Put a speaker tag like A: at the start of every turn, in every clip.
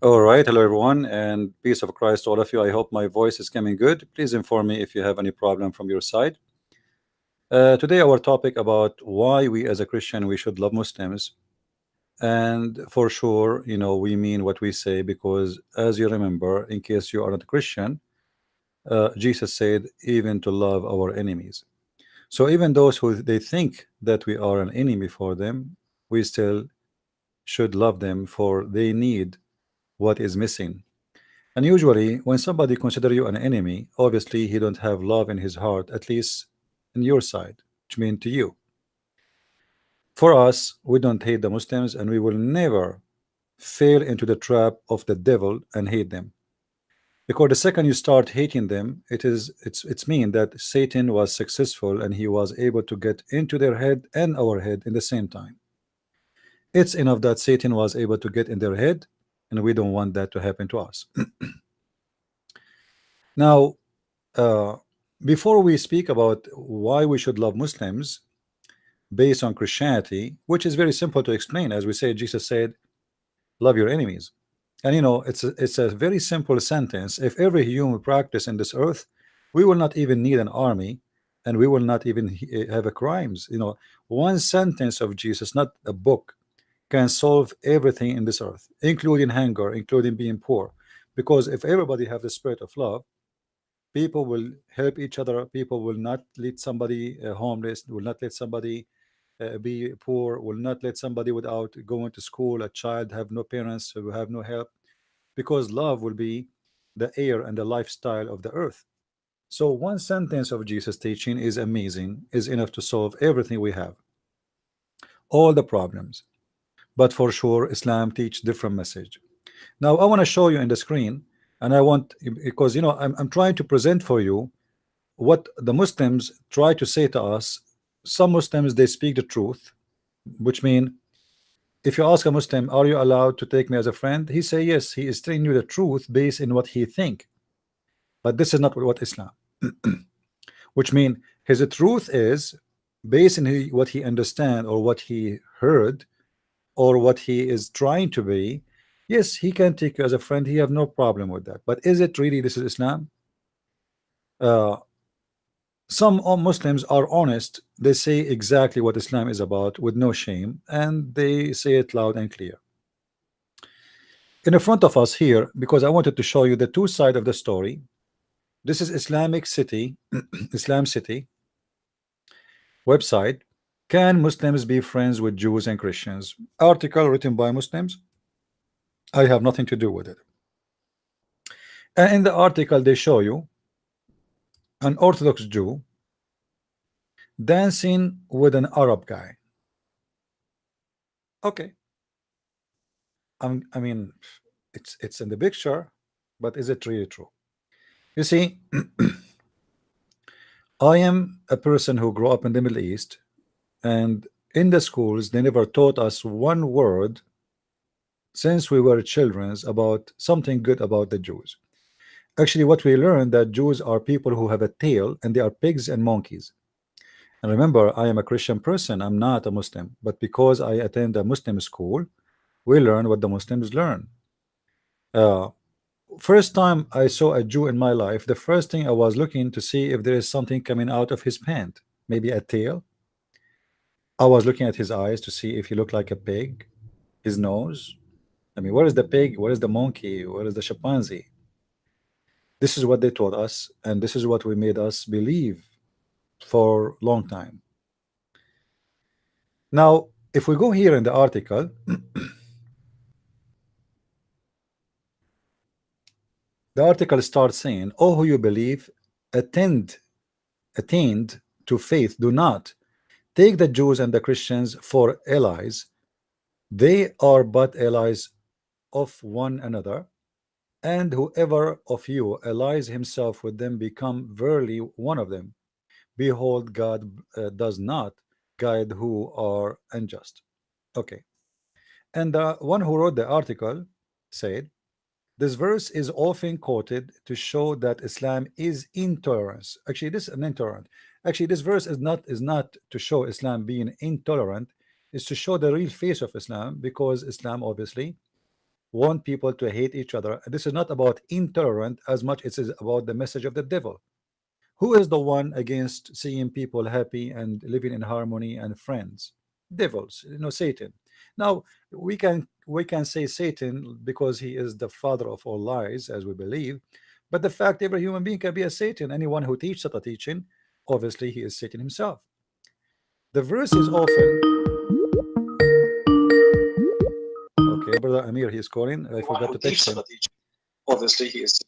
A: All right, hello everyone, and peace of Christ to all of you. I hope my voice is coming good. Please inform me if you have any problem from your side. Today, our topic about why we as a Christian we should love Muslims, and for sure, we mean what we say because, as you remember, in case you are not a Christian, Jesus said even to love our enemies. So even those who they think that we are an enemy for them, we still should love them, for they need what is missing. And usually, when somebody consider you an enemy, obviously he don't have love in his heart, at least in your side, which mean to you. For us, we don't hate the Muslims, and we will never fail into the trap of the devil and hate them. Because the second you start hating them, it's mean that Satan was successful and he was able to get into their head and our head in the same time. It's enough that Satan was able to get in their head, and we don't want that to happen to us. Now, uh, before we speak about why we should love Muslims based on Christianity, which is very simple to explain, as we say, Jesus said, "Love your enemies," and it's a very simple sentence. If every human practice in this earth, we will not even need an army, and we will not even have a crimes. One sentence of Jesus, not a book, can solve everything in this earth, including hunger, including being poor. Because if everybody have the spirit of love, people will help each other. People will not let somebody homeless, will not let somebody be poor, will not let somebody without going to school, a child have no parents, who have no help, because love will be the air and the lifestyle of the earth. So one sentence of Jesus teaching is amazing, is enough to solve everything we have, all the problems. But for sure Islam teach different message. Now I want to show you in the screen, and I want, because I'm trying to present for you what the Muslims try to say to us. Some Muslims, they speak the truth, which mean if you ask a Muslim, are you allowed to take me as a friend, he say yes, he is telling you the truth based in what he think. But this is not what Islam, which mean his truth is based in what he understand or what he heard or what he is trying to be. Yes, he can take you as a friend, he have no problem with that. But is it really this is Islam? uh, some Muslims are honest. They say exactly what Islam is about with no shame, and they say it loud and clear in the front of us here, because I wanted to show you the two sides of the story. This is Islamic City, Islam City website. Can Muslims be friends with Jews and Christians? Article written by Muslims. I have nothing to do with it. And in the article, they show you an Orthodox Jew dancing with an Arab guy. Okay, I mean, it's in the picture, but is it really true? You see, I am a person who grew up in the Middle East, and in the schools they never taught us one word since we were children about something good about the Jews. Actually, what we learned that Jews are people who have a tail, and they are pigs and monkeys. And remember, I am a Christian person, I'm not a Muslim, but because I attend a Muslim school, we learn what the Muslims learn. uh, First time I saw a Jew in my life, the first thing I was looking to see if there is something coming out of his pant, maybe a tail. I was looking at his eyes to see if he looked like a pig, his nose. I mean, where is the pig? Where is the monkey? Where is the chimpanzee? This is what they taught us, and this is what we made us believe for a long time. Now, if we go here in the article, the article starts saying, "Oh, who you believe, attend, attained to faith, do not take the Jews and the Christians for allies. They are but allies of one another, and whoever of you allies himself with them become verily one of them. Behold, God does not guide who are unjust." Okay, and the one who wrote the article said, this verse is often quoted to show that Islam is intolerance. Actually, this is an intolerant. Actually, this verse is not to show Islam being intolerant. It's to show the real face of Islam, because Islam obviously want people to hate each other. This is not about intolerant as much as it is about the message of the devil. Who is the one against seeing people happy and living in harmony and friends? Devils, Satan. Now we can say Satan because he is the father of all lies, as we believe. But the fact every human being can be a Satan. Anyone who teaches such a teaching, obviously he is Satan himself. The verse is often okay. Brother Amir, he is calling. I forgot to text him.
B: Obviously he is.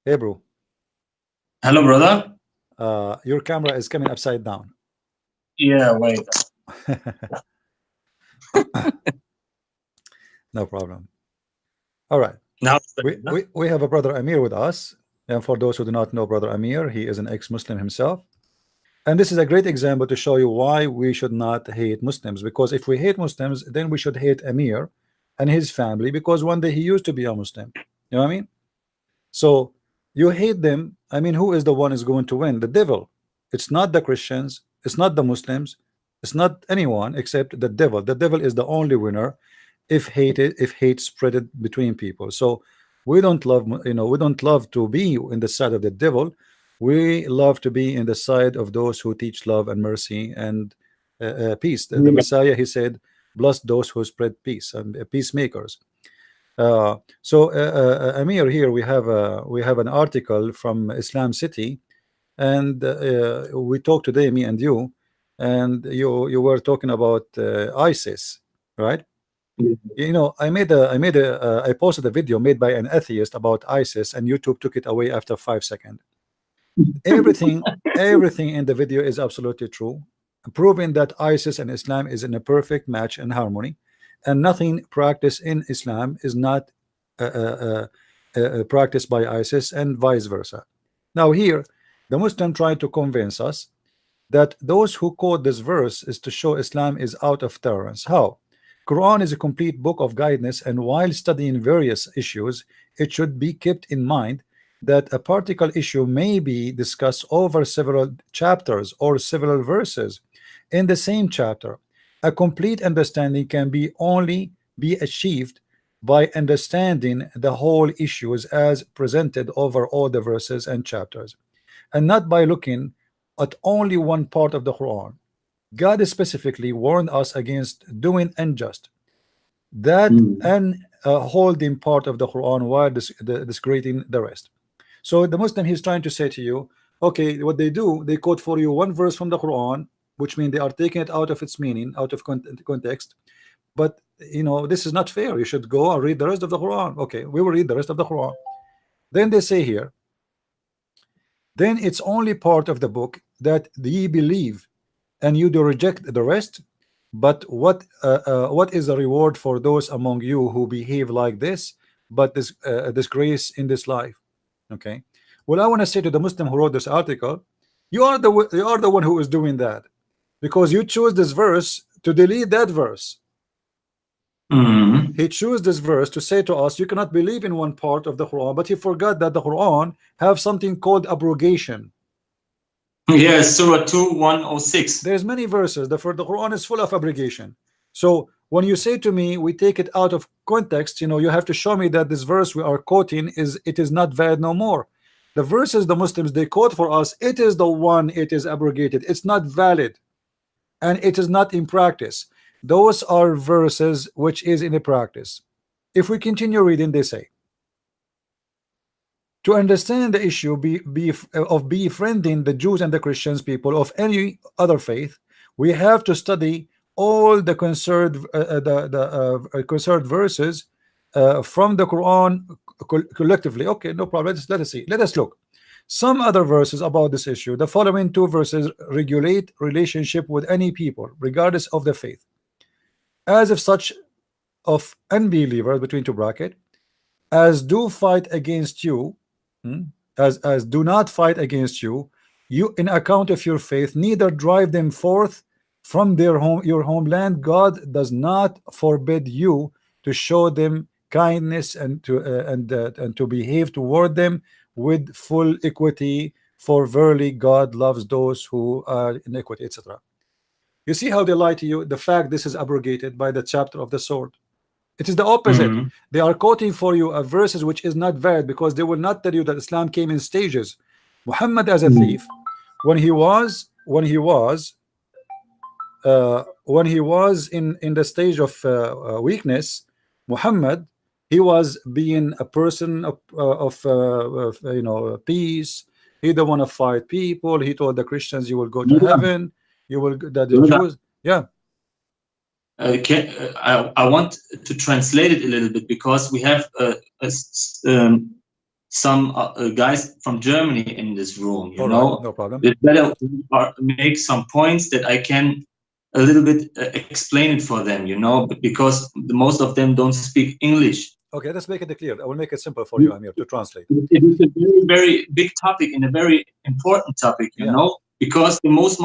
A: Hey, bro.
C: Hello, brother.
A: Your camera is coming upside down.
C: Yeah, wait.
A: No problem. All right.
C: Now
A: We have a brother Amir with us. And for those who do not know brother Amir, he is an ex-Muslim himself. And this is a great example to show you why we should not hate Muslims. Because if we hate Muslims, then we should hate Amir and his family, because one day he used to be a Muslim. You know what I mean? So you hate them. I mean, who is the one is going to win? The devil. It's not the Christians. It's not the Muslims. It's not anyone except the devil. The devil is the only winner if hate spread between people. So we don't love, we don't love to be in the side of the devil. We love to be in the side of those who teach love and mercy and peace. The Messiah, he said, bless those who spread peace and peacemakers. Amir, here we have an article from Islam City, and we talked today, me and you, and you were talking about ISIS, right? I posted a video made by an atheist about ISIS, and YouTube took it away after 5 seconds. Everything in the video is absolutely true, proving that ISIS and Islam is in a perfect match and harmony, and nothing practiced in Islam is not practiced by ISIS, and vice versa. Now here, the Muslim tried to convince us that those who quote this verse is to show Islam is out of tolerance. How? Quran is a complete book of guidance, and while studying various issues, it should be kept in mind that a particular issue may be discussed over several chapters or several verses in the same chapter. A complete understanding can only be achieved by understanding the whole issues as presented over all the verses and chapters, and not by looking at only one part of the Quran. God specifically warned us against doing unjust, that and holding part of the Quran while discrediting the rest. So the Muslim, he's trying to say to you, okay, what they do, they quote for you one verse from the Quran, which means they are taking it out of its meaning, out of context. But this is not fair. You should go and read the rest of the Quran. Okay, we will read the rest of the Quran. Then they say here, then it's only part of the book that ye believe, and you do reject the rest. But what is the reward for those among you who behave like this, but this disgrace in this life? Okay, well, I want to say to the Muslim who wrote this article, you are the one who is doing that, because you choose this verse to delete that verse. He chose this verse to say to us, you cannot believe in one part of the Quran, but he forgot that the Quran have something called abrogation.
C: Yes, Surah 2:106.
A: There's many verses. The Quran is full of abrogation. So when you say to me, we take it out of context, you have to show me that this verse we are quoting is not valid no more. The verses the Muslims they quote for us, it is the one, it is abrogated. It's not valid, and it is not in practice. Those are verses which is in the practice. If we continue reading, they say, to understand the issue of befriending the Jews and the Christians people of any other faith, we have to study all the concerned verses from the Quran collectively. Okay, no problem. Let us see. Let us look. Some other verses about this issue. The following two verses regulate relationship with any people, regardless of the faith, as if such of unbelievers, between two brackets, as do fight against you, as do not fight against you, in account of your faith, neither drive them forth from your homeland. God does not forbid you to show them kindness and to behave toward them with full equity, for verily God loves those who are in equity, etc. You see how they lie to you? The fact this is abrogated by the chapter of the sword. It is the opposite.
C: Mhm.
A: They are quoting for you a verses which is not valid, because they will not tell you that Islam came in stages. Muhammad as a thief, when he was in the stage of weakness, Muhammad, he was being a person of peace. He don't want to fight people. He told the Christians, you will go to
C: Yeah.
A: heaven, you will, that the
C: Yeah.
A: Jews, yeah.
C: I want to translate it a little bit, because we have some guys from Germany in this room. You
A: All
C: know,
A: right, no problem.
C: it's better make some points that I can a little bit explain it for them. You know, because most of them don't speak English.
A: Okay, let's make it clear. I will make it simple for you, Amir, to translate.
C: It is a very, very big topic and a very important topic. You
A: Yeah.
C: know, because the most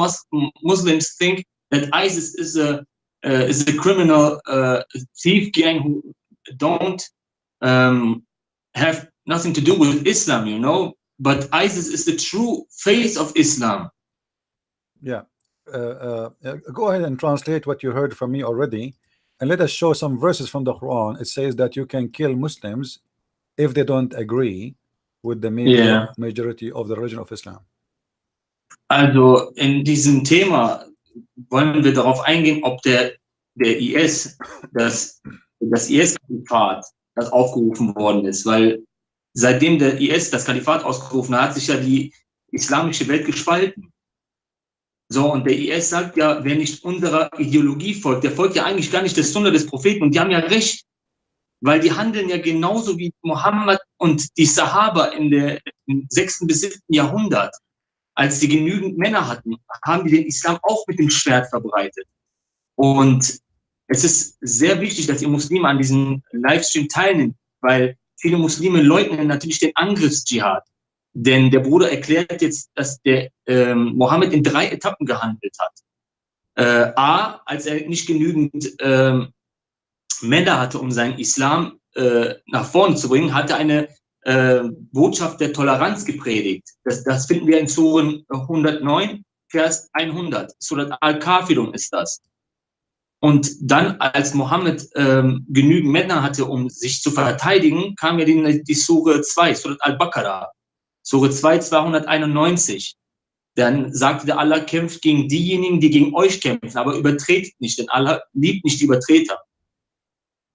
C: Muslims think that ISIS is a criminal thief gang who don't have nothing to do with Islam, you know. But ISIS is the true face of Islam.
A: Yeah. Go ahead and translate what you heard from me already, and let us show some verses from the Quran. It says that you can kill Muslims if they don't agree with the majority of the religion of Islam.
C: Also in diesem Thema wollen wir darauf eingehen, ob der IS, das IS-Kalifat, das aufgerufen worden ist, weil seitdem der IS das Kalifat ausgerufen hat, sich ja die islamische Welt gespalten. So, und der IS sagt ja, wer nicht unserer Ideologie folgt, der folgt ja eigentlich gar nicht der Sunna des Propheten, und die haben ja recht, weil die handeln ja genauso wie Mohammed und die Sahaba im 6. bis 7. Jahrhundert. Als sie genügend Männer hatten, haben die den Islam auch mit dem Schwert verbreitet. Und es ist sehr wichtig, dass ihr Muslime an diesem Livestream teilnimmt, weil viele Muslime leugnen natürlich den Angriffsdschihad. Denn der Bruder erklärt jetzt, dass der Mohammed in 3 Etappen gehandelt hat. A, als er nicht genügend Männer hatte, um seinen Islam nach vorne zu bringen, hat er eine Botschaft der Toleranz gepredigt. Das finden wir in Suren 109, Vers 100. Surat Al-Kafirun ist das. Und dann, als Mohammed genügend Männer hatte, um sich zu verteidigen, kam ja die Sure 2, Surat Al-Baqarah. Sure 2, 291. Dann sagte der Allah, kämpft gegen diejenigen, die gegen euch kämpfen, aber übertretet nicht, denn Allah liebt nicht die Übertreter.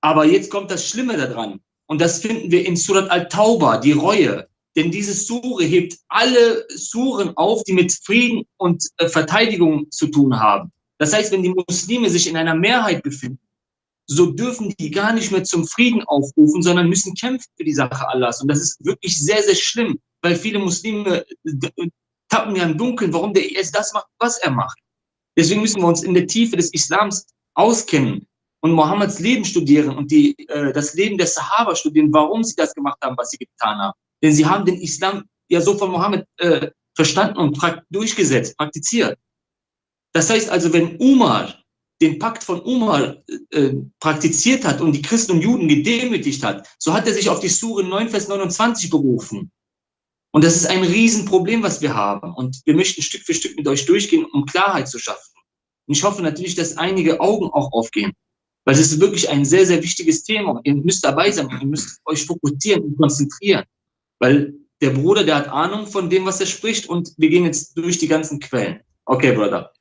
C: Aber jetzt kommt das Schlimme daran. Und das finden wir in Surat Al-Tauba, die Reue. Denn diese Sure hebt alle Suren auf, die mit Frieden und Verteidigung zu tun haben. Das heißt, wenn die Muslime sich in einer Mehrheit befinden, so dürfen die gar nicht mehr zum Frieden aufrufen, sondern müssen kämpfen für die Sache Allahs. Und das ist wirklich sehr, sehr schlimm, weil viele Muslime tappen ja im Dunkeln, warum der IS das macht, was er macht. Deswegen müssen wir uns in der Tiefe des Islams auskennen und Mohammeds Leben studieren und das Leben der Sahaba studieren, warum sie das gemacht haben, was sie getan haben. Denn sie haben den Islam ja so von Mohammed verstanden und durchgesetzt, praktiziert. Das heißt also, wenn Umar den Pakt von Umar praktiziert hat und die Christen und Juden gedemütigt hat, so hat er sich auf die Sure 9, Vers 29 berufen. Und das ist ein Riesenproblem, was wir haben. Und wir möchten Stück für Stück mit euch durchgehen, um Klarheit zu schaffen. Und ich hoffe natürlich, dass einige Augen auch aufgehen. Weil es ist wirklich ein sehr, sehr wichtiges Thema. Ihr müsst dabei sein, ihr müsst euch fokussieren und konzentrieren. Weil der Bruder, der hat Ahnung von dem, was er spricht, und wir gehen jetzt durch die ganzen Quellen. Okay, brother.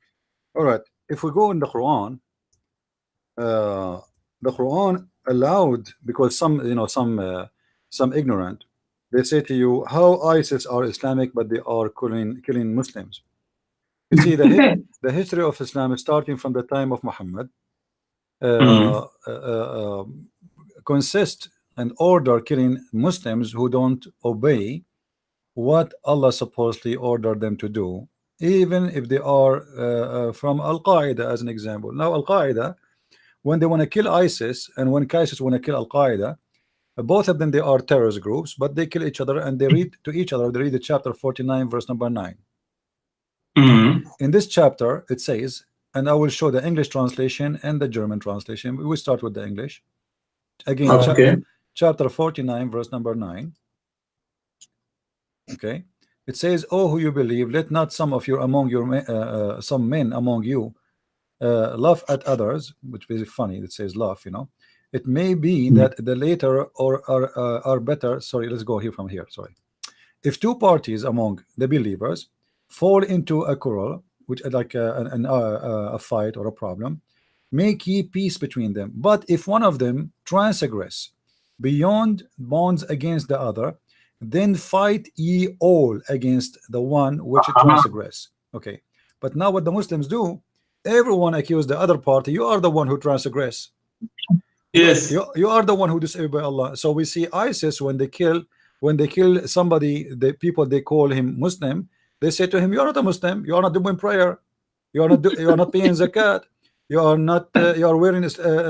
A: All right. If we go in the Quran allowed, because some ignorant, they say to you, how ISIS are Islamic, but they are killing Muslims. You see, the history of Islam is starting from the time of Muhammad. Consist and order killing Muslims who don't obey what Allah supposedly ordered them to do, even if they are from Al-Qaeda, as an example. Now Al-Qaeda, when they want to kill ISIS and when ISIS want to kill Al-Qaeda, both of them, they are terrorist groups, but they kill each other and they read to each other. They read the chapter 49 verse number 9. In this chapter it says, and I will show the English translation and the German translation. We will start with the English again.
C: Okay.
A: Chapter 49 verse number 9. Okay, it says, oh, who you believe, let not some of you among your some men among you laugh at others, which is funny. It says laugh, It may be that the later are better. Sorry, let's go here from here. Sorry. If two parties among the believers fall into a quarrel, which like a fight or a problem, make ye peace between them. But if one of them transgress beyond bonds against the other, then fight ye all against the one which transgress. Okay, but now what the Muslims do, everyone accuse the other party. You are the one who transgress.
C: Yes.
A: You are the one who disobey Allah. So we see ISIS when they kill somebody, the people they call him Muslim, they say to him, you are not a Muslim, you are not doing prayer, you are not paying zakat, you are not you are wearing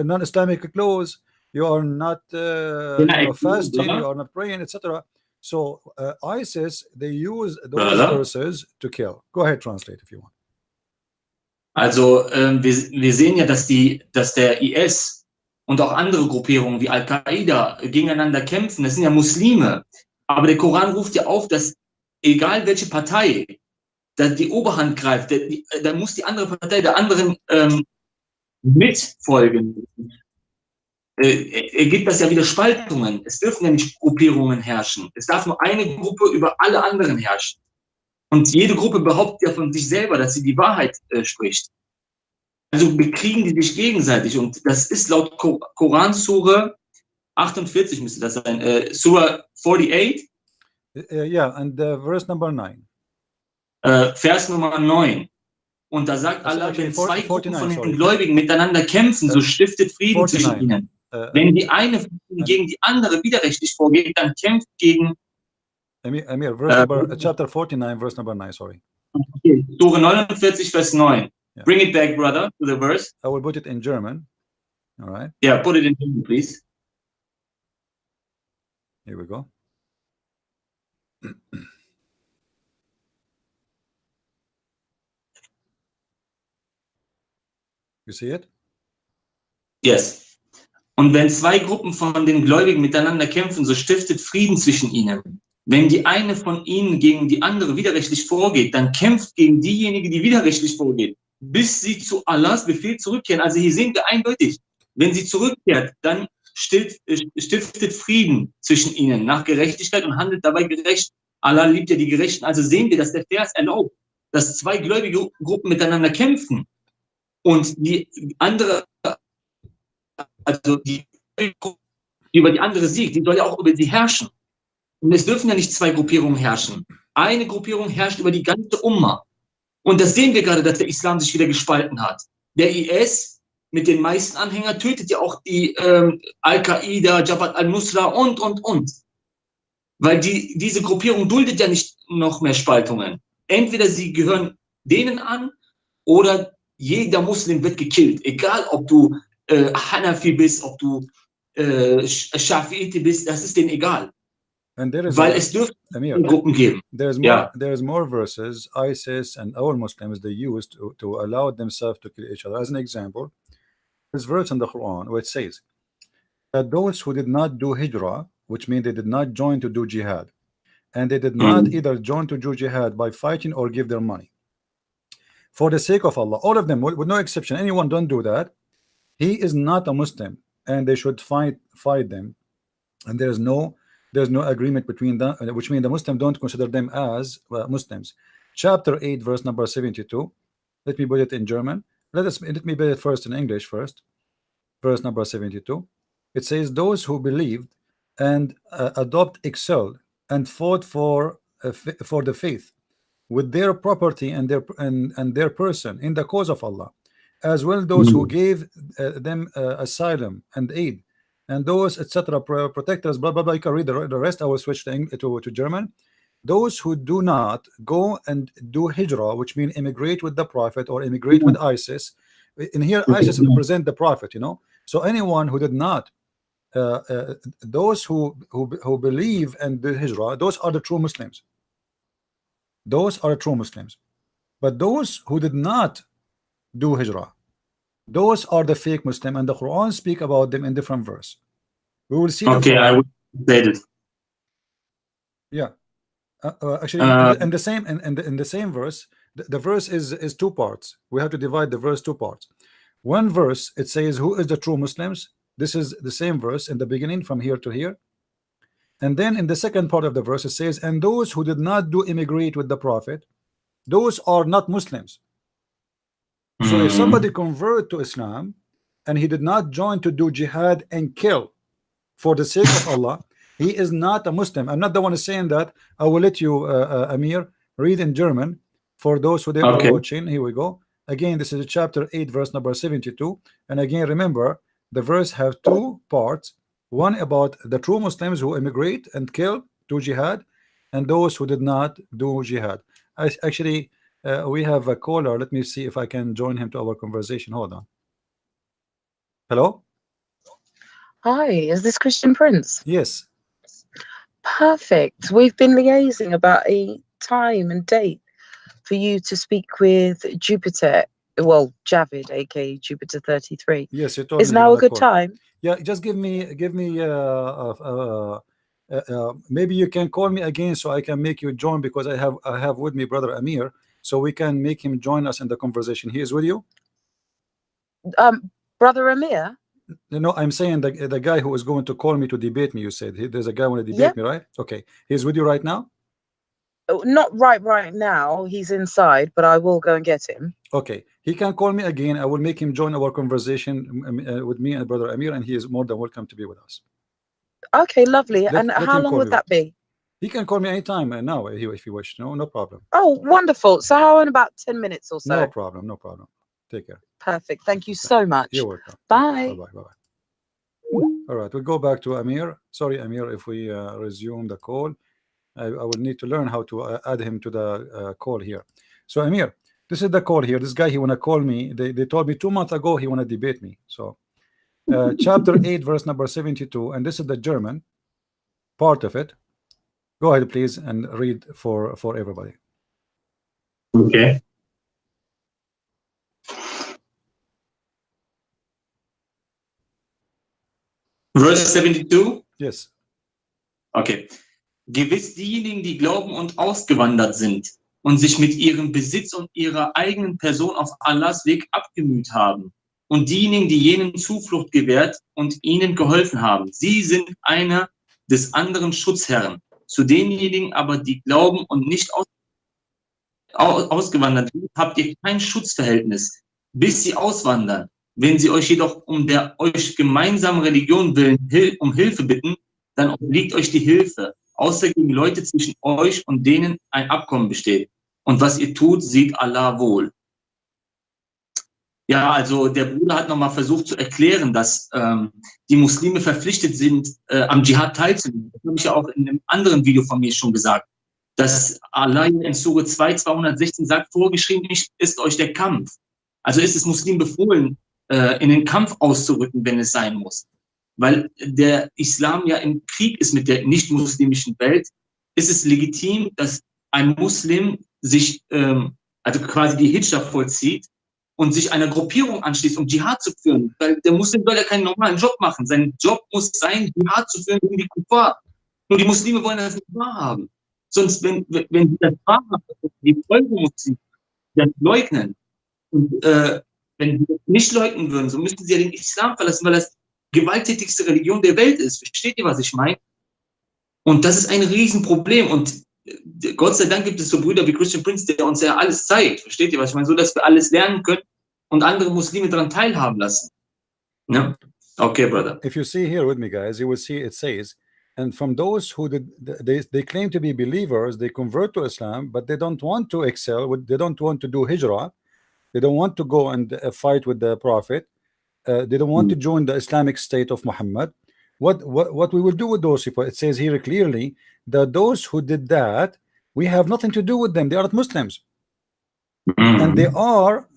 A: non-Islamic clothes, you are not fasting, you are not praying, etc. So ISIS, they use those verses to kill. Go ahead, translate if you want.
C: Also wir sehen ja, dass der IS und auch andere Gruppierungen wie Al-Qaida gegeneinander kämpfen. Das sind ja Muslime. Aber der Koran ruft ja auf, dass egal welche Partei die Oberhand greift, da muss die andere Partei der anderen mitfolgen. Ergibt das ja wieder Spaltungen. Es dürfen ja nicht Gruppierungen herrschen. Es darf nur eine Gruppe über alle anderen herrschen. Und jede Gruppe behauptet ja von sich selber, dass sie die Wahrheit spricht. Also bekriegen die sich gegenseitig. Und das ist laut Koran Sure 48 müsste das sein. Sure 48.
A: Yeah, and verse number 9.
C: Vers Nummer 9. Und da sagt Allah, wenn zwei Gruppen von den Gläubigen miteinander kämpfen, so stiftet Frieden zwischen ihnen. Wenn die eine von ihnen gegen die andere widerrechtlich vorgeht, dann kämpft gegen...
A: Amir, verse number, chapter 49, verse number 9, sorry.
C: Okay. Sure 49, Vers 9. Yeah. Bring it back, brother, to the verse.
A: I will put it in German. All right.
C: Yeah, put it in German, please.
A: Here we go. You see it?
C: Yes. Und wenn zwei Gruppen von den Gläubigen miteinander kämpfen, so stiftet Frieden zwischen ihnen. Wenn die eine von ihnen gegen die andere widerrechtlich vorgeht, dann kämpft gegen diejenige, die widerrechtlich vorgeht, bis sie zu Allahs Befehl zurückkehren. Also hier sehen wir eindeutig, wenn sie zurückkehrt, dann stiftet Frieden zwischen ihnen nach Gerechtigkeit und handelt dabei gerecht. Allah liebt ja die Gerechten. Also sehen wir, dass der Vers erlaubt, dass zwei gläubige Gruppen miteinander kämpfen und die andere, also die über die andere siegt, die soll ja auch über sie herrschen. Und es dürfen ja nicht zwei Gruppierungen herrschen. Eine Gruppierung herrscht über die ganze Umma. Und das sehen wir gerade, dass der Islam sich wieder gespalten hat. Der IS mit den meisten Anhängern tötet ja auch die Al-Qaida, Jabhat al-Nusra und. Weil diese Gruppierung duldet ja nicht noch mehr Spaltungen. Entweder sie gehören denen an oder jeder Muslim wird gekillt. Egal, ob du Hanafi bist, ob du Shafi'iti bist, das ist denen egal. Weil es dürfte Gruppen geben.
A: There's more verses ISIS and our Muslims they use to allow themselves to kill each other. As an example, this verse in the Quran where it says that those who did not do hijrah, which means they did not join to do jihad, and they did not either join to do jihad by fighting or give their money for the sake of Allah, all of them with no exception, anyone don't do that, he is not a Muslim, and they should fight them, and there's no agreement between them, which means the Muslim don't consider them as Muslims. Chapter 8, verse number 72. Let me put it in German. Let me put it first in English first. Verse number 72. It says, those who believed and excelled and fought for the faith with their property and their person in the cause of Allah, as well those who gave them asylum and aid, and those etc. protectors, blah blah blah. You can read the rest. I will switch to German. Those who do not go and do hijrah, which means immigrate with the Prophet or immigrate with ISIS. In here, ISIS represent the Prophet, you know. So anyone who did not, those who believe and do hijrah, those are the true Muslims. Those are the true Muslims. But those who did not do hijrah, those are the fake Muslim, and the Quran speak about them in different verse. We will see.
C: Okay, I will say it.
A: Yeah, actually, in the same verse, the verse is two parts. We have to divide the verse two parts. One verse it says, "Who is the true Muslims?" This is the same verse in the beginning from here to here. And then in the second part of the verse it says, and those who did not do immigrate with the Prophet, those are not Muslims. So if somebody convert to Islam and he did not join to do jihad and kill for the sake of Allah, he is not a Muslim. I'm not the one saying that. I will let you, Amir, read in German for those who are watching. Here we go. Again, this is chapter 8, verse number 72. And again, remember, the verse have two parts. One about the true Muslims who immigrate and kill, do jihad, and those who did not do jihad. Actually, we have a caller. Let me see if I can join him to our conversation. Hold on. Hello?
D: Hi, is this Christian Prince?
A: Yes.
D: Perfect. We've been liaising about a time and date for you to speak with Jupiter. Well, Javid, aka Jupiter 33.
A: Yes, you told me.
D: Is now a good time?
A: Yeah, just give me maybe you can call me again so I can make you join, because I have with me brother Amir, so we can make him join us in the conversation. He is with you?
D: Brother Amir?
A: No, I'm saying the guy who is going to call me to debate me. You said there's a guy want to debate me, right? Okay, he's with you right now?
D: Not right now. He's inside, but I will go and get him.
A: Okay, he can call me again. I will make him join our conversation with me and brother Amir, and he is more than welcome to be with us.
D: Okay, lovely. And how long would that be?
A: He can call me anytime now if you wish. No problem.
D: Oh, wonderful. So how in about 10 minutes or so?
A: No problem. No problem. Take care.
D: Perfect. Thank you so much.
A: You're welcome.
D: Bye.
A: Bye. All right, we'll go back to Amir. Sorry, Amir, if we resume the call. I will need to learn how to add him to the call here. So Amir, this is the call here. This guy, he want to call me. They told me 2 months ago he want to debate me. So chapter 8, verse number 72, and this is the German part of it. Go ahead, please, and read for everybody.
C: Okay. Verse 72?
A: Yes.
C: Okay. Gewiss diejenigen, die glauben und ausgewandert sind und sich mit ihrem Besitz und ihrer eigenen Person auf Allahs Weg abgemüht haben, und diejenigen, die jenen Zuflucht gewährt und ihnen geholfen haben, sie sind einer des anderen Schutzherren. Zu denjenigen aber, die glauben und nicht ausgewandert sind, habt ihr kein Schutzverhältnis, bis sie auswandern. Wenn sie euch jedoch um der euch gemeinsamen Religion willen um Hilfe bitten, dann obliegt euch die Hilfe, außer gegen Leute zwischen euch und denen ein Abkommen besteht. Und was ihr tut, sieht Allah wohl. Ja, also der Bruder hat nochmal versucht zu erklären, dass die Muslime verpflichtet sind, am Dschihad teilzunehmen. Das habe ich ja auch in einem anderen Video von mir schon gesagt. Dass Allah in Sure 2, 216 sagt, vorgeschrieben ist euch der Kampf. Also ist es Muslim befohlen, in den Kampf auszurücken, wenn es sein muss. Weil der Islam ja im Krieg ist mit der nicht-muslimischen Welt, ist es legitim, dass ein Muslim sich, also quasi die Hijra vollzieht und sich einer Gruppierung anschließt, um Dschihad zu führen. Weil der Muslim soll ja keinen normalen Job machen. Sein Job muss sein, Dschihad zu führen gegen die Kuffar. Nur die Muslime wollen das nicht wahrhaben. Sonst, wenn sie das wahrhaben, die Folgemuslime das leugnen. Und wenn sie das nicht leugnen würden, so müssten sie ja den Islam verlassen, weil das gewalttätigste Religion der Welt ist. Versteht ihr, was ich meine? Und das ist ein Riesenproblem. Und Gott sei Dank gibt es so Brüder wie Christian Prince, der uns ja alles zeigt. Versteht ihr, was ich meine? So, dass wir alles lernen können und andere Muslime daran teilhaben lassen. Ja? Okay, brother.
A: If you see here with me, guys, you will see it says, and from those who they claim to be believers, they convert to Islam, but they don't want to excel. They don't want to do hijrah. They don't want to go and fight with the Prophet. They don't want to join the Islamic State of Muhammad. What we will do with those people? It says here clearly that those who did that, we have nothing to do with them. They are not Muslims, and they are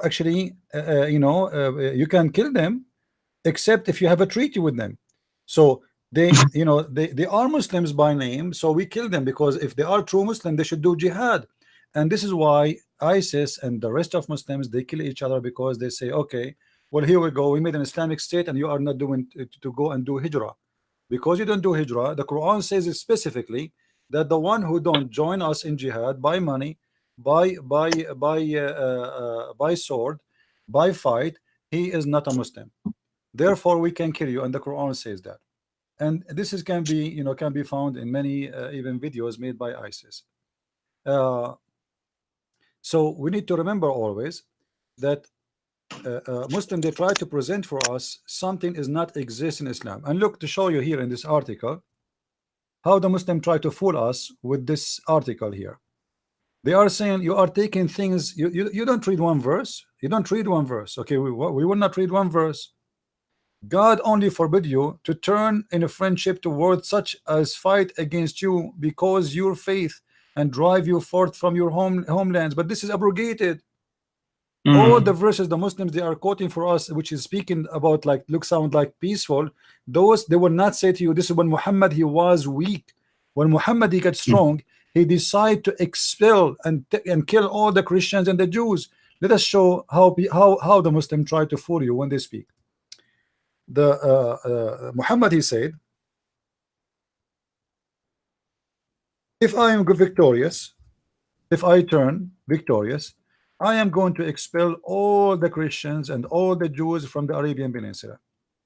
A: actually, you can kill them, except if you have a treaty with them. So they, they are Muslims by name. So we kill them because if they are true Muslim, they should do jihad, and this is why ISIS and the rest of Muslims, they kill each other, because they say, okay, well, here we go, we made an Islamic State and you are not doing to go and do hijrah. Because you don't do hijrah, the Quran says it specifically that the one who don't join us in jihad by money, by sword, by fight, he is not a Muslim. therefore we can kill you, and the Quran says that. And this is can be can be found in many even videos made by ISIS. So we need to remember always that Muslim, they try to present for us something is not exist in Islam. And look, to show you here in this article how the Muslim try to fool us with this article here. They are saying you are taking things, you don't read one verse, you don't read one verse. Okay, we will not read one verse. God only forbid you to turn in a friendship towards such as fight against you because your faith and drive you forth from your homelands. But this is abrogated. All the verses the Muslims they are quoting for us, which is speaking about like sound like peaceful, those they will not say to you this is when Muhammad he was weak. When Muhammad he got strong, he decided to expel and kill all the Christians and the Jews. Let us show how the Muslim try to fool you when they speak. Muhammad he said, if I am victorious, if I turn victorious, I am going to expel all the Christians and all the Jews from the Arabian Peninsula.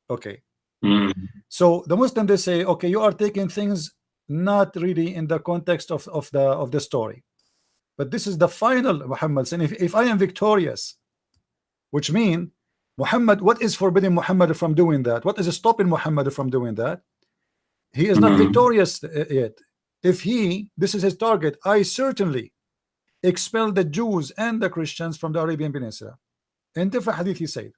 A: Okay. So the Muslim they say, okay, you are taking things not really in the context of the story, but this is the final Muhammad saying, if I am victorious, which means Muhammad, what is forbidding Muhammad from doing that? What is stopping Muhammad from doing that? He is not victorious yet. If this is his target, I certainly expel the Jews and the Christians from the Arabian Peninsula. In different hadith he said,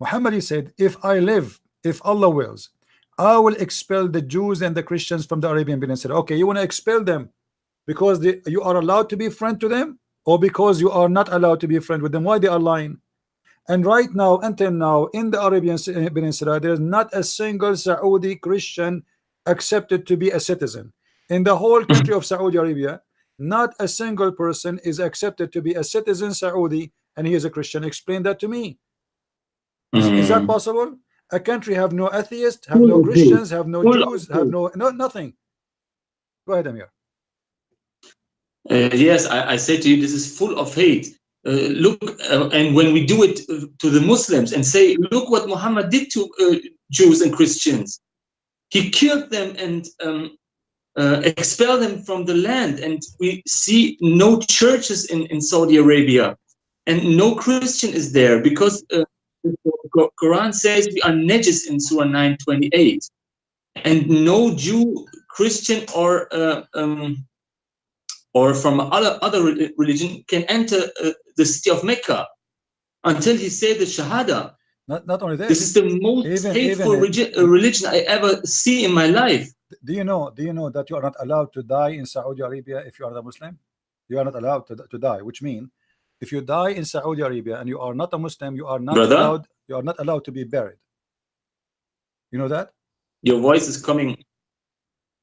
A: Muhammad he said, if I live, if Allah wills, I will expel the Jews and the Christians from the Arabian Peninsula. Okay, you want to expel them because you are allowed to be friend to them, or because you are not allowed to be a friend with them? Why they are lying? And right now, until now, in the Arabian Peninsula, there is not a single Saudi Christian accepted to be a citizen. In the whole country of Saudi Arabia, not a single person is accepted to be a citizen Saudi, and he is a Christian. Explain that to me. Is that possible? A country have no atheists, have no Christians, have no Jews, have nothing. Go ahead, Amir.
C: Yes, I say to you, this is full of hate. Look, and when we do it to the Muslims and say, look what Muhammad did to Jews and Christians. He killed them and expelled them from the land. And we see no churches in Saudi Arabia. And no Christian is there because the Quran says we are najis in Surah 9:28. And no Jew, Christian, or from other religion can enter the city of Mecca until he said the Shahada.
A: Not only that,
C: this is the most hateful religion I ever see in my life.
A: Do you know that you are not allowed to die in Saudi Arabia if you are a Muslim? You are not allowed to die, which means if you die in Saudi Arabia and you are not a Muslim, you are not allowed. You are not allowed to be buried. You know that?
C: Your voice is coming.
A: Do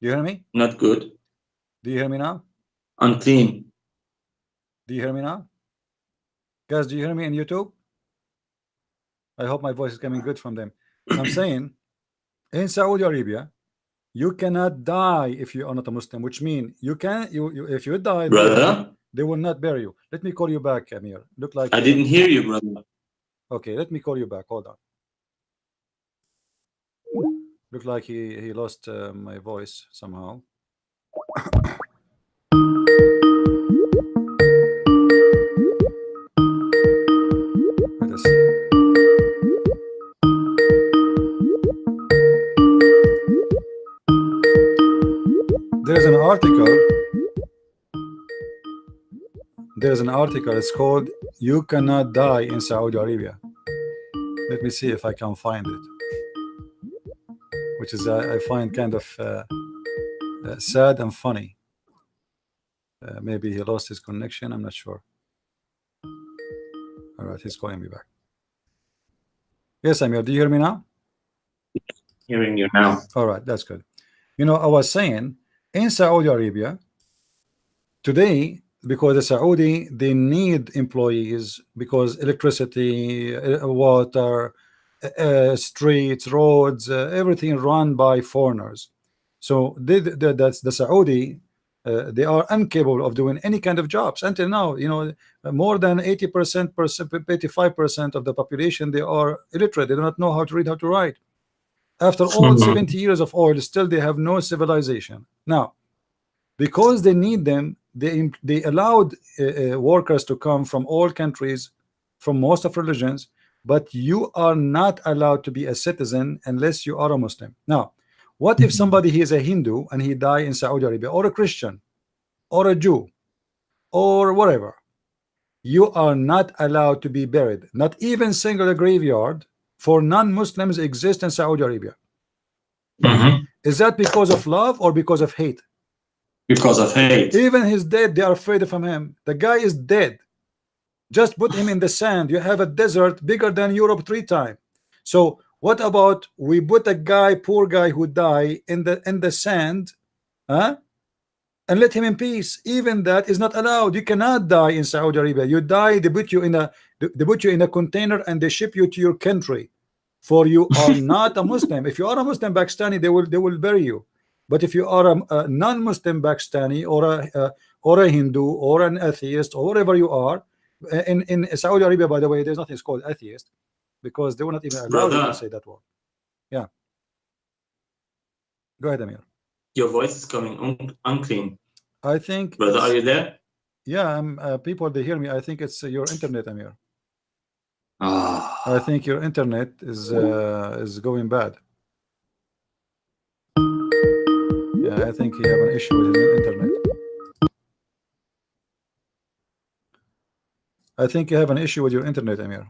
A: you hear me?
C: Not good.
A: Do you hear me now?
C: Unclean.
A: Do you hear me now? Guys, do you hear me in YouTube? I hope my voice is coming good from them. I'm saying in Saudi Arabia, you cannot die if you are not a Muslim, which means you can if you die,
C: brother,
A: they will not bury you. Let me call you back, Amir. Look like
C: I didn't hear you, brother.
A: Okay, let me call you back. Hold on. Look like he lost my voice somehow. Let us see. There's an article. There's an article. It's called "You Cannot Die in Saudi Arabia." Let me see if I can find it. Which is I find kind of sad and funny. Maybe he lost his connection. I'm not sure. All right, he's calling me back. Yes, Amir, do you hear me now?
C: Hearing you now.
A: All right, that's good. You know, I was saying in Saudi Arabia today, because the Saudi, they need employees because electricity, water, streets, roads, everything run by foreigners. So that's the Saudi, they are incapable of doing any kind of jobs until now. You know, more than 80%, 85% of the population, they are illiterate. They do not know how to read, how to write. After all 70 years of oil, still they have no civilization. Now, because they need them, they allowed workers to come from all countries, from most of religions, but you are not allowed to be a citizen unless you are a Muslim. Now, what if somebody he is a Hindu and he die in Saudi Arabia, or a Christian, or a Jew, or whatever? You are not allowed to be buried. Not even single graveyard for non-Muslims exist in Saudi Arabia. Is that because of love or because of hate?
C: Because of hate.
A: Even he's dead, they are afraid of him. The guy is dead. Just put him in the sand. You have a desert bigger than Europe 3 times. So what about we put a guy, poor guy who died in the sand, and let him in peace? Even that is not allowed. You cannot die in Saudi Arabia. You die, they put you in a container and they ship you to your country. For you are not a Muslim. If you are a Muslim Pakistani, they will bury you. But if you are a non-Muslim Pakistani, or a Hindu, or an atheist, or whatever you are, in Saudi Arabia, by the way, there's nothing called atheist, because they will not even allow you to say that word. Yeah. Go ahead, Amir.
C: Your voice is coming unclean.
A: I think,
C: brother, are you there?
A: Yeah, people, they hear me. I think it's your internet, Amir.
C: Ah.
A: I think your internet is going bad. Yeah, I think you have an issue with your internet. I think you have an issue with your internet, Amir.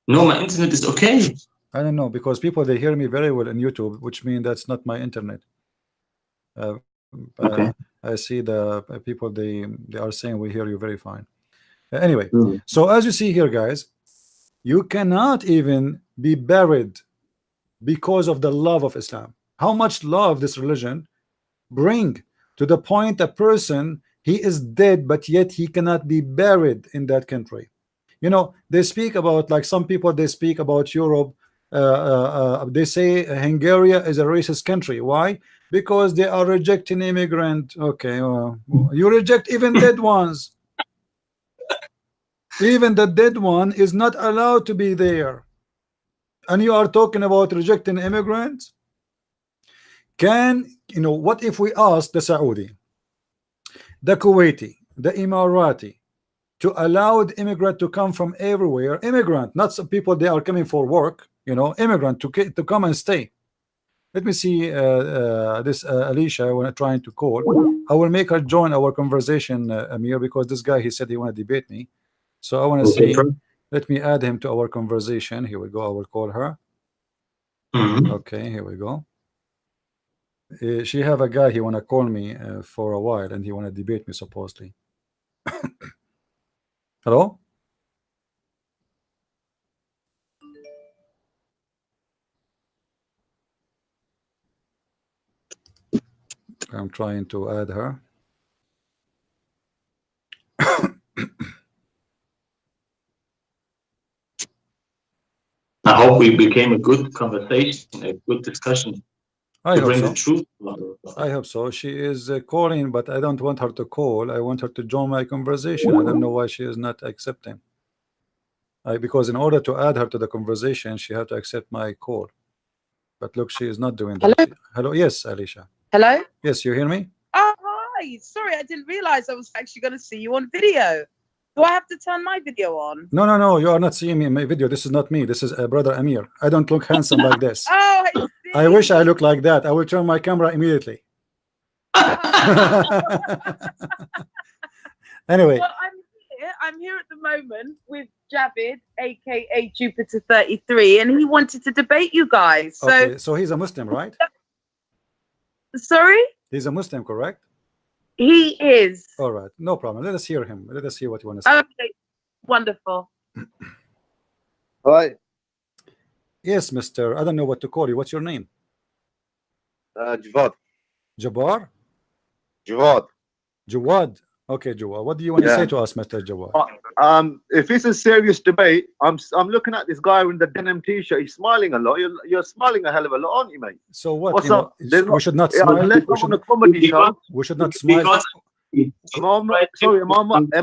C: No, my internet is okay.
A: I don't know, because people, they hear me very well on YouTube, which means that's not my internet.
C: Okay.
A: I see the people, they are saying we hear you very fine. Anyway, so as you see here, guys, you cannot even be buried because of the love of Islam. How much love this religion bring to the point a person, he is dead, but yet he cannot be buried in that country. You know, they speak about, like some people, they speak about Europe. They say Hungary is a racist country. Why? Because they are rejecting immigrant. Okay, you reject even dead ones. Even the dead one is not allowed to be there, and you are talking about rejecting immigrants. Can you know what if we ask the Saudi, the Kuwaiti, the Emirati to allow the immigrant to come from everywhere? Immigrant, not some people they are coming for work, you know, immigrant to come and stay. Let me see this Alicia when I'm trying to call. I will make her join our conversation, Amir, because this guy, he said he want to debate me. So I want to see. Let me add him to our conversation. Here we go. I will call her. Okay, here we go. She have a guy, he want to call me for a while, and he want to debate me supposedly. Hello? I'm trying to add her.
C: I hope we became a good conversation, a good discussion.
A: I hope so.
C: The truth.
A: I hope so. She is calling, but I don't want her to call. I want her to join my conversation. I don't know why she is not accepting. Because in order to add her to the conversation, she had to accept my call. But look, she is not doing that.
D: Hello?
A: Hello? Yes, Alicia.
D: Hello?
A: Yes, you hear me?
D: Oh, hi. Sorry, I didn't realize I was actually going to see you on video. Do I have to turn my video on?
A: No, no, no. You are not seeing me in my video. This is not me. This is brother Amir. I don't look handsome like this.
D: Oh, I see.
A: I wish I looked like that. I will turn my camera immediately. Anyway.
D: Well, I'm here at the moment with Javid, aka Jupiter 33, and he wanted to debate you guys. So,
A: okay, so he's a Muslim, right?
D: Sorry?
A: He's a Muslim, correct?
D: He is.
A: All right, no problem. Let us hear him. Let us hear what you want to say.
D: Okay, wonderful.
E: Hi.
A: Yes, Mr. I don't know what to call you. What's your name?
E: Javad.
A: Jabbar?
E: Javad.
A: Jawad. Okay, Jawad, what do you want to
E: Yeah.
A: say to us, Mr. Jawad?
E: If it's a serious debate, I'm looking at this guy in the denim t-shirt. He's smiling a lot. You're smiling a hell of a lot, aren't you, mate?
A: So what?
E: What's
A: you know,
E: up? There's
A: we should not
E: Yeah,
A: smile.
E: unless
A: We
E: I'm on a
A: should,
E: comedy show.
A: we should not smile.
C: Because
E: Am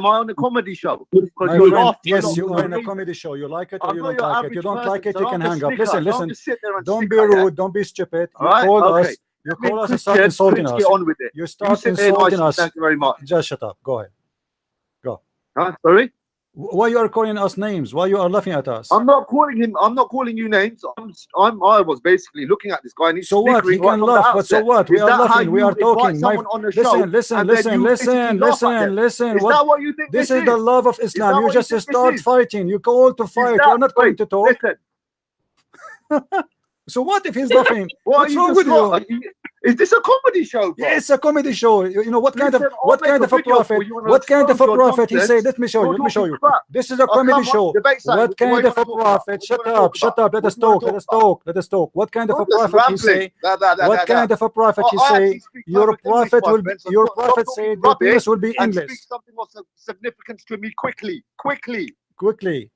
E: I on a comedy show?
A: My
E: Because you're
A: friend,
E: laughing.
A: yes, you
E: you're
A: are in a
E: laughing.
A: comedy show. You like it or
E: I'm
A: you
E: not
A: don't
E: your
A: like it.
E: average
A: You don't
E: person,
A: like it,
E: so
A: you
E: don't
A: can
E: just
A: hang up.
E: snicker.
A: Listen,
E: Don't
A: listen.
E: just sit there and
A: Don't be
E: snicker, yeah?
A: rude. Don't be stupid. You
E: All right,
A: call
E: okay.
A: us. You
E: Let me
A: call us and
E: quick
A: start
E: get-
A: insulting
E: quick
A: us.
E: get on with it.
A: You
E: You
A: start
E: sit there
A: insulting
E: nicely,
A: us.
E: thank you very much.
A: Just shut up. Go ahead.
E: Huh? Sorry?
A: Why you are calling us names? Why you are laughing at us?
E: I'm not calling him. I'm not calling you names. I was basically looking at this guy and he's
A: So what? He
E: snickering right
A: can
E: from the
A: laugh, but so
E: outset.
A: what? We
E: Is
A: are
E: that how
A: laughing. We
E: you
A: are
E: invite
A: talking. My
E: someone on a show
A: listen,
E: and then
A: listen,
E: you
A: listen,
E: basically laugh at
A: listen,
E: them?
A: listen.
E: Is
A: What?
E: that what you think
A: This
E: this
A: is the love of Islam.
E: that
A: You
E: what you
A: just
E: think this
A: start
E: is?
A: fighting. You call to fight. You are not going to talk.
E: Listen,
A: So what if he's laughing?
E: what
A: What's
E: are you
A: wrong with
E: just
A: you?
E: Is this a comedy show, bro?
A: Yeah, it's a comedy show. You know what kind of
E: Listen, I'll
A: what
E: make
A: kind
E: a
A: of a
E: video
A: prophet?
E: for you and
A: What
E: I'll
A: kind of a
E: expose your
A: prophet? He
E: nonsense.
A: said, let me show you.
E: You're
A: Let me show
E: talking
A: you.
E: crap.
A: This is a
E: Oh,
A: comedy
E: come on,
A: show.
E: debate side.
A: What kind
E: What do
A: of
E: you
A: a
E: wanna talk about?
A: prophet?
E: What
A: Shut
E: do you wanna
A: up,
E: talk
A: shut
E: about?
A: up. Let us
E: What do you wanna
A: talk. Let us
E: talk about?
A: talk. Let us talk. What kind of a
E: Not just
A: prophet he
E: rambling.
A: say?
E: That.
A: What kind of a prophet he
E: I
A: say?
E: actually speak
A: Your
E: perfect English,
A: prophet
E: my
A: will be.
E: friend, so
A: Your
E: stop
A: prophet
E: talking
A: said your
E: rubbish
A: penis will be
E: and
A: English.
E: speak something of significance to me quickly.
A: Quickly.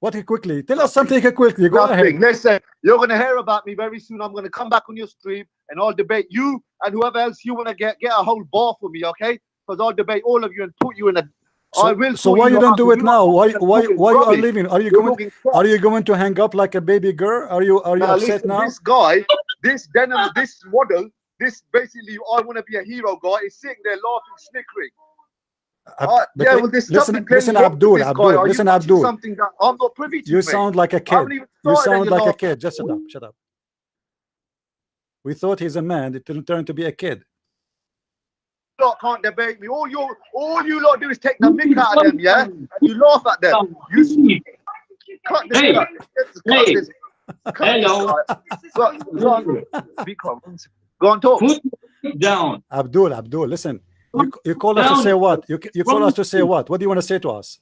A: What quickly? Tell us something quickly. Go
E: Nothing.
A: ahead.
E: Listen, you're going to hear about me very soon. I'm going to come back on your stream and I'll debate you and whoever else you want to get a whole bar for me, okay? Because I'll debate all of you and put you in a. I will.
A: So
E: sort
A: why you don't
E: out
A: do
E: because
A: it
E: you're
A: now? Why
E: talking
A: you are
E: rubbish.
A: leaving? Are you
E: You're
A: going?
E: talking crap.
A: Are you going to hang up like a baby girl? Are you
E: Now,
A: upset
E: listen,
A: now?
E: this guy, this denim, this model, this basically, I want to be a hero guy, is sitting there laughing, snickering.
A: But
E: Yeah, well, there's something clearly
A: listen,
E: wrong with
A: Abdul,
E: this guy.
A: Abdul,
E: Are you
A: listen,
E: watching
A: Abdul.
E: something that I'm not privy to,
A: You
E: mate?
A: sound like a
E: I
A: kid.
E: haven't even
A: You
E: started and
A: sound
E: you're
A: like a
E: laughing.
A: kid. Just shut up. Shut up. We thought he's a man. It will turn to be a kid.
E: You lot can't debate me. All you lot do is take the mick out of them, yeah? And you laugh at them. You cut this
C: Hey.
E: guy.
C: Hey.
E: Cut
C: Hello.
E: this guy. Go on. Be calm. Go on, talk.
C: Put it down.
A: Abdul, listen. You call us to say what? You call us to say what? What do you want to say to us?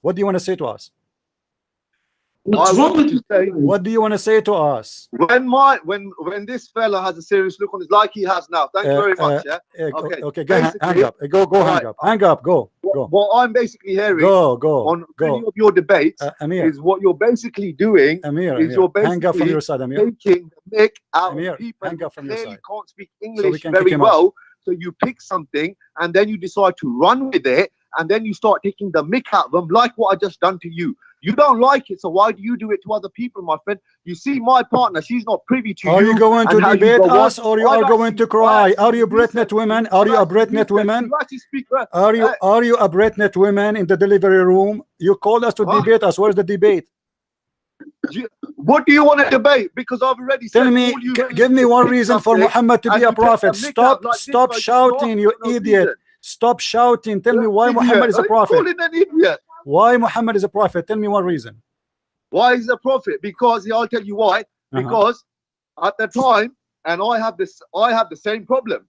A: What do you want to say to us?
C: What's wrong with
E: to
C: you?
E: say,
A: What do you want to say to us?
E: when this fella has a serious look on his, like he has now. Thank you very much. Yeah. Okay.
A: Okay. Go hang
E: Basically,
A: up. Go hang
E: right.
A: up. Hang up. Go.
E: What I'm basically hearing
A: Go.
E: on many of your debates
A: Amir.
E: is what you're basically doing
A: Amir.
E: is you're
A: Hang up from
E: basically
A: your side, Amir.
E: taking the mick out
A: Amir,
E: of people
A: hang
E: who
A: up from your
E: clearly
A: side.
E: can't speak
A: we
E: English
A: can kick
E: very
A: him out.
E: well. So you pick something and then you decide to run with it and then you start taking the mick out of them like what I just done to you. You don't like it, so why do you do it to other people, my friend? You see my partner, she's not privy to
A: Are you going to
E: and how you
A: debate
E: go on.
A: us or you are going to cry? Are you Britnet women? Are you a Britnet women? Are you a Britnet women in the delivery room? You called us to
E: What?
A: debate us. Where's the debate?
E: What do you want to debate? Because I've already said
A: Tell me,
E: all you
A: give me one
E: pick
A: reason for
E: something
A: Muhammad to
E: and
A: be
E: you
A: a
E: take the
A: prophet.
E: mick
A: Stop,
E: out like this
A: stop
E: guy just
A: shouting, you
E: laughing for no
A: idiot.
E: reason.
A: Stop shouting. Tell me why
E: Idiot.
A: Muhammad is a
E: Are you
A: prophet.
E: calling an idiot?
A: Why Muhammad is a prophet? Tell me one reason.
E: Why is a prophet? Because I'll tell you why. Because at the time, and I have the same problem.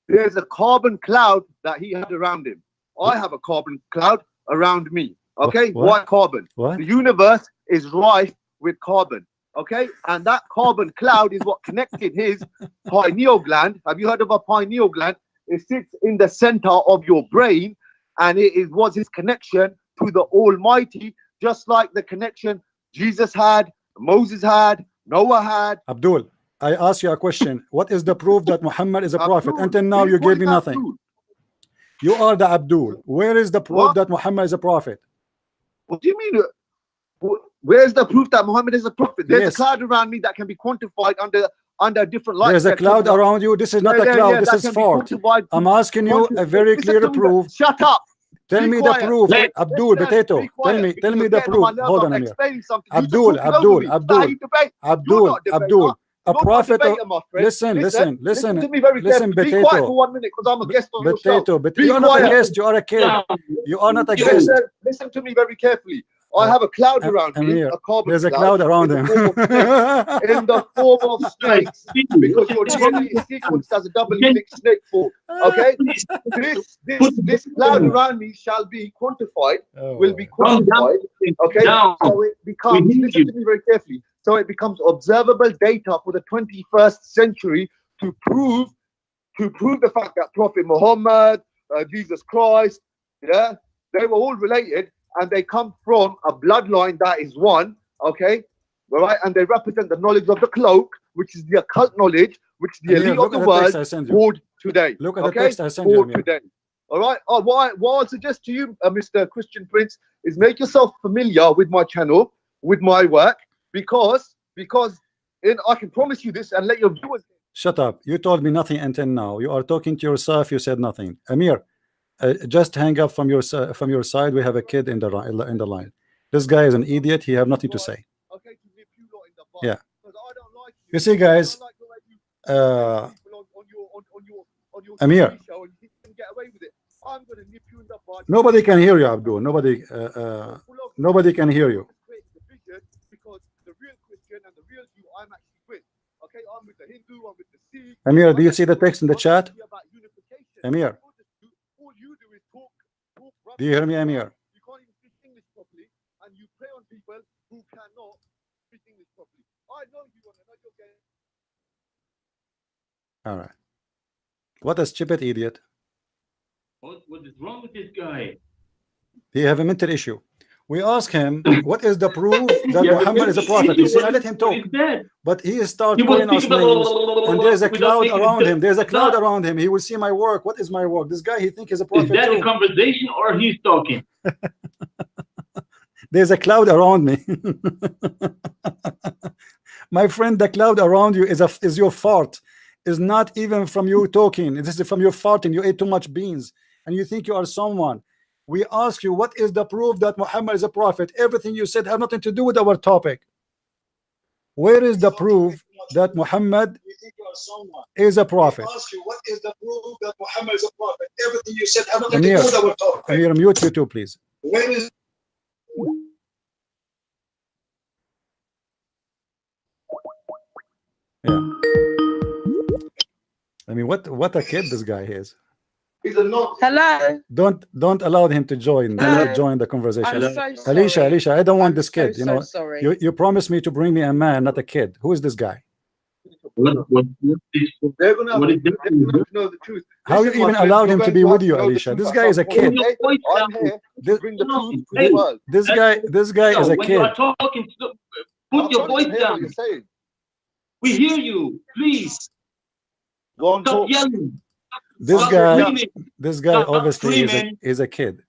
E: There's a carbon cloud that he had around him. I have a carbon cloud around me. Okay,
A: What?
E: why carbon?
A: What?
E: The universe is rife with carbon. Okay, and that carbon cloud is what connected his pineal gland. Have you heard of a pineal gland? It sits in the center of your brain, and was his connection to the Almighty, just like the connection Jesus had, Moses had, Noah had.
A: Abdul, I ask you a question. What is the proof that Muhammad is a prophet?
E: Abdul,
A: Until now, you
E: what
A: gave me
E: is
A: nothing.
E: Abdul?
A: You are the Abdul. Where is the proof
E: What?
A: that Muhammad is a prophet?
E: What do you mean? Where's the proof that Muhammad is a prophet? There's
A: Yes.
E: a cloud around me that can be quantified under different light.
A: There's a cloud around you. This is not a cloud. This is fault. I'm asking you a very clear proof.
E: Shut up.
A: Tell
E: Be
A: me the
E: quiet.
A: proof.
C: Let-
A: Abdul,
E: Listen,
A: potato.
E: be quiet,
A: Tell me
E: because
A: the
E: you're getting on
A: proof.
E: my nerves.
A: Hold
E: I'm
A: on, Amir.
E: explaining something. You just
A: Abdul,
E: talking over
A: Abdul,
E: me.
A: Abdul,
E: That's how you debate. You're
A: Abdul,
E: not debating,
A: Abdul.
E: huh?
A: A
E: You're not
A: prophet.
E: debating, my friend.
A: Listen
E: to me very
A: listen,
E: carefully. Be quiet for
A: potato.
E: 1 minute because I'm a guest on your show.
A: Potato, but
E: Be
A: you are not a
E: quiet.
A: guest. You are a kid. You are not a guest.
E: Listen to me very carefully. I have a cloud around me,
A: Amir,
E: a carbon
A: there's a cloud around
E: in
A: him.
E: the form of snakes, because your DNA is sequenced as a double helix snake form. Okay, this cloud around me shall be quantified, will be quantified. Okay, so it becomes. Listen to me very carefully. So it becomes observable data for the 21st century to prove the fact that Prophet Muhammad Jesus Christ. Yeah, they were all related, and they come from a bloodline that is one. Okay, all right, and they represent the knowledge of the cloak, which is the occult knowledge, which the
A: Amir,
E: elite
A: look
E: of
A: at
E: the
A: the text I
E: world
A: sent you.
E: hold today.
A: Look at the
E: Okay,
A: text I sent you,
E: hold
A: Amir.
E: today. All right. What I suggest to you, Mr. Christian Prince, is make yourself familiar with my channel, with my work, because I can promise you this and let your viewers.
A: Shut up. You told me nothing until now. You are talking to yourself. You said nothing. Amir, just hang up from your side. We have a kid in the line. This guy is an idiot. He have nothing to say.
E: Okay, to nip you lot in the bud,
A: Yeah.
E: because I don't like
A: You see, guys,
E: I don't like the way you on your
A: Amir.
E: TV show and you think you can get away with it. I'm going to nip you in the bud.
A: Nobody can hear you, Abdul. Nobody can hear you.
E: Because the real Christian and the real Jew I'm actually with. Okay, I'm with the Hindu, I'm with the Sikh.
A: Amir, do you see the text in the chat? Amir,
E: All you do is talk rubbish.
A: do you hear me, Amir?
E: You can't even speak English properly, and you prey on people who cannot speak English properly. I know you want to know your game.
A: All right. What a stupid idiot.
C: What is wrong with this guy?
A: He have a mental issue. We ask him, what is the proof that
C: Yeah,
A: Muhammad is a prophet? You see, I let him talk,
C: What is that?
A: but he starts
C: He was
A: calling us
C: speaking
A: names,
C: about-
A: and there's a
C: without
A: cloud
C: making
A: around
C: it-
A: him. There's a cloud
C: that-
A: around him. He will see my work. What is my work? This guy, he think he's a
C: Is
A: prophet
C: that a
A: too.
C: conversation or he's talking?
A: There's a cloud around me. My friend, the cloud around you is your fart. Is not even from you talking. This is from your farting. You ate too much beans, and you think you are someone. We ask you, what is the proof that Muhammad is a prophet? Everything you said have nothing to do with our topic. Where is the proof that Muhammad is a prophet?
B: Ask you, what is the proof that Muhammad is a prophet? Everything you said have nothing to
A: Amir,
B: do with our topic.
A: Amir, mute you too, please.
B: Where is
A: Yeah. I mean, what a kid this guy is.
B: He's a not.
D: Hello.
A: Don't allow him to join
D: Hello.
A: the conversation.
D: I'm so sorry.
A: Alicia, I don't want
D: I'm
A: this kid.
D: so,
A: You know,
D: so sorry.
A: you promised me to bring me a man, not a kid. Who is this guy?
C: What is
E: They're gonna
C: What is
E: they're
C: that?
E: gonna have to know the truth.
A: How you
E: Listen, my
A: even
E: friend,
A: allowed
E: you're
A: him to
E: going
A: be
E: have
A: with
E: to
A: you,
E: know the
A: Alicia?
E: truth
A: This
E: at
A: guy is a
E: some point,
A: kid.
E: okay?
C: Voice
E: I'm
C: down.
E: here to
A: This,
E: bring the truth to
C: Hey.
E: the world.
A: this guy is a
C: When you
A: kid.
C: are talking, put your
E: I
C: voice
E: hear what
C: down.
E: you're saying.
C: We hear you. Please
E: Go on,
C: stop
E: talk.
C: yelling.
A: This
C: Stop
A: guy,
C: screaming.
A: this guy
C: Stop
A: obviously
C: screaming.
A: is a kid.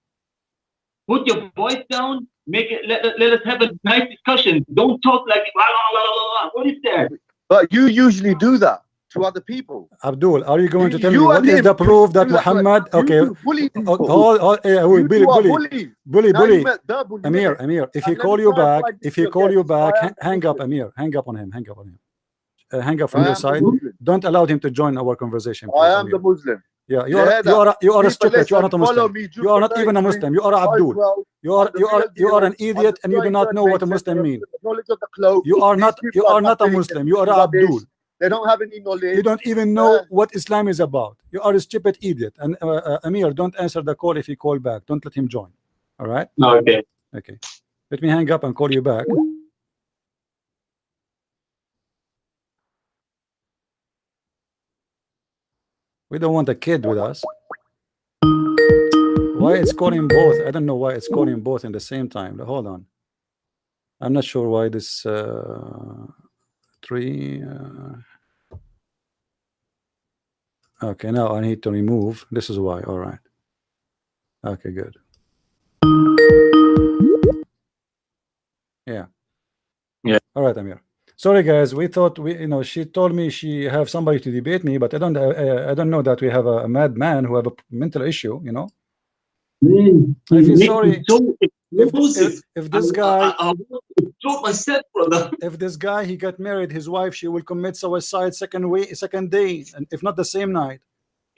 C: Put your voice down. Make it. Let us have a nice discussion. Don't talk like la, la, la, la, la. What is that?
E: But you usually do that to other people.
A: Abdul, are you going to tell
E: You
A: me what
E: and
A: is
E: him
A: the proof that
E: do that,
A: Muhammad?
E: You
A: Okay,
E: do bully people.
A: bully,
E: You two are
A: bully,
E: bullies. Now you
A: bully.
E: met the bully,
A: Amir,
E: innit?
A: Amir, if he
E: And let
A: call
E: me
A: you back,
E: clarify this
A: if he
E: to you
A: call you
E: again.
A: back,
E: I am
A: hang up,
E: Muslim.
A: Amir, hang up on him, hang up on him. Hang up from
E: I
A: your
E: am the
A: side.
E: Muslim.
A: Don't allow him to join our conversation, please,
E: I am
A: Amir.
E: the Muslim.
A: Yeah,
E: You hear
A: you are a
E: People,
A: stupid. You are not a
E: listen, follow
A: Muslim.
E: me,
A: You are not
E: Jupiter
A: even a
E: 93,
A: Muslim. You are Abdul.
E: 512.
A: You
E: I'm the real
A: are an
E: deal.
A: idiot,
E: I'm
A: and you do
E: the
A: not know what a
E: nation,
A: Muslim
E: the
A: means.
E: knowledge of the cloak.
A: You are
E: These
A: not
E: people
A: a
E: nothing,
A: Muslim.
E: they're
A: You are
E: rubbish.
A: Abdul.
E: They don't have any knowledge.
A: You don't even know
E: Yeah.
A: what Islam is about. You are a stupid idiot. And Amir, don't answer the call if he call back. Don't let him join. All right?
C: No, okay.
A: Okay. Let me hang up and call you back. We don't want a kid with us. Why it's calling both? I don't know why it's calling both in the same time. Hold on. I'm not sure why this three. Okay, now I need to remove. This is why. All right. Okay, good. Yeah.
C: Yeah.
A: All right, Amir. Sorry, guys. We thought she told me she have somebody to debate me, but I don't know that we have a madman who have a mental issue. You know. I feel sorry.
C: So explosive.
A: If this guy,
C: I want to shoot myself, brother.
A: if this guy he got married, his wife she will commit suicide second day, and if not the same night.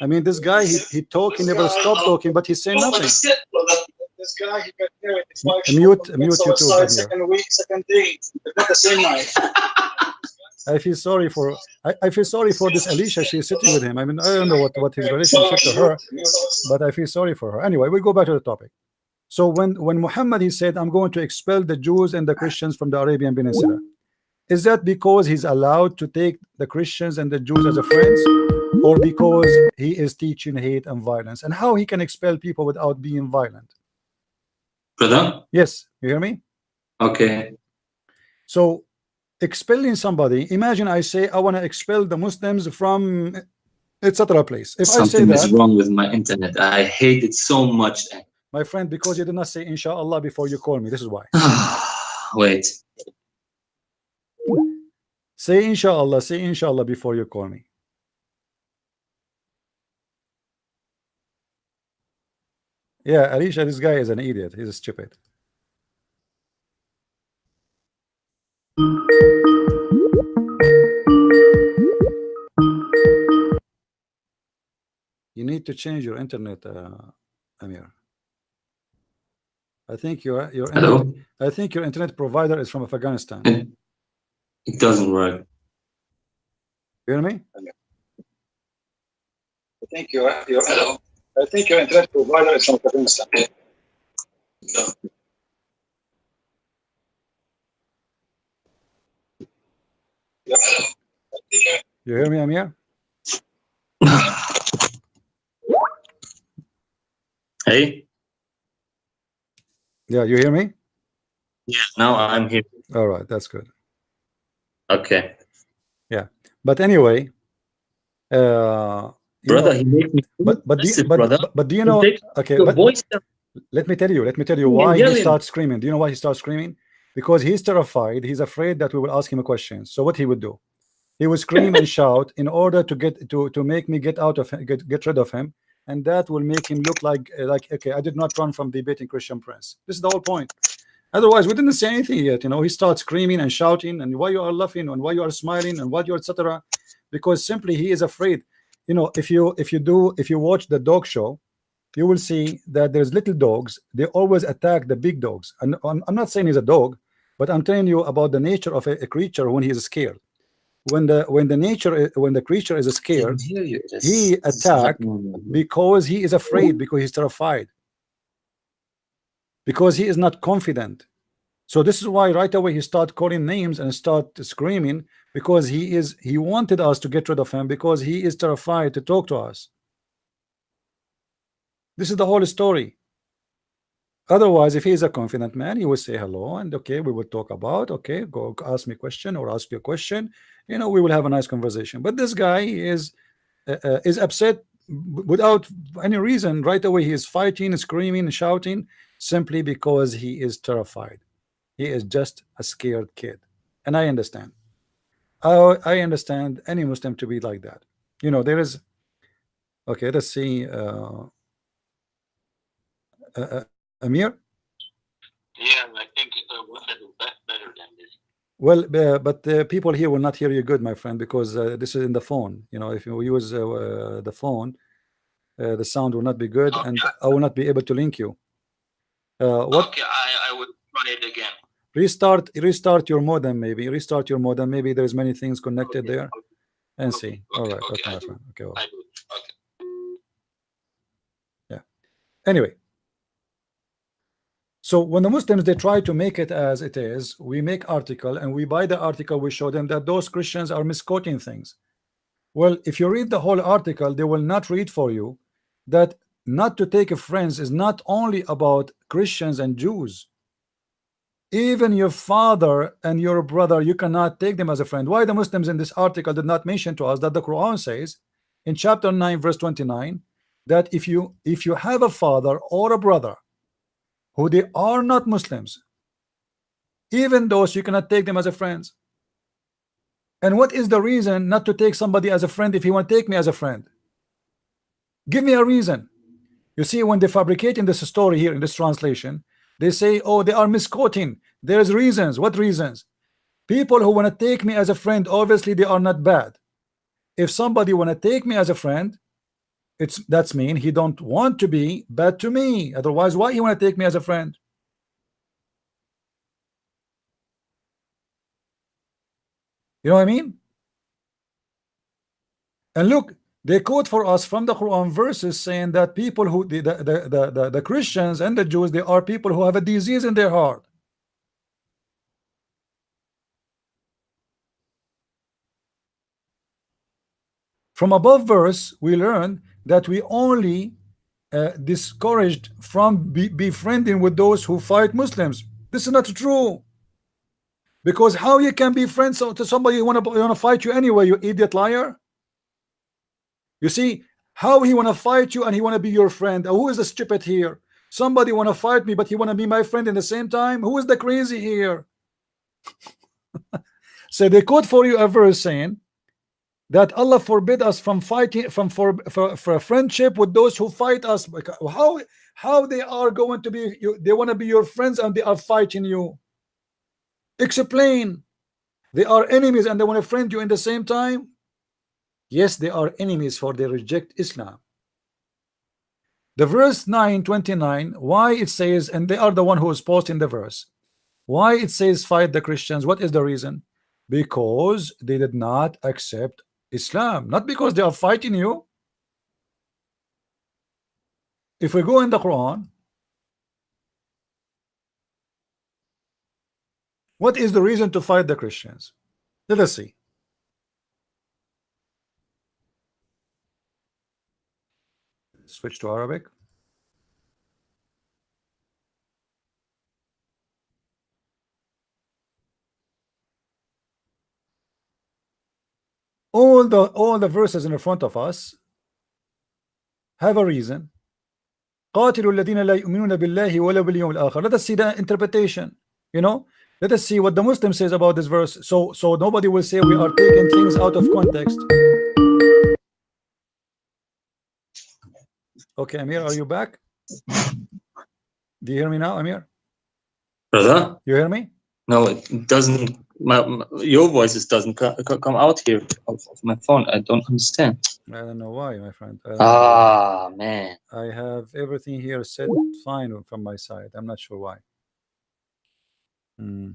A: I mean, this guy he talk, he never stop talking, but he's saying nothing.
B: This guy, he got married. His wife
A: Mute you too, Amir.
B: second week, second day, not the same night.
A: I feel sorry for this Alicia. She's sitting with him. I mean, I don't know what his relationship to her, but I feel sorry for her. Anyway, we go back to the topic. So when Muhammad he said, I'm going to expel the Jews and the Christians from the Arabian Peninsula, Is that because he's allowed to take the Christians and the Jews as a friends, or because he is teaching hate and violence? And how he can expel people without being violent?
C: Brother?
A: Yes, you hear me?
C: Okay.
A: So expelling somebody, imagine I say I want to expel the Muslims from etc. place. If I say
C: Something is
A: that,
C: wrong with my internet. I hate it so much.
A: my friend, because you did not say inshallah before you call me, this is why.
C: Wait.
A: Say inshallah before you call me. Yeah, Alicia, this guy is an idiot. He's stupid. You need to change your internet, Amir. I think your
C: Hello?
A: internet, I think your internet provider is from Afghanistan.
C: It doesn't work.
A: You hear me?
B: I think your hello. I think your internet provider is from Afghanistan.
A: You hear me, Amir?
C: Hey?
A: Yeah, you hear me?
C: Yeah, now I'm here.
A: All right, that's good.
C: Okay.
A: But anyway, you
C: Brother,
A: know,
C: he made me
A: but
C: brother.
A: do you know?
C: Take
A: Okay,
C: the
A: but
C: voice down.
A: let me tell you
C: You
A: why he
C: yell him.
A: starts screaming. Do you know why he starts screaming? Because he's terrified. He's afraid that we will ask him a question. So what he would do? He would scream and shout in order to get to make me get out of him, get rid of him, and that will make him look like okay, I did not run from debating Christian Prince. This is the whole point. Otherwise, we didn't say anything yet. You know, he starts screaming and shouting, and why you are laughing, and why you are smiling, and what you are etc. Because simply he is afraid. You know, if you watch the dog show, you will see that there's little dogs. They always attack the big dogs. And I'm not saying he's a dog, but I'm telling you about the nature of a creature when he is scared. When the creature is scared,
C: Hear you.
A: he attack because he is afraid, because he's terrified, because he is not confident. So this is why right away he start calling names and start screaming, because he wanted us to get rid of him, because he is terrified to talk to us. This is the whole story. Otherwise, if he is a confident man, he would say hello and okay, we will talk about, okay, go ask me a question or ask you a question, you know, we will have a nice conversation. But this guy is upset without any reason. Right away he is fighting, screaming, shouting, simply because he is terrified. He is just a scared kid. And I understand. I understand any Muslim to be like that. You know, there is, okay, let's see, Amir.
C: Yeah, I think Wahid is better than this.
A: Well, but people here will not hear you good, my friend, because this is in the phone. You know, if you use the phone, the sound will not be good,
C: Okay.
A: and I will not be able to link you. What?
C: Okay, I will try it again.
A: Restart your modem, maybe. Restart your modem. Maybe there's many things connected
C: Okay,
A: there, and
C: okay,
A: see. All right,
C: okay,
A: okay,
C: I
A: my
C: do.
A: friend. Okay, well.
C: I do. Okay.
A: Anyway, so when the Muslims, they try to make it as it is, we make article, and we buy the article, we show them that those Christians are misquoting things. Well, if you read the whole article, they will not read for you that not to take friends is not only about Christians and Jews. Even your father and your brother, you cannot take them as a friend. Why the Muslims in this article did not mention to us that the Quran says in chapter 9 verse 29 that if you have a father or a brother who they are not Muslims, even those you cannot take them as a friends. And what is the reason not to take somebody as a friend if you want to take me as a friend? Give me a reason. You see, when they fabricate in this story here in this translation, they say, oh, they are misquoting. There's reasons. What reasons? People who want to take me as a friend, obviously they are not bad. If somebody want to take me as a friend, that's mean he don't want to be bad to me. Otherwise, why you want to take me as a friend? You know what I mean? And look, they quote for us from the Quran verses saying that people who the Christians and the Jews, they are people who have a disease in their heart. From above verse, we learn that we only discouraged from befriending with those who fight Muslims. This is not true. Because how you can be friends to somebody who want to fight you anyway, you idiot liar? You see how he want to fight you and he want to be your friend. Who is the stupid here? Somebody want to fight me, but he want to be my friend in the same time. Who is the crazy here? So they quote for you a verse saying that Allah forbid us from fighting for a friendship with those who fight us. How they are going to be they want to be your friends and they are fighting you? Explain. They are enemies and they want to friend you in the same time. Yes, they are enemies, for they reject Islam. The verse 9:29, why it says, and they are the one who is posting the verse, why it says fight the Christians? What is the reason? Because they did not accept Islam, not because they are fighting you. If we go in the Quran, what is the reason to fight the Christians? Let us see. Switch to Arabic. All the verses in front of us have a reason. قاتلوا الذين لا يؤمنون بالله ولا باليوم الآخر. Let us see the interpretation. You know, let us see what the Muslim says about this verse. So nobody will say we are taking things out of context. Okay, Amir, are you back? Do you hear me now, Amir?
C: Brother?
A: You hear me?
C: No, it doesn't. Your voices doesn't come out here of my phone. I don't understand.
A: I don't know why, my friend.
C: Man.
A: I have everything here set fine from my side. I'm not sure why. You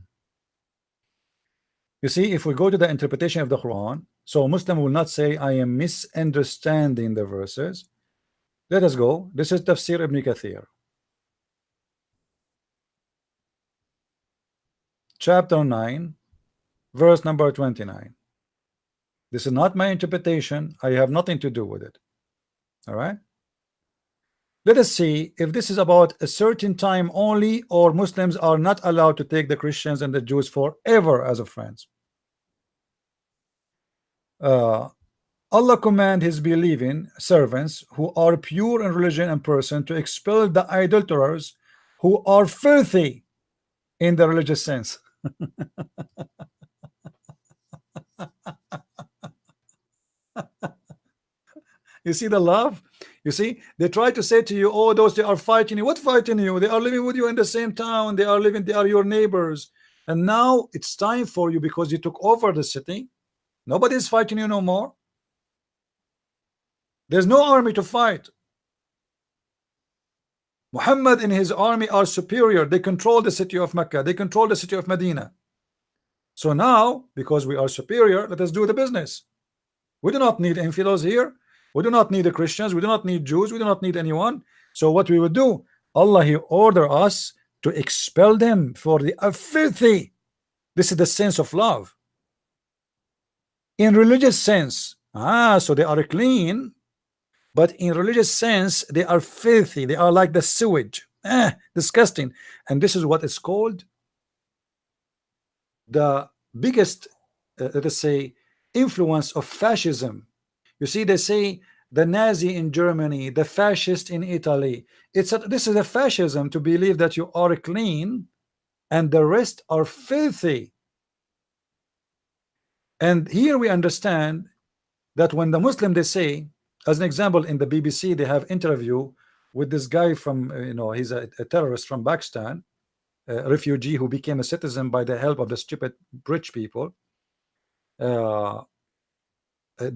A: see, if we go to the interpretation of the Quran, so a Muslim will not say I am misunderstanding the verses. Let us go. This is Tafsir Ibn Kathir, chapter 9, verse number 29. This is not my interpretation. I have nothing to do with it. All right. Let us see if this is about a certain time only, or Muslims are not allowed to take the Christians and the Jews forever as a friends. Allah command his believing servants who are pure in religion and person to expel the idolaters who are filthy in the religious sense. You see the love? You see, they try to say to you, oh, those they are fighting you. What fighting you? They are living with you in the same town. They are your neighbors. And now it's time for you, because you took over the city. Nobody is fighting you no more. There's no army to fight. Muhammad and his army are superior. They control the city of Mecca. They control the city of Medina. So now, because we are superior, let us do the business. We do not need infidels here. We do not need the Christians. We do not need Jews. We do not need anyone. So what we would do, Allah, he order us to expel them, for they are filthy. This is the sense of love. In religious sense, so they are clean, but in religious sense, they are filthy. They are like the sewage. Disgusting. And this is what is called the biggest, let us say, influence of fascism. You see, they say the Nazi in Germany, the fascist in Italy. This is a fascism, to believe that you are clean and the rest are filthy. And here we understand that when the Muslim, they say, as an example, in the BBC, they have interview with this guy from, he's a terrorist from Pakistan, a refugee who became a citizen by the help of the stupid rich people. They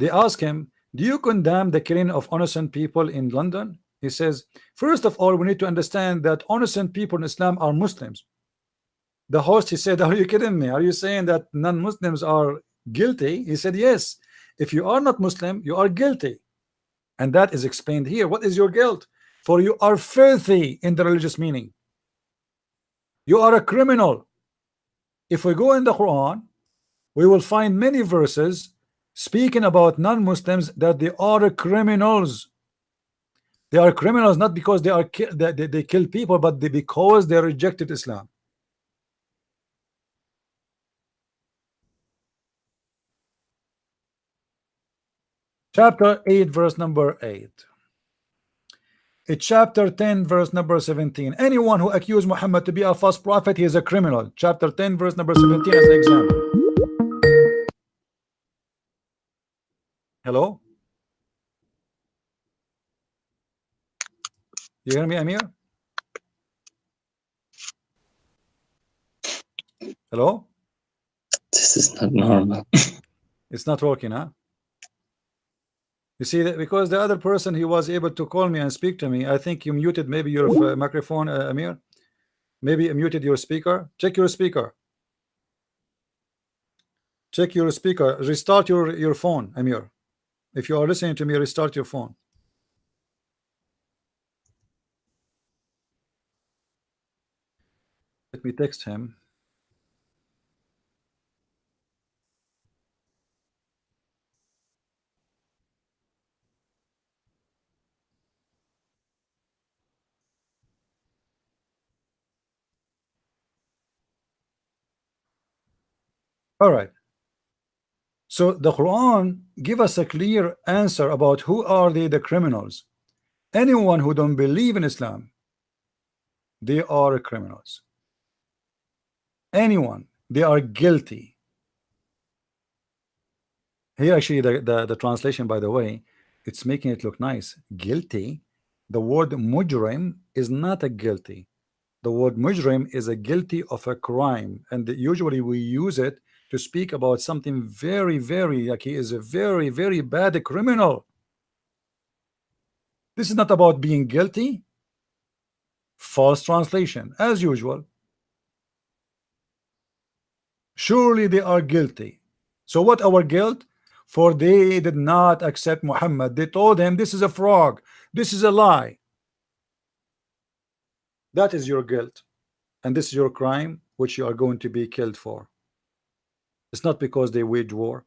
A: ask him, do you condemn the killing of innocent people in London? He says, first of all, we need to understand that innocent people in Islam are Muslims. The host, he said, are you kidding me? Are you saying that non-Muslims are guilty? He said, yes. If you are not Muslim, you are guilty. And that is explained here. What is your guilt? For you are filthy in the religious meaning. You are a criminal. If we go in the Quran, we will find many verses speaking about non-Muslims that they are criminals. They are criminals not because they are they kill people, but because they rejected Islam. Chapter 8 verse number 8. In chapter 10 verse number 17, anyone who accused Muhammad to be a false prophet, he is a criminal. Chapter 10 verse number 17 as an example. Hello, you hear me, Amir? Hello?
C: This is not normal.
A: It's not working, huh? You see that because the other person, he was able to call me and speak to me. I think you muted maybe your microphone, Amir. Maybe you muted your speaker. Check your speaker. Check your speaker. Restart your phone, Amir. If you are listening to me, restart your phone. Let me text him. All right. So the Quran give us a clear answer about who are the criminals. Anyone who don't believe in Islam, they are criminals. Anyone, they are guilty. Here actually the translation, by the way, it's making it look nice. Guilty. The word mujrim is not a guilty. The word mujrim is a guilty of a crime, and usually we use it to speak about something very, very, like he is a very, very bad criminal. This is not about being guilty. False translation, as usual. Surely they are guilty. So what our guilt? For they did not accept Muhammad. They told him this is a frog, this is a lie. That is your guilt, and this is your crime, which you are going to be killed for. It's not because they wage war.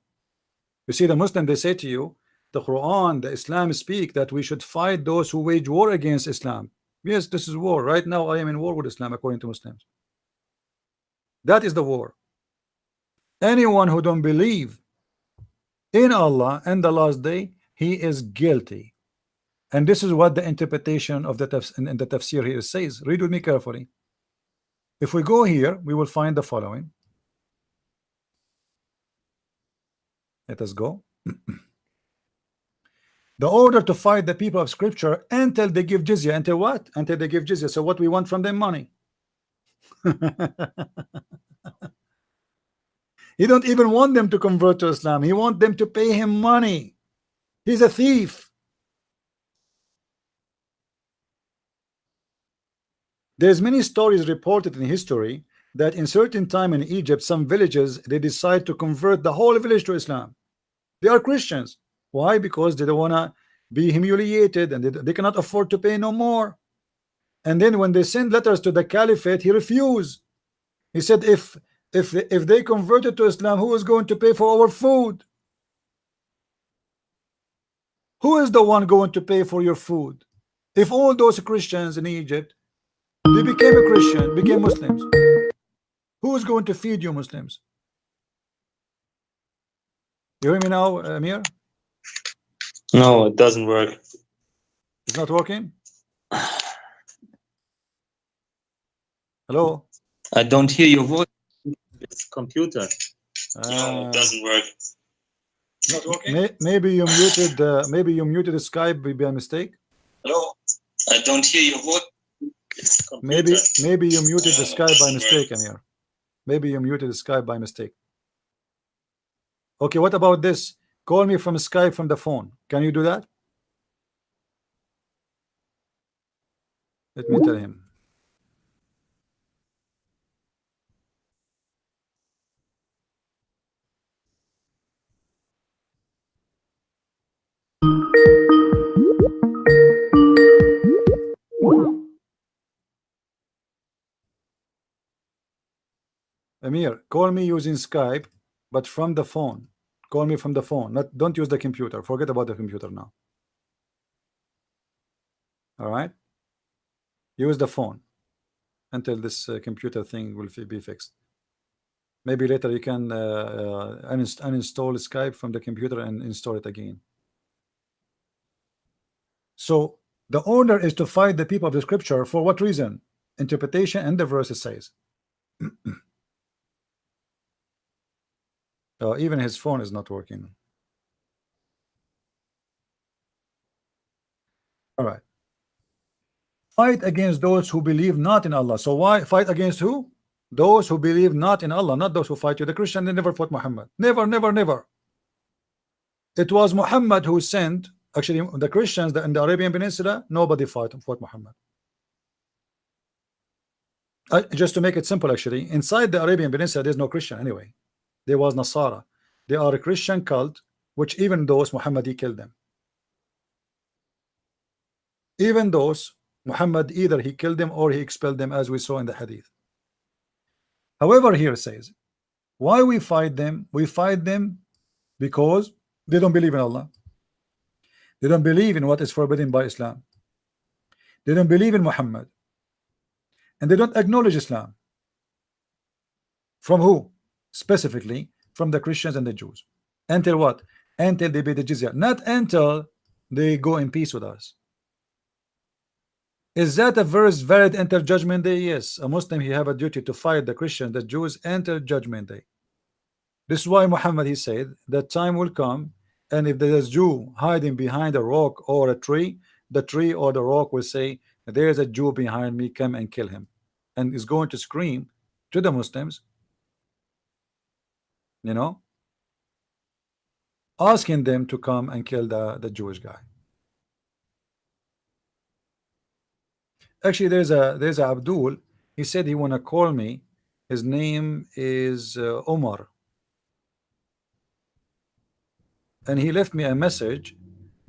A: You see, the Muslim, they say to you, the Quran, the Islam speak that we should fight those who wage war against Islam. Yes, this is war. Right now I am in war with Islam according to Muslims. That is the war. Anyone who don't believe in Allah and the last day, he is guilty. And this is what the interpretation of the tafsir here says. Read with me carefully. If we go here, we will find the following. Let us go. The order to fight the people of Scripture until they give jizya. Until what? Until they give jizya. So what we want from them? Money. He don't even want them to convert to Islam. He wants them to pay him money. He's a thief. There's many stories reported in history that in certain time in Egypt, some villages, they decide to convert the whole village to Islam. They are Christians. Why? Because they don't want to be humiliated, and they cannot afford to pay no more. And then when they send letters to the caliphate, he refused. He said, if they converted to Islam, who is going to pay for our food? Who is the one going to pay for your food? If all those Christians in Egypt, they became a Christian, became Muslims, who is going to feed you Muslims? You hear me now, Amir?
C: No, it doesn't work.
A: It's not working? Hello?
C: I don't hear your voice. It's computer.
A: No,
C: it doesn't work.
B: Not working?
A: Maybe you muted the Skype by mistake.
B: Hello?
C: I don't hear your voice. It's
A: Maybe
C: computer.
A: you muted the
C: No,
A: Skype by
C: doesn't
A: mistake, Amir. Maybe you muted the Skype by mistake. Okay, what about this? Call me from Skype from the phone. Can you do that? Let me tell him. Amir, call me using Skype, but from the phone. Call me from the phone. Don't use the computer. Forget about the computer now. All right. Use the phone until this computer thing will be fixed. Maybe later you can uninstall Skype from the computer and install it again. So the order is to fight the people of the scripture for what reason? Interpretation, and the verse says. Even his phone is not working. All right. Fight against those who believe not in Allah. So why fight against who? Those who believe not in Allah, not those who fight you. The Christian, they never fought Muhammad. Never, never, never. It was Muhammad who sent. Actually, the Christians in the Arabian Peninsula, nobody fought Muhammad. Just to make it simple, actually, inside the Arabian Peninsula, there's no Christian anyway. There was Nasara. They are a Christian cult, which even those Muhammad, he killed them. Even those Muhammad, either he killed them or he expelled them, as we saw in the hadith. However, here it says, why we fight them? We fight them because they don't believe in Allah. They don't believe in what is forbidden by Islam. They don't believe in Muhammad. And they don't acknowledge Islam. From who? Specifically from the Christians and the Jews. Until what? Until they pay the jizya. Not until they go in peace with us. Is that a verse valid until Judgment Day? Yes. A Muslim, he have a duty to fight the Christians, the Jews until Judgment Day. This is why Muhammad, he said that time will come, and if there is a Jew hiding behind a rock or a tree, the tree or the rock will say, there is a Jew behind me, come and kill him. And is going to scream to the Muslims, you know, asking them to come and kill the Jewish guy. Actually, there's a Abdul. He said he wanna call me. His name is Omar, and he left me a message,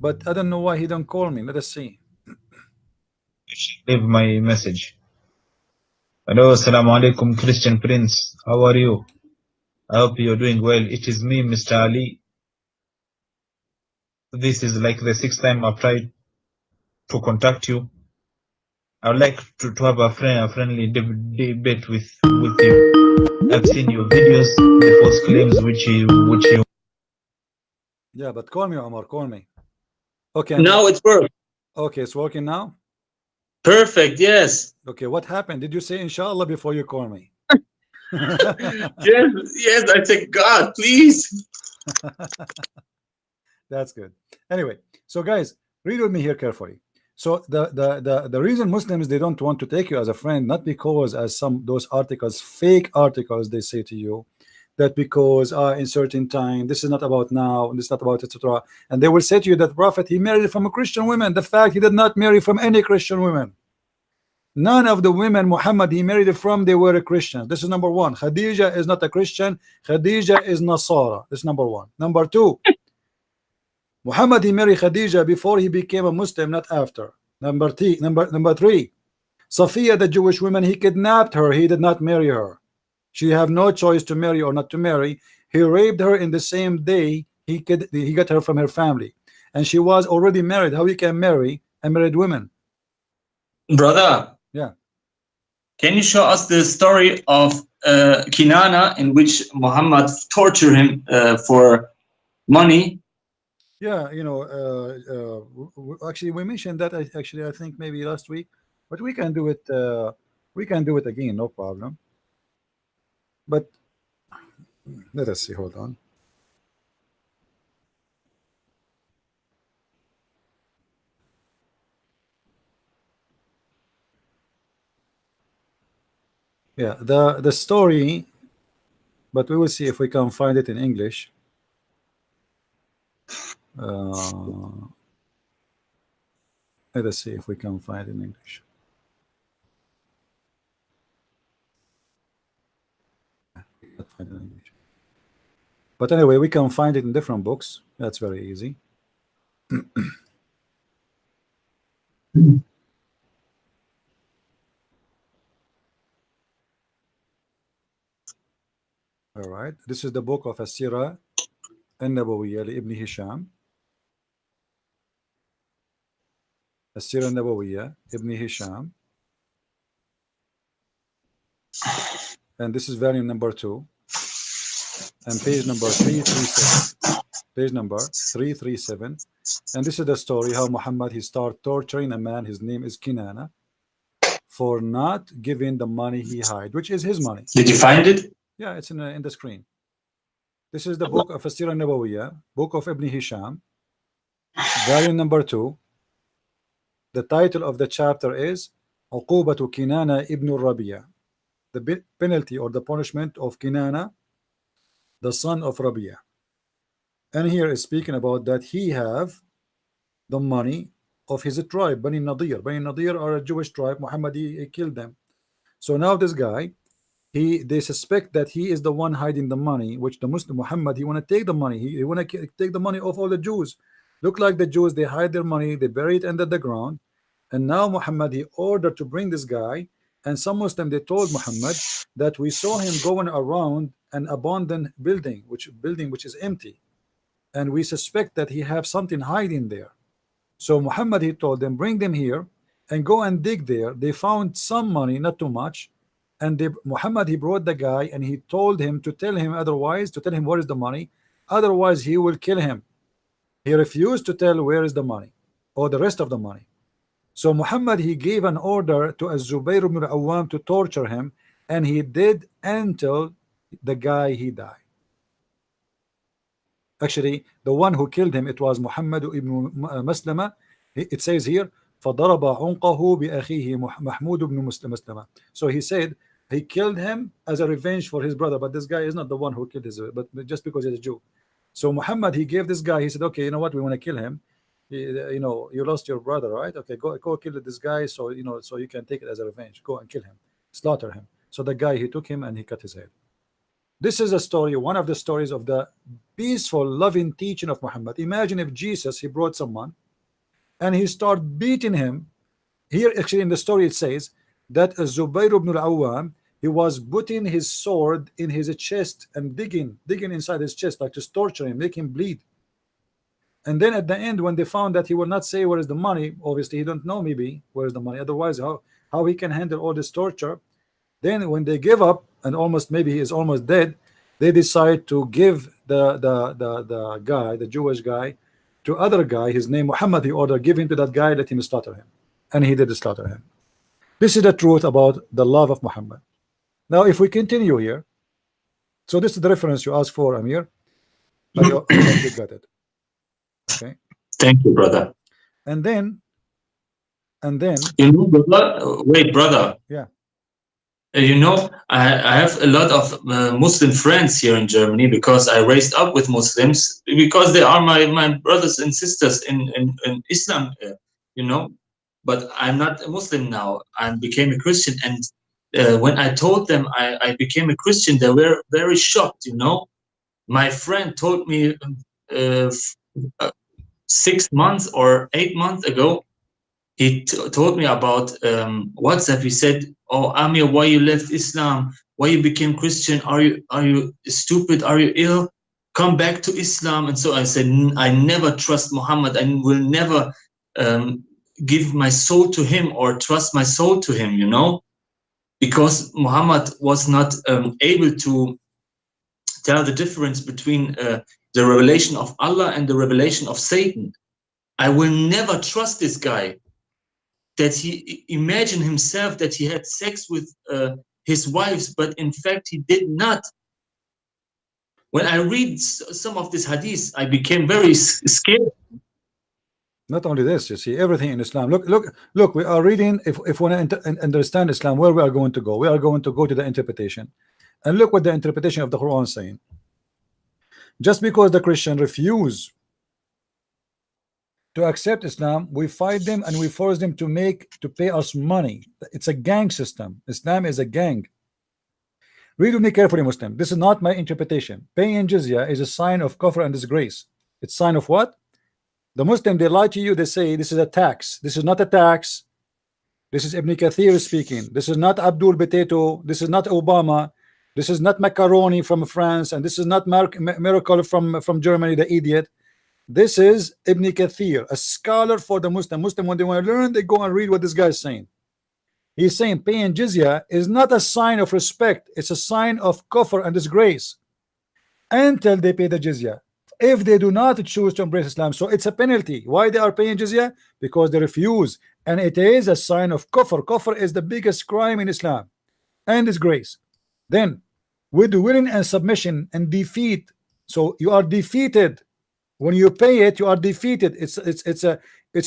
A: but I don't know why he don't call me. Let us see.
F: Leave my message. Hello, assalamu alaikum, Christian Prince. How are you? I hope you're doing well. It is me, Mr. Ali. This is like the 6th time I've tried to contact you. I would like to have a friendly debate with you. I've seen your videos, the false claims which you.
A: Yeah, but call me, Omar. Call me. Okay.
C: Now it's working.
A: Okay, it's working now.
C: Perfect. Yes.
A: Okay, what happened? Did you say inshallah before you call me?
C: Yes. Yes. I said, God, please.
A: That's good. Anyway, so guys, read with me here carefully. So the reason Muslims, they don't want to take you as a friend, not because as those articles, fake articles, they say to you that because in certain time, this is not about now, this is not about etc. And they will say to you that Prophet, he married from a Christian woman. The fact he did not marry from any Christian women. None of the women Muhammad he married from, they were a Christian. This is number one. Khadija is not a Christian. Khadija is Nasara. This is number one. Number two, Muhammad he married Khadija before he became a Muslim, not after. Number three, Safiya, the Jewish woman, he kidnapped her. He did not marry her. She have no choice to marry or not to marry. He raped her in the same day he got her from her family, and she was already married. How he can marry a married woman?
C: Brother.
A: Yeah.
C: Can you show us the story of Kinana in which Muhammad tortured him for money?
A: Yeah, you know, actually we mentioned that actually I think maybe last week, but we can do it. We can do it again, no problem. But let us see. Hold on. Yeah, the story, but we will see if we can find it in English. Let us see if we can find it in English. Not find it in English. But anyway, we can find it in different books. That's very easy. All right, this is the book of As-Sirah النبوية لابن هشام. السيرة النبوية ابن هشام. And this is volume number 2 and page number 337. Page number 337. And this is the story how Muhammad, he started torturing a man, his name is Kinana, for not giving the money he hid, which is his money.
C: Did you find it?
A: Yeah, it's in the screen. This is the book of As-Sirah Nabawiyya, book of Ibn Hisham, volume number 2. The title of the chapter is Uqubatu Kinana ibn Rabi'a, the penalty or the punishment of Kinana, the son of Rabi'a. And here is speaking about that he have the money of his tribe, Bani Nadir. Bani Nadir are a Jewish tribe. Muhammad, he killed them. So now this guy, they suspect that he is the one hiding the money, which the Muslim Muhammad, he want to take the money. He want to take the money of all the Jews. Look like the Jews, they hide their money, they bury it under the ground. And now Muhammad, he ordered to bring this guy. And some Muslim, they told Muhammad that we saw him going around an abandoned building which is empty, and we suspect that he have something hiding there. So Muhammad, he told them, bring them here and go and dig there. They found some money, not too much, and Muhammad, he brought the guy and he told him to tell him otherwise, to tell him where is the money, otherwise he will kill him. He refused to tell where is the money or the rest of the money. So Muhammad, he gave an order to Az-Zubayr ibn al-Awwam to torture him, and he did until the guy, he died. Actually, the one who killed him, it was Muhammad ibn Maslama. It says here, فَضَرَبَ عُنْقَهُ بِأَخِيهِ Mahmud ibn Maslama. So he said he killed him as a revenge for his brother, but this guy is not the one who killed his, but just because he's a Jew. So Muhammad, he gave this guy, he said, okay, you know what, we want to kill him. You know, you lost your brother, right? Okay, go kill this guy, so you know, so you can take it as a revenge. Go and kill him, slaughter him. So the guy, he took him and he cut his head. This is a story, one of the stories of the peaceful, loving teaching of Muhammad. Imagine if Jesus, he brought someone and he started beating him. Here, actually, in the story, it says that Zubayr ibn al-Awwam, he was putting his sword in his chest and digging inside his chest, like to torture him, make him bleed. And then at the end, when they found that he will not say where is the money, obviously he don't know maybe where is the money, otherwise how he can handle all this torture. Then when they give up and almost maybe he is almost dead, they decide to give the guy, the Jewish guy, to other guy, his name Muhammad, he ordered, give him to that guy, let him slaughter him. And he did slaughter him. This is the truth about the love of Muhammad. Now if we continue here, so this is the reference you asked for, Amir. I hope you got it. Okay.
C: Thank you, brother.
A: And then
C: you know, brother, wait, brother.
A: Yeah.
C: You know, I have a lot of Muslim friends here in Germany because I raised up with Muslims, because they are my brothers and sisters in Islam, you know. But I'm not a Muslim now. I became a Christian, and when I told them I became a Christian, they were very shocked. You know, my friend told me 6 months or 8 months ago, he told me about WhatsApp. He said, "Oh, Amir, why you left Islam? Why you became Christian? Are you stupid? Are you ill? Come back to Islam." And so I said, "I never trust Muhammad. I will never give my soul to him or trust my soul to him. You know, because Muhammad was not able to tell the difference between the revelation of Allah and the revelation of Satan. I will never trust this guy, that he imagined himself that he had sex with his wives, but in fact he did not." When I read some of this hadith, I became very scared.
A: not only this, you see everything in Islam. Look, we are reading, if we want to understand Islam, where we are going to go, we are going to go to the interpretation. And look what the interpretation of the Quran is saying. Just because the Christian refuse to accept Islam, we fight them and we force them to pay us money. It's a gang system. Islam is a gang. Read with me carefully, Muslim. This is not my interpretation. Paying jizya is a sign of kufr and disgrace. It's sign of what? The Muslim, they lie to you. They say this is a tax. This is not a tax. This is Ibn Kathir speaking. This is not Abdul Potato. This is not Obama. This is not macaroni from France, and this is not miracle from Germany, the idiot. This is Ibn Kathir, a scholar for the Muslim. When they want to learn, they go and read what this guy is saying. He's saying paying jizya is not a sign of respect, it's a sign of kufr and disgrace until they pay the jizya. If they do not choose to embrace Islam, so it's a penalty. Why they are paying jizya? Because they refuse, and it is a sign of kufr. Kufr is the biggest crime in Islam and disgrace. Then with willing and submission and defeat, so you are defeated when you pay it. You are defeated. It's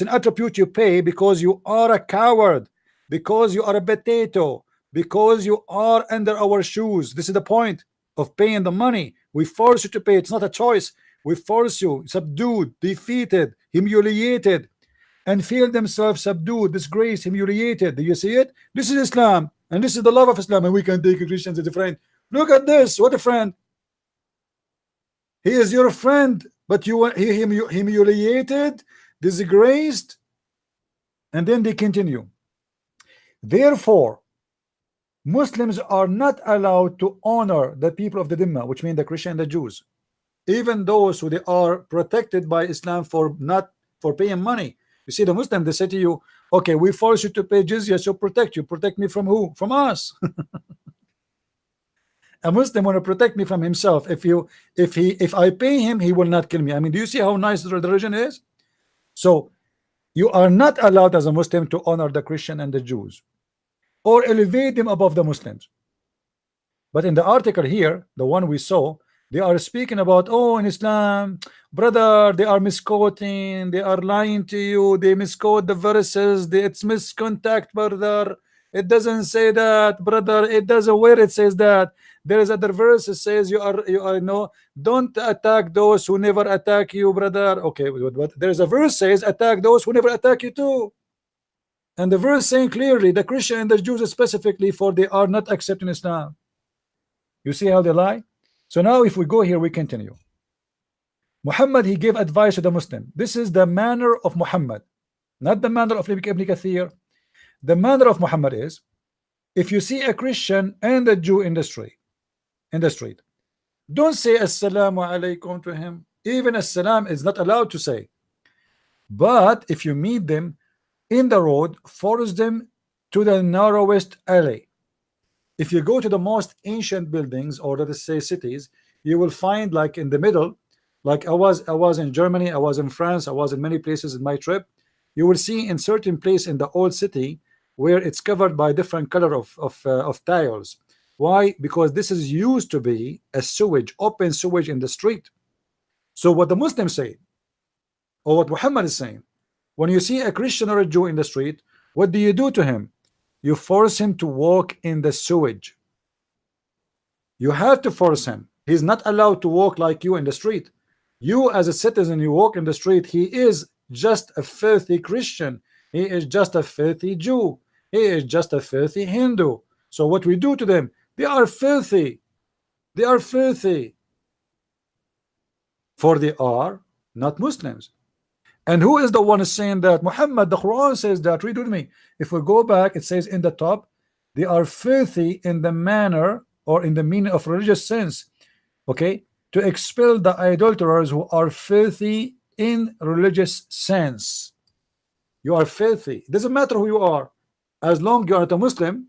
A: an attribute you pay because you are a coward, because you are a potato, because you are under our shoes. This is the point of paying the money. We force you to pay. It's not a choice. We force you, subdued, defeated, humiliated, and feel themselves subdued, disgraced, humiliated. Do you see it? This is Islam, and this is the love of Islam, and we can take Christians as a friend. Look at this. What a friend. He is your friend, but you want him humiliated, disgraced, and then they continue. Therefore, Muslims are not allowed to honor the people of the Dhimma, which mean the Christian and the Jews, even those who they are protected by Islam for paying money. You see, the Muslim, they say to you, okay, we force you to pay jizya, so protect you. Protect me from who? From us. A Muslim want to protect me from himself. If I pay him, he will not kill me. I mean, do you see how nice the religion is? So you are not allowed as a Muslim to honor the Christian and the Jews or elevate them above the Muslims. But in the article here, the one we saw, they are speaking about, oh, in Islam, brother, they are misquoting, they are lying to you, they misquote the verses, it's miscontact, brother. It doesn't say that, brother. It doesn't where it says that. There is other verse that says you are no, don't attack those who never attack you, brother. Okay, but there's a verse says attack those who never attack you too. And the verse saying clearly the Christian and the Jews specifically, for they are not accepting Islam. You see how they lie? So now if we go here, we continue. Muhammad, he gave advice to the Muslim. This is the manner of Muhammad, not the manner of Ibn Kathir. The manner of Muhammad is, if you see a Christian and a Jew in the street, don't say assalamu alaikum to him. Even assalam is not allowed to say. But if you meet them in the road, force them to the narrowest alley. If you go to the most ancient buildings, or let us say cities, you will find like in the middle, like I was in Germany, I was in France, I was in many places in my trip. You will see in certain place in the old city where it's covered by different color of tiles. Why? Because this is used to be a sewage, open sewage in the street. So what the Muslims say, or what Muhammad is saying, when you see a Christian or a Jew in the street, what do you do to him? You force him to walk in the sewage. You have to force him. He's not allowed to walk like you in the street. You as a citizen, you walk in the street, he is just a filthy Christian. He is just a filthy Jew. He is just a filthy Hindu. So what we do to them, they are filthy. They are filthy. For they are not Muslims. And who is the one saying that? Muhammad, the Quran says that. Read with me. If we go back, it says in the top, they are filthy in the manner or in the meaning of religious sense. Okay? To expel the idolaters who are filthy in religious sense. You are filthy. It doesn't matter who you are. As long you are not a Muslim,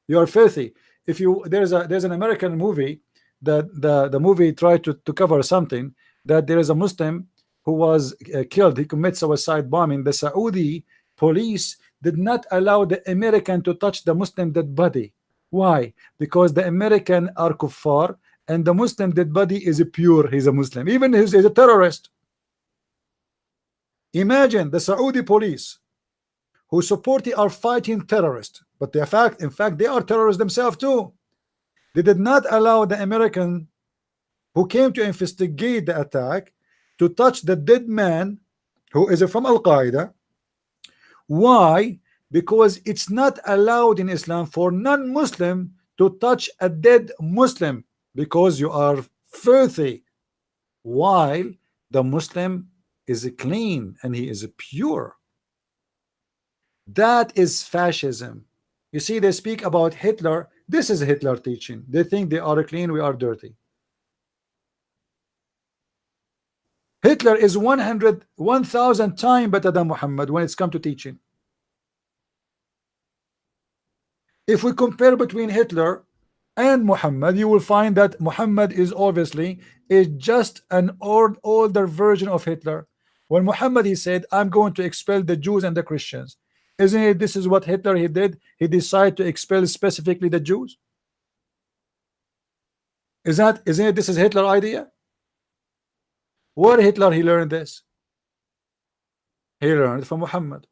A: you are filthy. If you there's an American movie that the movie tried to cover something, that there is a Muslim who was killed. He commits suicide bombing. The Saudi police did not allow the American to touch the Muslim dead body. Why? Because the American are kuffar and the Muslim dead body is pure. He's a Muslim. Even he's a terrorist. Imagine the Saudi police who support are fighting terrorists, but in fact they are terrorists themselves too. They did not allow the American who came to investigate the attack to touch the dead man who is from Al-Qaeda. Why? Because it's not allowed in Islam for non-Muslim to touch a dead Muslim, because you are filthy, while the Muslim is clean and he is pure. That is fascism. You see, they speak about Hitler This is Hitler teaching. They think they are clean, we are dirty. Hitler is 1,000 times better than Muhammad when it's come to teaching. If we compare between Hitler and Muhammad, you will find that Muhammad is obviously just an older version of Hitler. When Muhammad, he said, I'm going to expel the Jews and the Christians. Isn't it this is what Hitler he did? He decided to expel specifically the Jews. Isn't it this is Hitler idea? Where Hitler he learned this? He learned it from Muhammad.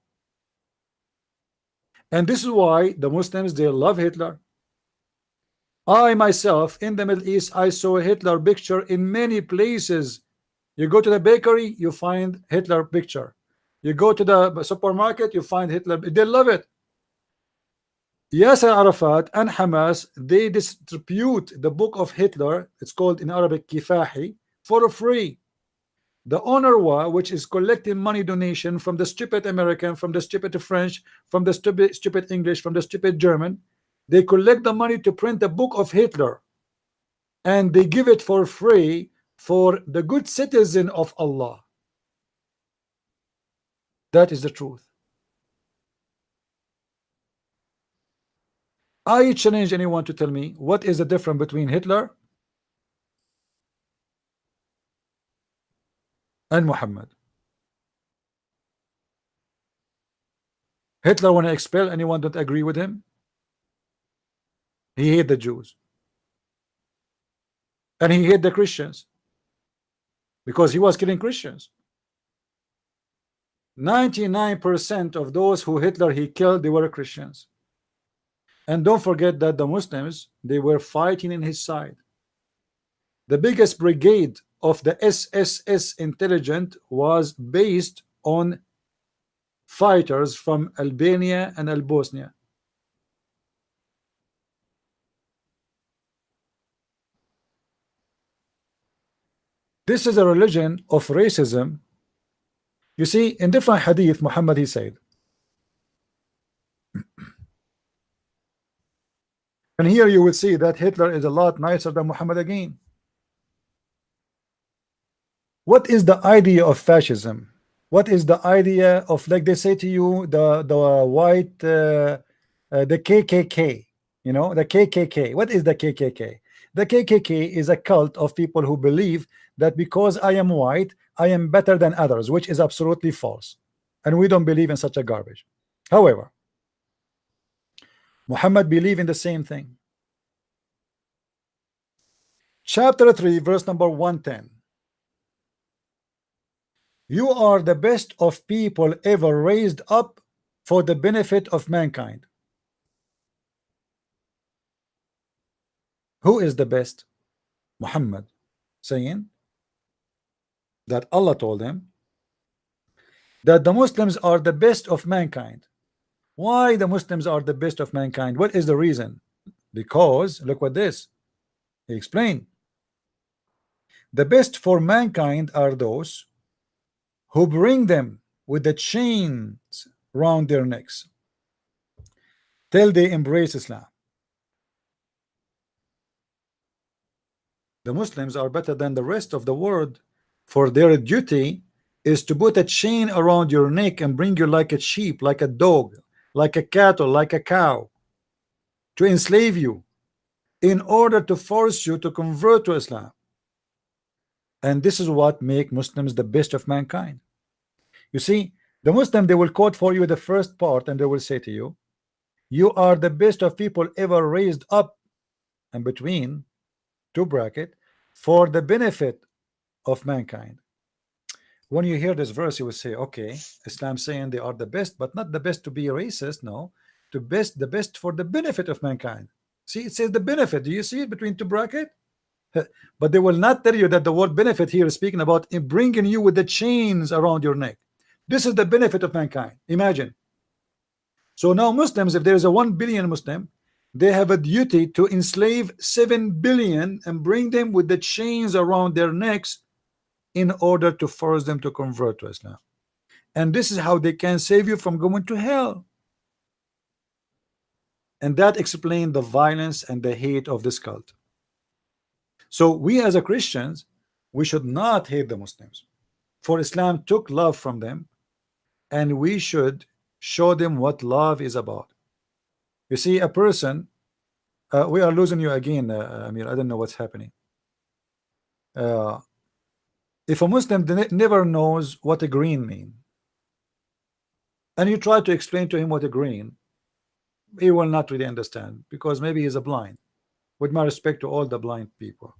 A: And this is why the Muslims, they love Hitler. I myself in the Middle East, I saw a Hitler picture in many places. You go to the bakery, you find Hitler picture. You go to the supermarket, you find Hitler. They love it. Yasser Arafat and Hamas, they distribute the book of Hitler, it's called in Arabic Kifahi, for free. The UNRWA, which is collecting money donation from the stupid American, from the stupid French, from the stupid English, from the stupid German, they collect the money to print the book of Hitler, and they give it for free for the good citizen of Allah. That is the truth. I challenge anyone to tell me what is the difference between Hitler and Muhammad. Hitler want to expel anyone don't agree with him. He hate the Jews and he hate the Christians because he was killing Christians. 99% of those who Hitler he killed, they were Christians. And don't forget that the Muslims, they were fighting in his side. The biggest brigade of the SSS intelligence was based on fighters from Albania and Albania. This is a religion of racism. You see, in different hadith, Muhammad he said, and here you will see that Hitler is a lot nicer than Muhammad again. What is the idea of fascism? What is the idea of, like they say to you, the white, the KKK, you know, the KKK. What is the KKK? The KKK is a cult of people who believe that because I am white, I am better than others, which is absolutely false. And we don't believe in such a garbage. However, Muhammad believed in the same thing. Chapter 3, verse number 110. You are the best of people ever raised up for the benefit of mankind. Who is the best? Muhammad, saying that Allah told him that the Muslims are the best of mankind. Why the Muslims are the best of mankind? What is the reason? Because look what this he explained. The best for mankind are those who bring them with the chains round their necks till they embrace Islam. The Muslims are better than the rest of the world, for their duty is to put a chain around your neck and bring you like a sheep, like a dog, like a cattle, like a cow, to enslave you in order to force you to convert to Islam. And this is what makes Muslims the best of mankind. You see, the Muslim, they will quote for you the first part and they will say to you, you are the best of people ever raised up, and between two bracket, for the benefit of mankind. When you hear this verse, you will say, okay, Islam saying they are the best, but not the best to be a racist. No, the best for the benefit of mankind. See, it says the benefit. Do you see it between two bracket? But they will not tell you that the word benefit here is speaking about in bringing you with the chains around your neck. This is the benefit of mankind. Imagine. So now Muslims, if there is a 1 billion Muslim, they have a duty to enslave 7 billion and bring them with the chains around their necks in order to force them to convert to Islam. And this is how they can save you from going to hell. and that explains the violence and the hate of this cult. So we as a Christians, we should not hate the Muslims, for Islam took love from them, and we should show them what love is about. You see, a person, we are losing you again, Amir. I don't know what's happening. If a Muslim never knows what a green means, and you try to explain to him what a green, he will not really understand, because maybe he's a blind. With my respect to all the blind people,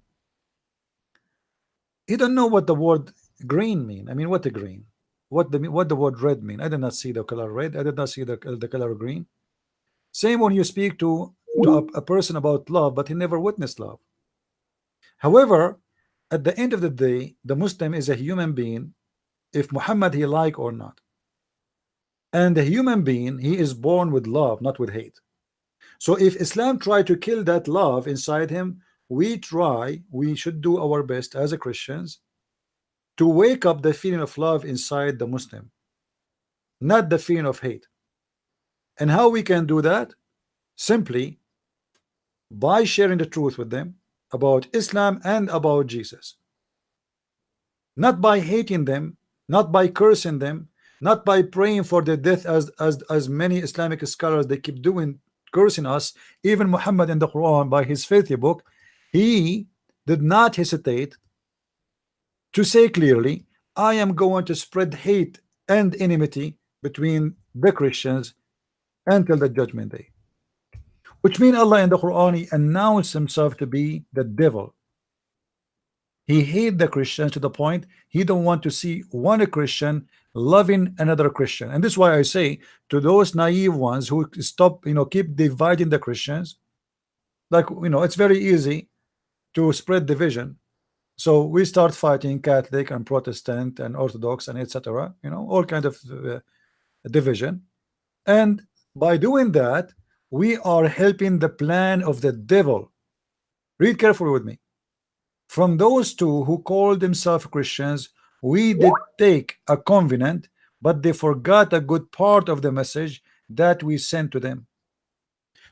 A: he don't know what the word green mean. I mean, what the green, what the word red mean. I did not see the color red. I did not see the color green. Same when you speak to a person about love, but he never witnessed love. However, at the end of the day, the Muslim is a human being, if Muhammad he like or not. And the human being, he is born with love, not with hate. So if Islam try to kill that love inside him, we should do our best as a Christians to wake up the feeling of love inside the Muslim, not the feeling of hate. And how we can do that? Simply by sharing the truth with them about Islam and about Jesus. Not by hating them, not by cursing them, not by praying for their death, as many Islamic scholars they keep doing, cursing us. Even Muhammad in the Quran, by his faithful book, he did not hesitate to say clearly, I am going to spread hate and enmity between the Christians until the judgment day. Which means Allah in the Quran, he announced himself to be the devil. He hates the Christians to the point he don't want to see one Christian loving another Christian. And this is why I say to those naive ones who stop, keep dividing the Christians, like, it's very easy to spread division. So we start fighting Catholic and Protestant and Orthodox and etc. All kind of division. And by doing that, we are helping the plan of the devil. Read carefully with me. From those two who called themselves Christians, we did take a covenant, but they forgot a good part of the message that we sent to them.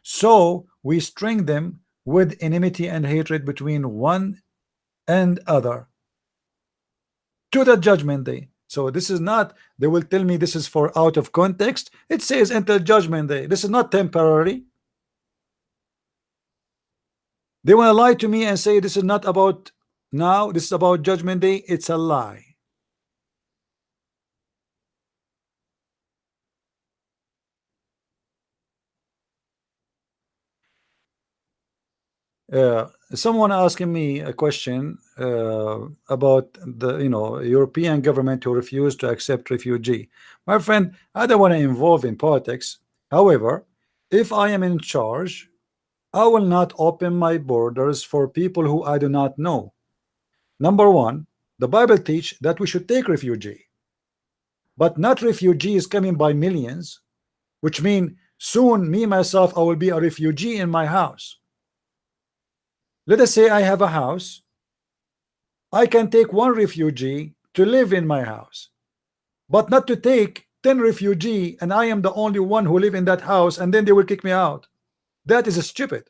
A: So we string them with enmity and hatred between one and other to the judgment day. So this is not, they will tell me this is for out of context. It says until judgment day. This is not temporary. They want to lie to me and say this is not about now, this is about judgment day. It's a lie. Someone asking me a question about the European government who refused to accept refugee. My friend, I don't want to involve in politics. However, if I am in charge, I will not open my borders for people who I do not know. Number one, the Bible teach that we should take refugee, but not refugees coming by millions, which mean soon me myself I will be a refugee in my house. Let us say I have a house. I can take one refugee to live in my house, but not to take 10 refugees and I am the only one who live in that house, and then they will kick me out. That is stupid.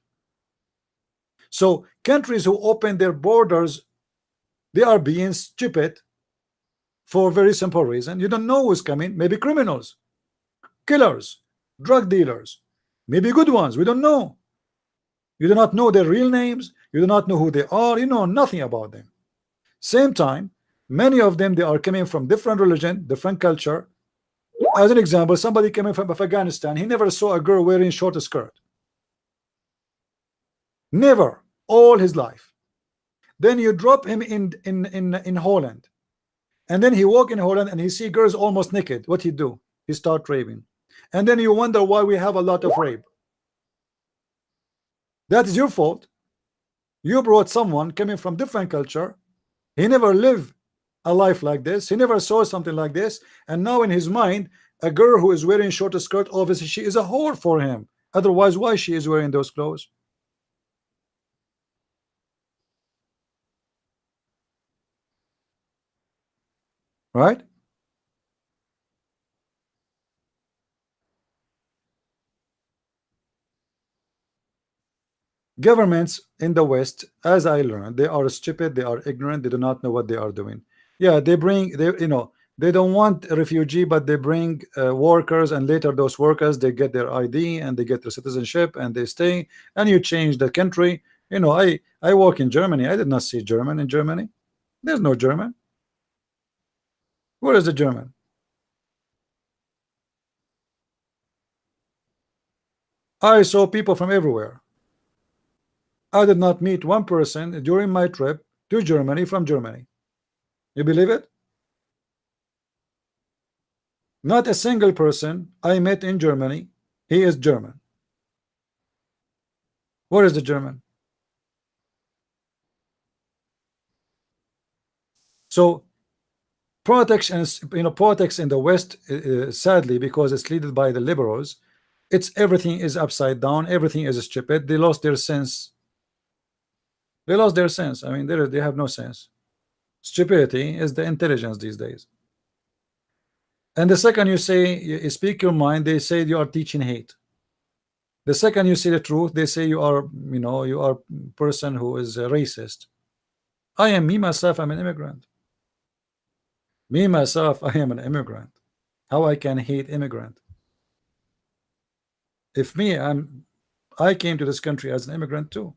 A: So countries who open their borders, they are being stupid for a very simple reason. You don't know who's coming. Maybe criminals, killers, drug dealers, maybe good ones. We don't know. You do not know their real names. You do not know who they are. You know nothing about them. Same time, many of them, they are coming from different religion, different culture. As an example, somebody coming from Afghanistan, he never saw a girl wearing short skirt. Never, all his life. Then you drop him in Holland, and then he walk in Holland and he see girls almost naked. What he do? He start raping. And then you wonder why we have a lot of rape. That is your fault. You brought someone coming from different culture. He never lived a life like this. He never saw something like this. And now in his mind, a girl who is wearing short skirt, obviously she is a whore for him. Otherwise, why she is wearing those clothes? Right? Governments in the West, as I learned, they are stupid, they are ignorant, they do not know what they are doing. Yeah, they they don't want a refugee, but they bring workers, and later those workers, they get their ID and they get their citizenship and they stay, and you change the country. I work in Germany. I did not see German in Germany. There's no German. Where is the German? I saw people from everywhere. I did not meet one person during my trip to Germany from Germany. You believe it? Not a single person I met in Germany, he is German. Where is the German? So politics, politics in the West, sadly, because it's led by the liberals, everything is upside down, everything is stupid. They lost their sense. They lost their sense. I mean, they have no sense. Stupidity is the intelligence these days. And the second you say, you speak your mind, they say you are teaching hate. The second you say the truth, they say you are a person who is a racist. Me myself, I'm an immigrant. Me myself, I am an immigrant. How I can hate immigrant? If I came to this country as an immigrant too.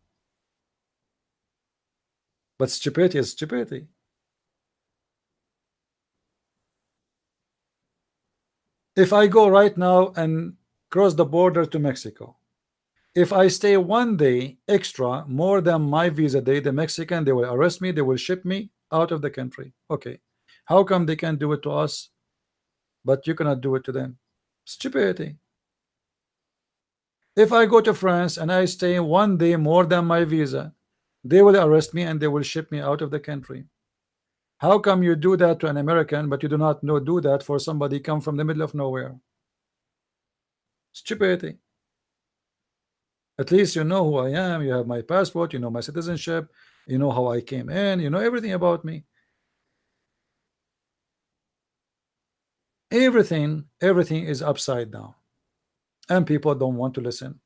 A: But stupidity is stupidity. If I go right now and cross the border to Mexico, if I stay 1 day extra more than my visa day, the Mexican, they will arrest me, they will ship me out of the country. Okay, how come they can do it to us, but you cannot do it to them? Stupidity. If I go to France and I stay 1 day more than my visa, they will arrest me and they will ship me out of the country. How come you do that to an American, but you do not do that for somebody come from the middle of nowhere? Stupidity. At least you know who I am, you have my passport, you know my citizenship, you know how I came in, you know everything about me. Everything is upside down, and people don't want to listen.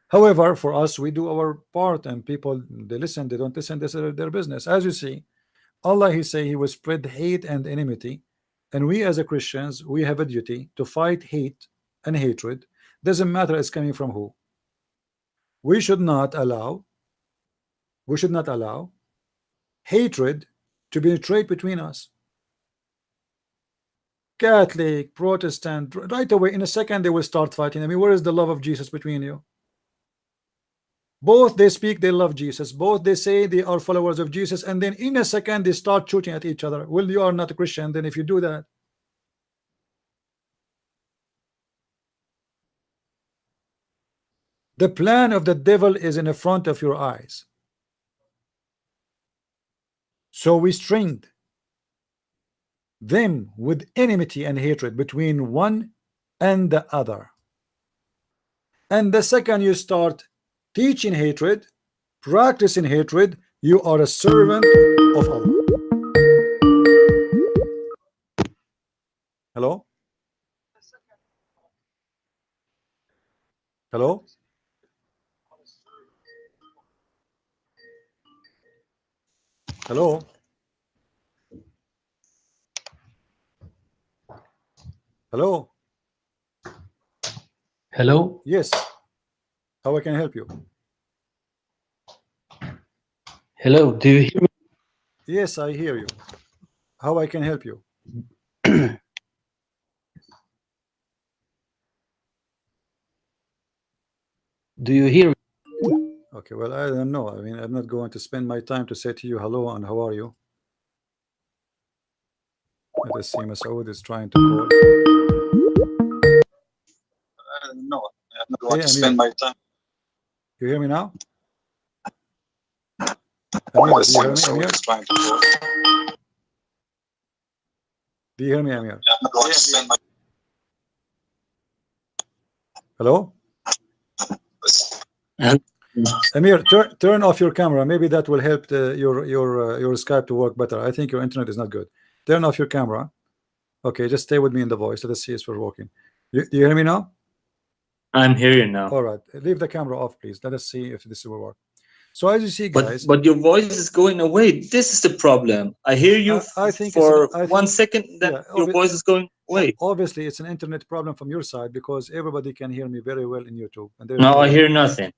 A: However, for us, we do our part, and people, they listen, they don't listen, this is their business. As you see, Allah, he say he will spread hate and enmity, and we as a Christians, we have a duty to fight hate and hatred. Doesn't matter it's coming from who. We should not allow hatred to penetrate between us. Catholic, Protestant, right away in a second they will start fighting. I mean, where is the love of Jesus between you? Both they speak they love Jesus, both they say they are followers of Jesus, and then in a second they start shooting at each other. Well, you are not a Christian then if you do that. The plan of the devil is in the front of your eyes. So we stringed them with enmity and hatred between one and the other. And the second you start teaching hatred, practicing hatred, you are a servant of Allah. Hello? Hello? Hello? Hello?
G: Hello?
A: Yes. How I can help you?
G: Hello, do you hear me?
A: Yes, I hear you. How I can help you?
G: Do you hear me?
A: Okay, well, I don't know. I mean, I'm not going to spend my time to say to you hello and how are you. Let us see, Masoud is trying to call.
B: I don't know. I'm not going
A: Hey,
B: to spend my time.
A: You hear me now? Amir, do you hear me,
B: Masoud
A: Amir?
B: is trying to call.
A: Do you hear me, Amir?
B: I'm not going to spend my
A: Hello?
C: Yeah.
A: Amir, turn off your camera. Maybe that will help your Skype to work better. I think your internet is not good. Turn off your camera. Okay, just stay with me in the voice. Let us see if we're working. Do you hear me now?
C: I'm hearing now.
A: All right, leave the camera off, please. Let us see if this will work. So as you see, guys,
C: But your voice is going away. This is the problem. I hear you
A: I think
C: for
A: it's, I
C: 1
A: think,
C: second, then
A: yeah,
C: your voice is going away.
A: obviously it's an internet problem from your side, because everybody can hear me very well in YouTube, and there's
C: Now
A: no
C: I
A: way.
C: hear nothing.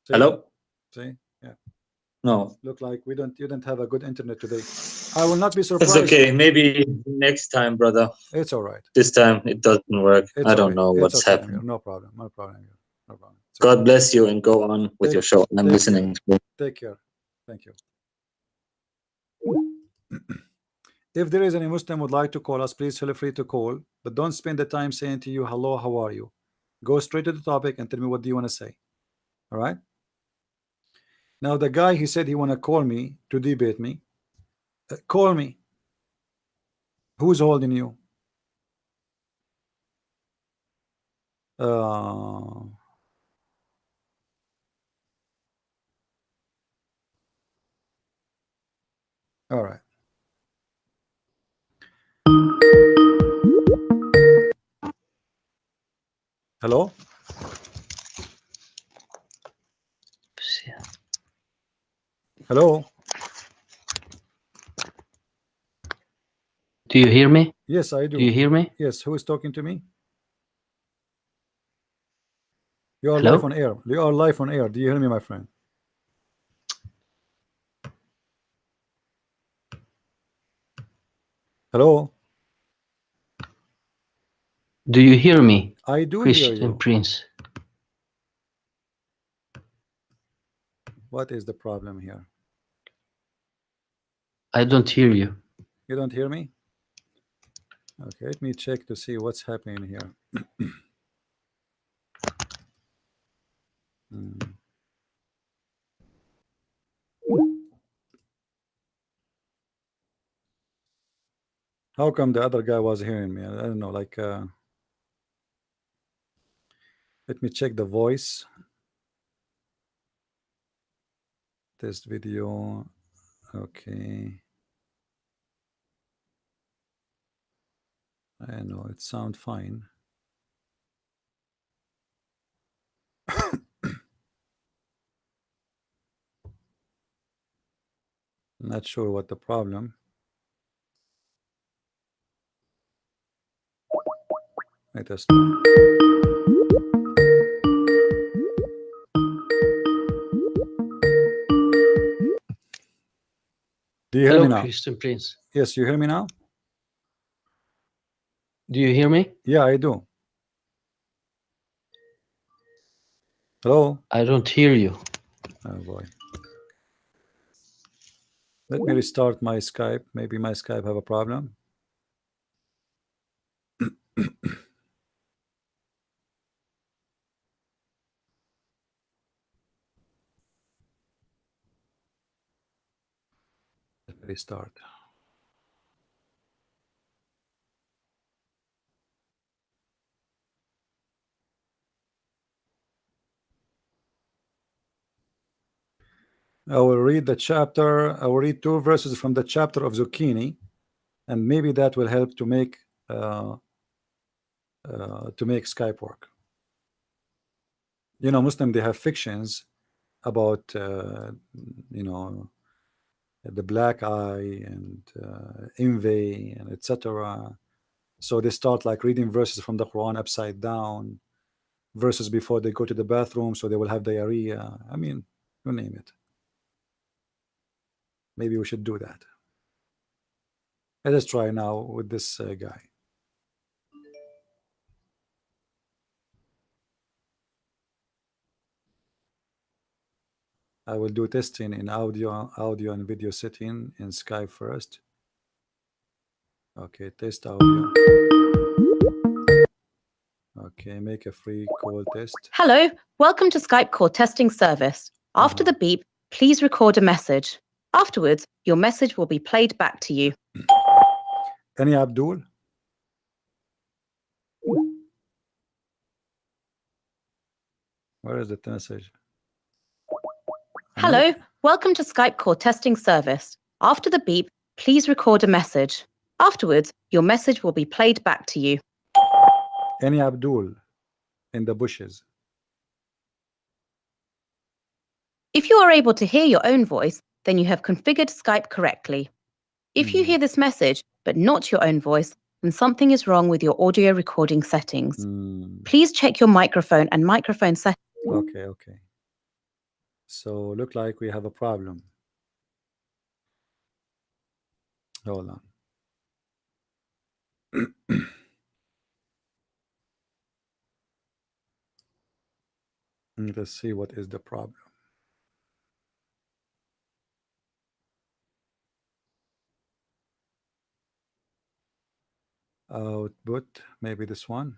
A: See?
C: Hello?
A: See? Yeah.
C: No.
A: Look like you don't have a good internet today. I will not be
C: It's
A: surprised.
C: okay. Maybe next time, brother.
A: It's all right.
C: This time it doesn't work.
A: It's
C: I don't
A: okay.
C: know
A: It's
C: what's
A: okay,
C: happening.
A: Amir. No problem. No problem. Amir. No problem. It's okay.
C: God bless you and go on with your show. I'm
A: take
C: listening.
A: Take care. Thank you. If there is any Muslim would like to call us, please feel free to call, but don't spend the time saying to you, hello, how are you? Go straight to the topic and tell me what do you want to say. All right? Now the guy, he said he want to call me to debate me. Call me. Who's holding you? All right. Hello? Hello?
G: Do you hear me?
A: Yes, I do.
G: Do you hear me?
A: Yes, who is talking to me? You are
G: Hello?
A: live on air. You are live on air. Do you hear me, my friend? Hello?
G: Do you hear me?
A: I do hear
G: Christian
A: you.
G: Prince.
A: What is the problem here?
G: I don't hear you.
A: You don't hear me? Okay, let me check to see what's happening here. How come the other guy was hearing me? I don't know, like let me check the voice. Test video. Okay. I know it sounds fine. Not sure what the problem. Let us try. Do you hear me
G: Hello,
A: now?
G: Christian Prince.
A: Yes, you hear me now?
G: Do you hear me?
A: Yeah, I do. Hello?
G: I don't hear you.
A: Oh boy. Let me restart my Skype. Maybe my Skype have a problem. Let me restart. I will read the chapter. I will read 2 verses from the chapter of Zucchini, and maybe that will help to make Skype work. You know, Muslim, they have fictions about you know, the black eye and envy and etc. So they start like reading verses from the Quran upside down, verses before they go to the bathroom, so they will have diarrhea. I mean, you name it. Maybe we should do that. Let us try now with this guy. I will do testing in audio and video setting in Skype first. Okay, test audio. Okay, make a free call test.
H: Hello, welcome to Skype call testing service. After the beep, please record a message. Afterwards, your message will be played back to you.
A: Any Abdul? Where is the message?
H: Hello, welcome to Skype call testing service. After the beep, please record a message. Afterwards, your message will be played back to you.
A: Any Abdul in the bushes?
H: If you are able to hear your own voice, then you have configured Skype correctly. If you hear this message, but not your own voice, then something is wrong with your audio recording settings. Please check your microphone and microphone settings.
A: Okay. So look like we have a problem. Hold on. Let's see what is the problem. Output, maybe this one.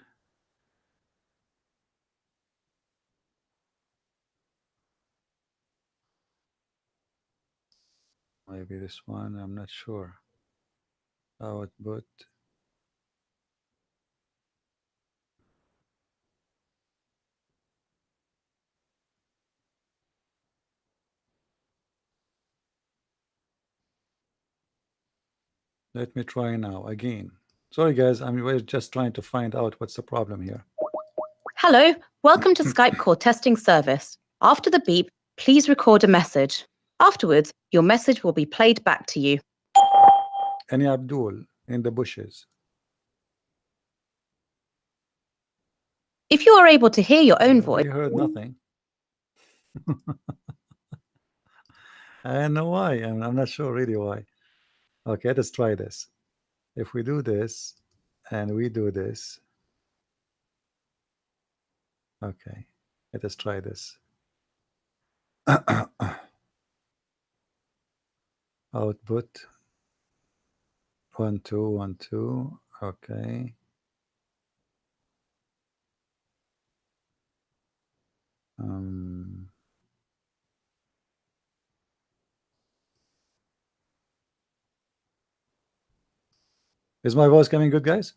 A: Maybe this one, I'm not sure. Output. Let me try now again. Sorry guys, we're just trying to find out what's the problem here.
H: Hello, welcome to Skype call testing service. After the beep, please record a message. Afterwards, your message will be played back to you.
A: Any Abdul in the bushes?
H: If you are able to hear your own voice,
A: We heard nothing. I don't know why. I'm not sure really why. Okay, let's try this. If we do this and we do this, okay, let us try this. Output 1 2 1 2. Okay. Is my voice coming good, guys?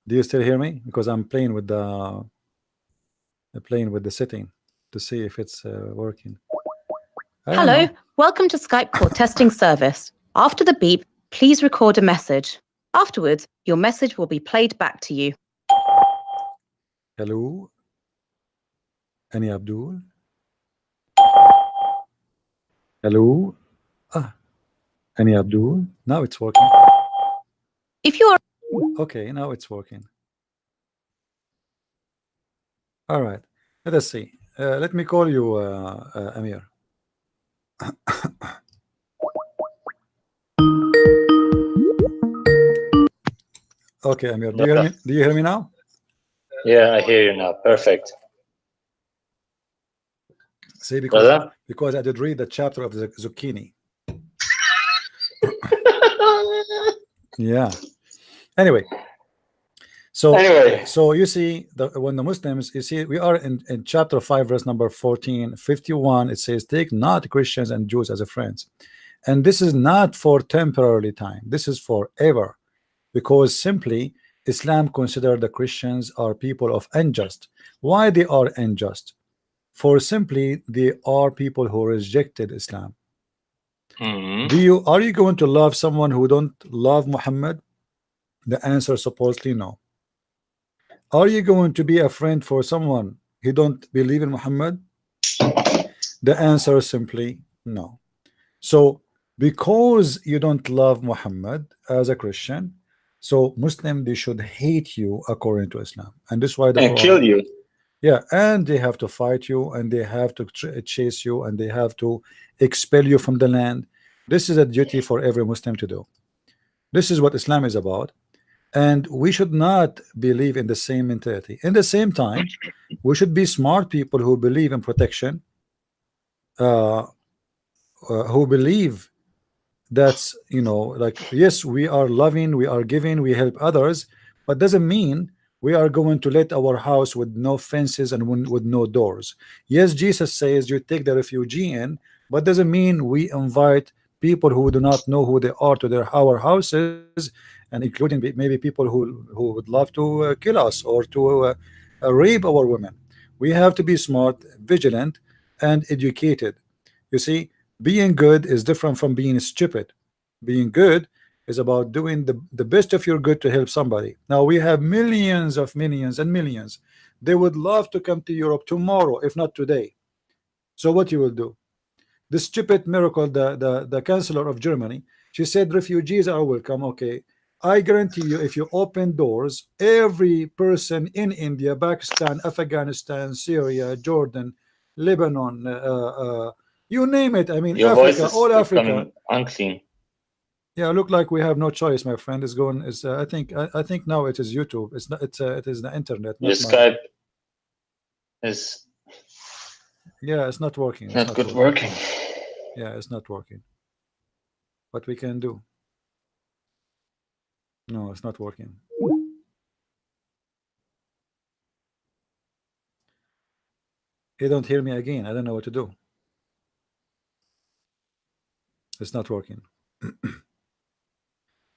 A: Do you still hear me? Because I'm playing with the setting to see if it's working. I don't
H: hello,
A: know.
H: welcome to Skype call testing service. After the beep, please record a message. Afterwards, your message will be played back to you.
A: Hello. Any Abdul? Hello. Any Abdul? Now it's working.
H: If you are
A: Okay, now it's working. All right. Let us see. Let me call you Amir. Okay, Amir. Do you hear me? Do you hear me now?
I: Yeah, I hear you now. Perfect.
A: See, because
I: Brother?
A: because I did read the chapter of the zucchini. Yeah. Anyway, so you see, when the Muslims, you see, we are in chapter 5, verse number 14, 51. It says, "Take not Christians and Jews as a friends," and this is not for temporarily time. This is forever, because simply Islam consider the Christians are people of unjust. Why they are unjust? For simply they are people who rejected Islam. Are you going to love someone who don't love Muhammad? The answer supposedly no. Are you going to be a friend for someone who don't believe in Muhammad? The answer is simply no. So because you don't love Muhammad as a Christian, so Muslim, they should hate you according to Islam, and this is why they
I: kill you.
A: Yeah, and they have to fight you, and they have to chase you, and they have to expel you from the land. This is a duty for every Muslim to do. This is what Islam is about, and we should not believe in the same mentality. In the same time, we should be smart people who believe in protection, who believe that's, you know, like, yes, we are loving, we are giving, we help others, but doesn't mean we are going to let our house with no fences and with no doors. Yes, Jesus says you take the refugee in, but doesn't mean we invite people who do not know who they are to our houses, and including maybe people who would love to kill us or to rape our women. We have to be smart, vigilant, and educated. You see, being good is different from being stupid. Being good is about doing the best of your good to help somebody. Now we have millions and millions They would love to come to Europe tomorrow, if not today. So what you will do? The stupid miracle, the chancellor of Germany, she said refugees are welcome. Okay, I guarantee you, if you open doors, every person in India, Pakistan, Afghanistan, Syria, Jordan, Lebanon, you name it. I mean,
I: Your voice
A: Africa,
I: is
A: all Africa.
I: becoming unclean.
A: Yeah, look like we have no choice, my friend. Is going is I think now it is YouTube. It's not. It is the internet.
I: Your
A: Not my,
I: Skype is
A: yeah, it's not working. It's
I: not good working.
A: Yeah, it's not working. What we can do? No, it's not working. You don't hear me again. I don't know what to do. It's not working.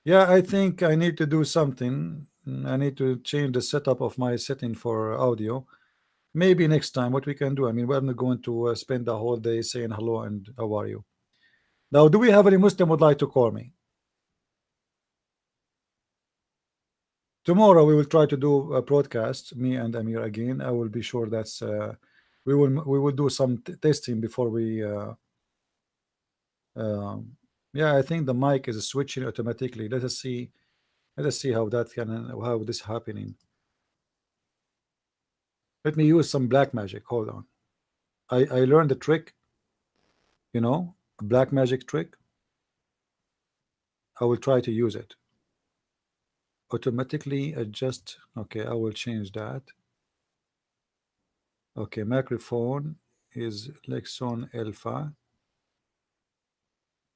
A: Yeah, I think I need to do something. I need to change the setup of my setting for audio. Maybe next time what we can do. I mean, we're not going to spend the whole day saying hello and how are you. Now, do we have any Muslim would like to call me? Tomorrow we will try to do a broadcast, me and Amir again. I will be sure that's we will do some testing before we yeah, I think the mic is switching automatically. Let us see how that can, how this happening. Let me use some black magic. Hold on. I learned the trick, you know, a black magic trick. I will try to use it. Automatically adjust. Okay, I will change that. Okay, microphone is Lexon Alpha.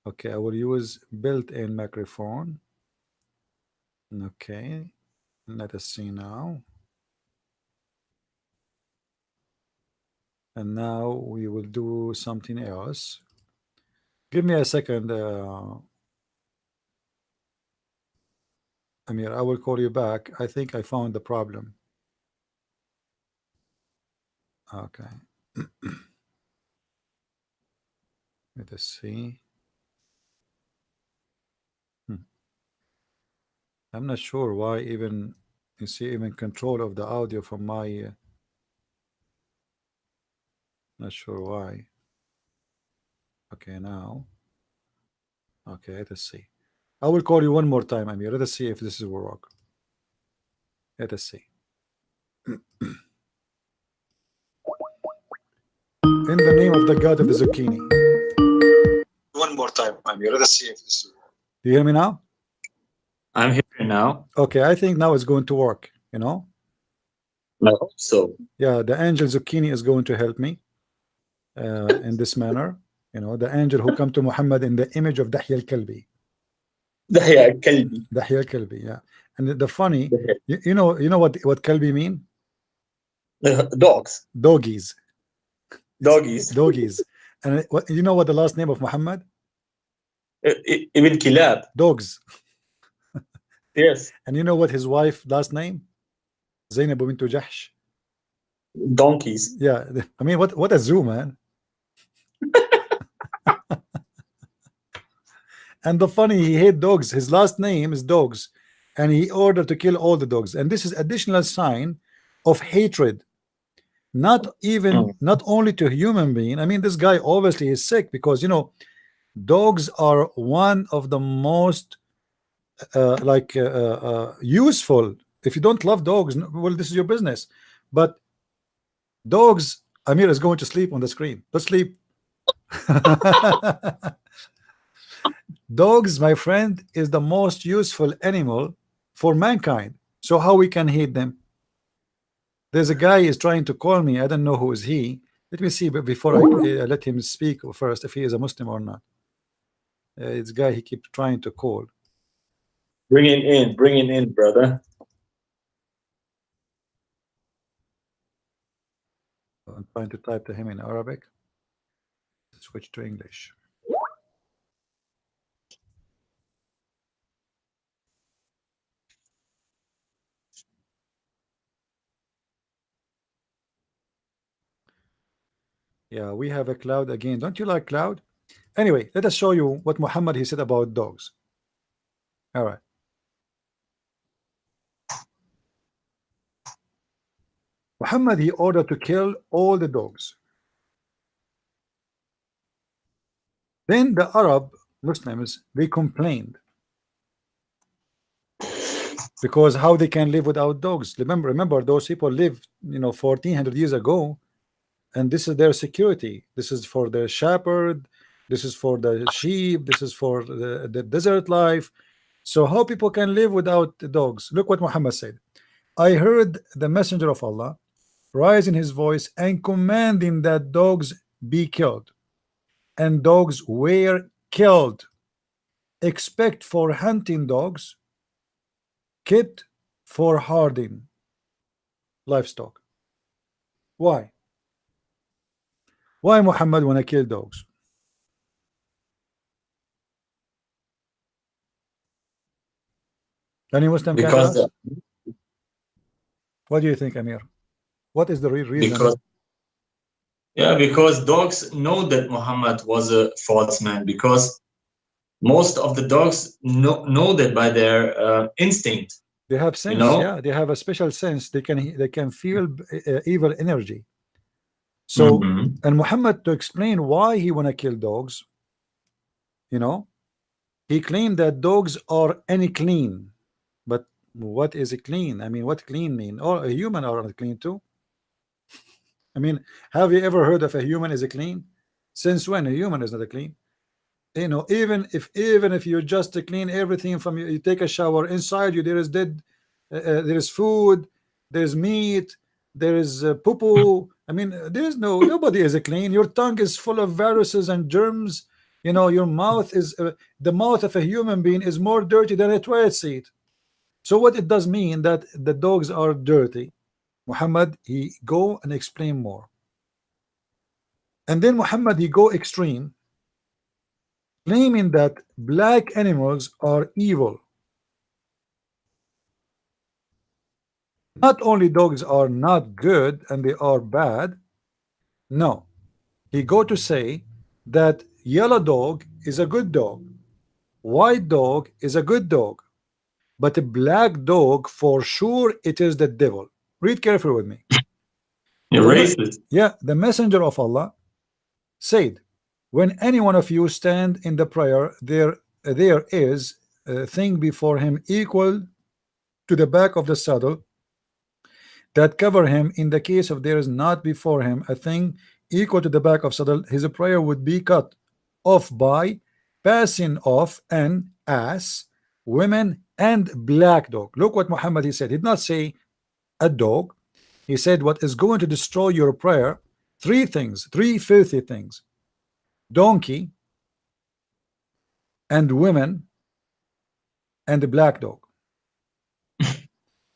A: Okay, I will use built-in microphone. Okay, let us see now. And now we will do something else. Give me a second, Amir. I will call you back. I think I found the problem. Okay. Let us see. I'm not sure why even you see even control of the audio from my not sure why. Okay, now. Okay, let us see. I will call you one more time, Amir. Let us see if this will work. Let us see. In the name of the God of the zucchini.
B: One more time, Amir. Let us see if this will work.
A: Do you hear me now?
C: I'm here now.
A: Okay, I think now it's going to work, you know?
C: I hope so.
A: Yeah, the angel zucchini is going to help me in this manner. You know, the angel who come to Muhammad in the image of Dahya al-Kalbi.
C: Dahya al-Kalbi.
A: Dahya al-Kalbi, yeah. And the funny, you know what Kalbi mean?
C: Dogs.
A: Doggies.
C: Doggies.
A: Doggies. And you know what the last name of Muhammad?
C: Ibn Kilab.
A: Dogs.
C: Yes.
A: And you know what his wife last name? Zainab bint Jahsh.
C: Donkeys.
A: Yeah, I mean, what a zoo, man. And the funny, he hate dogs. His last name is Dogs, and he ordered to kill all the dogs. And this is additional sign of hatred. Not only to human being. I mean, this guy obviously is sick because, you know, dogs are one of the most useful. If you don't love dogs, well, this is your business. But dogs, Amir is going to sleep on the screen. Let's sleep. Dogs, my friend, is the most useful animal for mankind. So how we can hate them? There's a guy is trying to call me. I don't know who is he. Let me see, but before I let him speak first, if he is a Muslim or not. It's a guy he keeps trying to call.
C: Bring it in, brother.
A: I'm trying to type to him in Arabic. Switch to English. Yeah, we have a cloud again. Don't you like cloud? Anyway, let us show you what Muhammad he said about dogs. All right. Muhammad, he ordered to kill all the dogs. Then the Arab Muslims, they complained because how they can live without dogs. Remember those people lived, 1400 years ago, and this is their security. This is for the shepherd, this is for the sheep, this is for the desert life. So how people can live without the dogs? Look what Muhammad said. I heard the messenger of Allah raising his voice and commanding that dogs be killed, and dogs were killed, except for hunting dogs kept for herding livestock. Why? Why Muhammad wanna kill dogs? Any Muslim can
C: Because
A: ask? What do you think, Amir? What is the real reason?
C: because dogs know that Muhammad was a false man, because most of the dogs know that by their instinct.
A: They have sense, yeah. They have a special sense. They can feel evil energy. So, and Muhammad, to explain why he wanna kill dogs, he claimed that dogs are unclean. But what is a clean? I mean, what clean mean? Or a human are unclean too? I mean, have you ever heard of a human is a clean? Since when a human is not a clean? Even if you just clean everything from you take a shower, inside you there is dead, there is food, there is meat, there is poo-poo. I mean, there is nobody is a clean. Your tongue is full of viruses and germs. Your mouth is the mouth of a human being is more dirty than a toilet seat. So what it does mean that the dogs are dirty? Muhammad, he go and explain more, and then Muhammad, he go extreme, claiming that black animals are evil. Not only dogs are not good and they are bad, no, he go to say that yellow dog is a good dog, white dog is a good dog, but a black dog for sure it is the devil. Read carefully with me.
C: You're racist.
A: Yeah, the messenger of Allah said, when any one of you stand in the prayer, there is a thing before him equal to the back of the saddle that cover him. In the case of there is not before him a thing equal to the back of saddle, his prayer would be cut off by passing off an ass, women, and black dog. Look what Muhammad he said. He did not say a dog. He said what is going to destroy your prayer, three things, three filthy things: donkey and women and the black dog.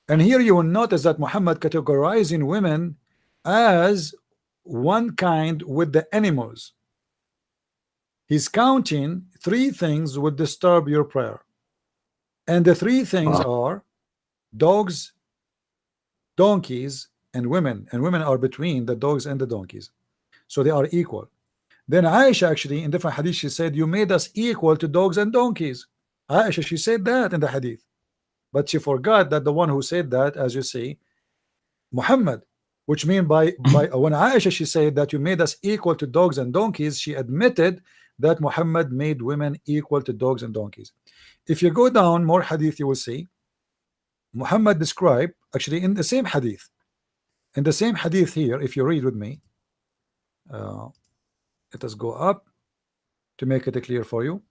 A: And here you will notice that Muhammad categorizing women as one kind with the animals. He's counting three things would disturb your prayer, and the three things are dogs, donkeys, and women. And women are between the dogs and the donkeys, so they are equal. Then Aisha, actually in different hadith, she said, you made us equal to dogs and donkeys. Aisha, she said that in the hadith, but she forgot that the one who said that, as you see, Muhammad, which mean by when Aisha, she said that you made us equal to dogs and donkeys, she admitted that Muhammad made women equal to dogs and donkeys. If you go down more hadith, you will see Muhammad described, actually in the same hadith, here, if you read with me, let us go up to make it clear for you.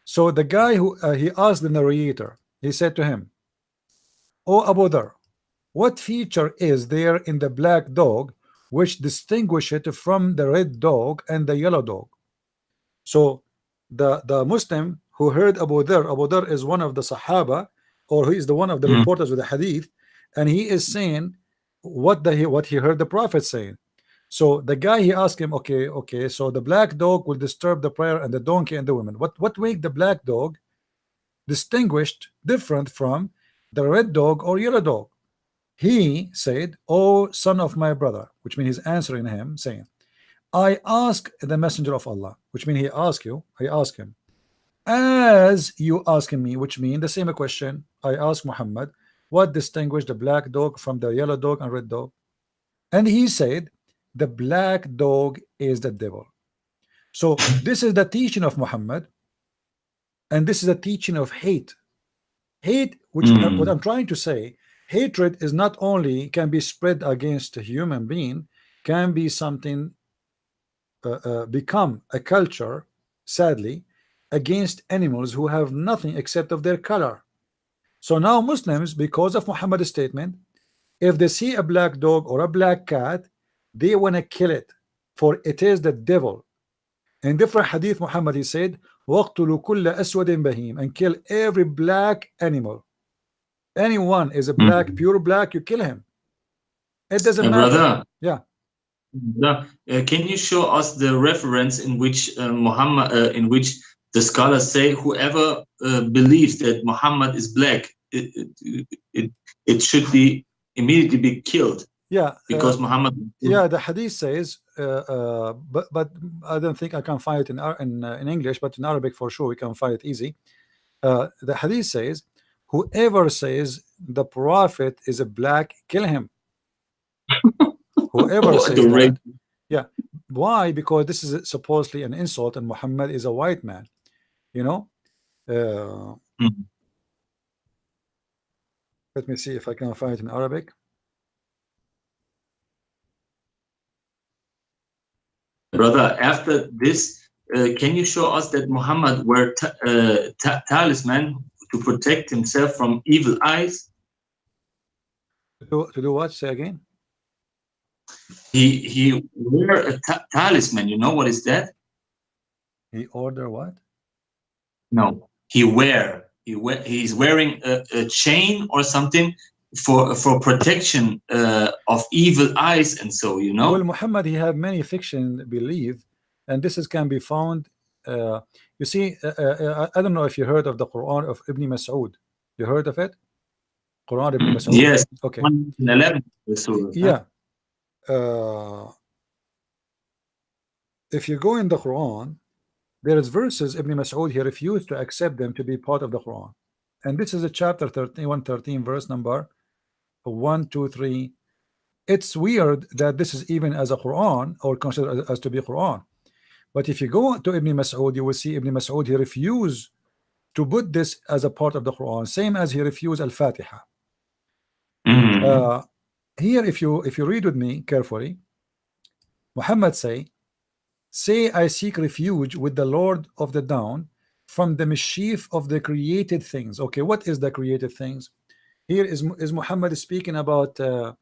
A: So the guy who he asked the narrator, he said to him, "O Abu Dhar, what feature is there in the black dog which distinguish it from the red dog and the yellow dog?" So the Muslim who heard Abu Dhar is one of the Sahaba, or he is the one of the reporters of the hadith, and he is saying what he heard the Prophet saying. So the guy, he asked him, okay, so the black dog will disturb the prayer, and the donkey and the women. What make the black dog distinguished different from the red dog or yellow dog? He said, "Oh son of my brother," which means he's answering him, saying, "I ask the messenger of Allah," which means he asked him, "as you asking me," which means the same question I asked Muhammad, what distinguished the black dog from the yellow dog and red dog? And he said the black dog is the devil. So this is the teaching of Muhammad, and this is a teaching of hate. Hate, which what I'm trying to say, hatred is not only can be spread against a human being, can be something become a culture, sadly, against animals who have nothing except of their color. So now Muslims, because of Muhammad's statement, if they see a black dog or a black cat, they want to kill it, for it is the devil. In different hadith, Muhammad, he said, وَاقْتُلُوا كُلَّ أَسْوَدٍ بَهِيمٍ, and kill every black animal. Anyone is a black, pure black, you kill him. It doesn't matter.
C: Brother,
A: Yeah.
C: Can you show us the reference in which in which the scholars say whoever believes that Muhammad is black, it should be immediately be killed?
A: Yeah,
C: because Muhammad.
A: Yeah, the hadith says, but I don't think I can find it in English, but in Arabic for sure we can find it easy. The hadith says, whoever says the prophet is a black, kill him. Whoever says that, yeah. Why? Because this is supposedly an insult, and Muhammad is a white man. You know. Let me see if I can find it in Arabic.
C: Brother, after this, can you show us that Muhammad wear talisman to protect himself from evil eyes?
A: To do what? Say again.
C: He wear a talisman. You know what is that?
A: He order what?
C: No, he's wearing a chain or something for protection of evil eyes, and so, you know.
A: Well, Muhammad, he have many fiction believe, and this is can be found. You see, I don't know if you heard of the Quran of Ibn Mas'ud. You heard of it? Quran Ibn Mas'ud.
C: Yes.
A: Okay.
C: 11.
A: Yeah. If you go in the Quran, there is verses Ibn Mas'ud, he refused to accept them to be part of the Quran, and this is a chapter 113, verse number 1, 2, 3. It's weird that this is even as a Quran or considered as to be Quran, but if you go to Ibn Mas'ud, you will see Ibn Mas'ud, he refused to put this as a part of the Quran, same as he refused Al-Fatiha. Here, if you read with me carefully, Muhammad say, I seek refuge with the Lord of the Dawn from the mischief of the created things. Okay, what is the created things? Here is Muhammad speaking about you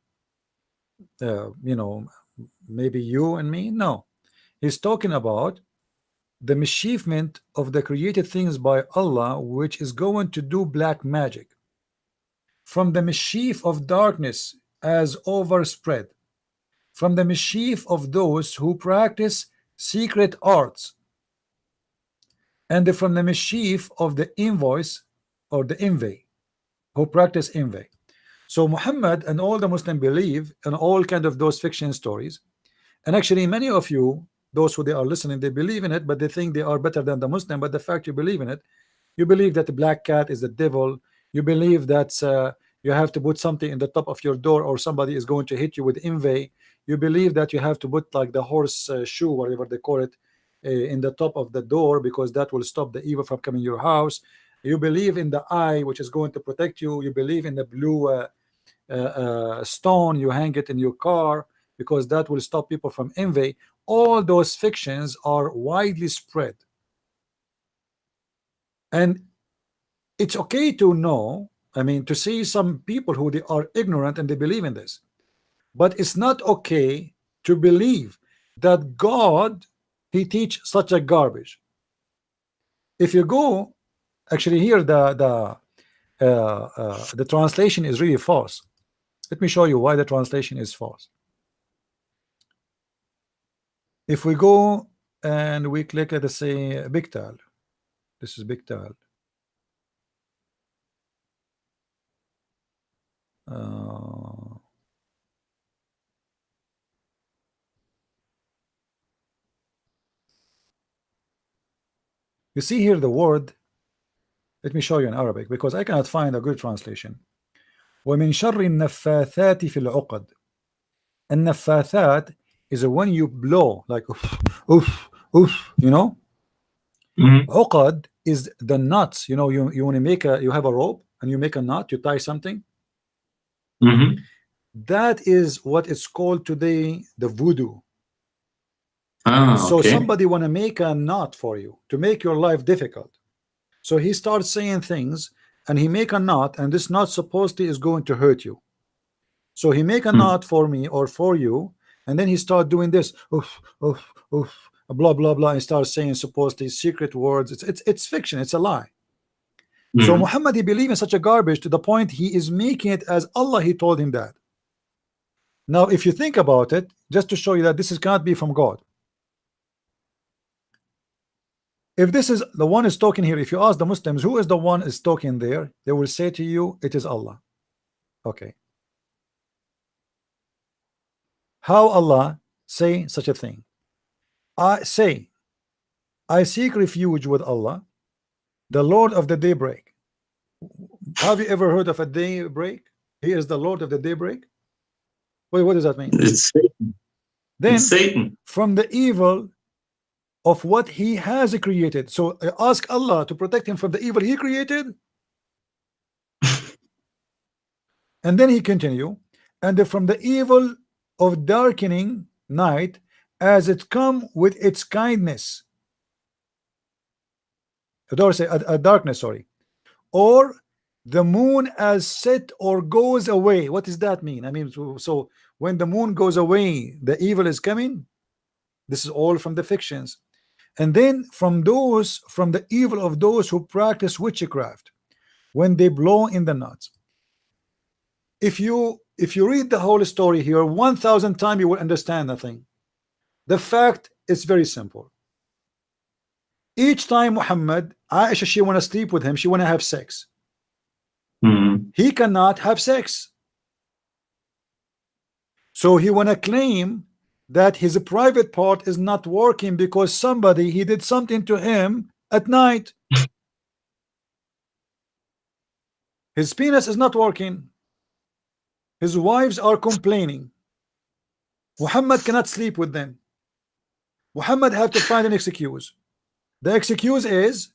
A: know, maybe you and me? No, he's talking about the mischievement of the created things by Allah, which is going to do black magic, from the mischief of darkness as overspread, from the mischief of those who practice secret arts, and from the mischief of the invoice or the envy, who practice envy. So Muhammad and all the Muslim believe in all kind of those fiction stories, and actually many of you, those who they are listening, they believe in it, but they think they are better than the Muslim. But the fact you believe in it, you believe that the black cat is the devil, you believe that you have to put something in the top of your door or somebody is going to hit you with envy, you believe that you have to put like the horse shoe, whatever they call it, in the top of the door because that will stop the evil from coming your house. You believe in the eye, which is going to protect you. You believe in the blue stone, you hang it in your car because that will stop people from envy. All those fictions are widely spread, and it's okay to know, I mean, to see some people who they are ignorant and they believe in this, but it's not okay to believe that God, he teach such a garbage. If you go, actually here the translation is really false. Let me show you why the translation is false. If we go and we click at the say Biktal, this is Biktal. You see here the word. Let me show you in Arabic because I cannot find a good translation. وَمِن شَرِّ النَّفَّاثَاتِ فِي الْعُقَدِ. And nafathat is when you blow, like oof, oof, you know. Uqad is the knots. You know, you want to make you have a rope and you make a knot, you tie something. That is what it's called today, the voodoo. So somebody want to make a knot for you to make your life difficult. So he starts saying things and he make a knot, and this knot supposedly is going to hurt you. So he make a knot for me or for you, and then he start doing this, oof, oof, oof, blah blah blah, and start saying supposedly secret words. It's fiction, it's a lie. So Muhammad, he believe in such a garbage to the point he is making it as Allah he told him that. Now if you think about it, just to show you that this cannot be from God. If this is the one is talking here, if you ask the Muslims who is the one is talking there, they will say to you it is Allah. Okay, how Allah say such a thing? I say, I seek refuge with Allah, the Lord of the daybreak. Have you ever heard of a daybreak? He is the Lord of the daybreak. Wait, what does that mean?
C: It's Satan.
A: Then
C: It's Satan.
A: from the evil of what he has created. So ask Allah to protect him from the evil he created. And then he continue, and from the evil of darkening night as it come with its kindness. Darkness, sorry. Or the moon as set or goes away. What does that mean? I mean, so when the moon goes away, the evil is coming. This is all from the fictions. And then from the evil of those who practice witchcraft, when they blow in the knots. If you read the whole story here 1,000 times, you will understand nothing. The fact is very simple. Each time Muhammad, Aisha, she want to sleep with him, she want to have sex. He cannot have sex. So he want to claim that his private part is not working because he did something to him at night. His penis is not working. His wives are complaining. Muhammad cannot sleep with them. Muhammad have to find an excuse. The excuse is,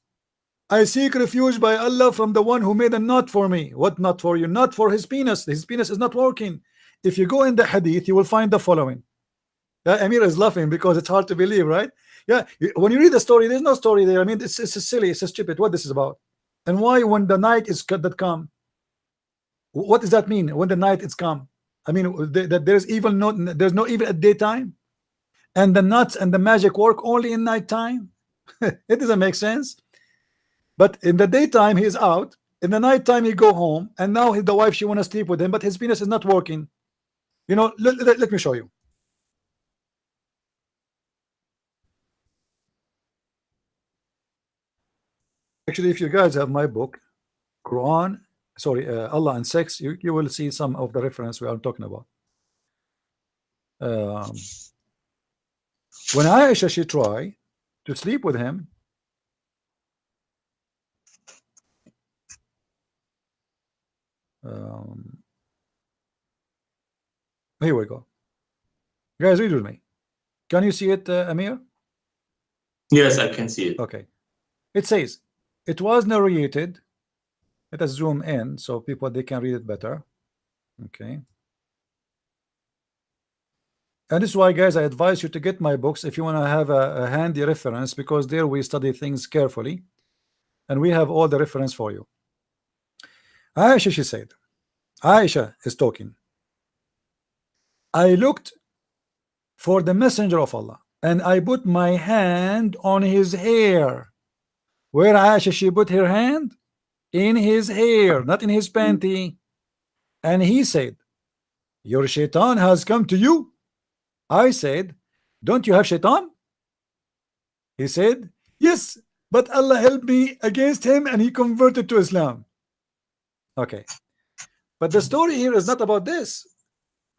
A: I seek refuge by Allah from the one who made a knot for me. What knot for you? Not for his penis. His penis is not working. If you go in the hadith, you will find the following. Amir is laughing because it's hard to believe, right? Yeah, when you read the story, there's no story there. I mean, it's silly, it's stupid. What this is about? And why when the night is that come? What does that mean? When the night is come? I mean, there's evil. There's no evil at daytime, and the nuts and the magic work only in nighttime. It doesn't make sense. But in the daytime he is out. In the nighttime he go home, and now the wife, she want to sleep with him, but his penis is not working. You know, let me show you. Actually, if you guys have my book, Quran, sorry, Allah and Sex, you will see some of the reference we are talking about. When Aisha, she tried to sleep with him, here we go. Guys, read with me. Can you see it, Amir?
C: Yes, I can see it.
A: Okay. It says, it was narrated. Let us zoom in so people they can read it better. Okay. And this is why, guys, I advise you to get my books if you want to have a handy reference, because there we study things carefully and we have all the reference for you. Aisha, she said, Aisha is talking. I looked for the messenger of Allah and I put my hand on his hair. Where Aisha, she put her hand? In his hair, not in his panty. And he said, your shaitan has come to you. I said, don't you have shaitan? He said, yes, but Allah helped me against him and he converted to Islam. Okay, but the story here is not about this.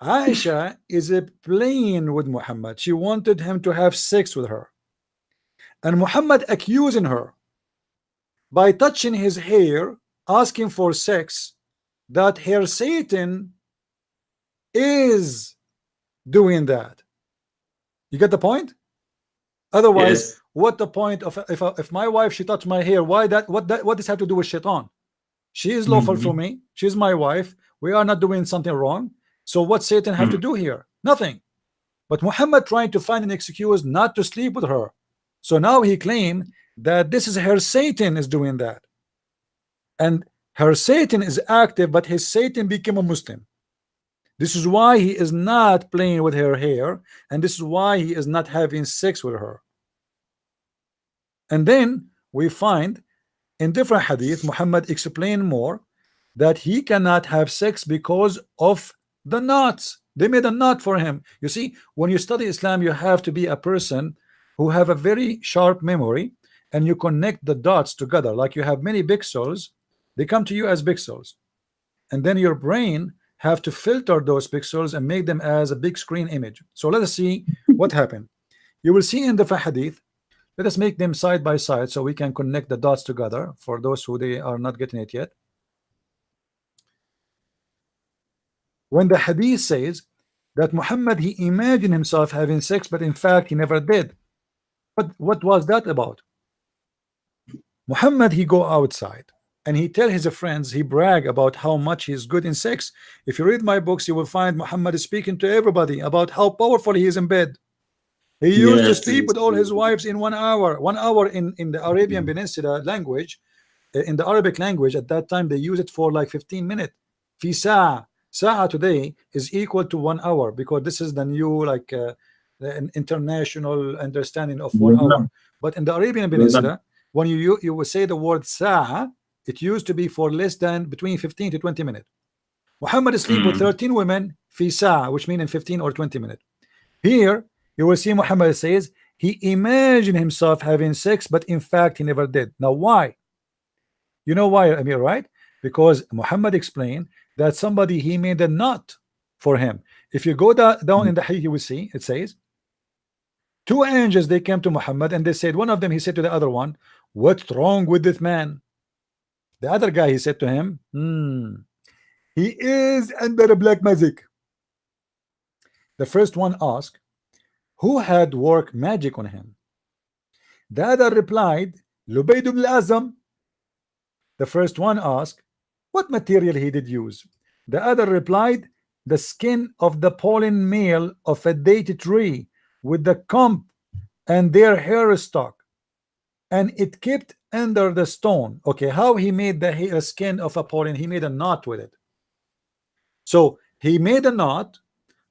A: Aisha is playing with Muhammad. She wanted him to have sex with her, and Muhammad accusing her by touching his hair, asking for sex, that her Satan is doing that. You get the point? Otherwise,
C: Yes.
A: what the point of if my wife, she touched my hair, why that what does have to do with shaitan? She is lawful for me, she's my wife, we are not doing something wrong, so what Satan have to do here? Nothing. But Muhammad trying to find an excuse not to sleep with her, so now he claimed that this is her Satan is doing that, and her Satan is active, but his Satan became a Muslim. This is why he is not playing with her hair, and this is why he is not having sex with her. And then we find in different hadith, Muhammad explained more that he cannot have sex because of the knots. They made a knot for him. You see, when you study Islam, you have to be a person who have a very sharp memory, and you connect the dots together. Like you have many pixels, they come to you as pixels, and then your brain have to filter those pixels and make them as a big screen image. So let us see what happened. You will see in the hadith. Let us make them side by side so we can connect the dots together for those who they are not getting it yet. When the hadith says that Muhammad, he imagined himself having sex, but in fact he never did. But what was that about? Muhammad, he go outside and he tell his friends, he brag about how much he's good in sex. If you read my books, you will find Muhammad is speaking to everybody about how powerful he is in bed. He used to sleep with all his wives in 1 hour. 1 hour in the Arabian Peninsula language, in the Arabic language at that time, they use it for like 15 minutes. Fi sa'a. Sa'a today is equal to 1 hour, because this is the new like an international understanding of 1 hour. But in the Arabian Peninsula, when you will say the word sa'a, it used to be for less than between 15 to 20 minutes. Muhammad sleep with 13 women fi sa'a, which means in 15 or 20 minutes. Here you will see Muhammad says he imagined himself having sex, but in fact he never did. Now why? You know why, Amir, right? Because Muhammad explained that somebody, he made a knot for him. If you go down in the hadith, you will see it says 2 angels, they came to Muhammad and they said, one of them, he said to the other one, what's wrong with this man? The other guy, he said to him, he is under a black magic. The first one asked, who had worked magic on him? The other replied, Lubayd ibn al-Azam. The first one asked, what material he did use? The other replied, the skin of the pollen male of a date tree with the comb and their hair stock, and it kept under the stone. Okay, how he made the skin of a pollen? He made a knot with it. So he made a knot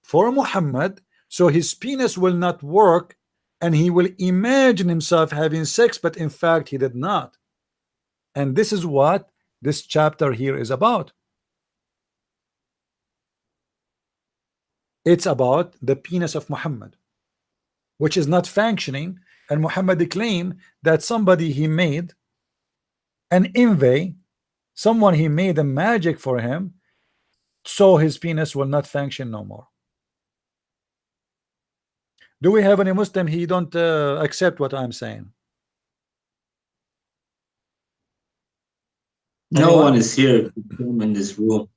A: for Muhammad, so his penis will not work, and he will imagine himself having sex, but in fact he did not. And this is what this chapter here is about. It's about the penis of Muhammad, which is not functioning, and Muhammad claimed that somebody he made an envy, someone he made a magic for him, so his penis will not function no more. Do we have any Muslim he don't accept what I'm saying?
C: No
A: Anyone?
C: one is here in this room.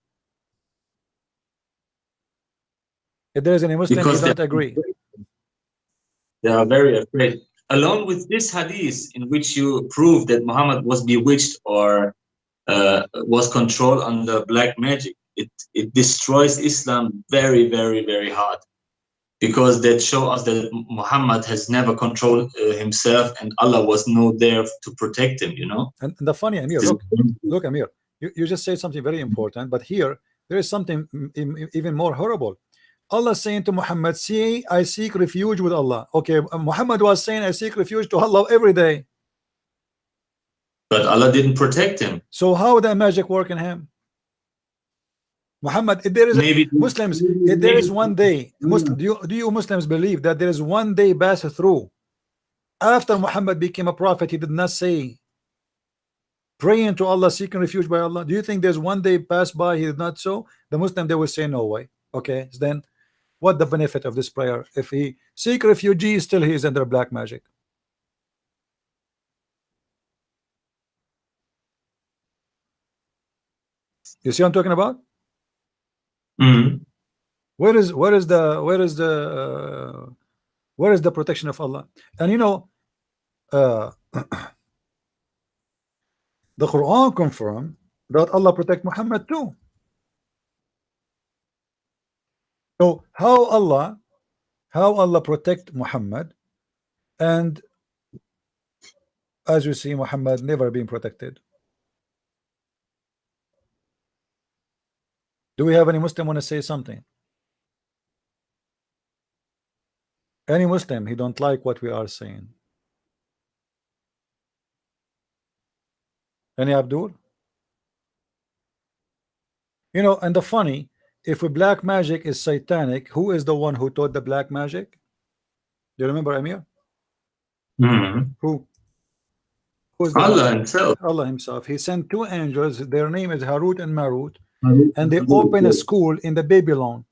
A: If there is any Muslim
C: Because
A: he don't agree.
C: They are very afraid. Along with this hadith, in which you prove that Muhammad was bewitched or was controlled under black magic, it destroys Islam very, very, very hard. Because that shows us that Muhammad has never controlled himself, and Allah was not there to protect him, you know.
A: And the funny, Amir, look, Amir, you just said something very important, but here there is something even more horrible. Allah saying to Muhammad, see, I seek refuge with Allah. Okay, Muhammad was saying, I seek refuge to Allah every day.
C: But Allah didn't protect him.
A: So how would that magic work in him? Muhammad, if there is Muslims, if there is one day, do you Muslims believe that there is one day pass through after Muhammad became a prophet, he did not say praying to Allah, seeking refuge by Allah? Do you think there's one day passed by he did not so? The Muslim, they will say no way. Okay, so then what the benefit of this prayer? If he seek refuge, still he is under black magic. You see what I'm talking about? Where is the protection of Allah? And you know, the Quran confirmed that Allah protect Muhammad too. So how Allah protect Muhammad, and as you see, Muhammad never been protected. Do we have any Muslim want to say something? Any Muslim, he don't like what we are saying? Any Abdul? You know, and the funny, if black magic is satanic, who is the one who taught the black magic? Do you remember, Amir?
C: Mhm.
A: Who is the
C: Allah
A: one?
C: himself.
A: Allah himself. He sent two angels. Their name is Harut and Marut, and they open a school in the Babylon.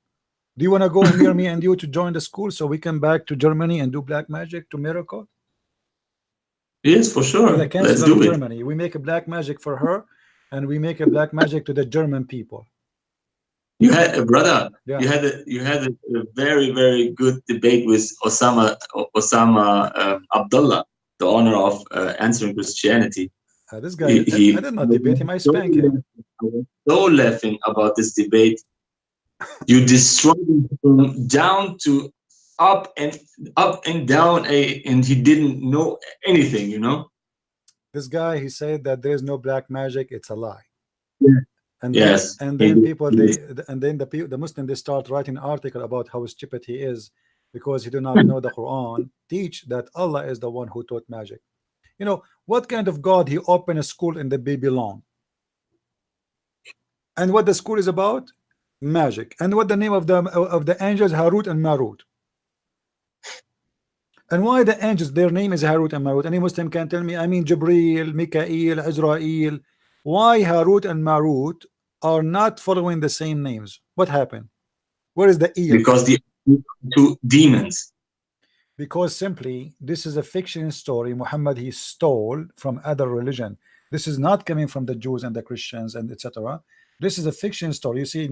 A: Do you want to go, Amir, me and you, to join the school so we come back to Germany and do black magic to miracle?
C: Yes, for
A: To
C: sure.
A: the
C: Let's
A: Chancellor
C: do
A: of
C: it.
A: Germany. We make a black magic for her, and we make a black magic to the German people.
C: You had, brother,
A: Yeah.
C: you had a very, very good debate with Osama Abdullah, the owner of Answering Christianity.
A: This guy, I did not debate him. I spank him.
C: So laughing about this debate. You destroyed him from down to up and down, and he didn't know anything, you know.
A: This guy, he said that there is no black magic. It's a lie.
C: Yeah.
A: And
C: Yes,
A: then,
C: he did.
A: people the Muslim, they start writing an article about how stupid he is because he do not know the Quran teach that Allah is the one who taught magic. You know what kind of God he opened a school in the Babylon, and what the school is about? Magic. And what the name of the angels? Harut and Marut. And why the angels, their name is Harut and Marut? Any Muslim can tell me? I mean, Jibreel, Mikael, Israel. Why Harut and Marut are not following the same names? What happened? Where is the eel?
C: Because the two demons.
A: Because simply this is a fiction story. Muhammad, he stole from other religion. This is not coming from the Jews and the Christians and etc. This is a fiction story. You see,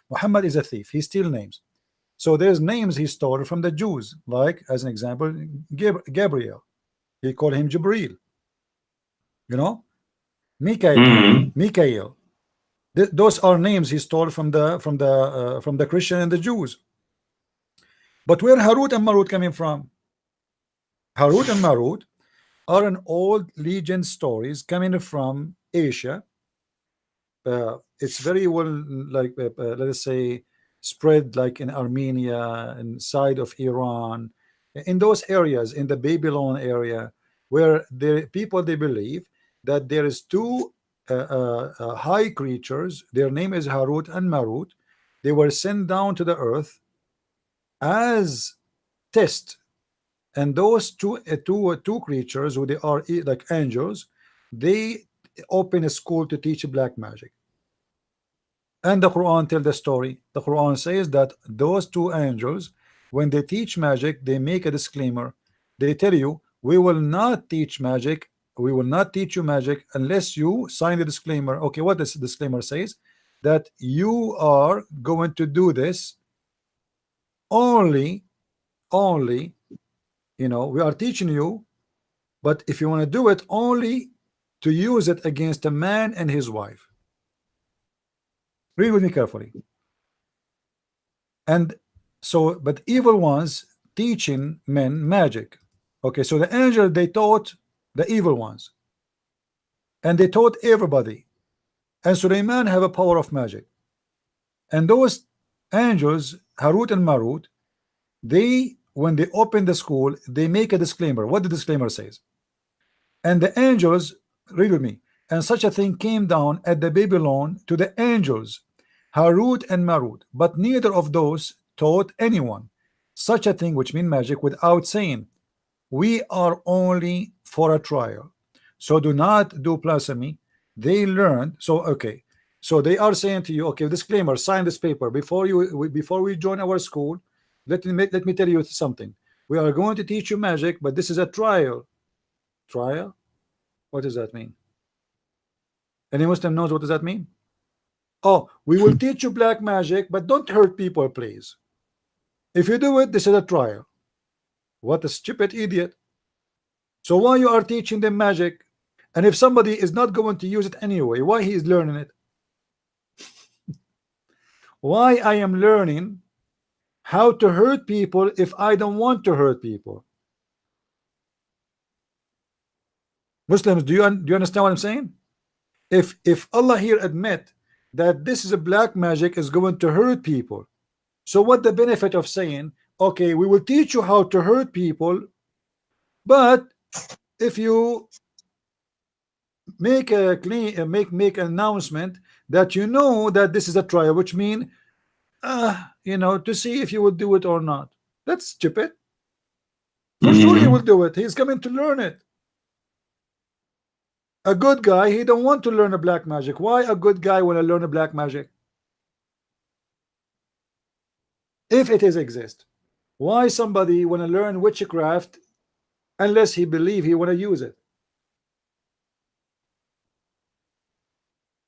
A: Muhammad is a thief. He steals names. So there's names he stole from the Jews, like as an example, Gabriel. He called him Jibreel. You know, Mikael. Those are names he stole from the Christian and the Jews. But where Harut and Marut coming from? Harut and Marut are an old legend stories coming from Asia. It's very well, like let us say, spread like in Armenia, inside of Iran, in those areas, in the Babylon area, where the people, they believe that there is two high creatures. Their name is Harut and Marut. They were sent down to the earth as test, and those two creatures, who they are like angels, they open a school to teach black magic. And the Quran tell the story. The Quran says that those two angels, when they teach magic, they make a disclaimer. They tell you, we will not teach magic, we will not teach you magic unless you sign the disclaimer. Okay, what this disclaimer says? That you are going to do this only, you know, we are teaching you, but if you want to do it, only to use it against a man and his wife. Read with me carefully. And so, but evil ones teaching men magic. Okay, so the angel, they taught the evil ones, and they taught everybody. And Suleiman have a power of magic. And those angels, Harut and Marut, they, when they open the school, they make a disclaimer. What the disclaimer says? And the angels, read with me, and such a thing came down at the Babylon to the angels, Harut and Marut, but neither of those taught anyone such a thing, which means magic, without saying, we are only for a trial, so do not do blasphemy. They learned. So okay, so they are saying to you, okay, disclaimer, sign this paper before we join our school. Let me tell you something. We are going to teach you magic, but this is a trial. Trial? What does that mean? Any Muslim knows what does that mean? oh, we will teach you black magic, but don't hurt people, please. If you do it, this is a trial. What a stupid idiot. So why you are teaching them magic? And if somebody is not going to use it anyway, why he is learning it? Why I am learning how to hurt people if I don't want to hurt people? Muslims, do you understand what I'm saying? If Allah here admit that this is a black magic is going to hurt people, so what the benefit of saying, okay, we will teach you how to hurt people, but if you make a clean make an announcement that you know that this is a trial, which means you know, to see if you would do it or not. That's stupid. For sure he will do it. He's coming to learn it. A good guy, he don't want to learn a black magic. Why a good guy want to learn a black magic? If it is exist, why somebody want to learn witchcraft unless he believe he want to use it?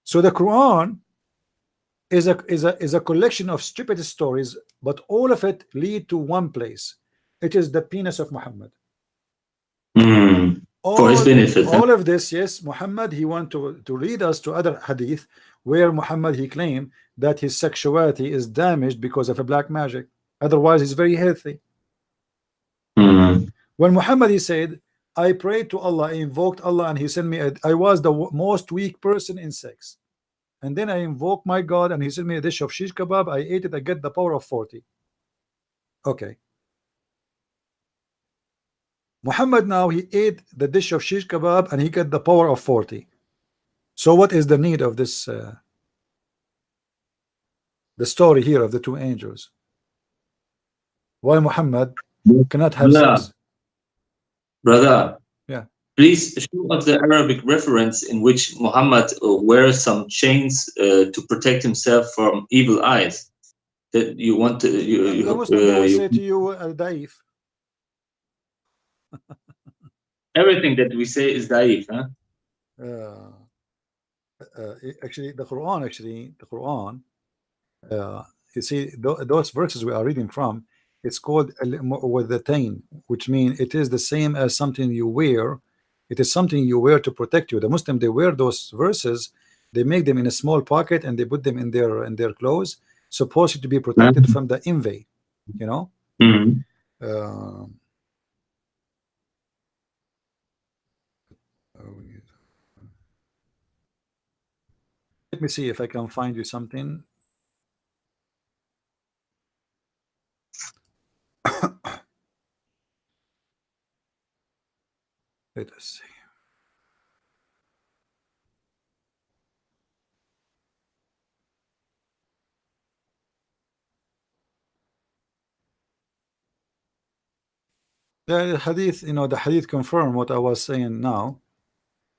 A: So the Quran is a collection of stupid stories, but all of it lead to one place. It is the penis of Muhammad.
C: For his benefit.
A: All of this, yes, Muhammad, he want to lead us to other hadith where Muhammad, he claimed that his sexuality is damaged because of a black magic. Otherwise, he's very healthy. When Muhammad, he said, I prayed to Allah, I invoked Allah, and he sent me, I was the most weak person in sex. And then I invoked my God, and he sent me a dish of shish kebab. I ate it, I get the power of 40. Okay. Muhammad now, he ate the dish of shish kebab and he got the power of 40. So what is the need of this the story here of the two angels? Why Muhammad cannot have sex?
C: Brother,
A: yeah,
C: please show us the Arabic reference in which Muhammad wears some chains to protect himself from evil eyes. That you want to
A: say to you daif.
C: Everything that we say is daif, huh?
A: Actually, the Quran, you see, those verses we are reading from, it's called al-mu'awwidhatayn, which means it is the same as something you wear. It is something you wear to protect you. The Muslim, they wear those verses, they make them in a small pocket and they put them in their clothes, supposed to be protected from the envy, you know. Let me see if I can find you something. Let us see. The hadith, you know, the hadith confirm what I was saying now,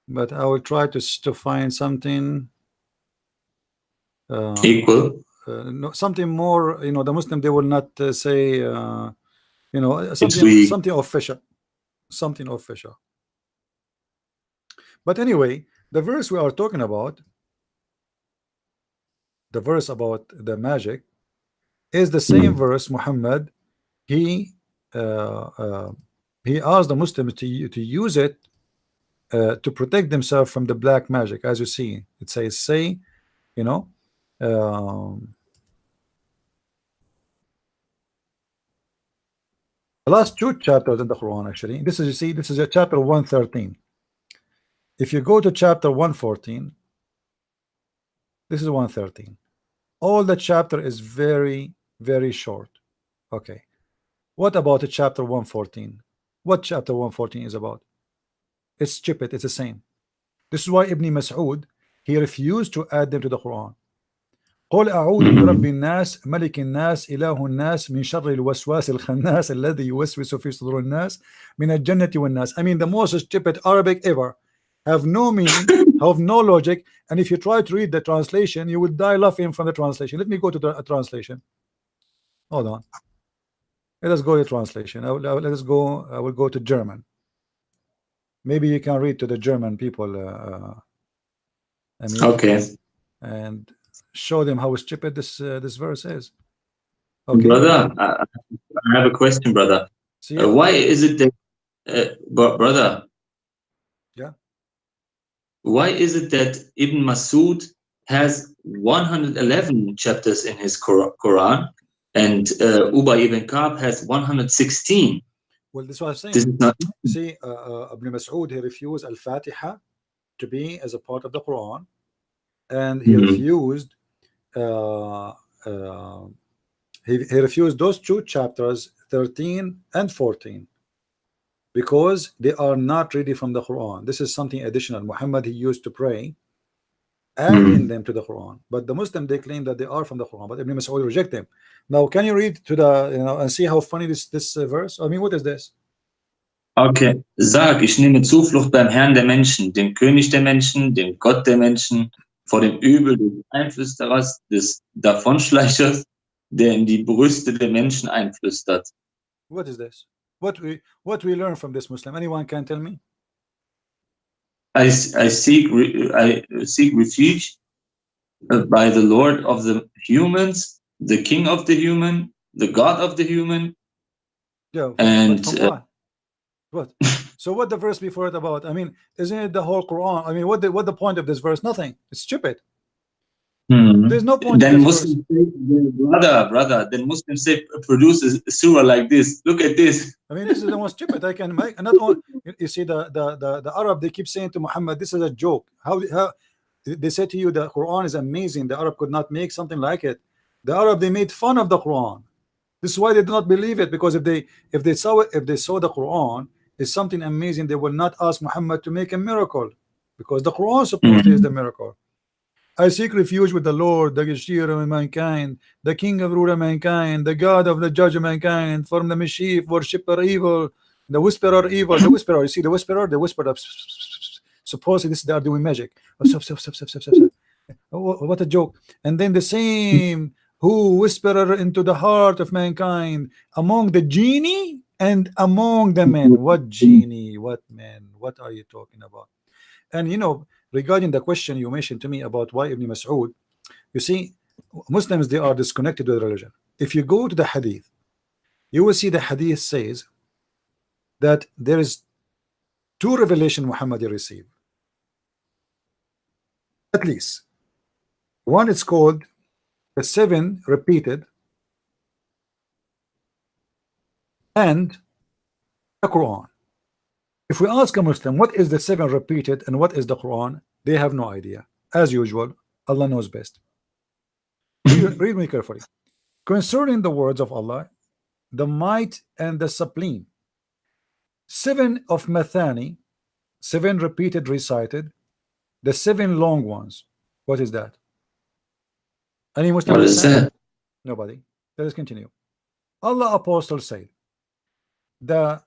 A: but I will try to find something
C: equal,
A: no, something more. You know, the Muslim, they will not say, you know, something official, something official. But anyway, the verse we are talking about, the verse about the magic, is the same verse. Muhammad, he asked the Muslims to use it to protect themselves from the black magic. As you see, it says, say, you know, the last two chapters in the Quran, actually, this is, you see, this is a chapter 113. If you go to chapter 114, this is 113. All the chapter is very, very short. Okay, what about the chapter 114? What chapter 114 is about? It's stupid. It's the same. This is why Ibn Mas'ud, he refused to add them to the Quran. قل أعوذ برب الناس ملك الناس إله الناس من شر الوسواس الخناس الذي يوسوس في صدور الناس من الجنة والناس. I mean, the most stupid Arabic ever, have no meaning, have no logic, and if you try to read the translation, you will die laughing from the translation. Let me go to the translation. Hold on. Let us go to translation. Let us go. I will go to German. Maybe you can read to the German people. I mean,
C: okay.
A: And show them how stupid this verse is. Okay.
C: Brother, I have a question, brother.
A: See, yeah.
C: Why is it that, brother?
A: Yeah.
C: Why is it that Ibn Masud has 111 chapters in his Quran, and Ubay ibn Ka'b has 116?
A: Well, this is what I'm saying.
C: This is not.
A: See, Ibn Mas'ud, he refused Al-Fatiha to be as a part of the Quran, and he refused he refused those two chapters 13 and 14 because they are not really from the Quran. This is something additional. Muhammad, he used to pray adding them to the Quran, but the Muslim, they claim that they are from the Quran, but Ibn Mas'ud reject them. Now can you read to the and see how funny this verse? I mean, what is this?
C: Okay, sag, ich nehme Zuflucht beim Herrn der Menschen, dem König der Menschen, dem Gott der Menschen, vor dem Übel des Einflüsterers, des Davonschleichers, der in die Brüste der Menschen einflüstert.
A: What is this? What we learn from this, Muslim? Anyone can tell me?
C: I seek refuge by the Lord of the humans, the King of the human, the God of the human.
A: Yeah,
C: and
A: what? So what the verse before it about? I mean, isn't it the whole Quran? I mean, what the point of this verse? Nothing. It's stupid. There's no point.
C: Then Muslims say, brother, then Muslims say produce a surah like this. Look at this.
A: I mean, this is the most stupid I can make. And not only, you see, the Arab, they keep saying to Muhammad, this is a joke. How they say to you the Quran is amazing, the Arab could not make something like it. The Arab, they made fun of the Quran. This is why they do not believe it, because if they saw the Quran is something amazing, they will not ask Muhammad to make a miracle, because the Quran supposedly is the miracle. I seek refuge with the Lord, the Gashir of mankind, the King of ruler mankind, the God of the judge of mankind, from the mischief, worshipper evil, the whisperer evil, the whisperer. You see the whisperer, the whisperer. Supposedly they are doing magic. What a joke! And then the same who whisperer into the heart of mankind, among the genie and among the men. What genie? What men? What are you talking about? And you know, regarding the question you mentioned to me about why Ibn Mas'ud, you see, Muslims, they are disconnected with religion. If you go to the hadith, you will see the hadith says that there is two revelation Muhammad received, at least. One is called the 7 repeated, and the Quran. If we ask a Muslim what is the 7 repeated and what is the Quran, they have no idea. As usual, Allah knows best. Read me carefully. Concerning the words of Allah, the might and the sublime, 7 of Mathani, 7 repeated recited, the 7 long ones. What is that? Any Muslim?
C: What is that?
A: Nobody. Let us continue. Allah apostle said, the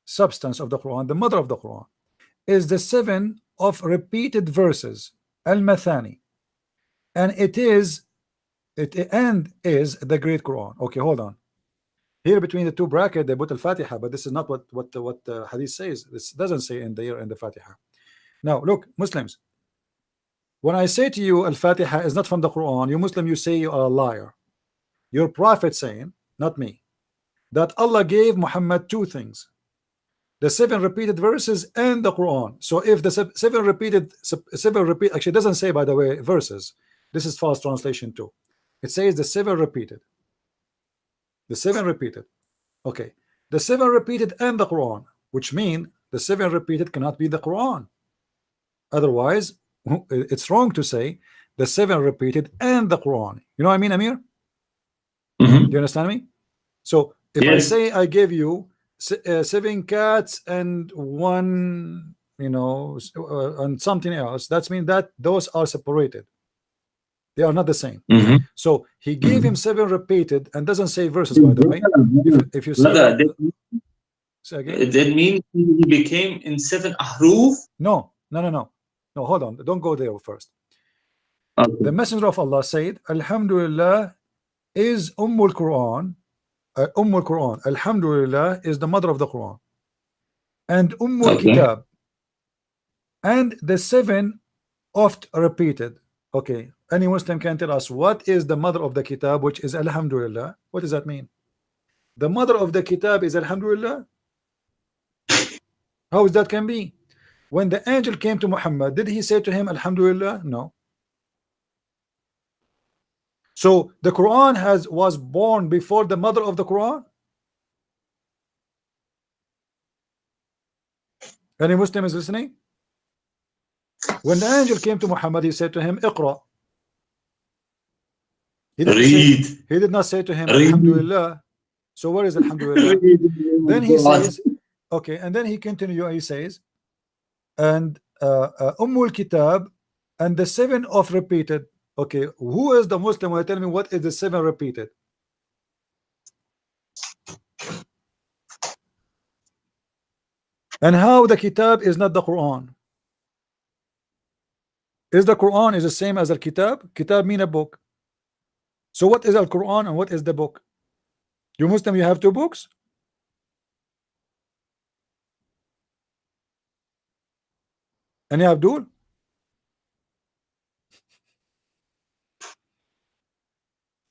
A: substance of the Quran, the mother of the Quran, is the 7 of repeated verses, al-Mathani, and it is the great Quran. Okay, hold on. Here between the two brackets they put al-Fatiha, but this is not what the hadith says. This doesn't say in the Fatiha. Now look, Muslims, when I say to you al-Fatiha is not from the Quran, you Muslim, you say you are a liar. Your prophet saying, not me, that Allah gave Muhammad 2 things: the 7 repeated verses and the Quran. So if the 7 repeat, actually doesn't say, by the way, verses. This is false translation too. It says the 7 repeated. The 7 repeated. Okay. The 7 repeated and the Quran, which mean the 7 repeated cannot be the Quran. Otherwise, it's wrong to say the 7 repeated and the Quran. You know what I mean, Amir? Do you understand me? So if I say I give you 7 cats and 1, you know, and something else, that's mean that those are separated. They are not the same. So he gave him 7 repeated and doesn't say verses, by the way. If you say
C: that means he became in 7 ahruf.
A: No, hold on, don't go there first. The messenger of Allah said, Alhamdulillah is Ummul Quran. Ummul Quran, Alhamdulillah, is the mother of the Quran, and Ummul Kitab, and the 7 oft repeated. Okay, any Muslim can tell us what is the mother of the kitab, which is Alhamdulillah. What does that mean? The mother of the kitab is Alhamdulillah. How is that can be? When the angel came to Muhammad, did he say to him Alhamdulillah? No. So the Quran was born before the mother of the Quran. Any Muslim is listening? When the angel came to Muhammad, he said to him, Iqra. He did not say to him, Alhamdulillah. So where is Alhamdulillah? Then he says, okay, and then he continues, he says, and Ummul Kitab, and the 7 of repeated. Okay, who is the Muslim will tell me what is the 7 repeated? And how the Kitab is not the Quran? Is the Quran is the same as the Kitab? Kitab mean a book. So what is Al Quran and what is the book? You Muslim, you have 2 books? Any Abdul?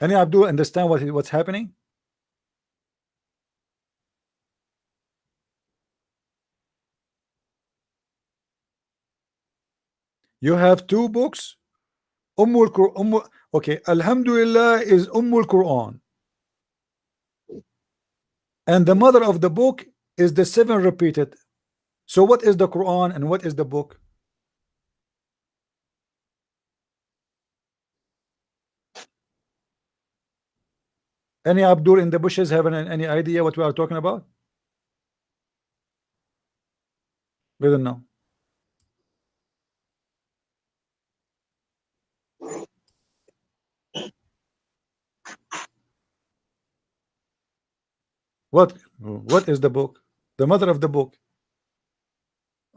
A: Any Abdul understand what's happening? You have 2 books. Okay, Alhamdulillah is Ummul Quran. And the mother of the book is the 7 repeated. So what is the Quran and what is the book? Any Abdul in the bushes have any idea what we are talking about? We don't know. What is the book? The mother of the book.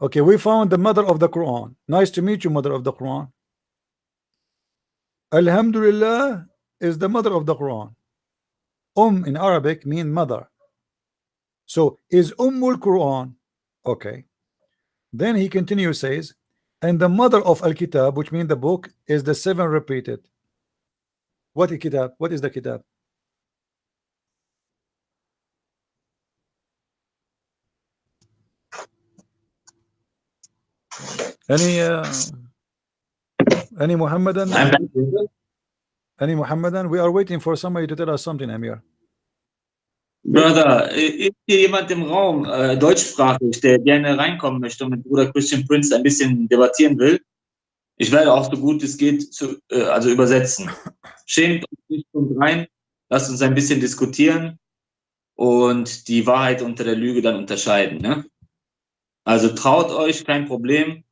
A: Okay, we found the mother of the Quran. Nice to meet you, mother of the Quran. Alhamdulillah is the mother of the Quran. In Arabic mean mother. So is Ummul Quran. Okay. Then he continues, says, and the mother of Al Kitab, which means the book, is the 7 repeated. What is Kitab? What is the Kitab? Any Muhammadan? Any Muhammadan? We are waiting for somebody to tell us something, Amir.
C: Brother, ist hier jemand im Raum, deutschsprachig, der gerne reinkommen möchte und mit Bruder Christian Prince ein bisschen debattieren will? Ich werde auch so gut es geht also übersetzen. Schämt euch nicht, kommt rein, lasst uns ein bisschen diskutieren und die Wahrheit unter der Lüge dann unterscheiden. Ne? Also traut euch, kein Problem.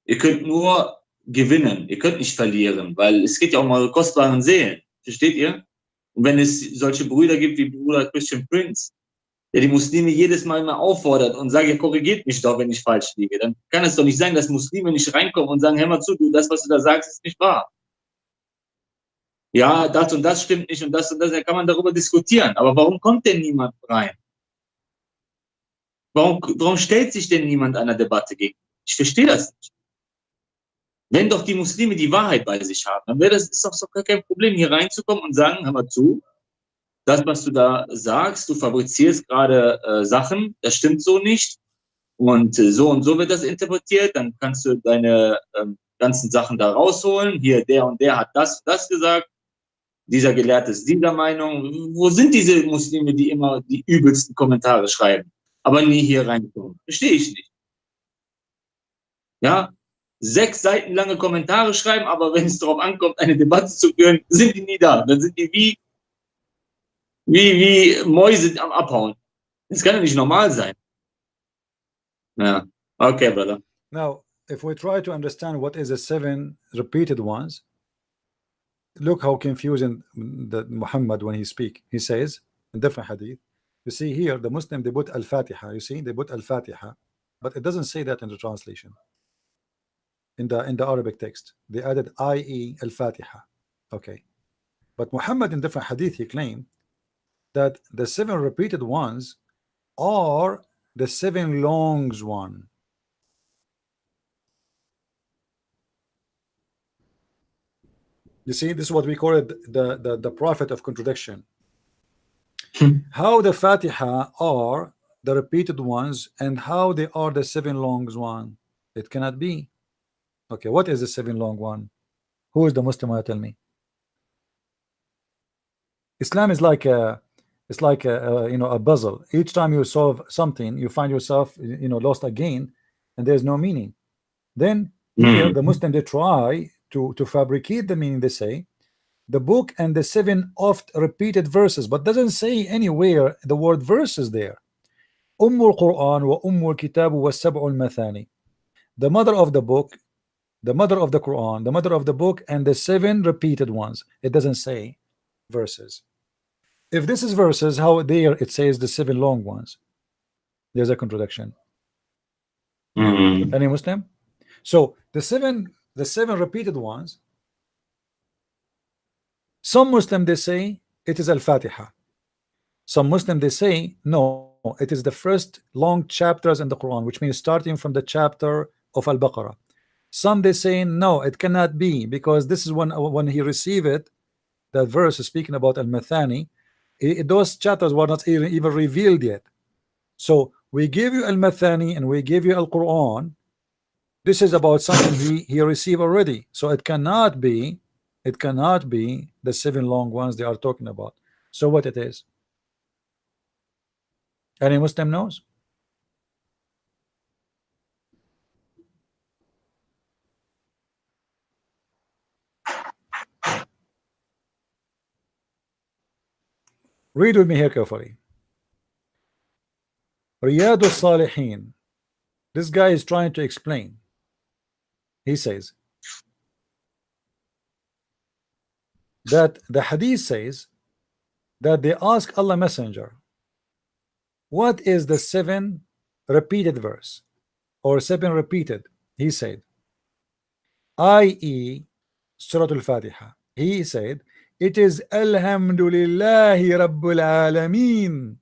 C: Ihr könnt nur gewinnen, ihr könnt nicht verlieren, weil es geht ja um eure kostbaren Seelen. Versteht ihr? Und wenn es solche Brüder gibt wie Bruder Christian Prince, der die Muslime jedes Mal immer auffordert und sagt, ihr korrigiert mich doch, wenn ich falsch liege, dann kann es doch nicht sein, dass Muslime nicht reinkommen und sagen, hör mal zu, du, das, was du da sagst, ist nicht wahr. Ja, das und das stimmt nicht und das, da kann man darüber diskutieren. Aber warum kommt denn niemand rein? Warum stellt sich denn niemand einer Debatte gegen? Ich verstehe das nicht. Wenn doch die Muslime die Wahrheit bei sich haben, dann ist doch so gar kein Problem, hier reinzukommen und sagen, hör mal zu, das, was du da sagst, du fabrizierst gerade Sachen, das stimmt so nicht und so wird das interpretiert, dann kannst du deine ganzen Sachen da rausholen, hier der und der hat das und das gesagt, dieser Gelehrte ist dieser Meinung. Wo sind diese Muslime, die immer die übelsten Kommentare schreiben, aber nie hier reinkommen? Verstehe ich nicht. Ja, 6 Seiten lange Kommentare schreiben, aber wenn es darauf ankommt, eine Debatte zu führen, sind die nie da. Dann sind die wie Mäuse am Abhauen. Das kann ja nicht normal sein. Ja, okay, brother.
A: Now, if we try to understand what is the 7 repeated ones, look how confusing that Muhammad when he speak. He says in different hadith. You see here, the Muslim they put Al-Fatiha. You see, they put Al-Fatiha, but it doesn't say that in the translation. In the Arabic text, they added i.e. Al-Fatiha. Okay, but Muhammad in different hadith he claimed that the 7 repeated ones are the 7 longs one. You see, this is what we call it, the prophet of contradiction. How the Fatiha are the repeated ones and how they are the 7 long one. It cannot be. Okay, what is the 7 long one? Who is the Muslim? Tell me. Islam is like a, it's like a, you know, a puzzle. Each time you solve something, you find yourself, you know, lost again, and there's no meaning. Then here the Muslim, they try to fabricate the meaning. They say the book and the 7 oft repeated verses, but doesn't say anywhere the word verses there. Ummul Quran wa Ummul Kitab wa Sab'ul Mathani. The mother of the book, the mother of the Quran, the mother of the book, and the 7 repeated ones. It doesn't say verses. If this is verses, how there it says the 7 long ones? There's a contradiction. Any Muslim? So the seven repeated ones, some Muslim they say it is Al-Fatiha. Some Muslim they say no, it is the first long chapters in the Quran, which means starting from the chapter of Al-Baqarah. Some they say no, it cannot be, because this is when he received it, that verse is speaking about Al-Mathani, those chapters were not even revealed yet. So we give you Al-Mathani and we give you Al-Quran. This is about something he received already. So it cannot be the 7 long ones they are talking about. So what it is? Any Muslim knows? Read with me here carefully. Riyadh al-Salihin. This guy is trying to explain. He says that the hadith says that they ask Allah Messenger, what is the 7 repeated verse or 7 repeated? He said, i.e. Surah Al-Fatiha. He said it is Alhamdulillahi Rabbil Alameen,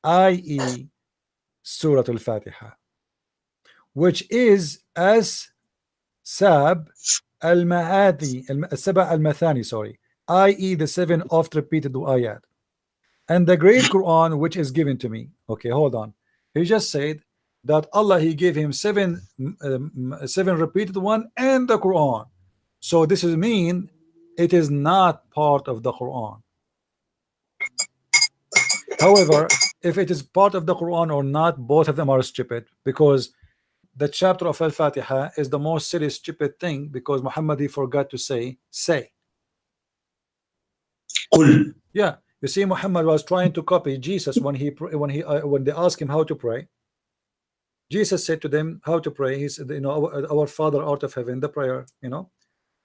A: i.e. Surah Al-Fatiha, which is as Sab al-Mahati, Saba al-Mathani, sorry, i.e. the 7 oft repeated ayat, and the great Quran which is given to me. Okay, hold on. He just said that Allah, he gave him 7 repeated one and the Quran. So this is mean it is not part of the Quran. However, if it is part of the Quran or not, both of them are stupid, because the chapter of Al-Fatiha is the most silly stupid thing, because Muhammad, he forgot to say
C: Qul.
A: Yeah, you see, Muhammad was trying to copy Jesus when they asked him how to pray. Jesus said to them how to pray. He said, you know, our Father art of heaven, the prayer, you know.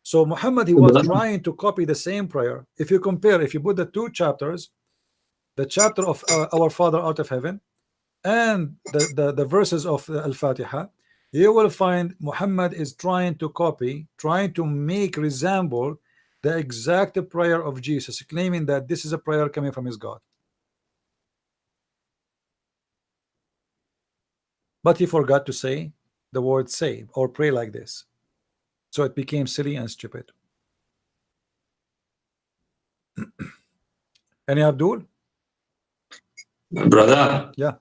A: So Muhammad, he was trying to copy the same prayer. If you compare, if you put the 2 chapters, the chapter of our Father art of heaven and the verses of Al-Fatiha, you will find Muhammad is trying to copy, trying to make resemble the exact prayer of Jesus, claiming that this is a prayer coming from his God. But he forgot to say the word say or pray like this. So it became silly and stupid. Any Abdul?
C: Brother.
A: Yeah.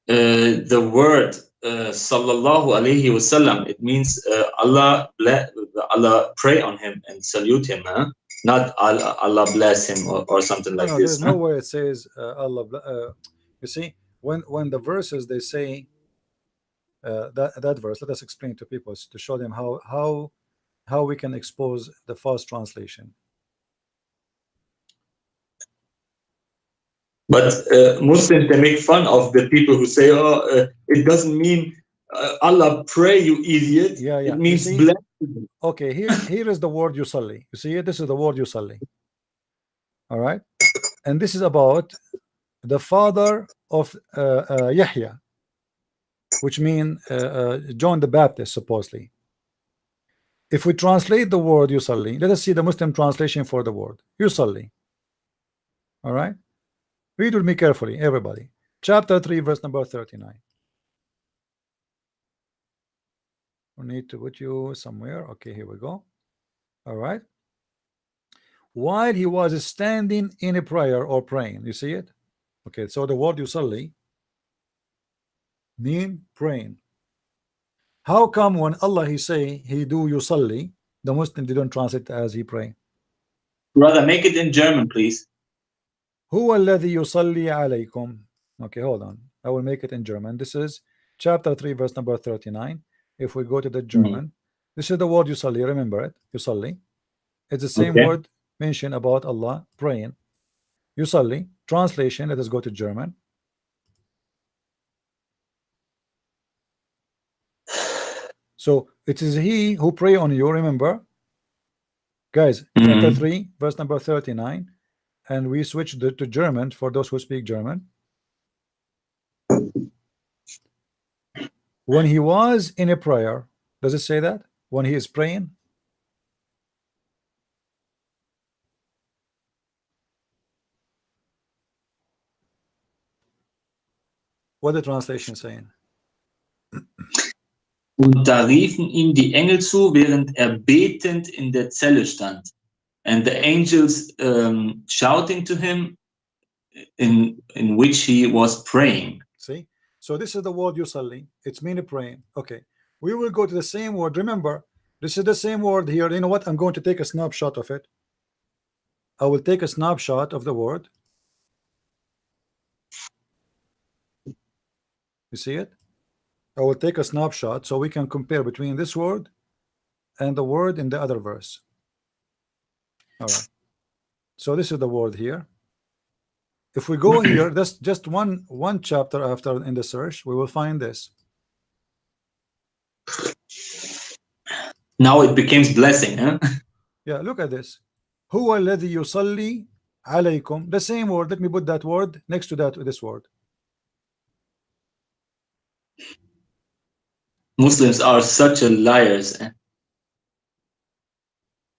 C: The word sallallahu alayhi wasallam, it means Allah pray on him and salute him, huh? Not Allah bless him or something like
A: No,
C: this.
A: there's nowhere it says Allah. You see, when the verses they say that verse, let us explain to people to show them how we can expose the false translation.
C: But Muslims, they make fun of the people who say, oh, it doesn't mean Allah pray, you idiot.
A: Yeah.
C: It means bless.
A: Okay, here is the word yusalli. You see, this is the word yusalli. All right, and this is about the father of Yahya, which means John the Baptist, supposedly. If we translate the word yusalli, let us see the Muslim translation for the word yusalli. All right, read with me carefully, everybody. Chapter 3, verse number 39. We need to put you somewhere. Okay, here we go. All right. While he was standing in a prayer or praying, you see it? Okay, so the word yusalli mean praying. How come when Allah he say he do yusalli, the Muslim didn't translate as he pray?
C: Brother, make it in German, please.
A: Huwa alladhi yusalli alaykum. Okay, hold on. I will make it in German. This is chapter 3, verse number 39. If we go to the German, this is the word yusalli. Remember it? Yusalli. It's the same
C: Okay.
A: word mentioned about Allah praying. Yusalli. Translation. Let us go to German. So it is he who pray on you. Remember, guys, chapter 3, verse number 39, and we switch to German for those who speak German. When he was in a prayer, does it say that? When he is praying? What the translation saying?
C: Und da riefen ihm die Engel zu, während betend in der Zelle stand. And the angels shouting to him in which he was praying.
A: See? So this is the word yusalli. It's meaning praying. Okay. We will go to the same word. Remember, this is the same word here. You know what? I'm going to take a snapshot of it. I will take a snapshot of the word. You see it? I will take a snapshot so we can compare between this word and the word in the other verse. All right. So this is the word here. If we go here, that's just one chapter after in the search, we will find this.
C: Now it becomes blessing, huh?
A: Yeah, look at this. Huwa alladhi yusalli alaykum. The same word. Let me put that word next to that this word.
C: Muslims are such a liars.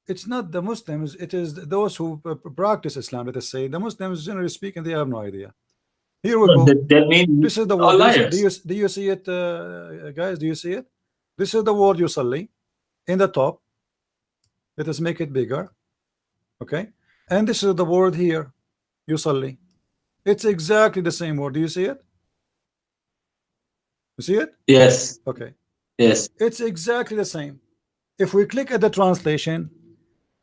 A: It's not the Muslims, it is those who practice Islam. Let us say the Muslims, generally speaking, they have no idea. Here we go.
C: That means
A: This is the
C: all
A: word.
C: liars.
A: Do you see it, guys? Do you see it? This is the word yusalli in the top. Let us make it bigger. Okay, and this is the word here, yusalli. It's exactly the same word. Do you see it? You see it?
C: Yes.
A: Okay.
C: Yes.
A: It's exactly the same. If we click at the translation,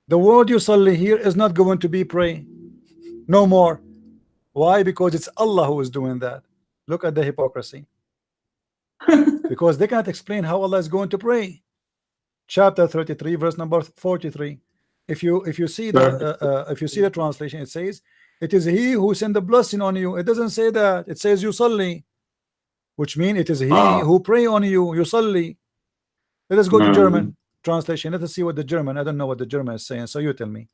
A: the word yusalli here is not going to be pray no more. Why? Because it's Allah who is doing that. Look at the hypocrisy. Because they cannot explain how Allah is going to pray. Chapter 33, verse number 43. If you see the translation, it says, "It is He who sent the blessing on you." It doesn't say that. It says yusalli, which means it is He who pray on you. Yusalli. Let us go to German translation. Let us see what the German. I don't know what the German is saying, so you tell me.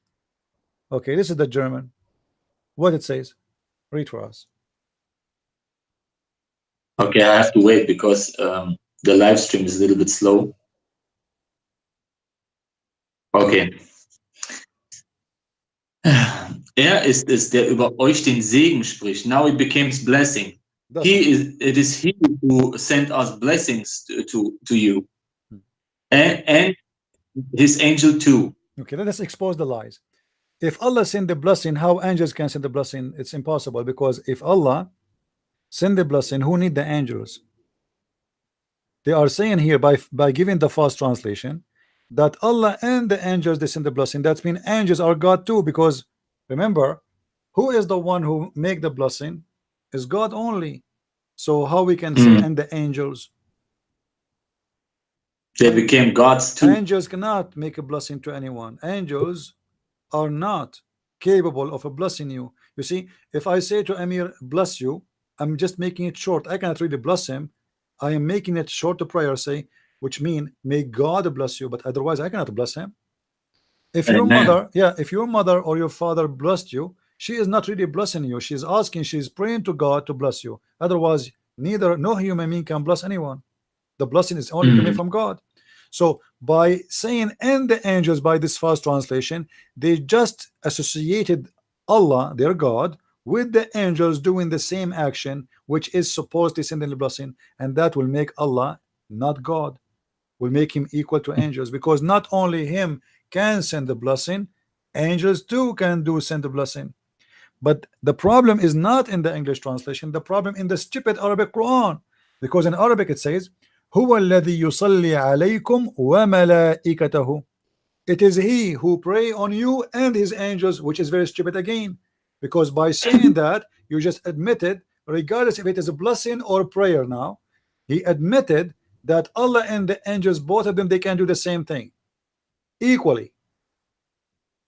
A: Okay, this is the German. What it says. Read for us.
C: Okay, I have to wait because the live stream is a little bit slow. Okay. Ist es, der über euch den Segen spricht. Now it becomes blessing. It is He who sent us blessings to you. And His angel too.
A: Okay, let us expose the lies. If Allah send the blessing, how angels can send the blessing? It's impossible, because if Allah send the blessing, who need the angels? They are saying here by giving the false translation that Allah and the angels they send the blessing. That means angels are God too, because remember, who is the one who make the blessing? Is God only. So how we can say and the angels?
C: They became gods too.
A: Angels cannot make a blessing to anyone. Angels are not capable of a blessing you. You see, if I say to Amir, bless you, I'm just making it short. I cannot really bless him. I am making it short to prayer, say, which mean may God bless you, but otherwise I cannot bless him. If your mother, if your mother or your father blessed you, she is not really blessing you. She's asking, she's praying to God to bless you. Otherwise, no human being can bless anyone. The blessing is only coming from God. So by saying and the angels, by this false translation, they just associated Allah, their God, with the angels doing the same action, which is supposed to send the blessing, and that will make Allah not God. will make him equal to angels, because not only him can send the blessing, angels too can send the blessing. But the problem is not in the English translation, the problem in the stupid Arabic Quran, because in Arabic it says huwa alladhi yusalli alaykum wa malaikatahu. It is he who pray on you and his angels, which is very stupid again, because by saying that you just admitted, regardless if it is a blessing or prayer, now he admitted that Allah and the angels, both of them, they can do the same thing equally.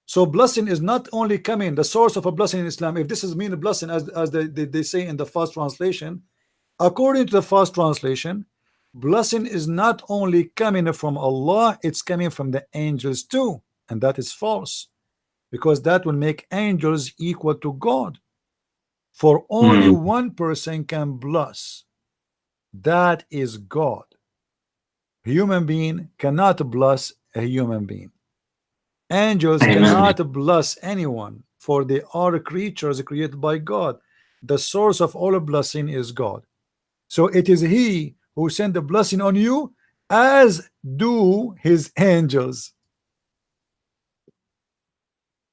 A: So blessing is not only coming, the source of a blessing in Islam, if this is mean a blessing as they say in the first translation, according to the first translation, blessing is not only coming from Allah, it's coming from the angels too, and that is false, because that will make angels equal to God. For only one person can bless, that is God. Human being cannot bless a human being. Angels cannot bless anyone, for they are creatures created by God. The source of all blessing is God. So it is he who sent the blessing on you, as do his angels.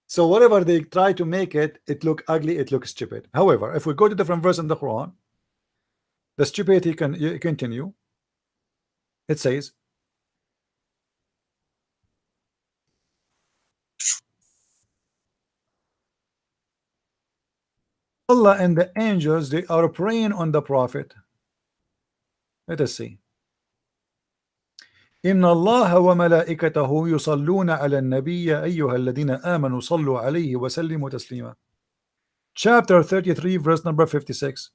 A: So whatever they try to make it, it look ugly, it looks stupid. However, if we go to different verse in the Quran, the stupidity can continue. It says, Allah and the angels, they are praying on the Prophet. Let us see. إن الله وملائكته يصلون على النبي أيها الذين آمنوا صلوا عليه وسلموا تسليما. Chapter 33, verse number 56.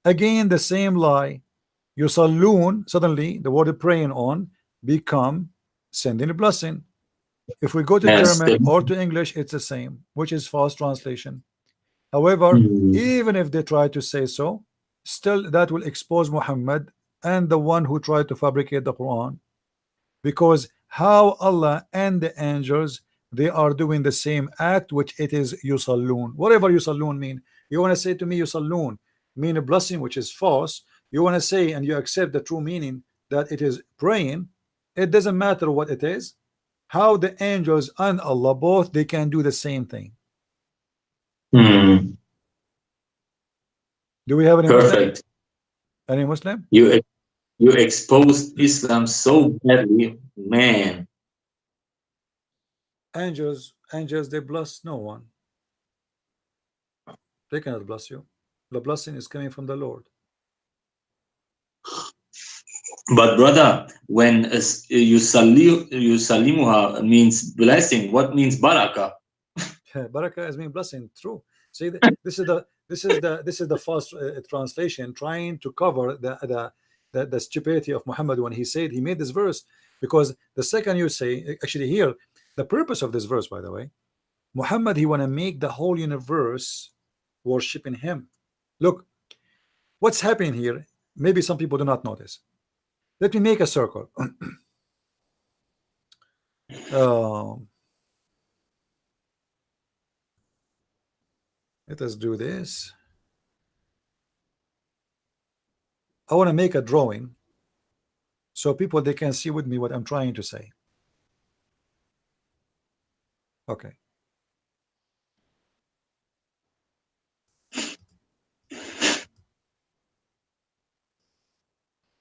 A: Again the same lie. Yusallun, suddenly the word praying on become sending a blessing. If we go to German or to English, it's the same, which is false translation. However, even if they try to say so, still that will expose Muhammad and the one who tried to fabricate the Quran, because how Allah and the angels, they are doing the same act, which it is yusallun. Whatever yusallun mean, you want to say to me yusallun mean a blessing, which is false. You want to say and you accept the true meaning that it is praying. It doesn't matter what it is. How the angels and Allah, both, they can do the same thing. Do we have any
C: Perfect.
A: Muslim? Any Muslim?
C: You exposed Islam so badly, man.
A: Angels, they bless no one. They cannot bless you. The blessing is coming from the Lord.
C: But brother, when yusalimuha means blessing, what means barakah?
A: Barakah is mean blessing. True. See, this is the false translation trying to cover the stupidity of Muhammad when he said he made this verse, because the second you say, actually here, the purpose of this verse, by the way, Muhammad, he want to make the whole universe worshiping him. Look, what's happening here? Maybe some people do not notice. Let me make a circle. Let us do this. I want to make a drawing so people, they can see with me what I'm trying to say. Okay.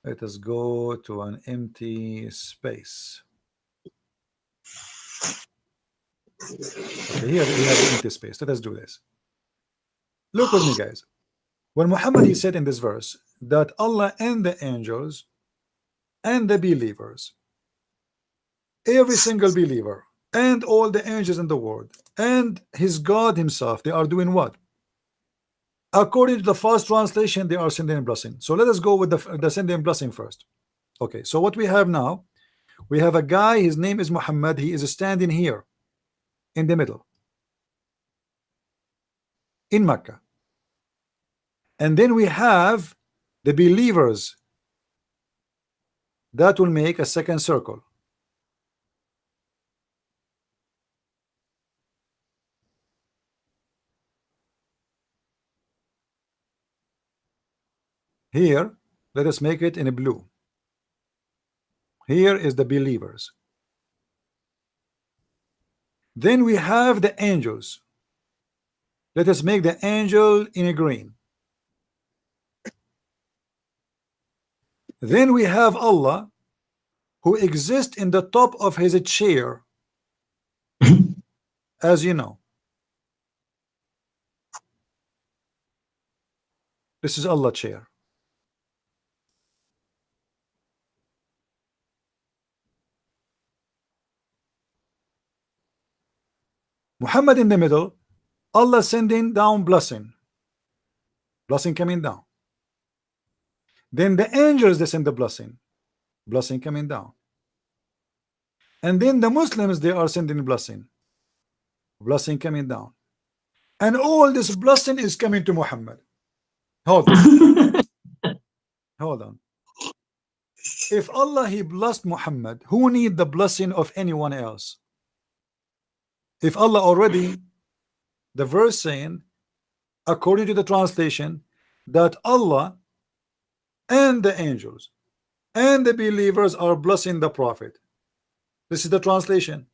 A: Let us go to an empty space. Okay, here we have an empty space. Let us do this. Look with me, guys. When Muhammad, he said in this verse that Allah and the angels and the believers, every single believer and all the angels in the world and his God himself, they are doing what? According to the first translation, they are sending a blessing. So let us go with the sending blessing first. Okay, so what we have now, we have a guy, his name is Muhammad. He is standing here in the middle in Mecca. And then we have the believers that will make a second circle. Here, let us make it in a blue. Here is the believers. Then we have the angels. Let us make the angel in a green. Then we have Allah, who exists in the top of his chair, as you know. This is Allah chair. Muhammad in the middle, Allah sending down blessing coming down. Then the angels, they send the blessing coming down. And then the Muslims, they are sending blessing coming down. And all this blessing is coming to Muhammad. Hold on. Hold on. If Allah, he blessed Muhammad, who need the blessing of anyone else? If Allah already, the verse saying, according to the translation, that Allah and the angels and the believers are blessing the Prophet. This is the translation.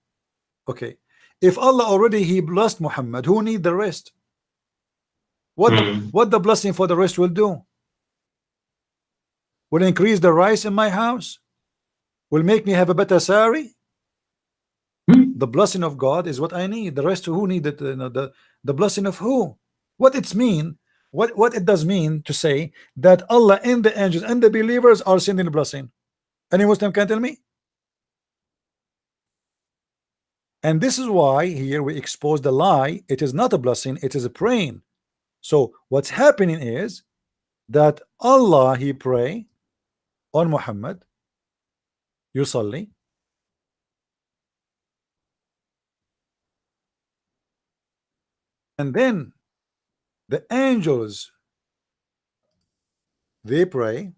A: Okay. If Allah already, he blessed Muhammad, who need the rest? What the blessing for the rest will do? Will increase the rice in my house? Will make me have a better salary? The blessing of God is what I need. The rest, who need it? The blessing of who? What it mean? What it does mean to say that Allah and the angels and the believers are sending the blessing? Any Muslim can tell me? And this is why here we expose the lie. It is not a blessing, it is a praying. So what's happening is that Allah, he pray on Muhammad, yusalli, and then the angels, they pray,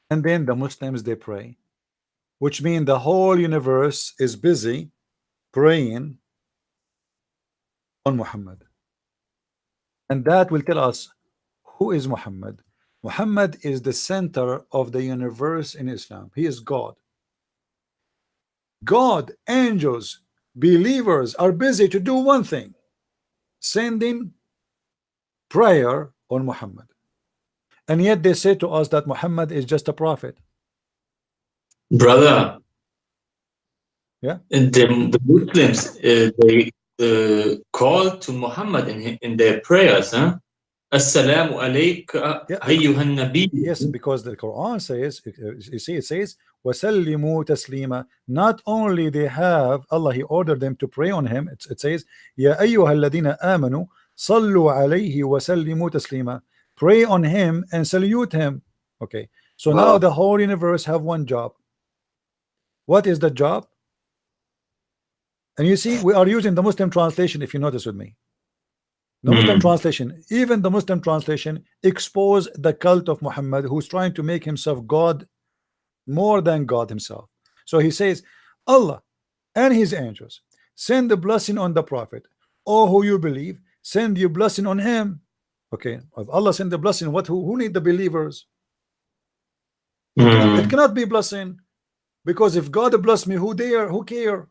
A: and then the Muslims, they pray, which means the whole universe is busy praying on Muhammad. And that will tell us who is Muhammad. Muhammad is the center of the universe in Islam. He is God. God, angels, believers are busy to do one thing: sending prayer on Muhammad. And yet they say to us that Muhammad is just a prophet.
C: Brother,
A: yeah,
C: and the Muslims, they call to Muhammad in their prayers, huh? Assalamu alayka ayyuhan nabi.
A: Yes, because the Quran says, you see, it says wasallimu taslima. Not only they have Allah, he ordered them to pray on him. It says ya ayyuhal ladina amanu sallu alayhi wa sallimu taslima. Pray on him and salute him. Okay, so now the whole universe have one job. What is the job? And you see, we are using the Muslim translation, if you notice with me. The Muslim translation, even the Muslim translation, expose the cult of Muhammad, who's trying to make himself God more than God himself. So he says, Allah and his angels send the blessing on the Prophet. Oh, who you believe, send your blessing on him. Okay, if Allah send the blessing, who need the believers? It cannot be blessing, because if God bless me, who care?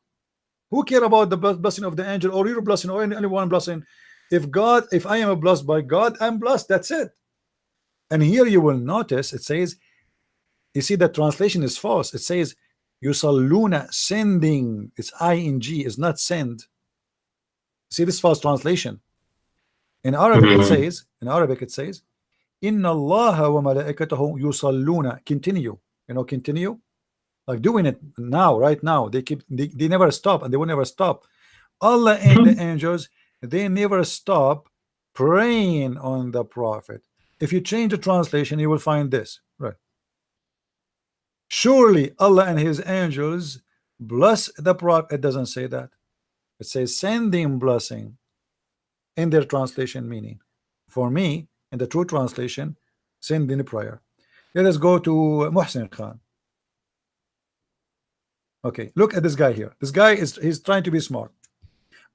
A: Who care about the blessing of the angel or your blessing or anyone blessing? If I am blessed by God, I'm blessed. That's it. And here you will notice it says, you see, the translation is false. It says yusalluna, sending. It's ing, it's not send. See this false translation. In Arabic it says inna Allah wa malaikatahu yusalluna. Continue, continue, like doing it now, right now. They never stop, and they will never stop. Allah and the angels, they never stop praying on the Prophet. If you change the translation, you will find this, right? Surely Allah and his angels bless the Prophet. It doesn't say that. It says sending blessing in their translation meaning. For me, in the true translation, sending a prayer. Let us go to Muhsin Khan. Okay, look at this guy here. This guy he's trying to be smart.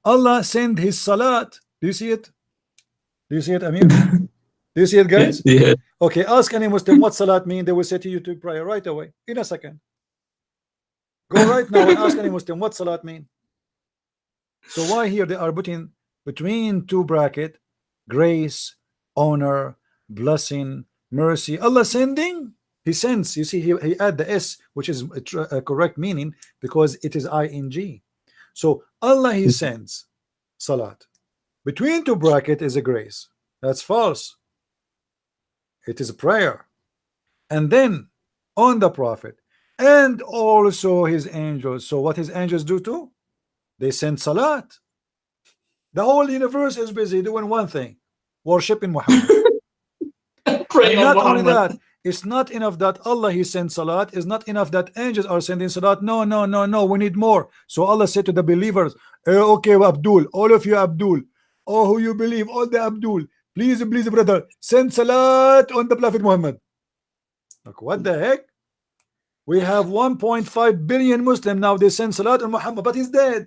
A: Allah send his salat. Do you see it? Do you see it, Amir? Do you see it, guys?
C: Yeah.
A: Okay, ask any Muslim what salat mean. They will say to you to prayer right away in a second. Go right now and ask any Muslim what salat mean. So why here they are putting between two bracket grace, honor, blessing, mercy. Allah sending, he sends. You see, he add the s, which is a correct meaning because it is ing. So Allah, he sends salat. Between two bracket is a grace. That's false. It is a prayer. And then on the prophet and also his angels. So what his angels do too? They send salat. The whole universe is busy doing one thing, worshiping Muhammad.
C: Pray
A: And not
C: on
A: only
C: Muhammad.
A: that, it's not enough that Allah he sends salat. It's not enough that angels are sending salat. No, no, no, no. We need more. So Allah said to the believers, okay, Abdul, all of you Abdul, oh who you believe, all the Abdul, please, please, brother, send salat on the Prophet Muhammad. Like, what the heck? We have 1.5 billion Muslim now. They send salat on Muhammad, but he's dead.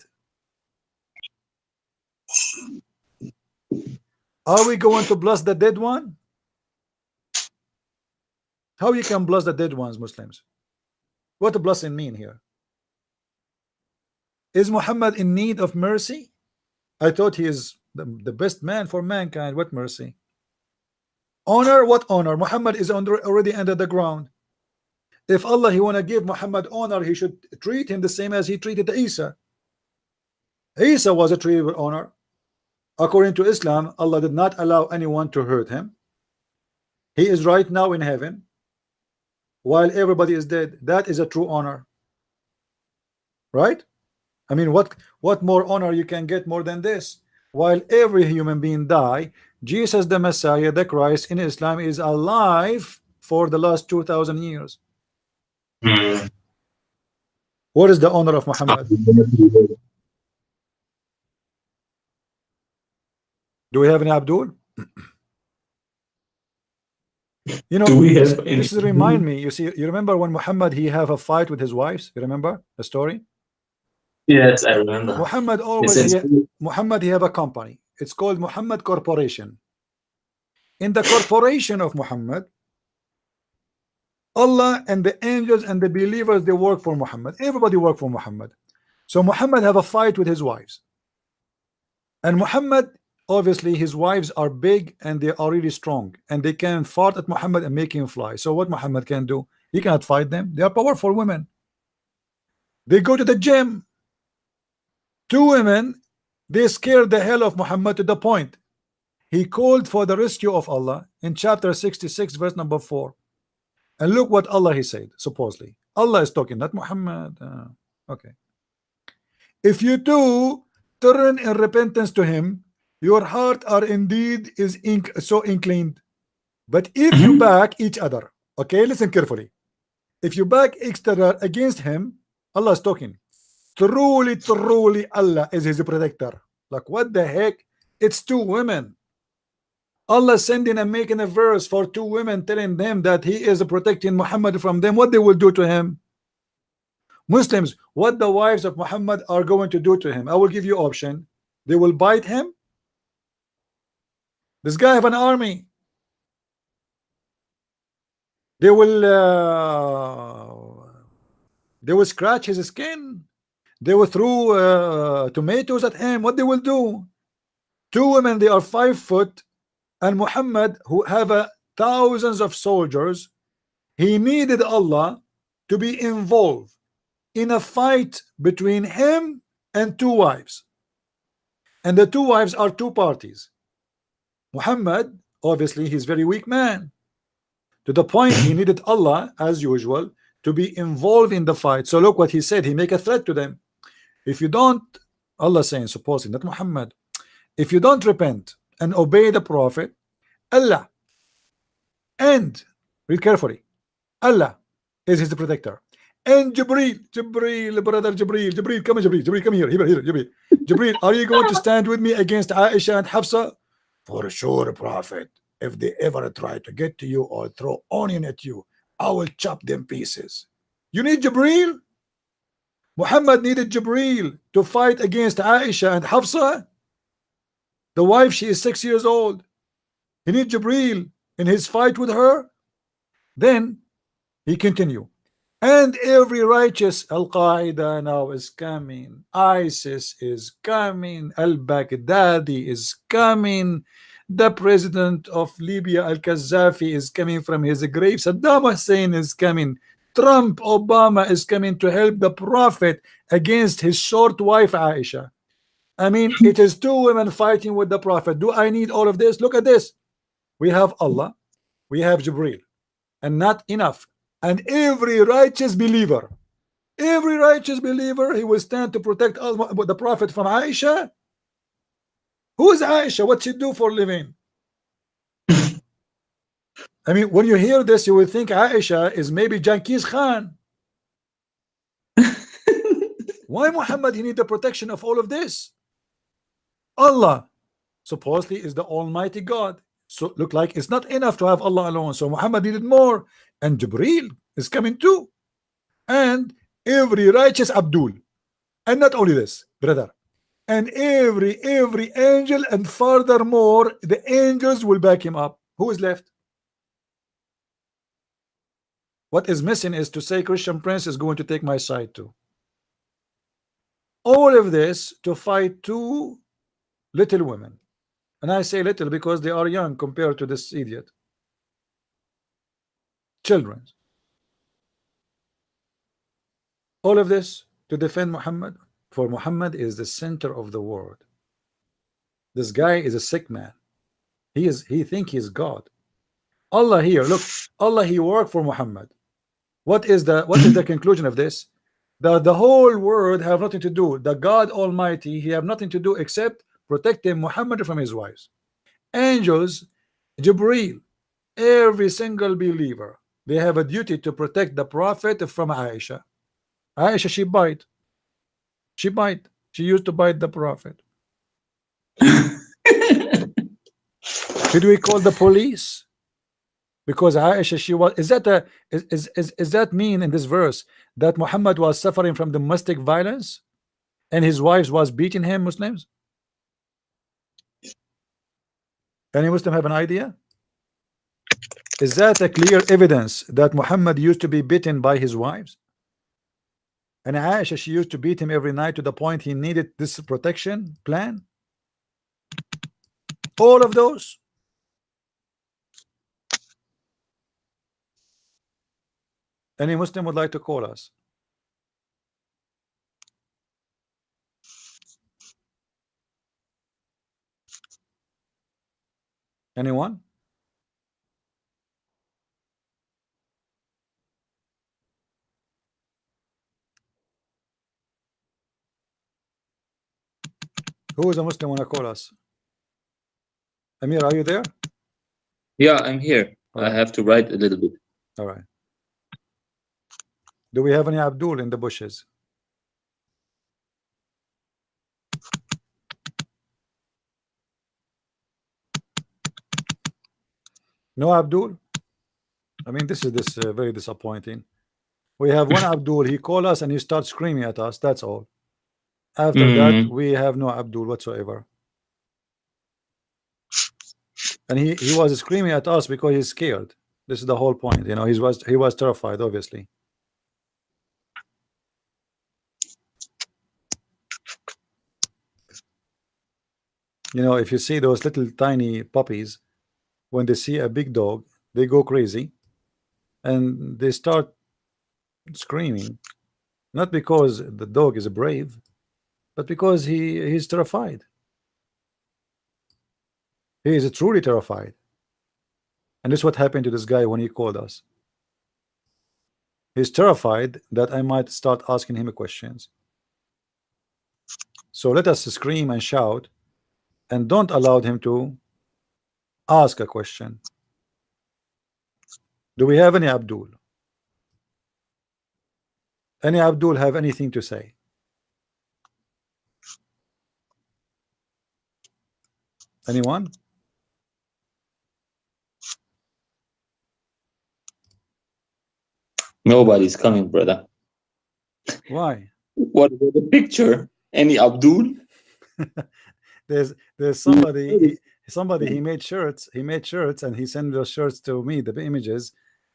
A: Are we going to bless the dead one? How you can bless the dead ones, Muslims? What a blessing mean here? Is Muhammad in need of mercy? I thought he is the best man for mankind. What mercy? Honor? What honor? Muhammad is already under the ground. If Allah he want to give Muhammad honor, he should treat him the same as he treated Isa. Isa was treated with honor. According to Islam, Allah did not allow anyone to hurt him. He is right now in heaven while everybody is dead. That is a true honor, right? I mean, what more honor you can get more than this? While every human being die, Jesus the Messiah, the Christ in Islam is alive for the last 2,000 years. What is the honor of Muhammad? Do we have any Abdul? You know,
C: Do we have any?
A: this is remind me. You see, you remember when Muhammad he have a fight with his wives? You remember the story?
C: Yes, I remember.
A: Muhammad
C: It
A: always
C: says-
A: he have a company. It's called Muhammad Corporation. In the corporation of Muhammad, Allah and the angels and the believers, they work for Muhammad. Everybody work for Muhammad. So Muhammad have a fight with his wives. And Muhammad, obviously his wives are big and they are really strong and they can fart at Muhammad and make him fly. So what Muhammad can do? He cannot fight them. They are powerful women. They go to the gym. Two women, they scared the hell of Muhammad to the point he called for the rescue of Allah in chapter 66 verse number 4. And look what Allah he said. Supposedly Allah is talking, not Muhammad. Okay, if you two turn in repentance to him, your heart are indeed is so inclined. But if you back each other, okay, listen carefully, if you back each other against him, Allah is talking, truly, truly Allah is his protector. Like, what the heck? It's two women. Allah sending and making a verse for two women telling them that he is protecting Muhammad from them. What they will do to him? Muslims, what the wives of Muhammad are going to do to him? I will give you option. They will bite him. This guy have an army. They will scratch his skin. They will throw tomatoes at him. What they will do? Two women, they are 5 foot, and Muhammad, who have thousands of soldiers, he needed Allah to be involved in a fight between him and two wives. And the two wives are two parties. Muhammad, obviously, he's very weak man. To the point he needed Allah, as usual, to be involved in the fight. So look what he said. He make a threat to them. If you don't, Allah saying, supposedly, not Muhammad, if you don't repent and obey the Prophet, Allah, and read carefully, Allah is his protector. And Jibreel, brother Jibreel, come on, Jibreel, come here, Jibreel. Jibreel, are you going to stand with me against Aisha and Hafsa? For sure, Prophet. If they ever try to get to you or throw onion at you, I will chop them pieces. You need Jibreel? Muhammad needed Jibreel to fight against Aisha and Hafsa. The wife, she is 6 years old. He needs Jibril in his fight with her. Then he continue. And every righteous, Al-Qaeda now is coming, ISIS is coming, Al-Baghdadi is coming, the president of Libya, Al-Qaddafi, is coming from his grave, Saddam Hussein is coming, Trump, Obama is coming to help the Prophet against his short wife Aisha. I mean, it is two women fighting with the Prophet. Do I need all of this? Look at this. We have Allah, we have Jibril, and not enough. And every righteous believer, he will stand to protect the Prophet from Aisha. Who is Aisha? What she do for a living? I mean, when you hear this, you will think Aisha is maybe Genghis Khan. Why Muhammad, he need the protection of all of this? Allah supposedly is the Almighty God. So look like it's not enough to have Allah alone. So Muhammad needed more. And Jibreel is coming too. And every righteous Abdul. And not only this, brother. And every angel, and furthermore, the angels will back him up. Who is left? What is missing is to say Christian Prince is going to take my side too. All of this to fight two little women. And I say little because they are young compared to this idiot. Children. All of this to defend Muhammad. For Muhammad is the center of the world. This guy is a sick man. He think he's God. Allah here, look, Allah, he worked for Muhammad. What is the conclusion of this? The whole world have nothing to do. The God Almighty, he have nothing to do except protecting Muhammad from his wives. Angels, Jibreel, every single believer, they have a duty to protect the Prophet from Aisha. Aisha, she bite. She used to bite the Prophet. Should we call the police? Because Aisha, she was, is that mean in this verse that Muhammad was suffering from domestic violence and his wives was beating him, Muslims? Any Muslim have an idea? Is that a clear evidence that Muhammad used to be beaten by his wives? And Aisha, she used to beat him every night to the point he needed this protection plan? All of those? Any Muslim would like to call us? Anyone? Who is a Muslim want to call us? Amir, are you there?
I: Yeah, I'm here. I have to write a little bit.
A: All right. Do we have any Abdul in the bushes? No Abdul? I mean, this is very disappointing. We have one Abdul, he called us and he starts screaming at us, that's all. After that, we have no Abdul whatsoever. And he was screaming at us because he's scared. This is the whole point, you know, he was terrified, obviously. You know, if you see those little tiny puppies, when they see a big dog, they go crazy and they start screaming, not because the dog is brave, but because he's terrified. He is truly terrified. And this is what happened to this guy when he called us. He's terrified that I might start asking him questions. So let us scream and shout and don't allow him to ask a question. Do we have any Abdul? Any Abdul have anything to say? Anyone?
I: Nobody's coming, brother.
A: Why?
I: What about the picture? Any Abdul?
A: There's somebody, Somebody, he made shirts. He made shirts, and he sent those shirts to me. The images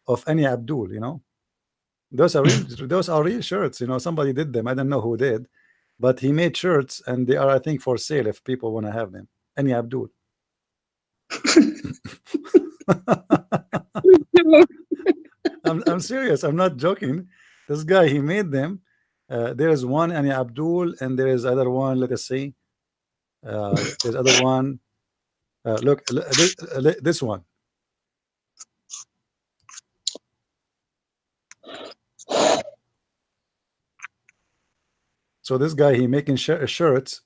A: of Ani Abdul. You know, those are real. Those are real shirts. You know, somebody did them. I don't know who did, but he made shirts, and they are, I think, for sale if people want to have them. Ani Abdul. I'm serious. I'm not joking. This guy, he made them. There is one Ani Abdul, and there is other one. Let us see. There's other one. Look, this one. So this guy, he making shirts.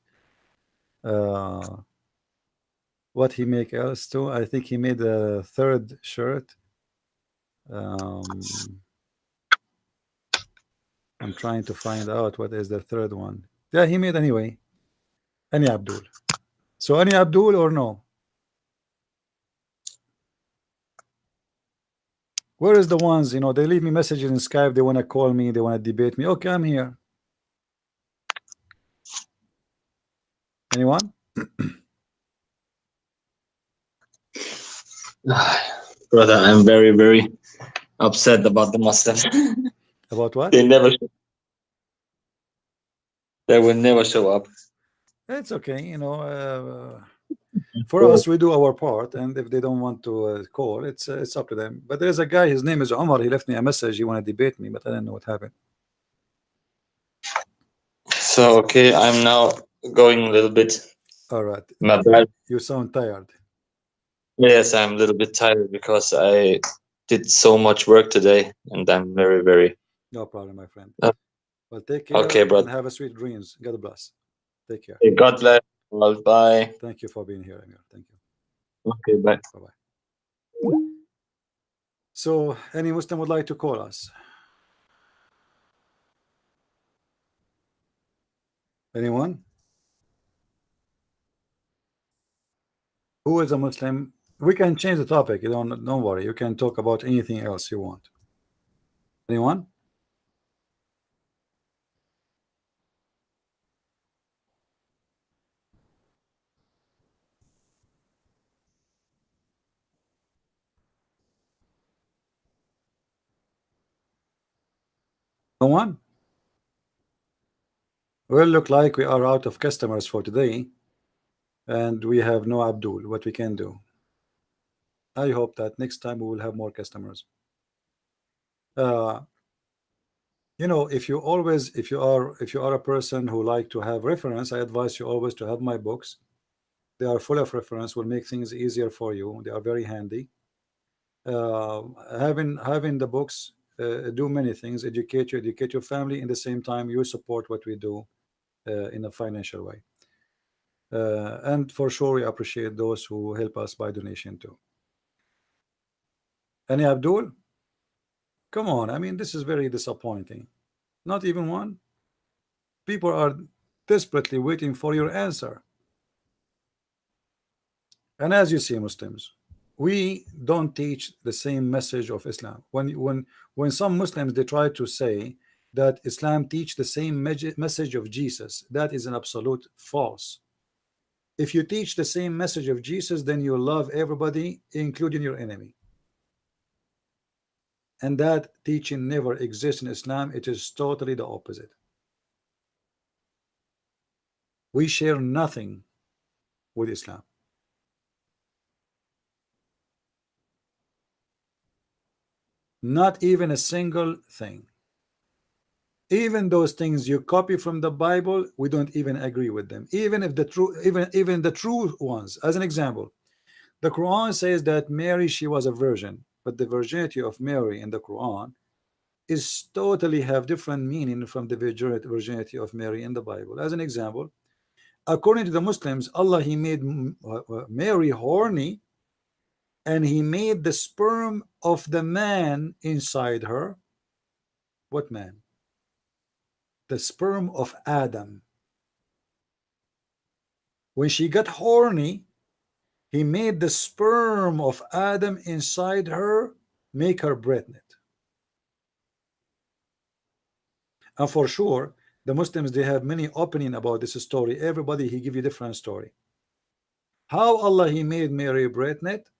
A: What he make else too? I think he made a third shirt. I'm trying to find out what is the third one. Yeah, he made anyway. Ani Abdul. So Ani Abdul or no? Where is the ones, you know, they leave me messages in Skype, they want to call me, they want to debate me. Okay, I'm here. Anyone?
I: Brother, I'm very, very upset about the Muslims.
A: About what?
I: They will never show up.
A: It's okay, you know. For us, we do our part, and if they don't want to call, it's up to them. But there's a guy, his name is Omar. He left me a message. He want to debate me, but I don't know what happened.
I: So okay, I'm now going a little bit.
A: All right.
I: My bad.
A: You sound tired.
I: Yes, I'm a little bit tired because I did so much work today, and I'm very, very.
A: No problem, my friend.
I: Uh,
A: Well, take care.
I: Okay, brother.
A: And have a sweet dreams. God bless. Take care.
I: God bless. Well, bye.
A: Thank you for being here, Amir. Thank you.
I: Okay, bye.
A: Bye-bye. So, any Muslim would like to call us? Anyone? Who is a Muslim? We can change the topic. You don't worry. You can talk about anything else you want. Anyone? No one? Well, look like we are out of customers for today, and we have no Abdul. What we can do? I hope that next time we will have more customers. You know, if you are a person who like to have reference, I advise you always to have my books. They are full of reference, will make things easier for you. They are very handy. Having the books do many things. Educate your family. In the same time, you support what we do in a financial way. And for sure, we appreciate those who help us by donation too. Any Abdul? Come on, I mean, this is very disappointing. Not even one. People are desperately waiting for your answer. And as you see, Muslims, we don't teach the same message of Islam. When some Muslims, they try to say that Islam teach the same message of Jesus, that is an absolute false. If you teach the same message of Jesus, then you love everybody, including your enemy. And that teaching never exists in Islam. It is totally the opposite. We share nothing with Islam. Not even a single thing. Even those things you copy from the Bible, we don't even agree with them. Even if the true, even the true ones. As an example, the Quran says that Mary, she was a virgin, but the virginity of Mary in the Quran is totally have different meaning from the virginity of Mary in the Bible. As an example, according to the Muslims, Allah, he made Mary horny, and he made the sperm of the man inside her. What man? The sperm of Adam. When she got horny, he made the sperm of Adam inside her, make her pregnant. And for sure, the Muslims, they have many opinion about this story. Everybody, he give you different story. How Allah He made Mary pregnant?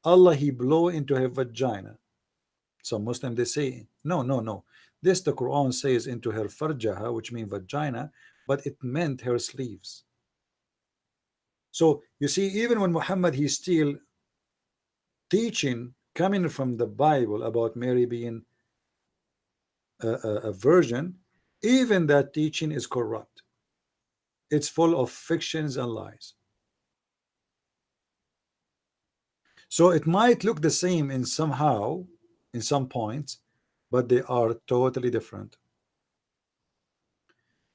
A: Allah He blow into her vagina. Some Muslims they say no. This the Quran says into her farjaha, which means vagina, but it meant her sleeves. So you see, even when Muhammad he's still teaching coming from the Bible about Mary being a virgin, even that teaching is corrupt. It's full of fictions and lies. So it might look the same in somehow, in some points, but they are totally different.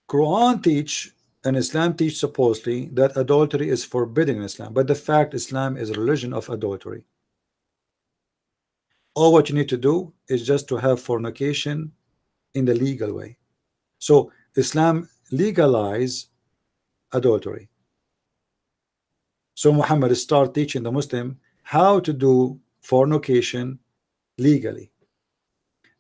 A: Quran teach and Islam teach supposedly that adultery is forbidden in Islam, but the fact Islam is a religion of adultery. All what you need to do is just to have fornication in the legal way. So Islam legalize adultery. So Muhammad start teaching the Muslim how to do fornication legally.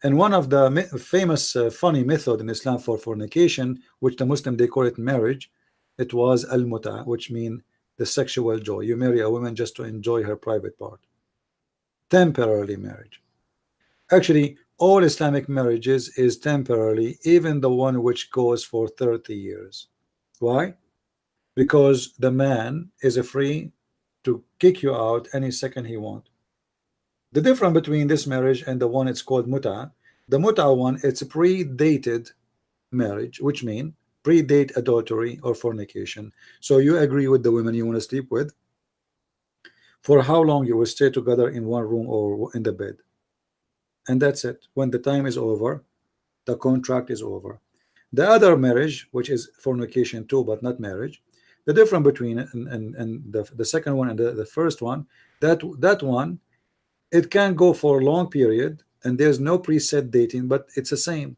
A: And one of the famous funny method in Islam for fornication, which the Muslim they call it marriage, it was al-muta, which mean the sexual joy. You marry a woman just to enjoy her private part. Temporarily marriage. Actually, all Islamic marriages is temporarily, even the one which goes for 30 years. Why? Because the man is free to kick you out any second he wants. The difference between this marriage and the one it's called muta, the muta one, it's a pre-dated marriage, which means predate adultery or fornication. So you agree with the women you want to sleep with, for how long you will stay together in one room or in the bed, and that's it. When the time is over, the contract is over. The other marriage, which is fornication too, but not marriage, the difference between it and the second one and the first one, that one, it can go for a long period and there's no preset dating, but it's the same.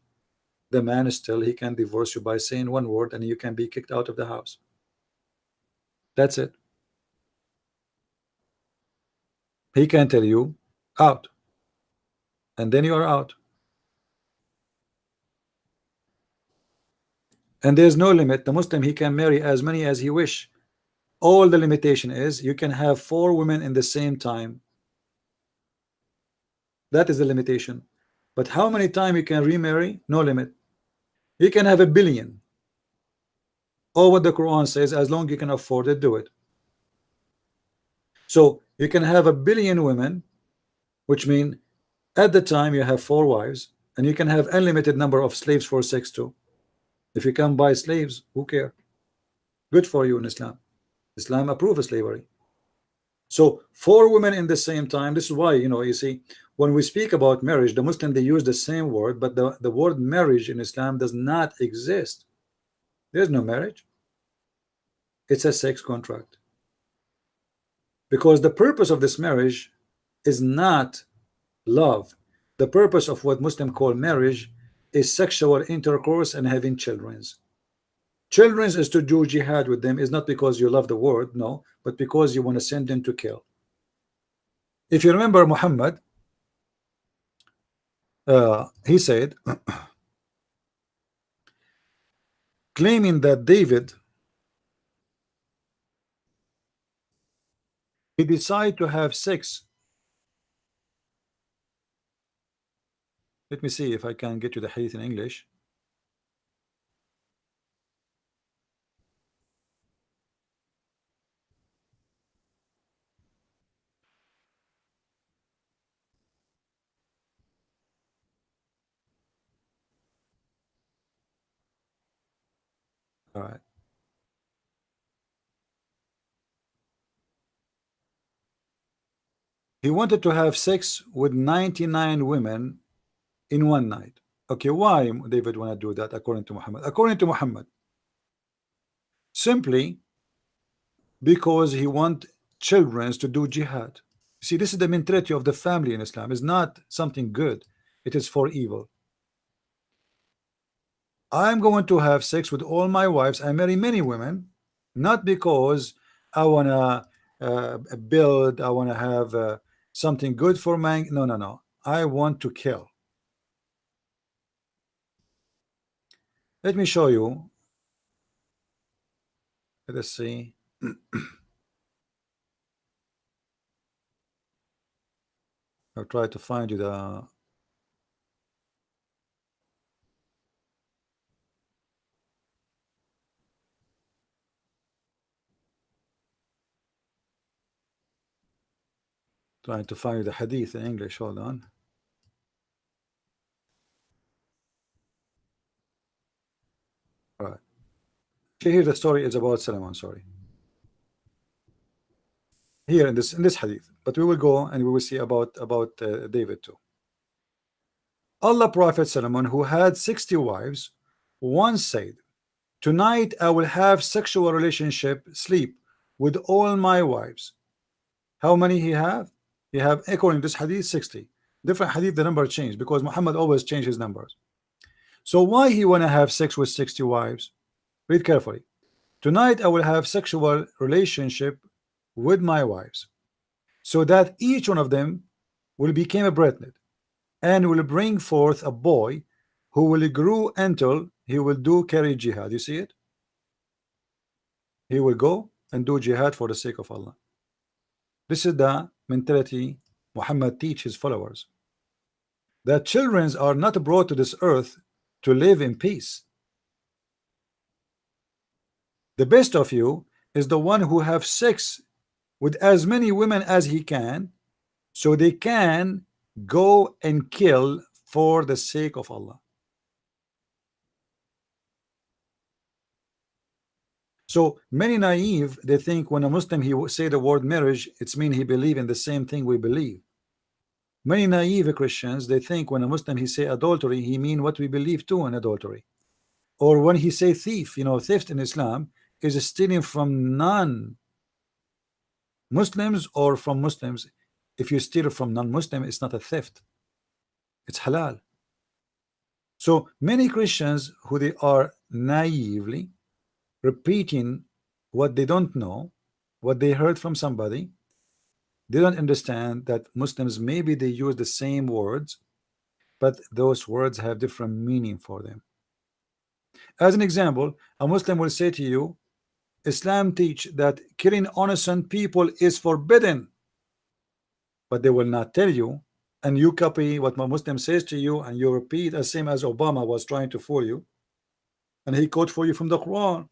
A: The man is still, he can divorce you by saying one word and you can be kicked out of the house. That's it. He can tell you out, and then you are out. And there's no limit. The Muslim, he can marry as many as he wish. All the limitation is you can have 4 women in the same time. That is the limitation. But how many times you can remarry? No limit. You can have 1 billion. Or what the Quran says, as long as you can afford it, do it. So you can have 1 billion women, which means at the time you have 4 wives, and you can have unlimited number of slaves for sex too. If you can buy slaves, who care? Good for you in Islam. Islam approves slavery. So 4 women in the same time. This is why, you see, when we speak about marriage, the Muslim they use the same word, but the word marriage in Islam does not exist. There's no marriage. It's a sex contract. Because the purpose of this marriage is not love. The purpose of what Muslims call marriage is sexual intercourse and having children. Children is to do jihad with them, is not because you love the word, no, but because you want to send them to kill. If you remember Muhammad, he said, claiming that David, he decided to have sex. Let me see if I can get you the hadith in English. All right. He wanted to have sex with 99 women in one night. Okay, why David want to do that according to Muhammad? According to Muhammad, simply because he want children to do jihad. See, this is the mentality of the family in Islam. It's not something good. It is for evil. I'm going to have sex with all my wives. I marry many women, not because I want to build, I want to have something good for man. No. I want to kill. Let me show you. Let us see. I'll try to find you the trying to find you the hadith in English. Hold on. All right. Here the story is about Solomon. Sorry. Here in this hadith, but we will go and we will see about David too. Allah Prophet Solomon, who had 60 wives, once said, "Tonight I will have sexual relationship, sleep with all my wives." How many he have? He have, according to this hadith, 60. Different hadith, the number changed because Muhammad always changed his numbers. So why he want to have sex with 60 wives? Read carefully. Tonight I will have sexual relationship with my wives, so that each one of them will become a pregnant and will bring forth a boy who will grow until he will do carry jihad. You see it? He will go and do jihad for the sake of Allah. This is the mentality Muhammad teaches his followers, that children are not brought to this earth to live in peace. The best of you is the one who have sex with as many women as he can, so they can go and kill for the sake of Allah. So many naive, they think when a Muslim he will say the word marriage, it's mean he believe in the same thing we believe. Many naive Christians, they think when a Muslim he say adultery, he mean what we believe too in adultery. Or when he say thief, you know, theft in Islam is stealing from non-Muslims or from Muslims. If you steal from non-Muslim, it's not a theft, it's halal. So many Christians who they are naively repeating what they don't know, what they heard from somebody. They don't understand that Muslims, maybe they use the same words, but those words have different meaning for them. As an example, a Muslim will say to you, Islam teach that killing innocent people is forbidden, but they will not tell you, and you copy what my Muslim says to you and you repeat the same as Obama was trying to fool you, and he quote for you from the Quran.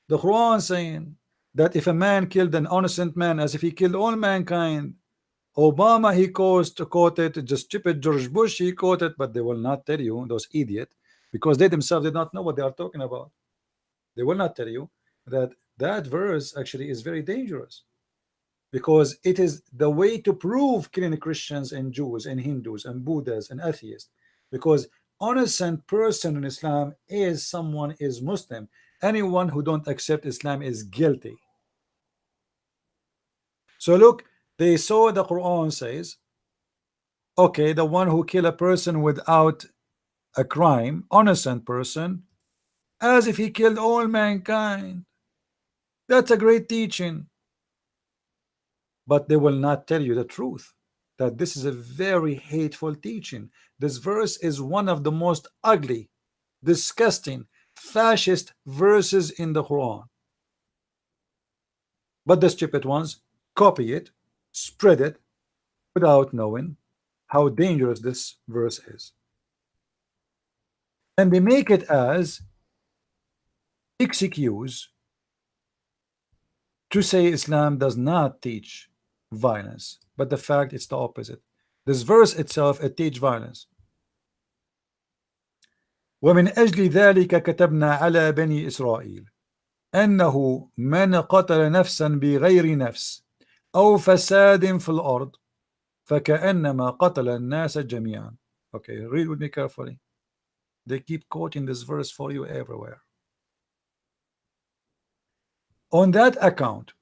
A: The Quran saying that if a man killed an innocent man as if he killed all mankind. Obama he quoted, just stupid George Bush he quoted, but they will not tell you, those idiots, because they themselves did not know what they are talking about. They will not tell you that that verse actually is very dangerous, because it is the way to prove killing Christians and Jews and Hindus and Buddhas and atheists, because innocent person in Islam is someone is Muslim. Anyone who don't accept Islam is guilty. So look, they saw the Quran says, okay, the one who kill a person without a crime, innocent person, as if he killed all mankind. That's a great teaching. But they will not tell you the truth, that this is a very hateful teaching. This verse is one of the most ugly, disgusting, fascist verses in the Quran. But the stupid ones copy it, spread it, without knowing how dangerous this verse is. And they make it as excuse to say Islam does not teach violence, but the fact it's the opposite. This verse itself, it teaches violence. ومن أجل ذلك كتبنا على بني إسرائيل أنه من قتل نفسا بغير نفس أو فساد في الأرض فكأنما قتل الناس جميعا. Okay, read with me carefully. They keep quoting this verse for you everywhere. On that account,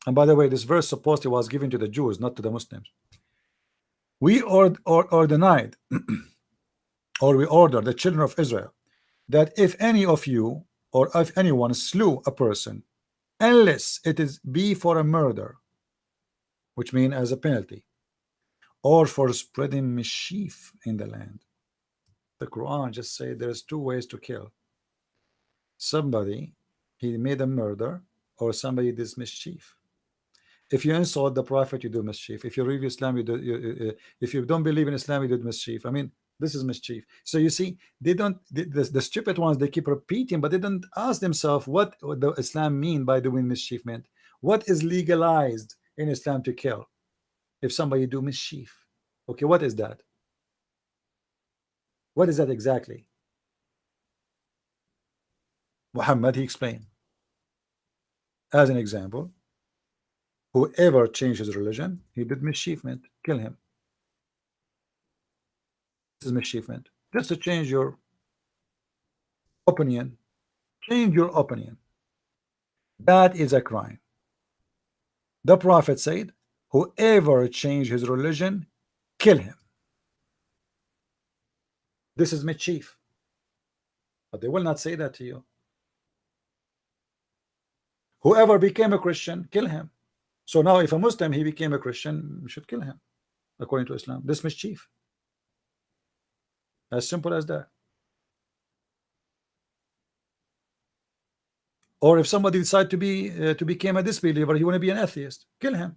A: and by the way, this verse supposedly was given to the Jews, not to the Muslims. We denied or we order the children of Israel that if any of you or if anyone slew a person, unless it is be for a murder, which means as a penalty, or for spreading mischief in the land. The Quran just say there's two ways to kill. Somebody he made a murder, or somebody did mischief. If you insult the Prophet, you do mischief. If you read Islam, you do. If you don't believe in Islam, you do mischief. I mean, this is mischief. So you see, they don't. The stupid ones, they keep repeating, but they don't ask themselves what the Islam mean by doing mischief meant. What is legalized in Islam to kill? If somebody do mischief, okay, what is that? What is that exactly? Muhammad, he explained as an example. Whoever changed his religion, he did mischiefment, kill him. This is mischiefment. Just to change your opinion, change your opinion. That is a crime. The Prophet said, whoever changed his religion, kill him. This is mischief. But they will not say that to you. Whoever became a Christian, kill him. So now if a Muslim, he became a Christian, you should kill him, according to Islam. This mischief. As simple as that. Or if somebody decide to become a disbeliever, he want to be an atheist, kill him.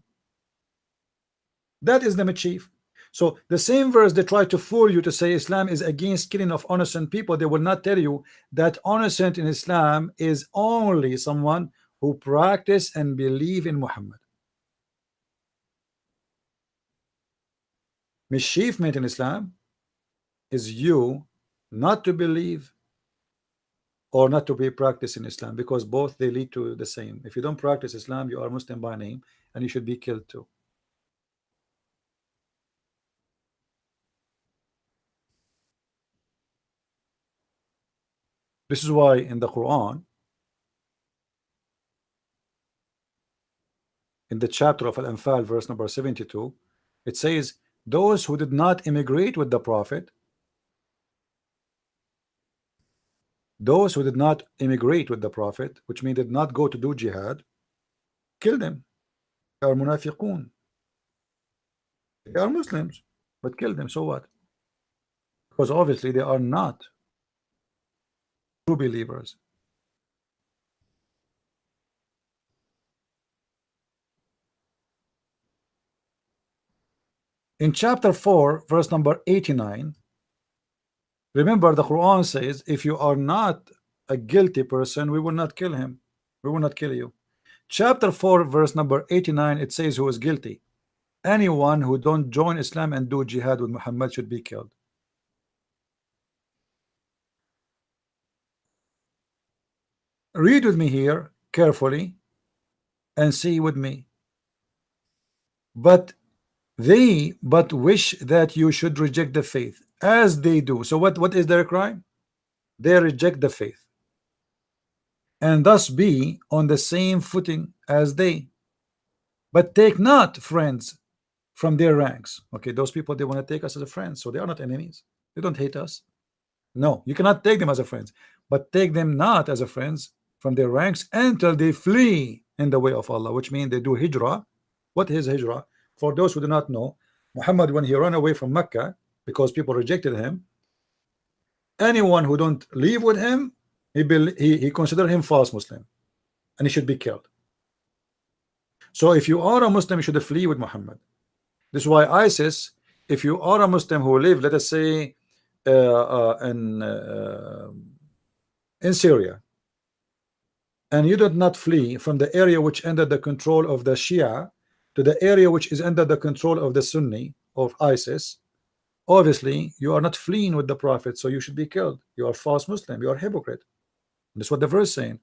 A: That is the mischief. So the same verse they try to fool you to say Islam is against killing of innocent people, they will not tell you that innocent in Islam is only someone who practice and believe in Muhammad. Mischiefment in Islam is you not to believe or not to be practiced in Islam, because both they lead to the same. If you don't practice Islam, you are Muslim by name and you should be killed too. This is why in the Quran, in the chapter of Al-Anfal, verse number 72, it says, those who did not immigrate with the Prophet, those who did not immigrate with the Prophet, which means did not go to do jihad, kill them. They are munafiqun. They are Muslims, but kill them. So what? Because obviously they are not true believers. In chapter 4, verse number 89, remember the Quran says, if you are not a guilty person, we will not kill him. We will not kill you. Chapter 4, verse number 89, it says who is guilty. Anyone who don't join Islam and do jihad with Muhammad should be killed. Read with me here carefully and see with me. But they wish that you should reject the faith as they do. So what is their crime? They reject the faith and thus be on the same footing as they, but take not friends from their ranks. Okay, those people, they want to take us as a friend, so they are not enemies. They don't hate us. No, you cannot take them as a friends, but take them not as a friends from their ranks until they flee in the way of Allah, which means they do hijrah. What is hijrah? For those who do not know, Muhammad, when he ran away from Mecca because people rejected him, anyone who don't live with him, he considered him false Muslim and he should be killed. So if you are a Muslim, you should flee with Muhammad. This is why ISIS, if you are a Muslim who live, let us say in Syria, and you did not flee from the area which under the control of the Shia to the area which is under the control of the Sunni of ISIS, obviously you are not fleeing with the Prophet, so you should be killed. You are false Muslim, you are hypocrite. That's what the verse is saying.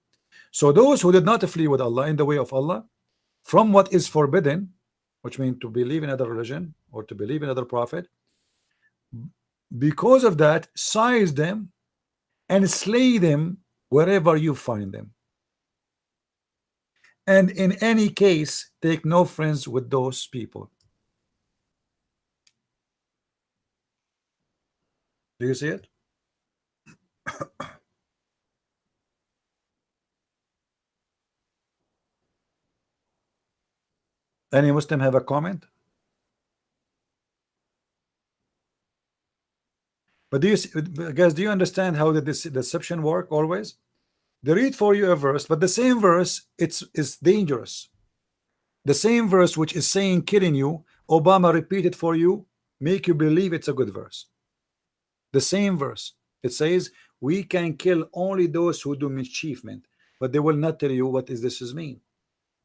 A: So those who did not flee with Allah in the way of Allah from what is forbidden, which means to believe in other religion or to believe in other prophet, because of that, seize them and slay them wherever you find them. And in any case, take no friends with those people. Do you see it? Any Muslim have a comment? But do you guys, do you understand how this deception work always? They read for you a verse, but the same verse it's dangerous. The same verse which is saying killing you, Obama repeated for you, make you believe it's a good verse. The same verse. It says we can kill only those who do mischievement, but they will not tell you what is this is mean.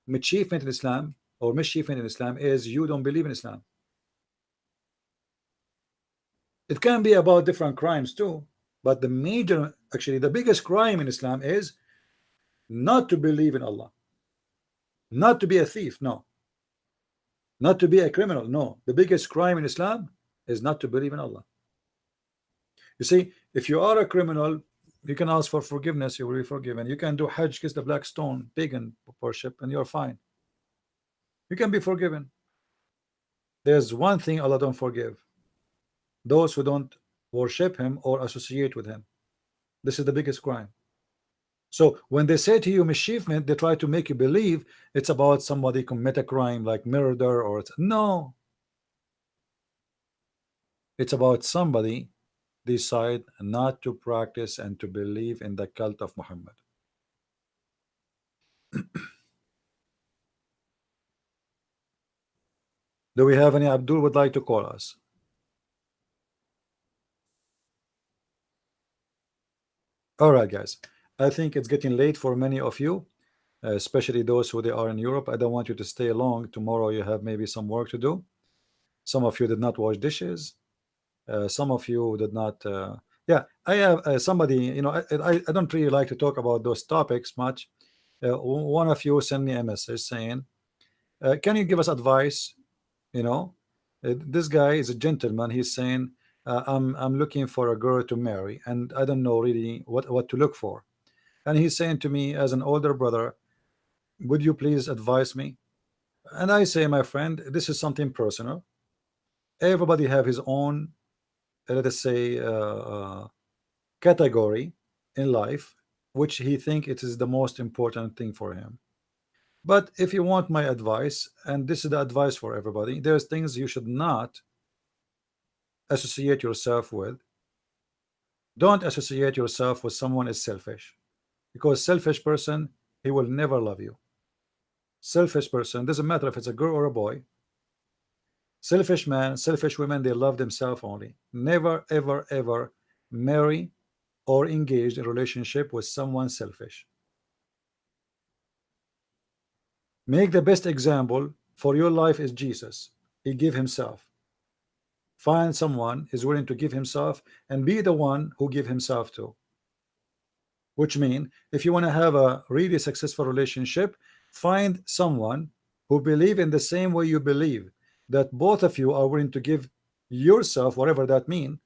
A: Mischievement in Islam or mischievement in Islam is you don't believe in Islam. It can be about different crimes too, but the major, actually the biggest crime in Islam is not to believe in Allah, not to be a thief, no, not to be a criminal, no. The biggest crime in Islam is not to believe in Allah. You see, if you are a criminal, you can ask for forgiveness, you will be forgiven. You can do Hajj, kiss the black stone, pagan worship, and you're fine. You can be forgiven. There's one thing Allah don't forgive: those who don't worship him or associate with him. This is the biggest crime. So when they say to you mischievement, they try to make you believe it's about somebody commit a crime like murder or no. It's about somebody decide not to practice and to believe in the cult of Muhammad. Do we have any Abdul would like to call us? All right, guys. I think it's getting late for many of you, especially those who they are in Europe. I don't want you to stay long. Tomorrow you have maybe some work to do. Some of you did not wash dishes. Some of you did not. Yeah, I have somebody. You know, I don't really like to talk about those topics much. One of you sent me a message saying, "Can you give us advice?" You know, this guy is a gentleman. He's saying, I'm looking for a girl to marry, and I don't know really what to look for." And he's saying to me, as an older brother, would you please advise me? And I say, my friend, this is something personal. Everybody have his own, let us say, category in life, which he think it is the most important thing for him. But if you want my advice, and this is the advice for everybody, there's things you should not associate yourself with. Don't associate yourself with someone is selfish, because selfish person, he will never love you. Selfish person, doesn't matter if it's a girl or a boy. Selfish man, selfish women, they love themselves only. Never ever ever marry or engage in a relationship with someone selfish. Make the best example for your life is Jesus. He gave himself. Find someone is willing to give himself and be the one who give himself to. Which means if you want to have a really successful relationship, find someone who believe in the same way you believe, that both of you are willing to give yourself, whatever that means,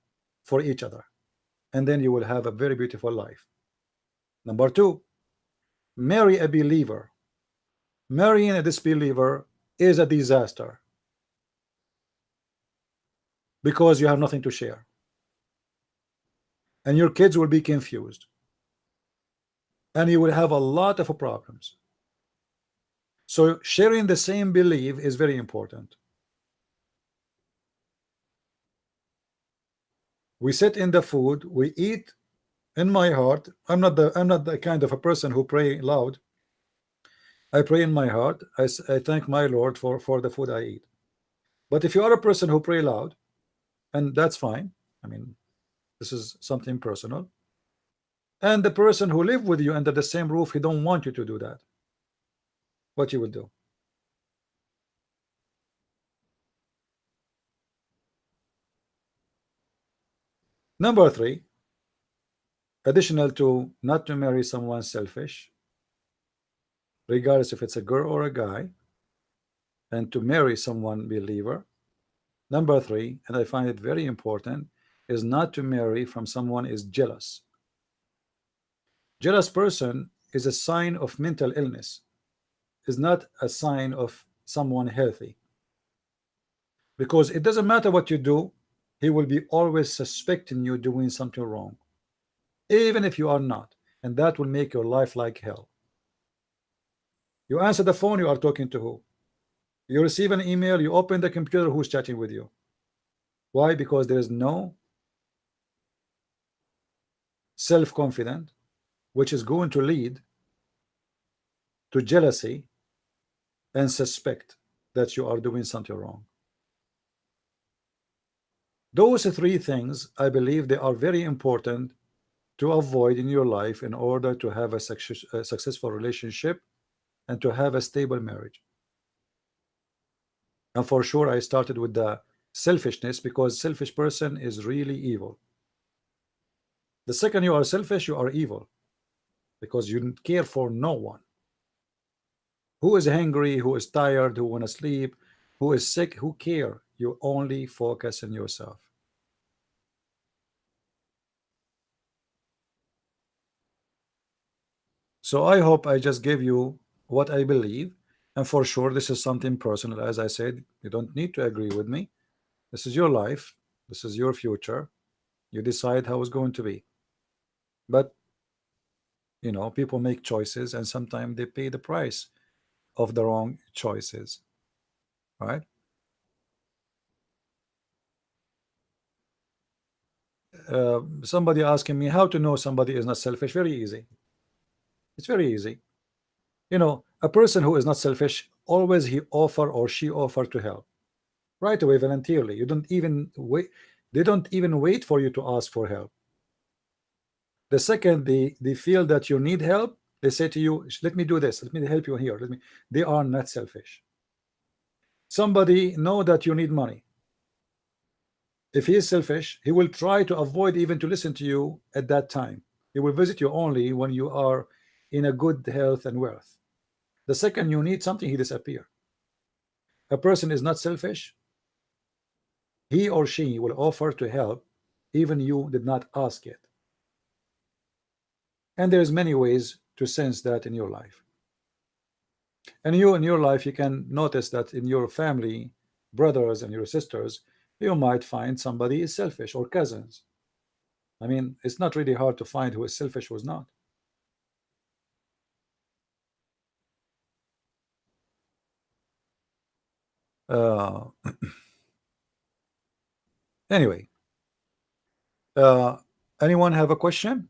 A: for each other, and then you will have a very beautiful life. Number two, marry a believer. Marrying a disbeliever is a disaster, because you have nothing to share, and your kids will be confused, and you will have a lot of problems. So sharing the same belief is very important. We sit in the food, we eat. In my heart, I'm not the kind of a person who pray loud. I pray in my heart. I thank my Lord for the food I eat. But if you are a person who pray loud, and that's fine, I mean, this is something personal, and the person who live with you under the same roof, he don't want you to do that, what you will do? Number three, additional to not to marry someone selfish, regardless if it's a girl or a guy, and to marry someone believer. Number three, and I find it very important, is not to marry from someone is jealous. Jealous person is a sign of mental illness, is not a sign of someone healthy, because it doesn't matter what you do, he will be always suspecting you doing something wrong, even if you are not, and that will make your life like hell. You answer the phone, you are talking to who? You receive an email, you open the computer, who's chatting with you? Why? Because there is no self-confidence, which is going to lead to jealousy and suspect that you are doing something wrong. Those three things, I believe, they are very important to avoid in your life in order to have a successful relationship and to have a stable marriage. And for sure, I started with the selfishness, because selfish person is really evil. The second you are selfish, you are evil, because you care for no one. Who is hungry, who is tired, who want to sleep, who is sick, who care? You only focus on yourself. So I hope I just gave you what I believe, and for sure this is something personal. As I said, you don't need to agree with me. This is your life, this is your future. You decide how it's going to be. But you know, people make choices, and sometimes they pay the price of the wrong choices, right? Somebody asking me how to know somebody is not selfish. Very easy. It's very easy. You know, a person who is not selfish, always he offer or she offer to help right away, voluntarily. You don't even wait. They don't even wait for you to ask for help. The second they feel that you need help, they say to you, let me do this, let me help you here, they are not selfish. Somebody know that you need money. If he is selfish, he will try to avoid even to listen to you at that time. He will visit you only when you are in a good health and wealth. The second you need something, he disappear. A person is not selfish. He or she will offer to help even you did not ask it. And there's many ways to sense that in your life. And you in your life, you can notice that in your family, brothers and your sisters, you might find somebody is selfish, or cousins. I mean, it's not really hard to find who is selfish, who is not. Anyway, anyone have a question?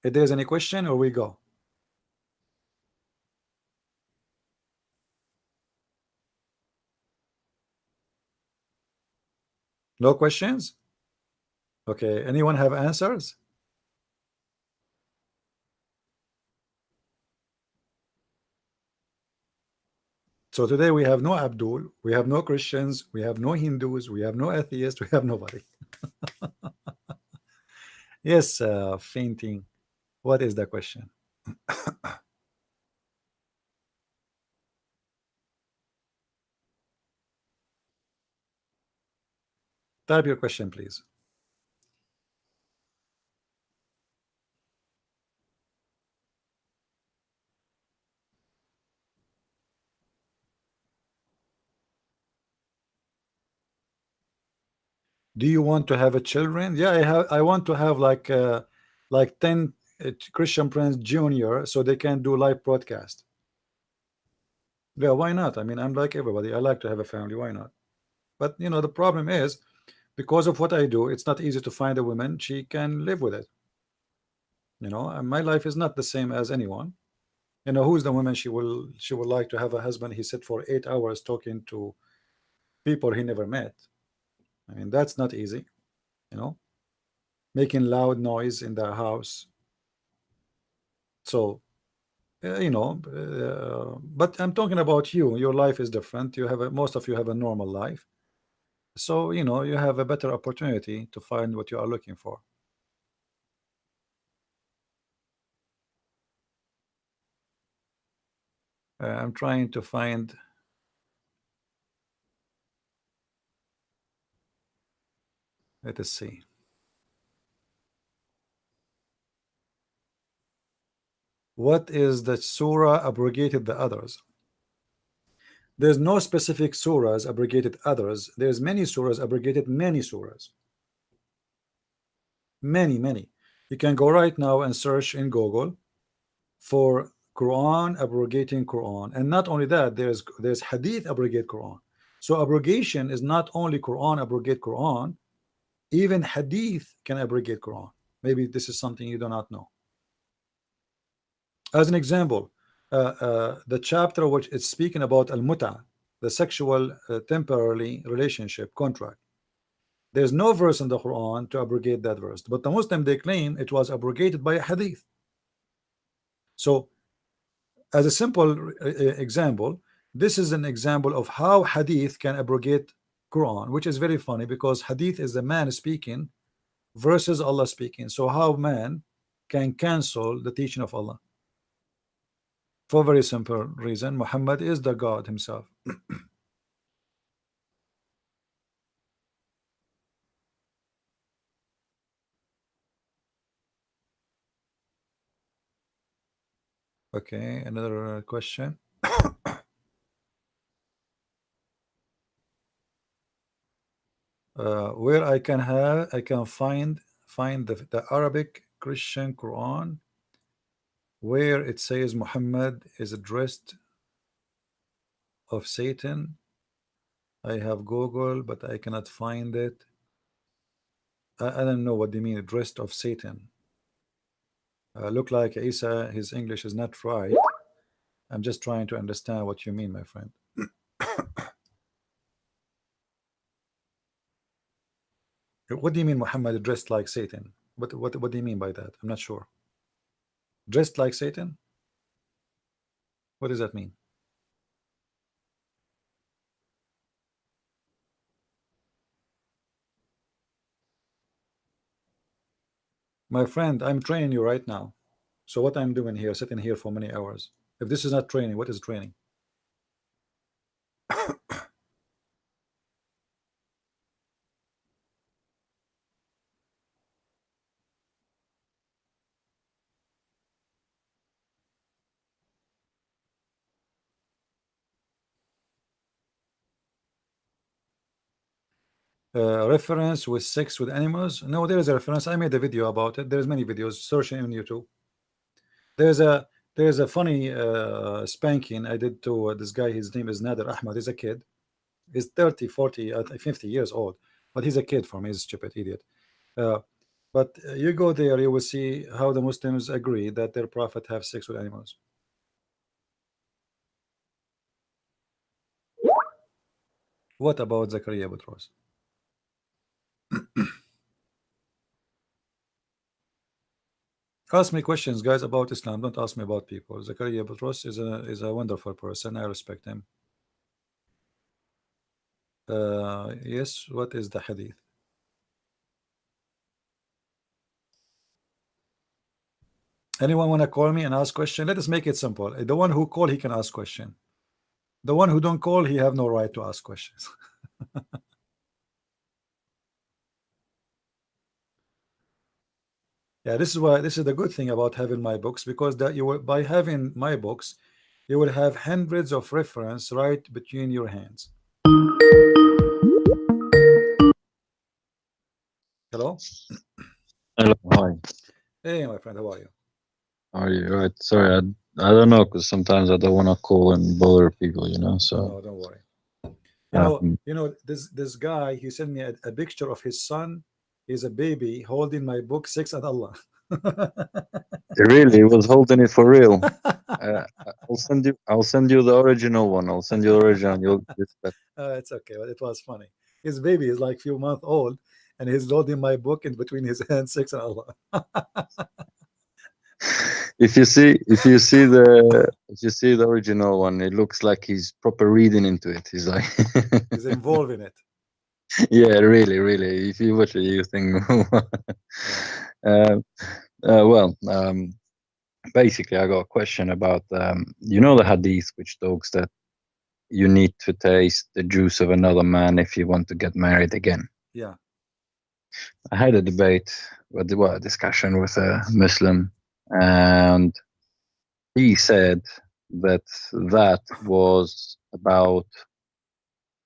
A: If there's any question, or we go. No questions? Okay, anyone have answers? So today we have no Abdul, we have no Christians, we have no Hindus, we have no atheists, we have nobody. Yes, fainting. What is the question? Type your question, please. Do you want to have a children? Yeah, I want to have like 10 Christian Prince Jr. so they can do live broadcast. Yeah, why not? I mean, I'm like everybody. I like to have a family. Why not? But you know, the problem is, because of what I do, it's not easy to find a woman she can live with it. You know, and my life is not the same as anyone. You know, who's the woman she will like to have a husband he sit for 8 hours talking to people he never met. I mean, that's not easy, you know, making loud noise in the house. So you know, but I'm talking about you. Your life is different. You have most of you have a normal life, so you know, you have a better opportunity to find what you are looking for. I'm trying to find. Let us see. What is the surah abrogated the others? There's no specific surahs abrogated others. There's many surahs abrogated many surahs. Many. You can go right now and search in Google for Quran abrogating Quran, and not only that, there's Hadith abrogate Quran. So abrogation is not only Quran abrogate Quran, even Hadith can abrogate Quran. Maybe this is something you do not know. As an example, the chapter which is speaking about al-muta, the sexual temporarily relationship contract. There's no verse in the Quran to abrogate that verse, but the Muslim, they claim it was abrogated by a hadith. So as a simple example, this is an example of how hadith can abrogate Quran, which is very funny because hadith is the man speaking versus Allah speaking. So how man can cancel the teaching of Allah? For a very simple reason, Muhammad is the God himself. Okay, another question. Where I can find the Arabic Christian Quran where it says Muhammad is addressed of Satan. I have Google, but I cannot find it. I don't know what they mean, addressed of Satan. Look like Isa, his English is not right. I'm just trying to understand what you mean, my friend. What do you mean Muhammad dressed like Satan? What do you mean by that? I'm not sure. Dressed like Satan? What does that mean? My friend, I'm training you right now. So what I'm doing here, sitting here for many hours. If this is not training, what is training? Reference with sex with animals? No, there is a reference. I made a video about it. There's many videos. Search on YouTube. There's a funny spanking I did to this guy. His name is Nader Ahmad. He's a kid. He's 30, 40, 50 years old, but he's a kid for me. He's a stupid idiot. But you go there, you will see how the Muslims agree that their prophet have sex with animals. What about Zakaria Butros? Ask me questions, guys, about Islam. Don't ask me about people. Zakaria Butros is a wonderful person. I respect him. Yes, what is the hadith? Anyone want to call me and ask question? Let us make it simple. The one who call, he can ask question. The one who don't call, he have no right to ask questions. Yeah, this is the good thing about having my books, because that you will, by having my books, you will have hundreds of reference right between your hands. Hello.
J: Hello, hi.
A: Hey, my friend, how are you?
J: Are you right? Sorry, I don't know, because sometimes I don't want to call and bother people, you know. So
A: No, don't worry. You know this guy. He sent me a picture of his son. He's a baby holding my book, Sex and Allah.
J: really, he was holding it for real. I'll send you the original one. I'll send you the original. You'll respect.
A: It's okay, but it was funny. His baby is like few months old, and he's holding my book in between his hands, Sex and Allah.
J: If you see the original one, it looks like he's proper reading into it. He's like
A: he's involved in it.
J: Yeah, really. If you watch it, you think. Basically, I got a question about you know the hadith which talks that you need to taste the juice of another man if you want to get married again.
A: Yeah.
J: I had a debate with a discussion with a Muslim, and he said that was about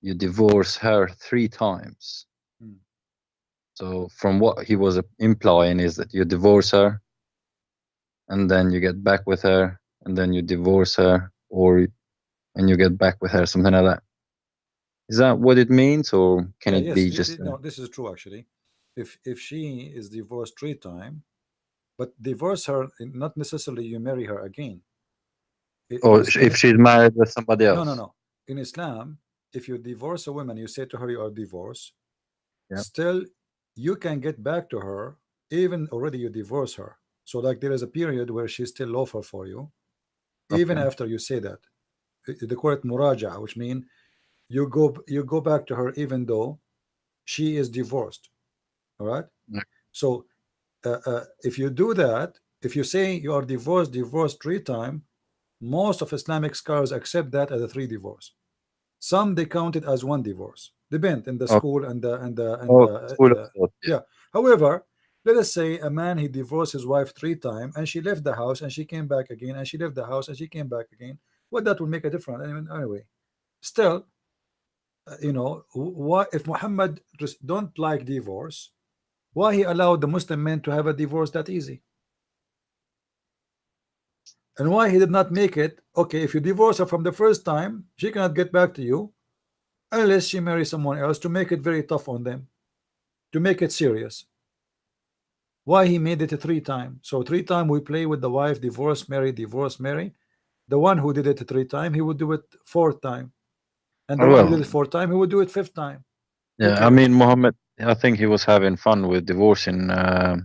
J: you divorce her 3 times. So from what he was implying is that you divorce her, and then you get back with her, and then you divorce her, and you get back with her, something like that. Is that what it means, or can it be just?
A: No, this is true actually. If she is divorced 3 times, but divorce her, not necessarily you marry her again.
J: Or
A: In
J: if she's married with somebody else.
A: no. In Islam, if you divorce a woman, you say to her you are divorced.
J: Yeah.
A: Still, you can get back to her even already you divorce her. So like there is a period where she's still lawful for you, even
J: Okay.
A: after you say that. They call it muraja, which means you go back to her even though she is divorced. All right.
J: Yeah.
A: So if you do that, if you say you are divorced 3 times, most of Islamic scholars accept that as a 3 divorce. Some they count it as 1 divorce. Depend in the
J: Okay.
A: school and the
J: School of thought.
A: yeah. However, let us say a man, he divorced his wife 3 times and she left the house and she came back again and she left the house and she came back again. What that will make a difference? Anyway, still, you know, why if Muhammad just don't like divorce, why he allowed the Muslim men to have a divorce that easy? And why he did not make it okay? If you divorce her from the first time, she cannot get back to you unless she marries someone else, to make it very tough on them, to make it serious. Why he made it a 3 times? So 3 times we play with the wife, divorce, marry, divorce, marry. The one who did it 3 times, he would do it 4th time, and the one who did it 4th time, he would do it 5th time.
J: Yeah,
A: Okay.
J: I mean, Muhammad, I think he was having fun with divorcing. I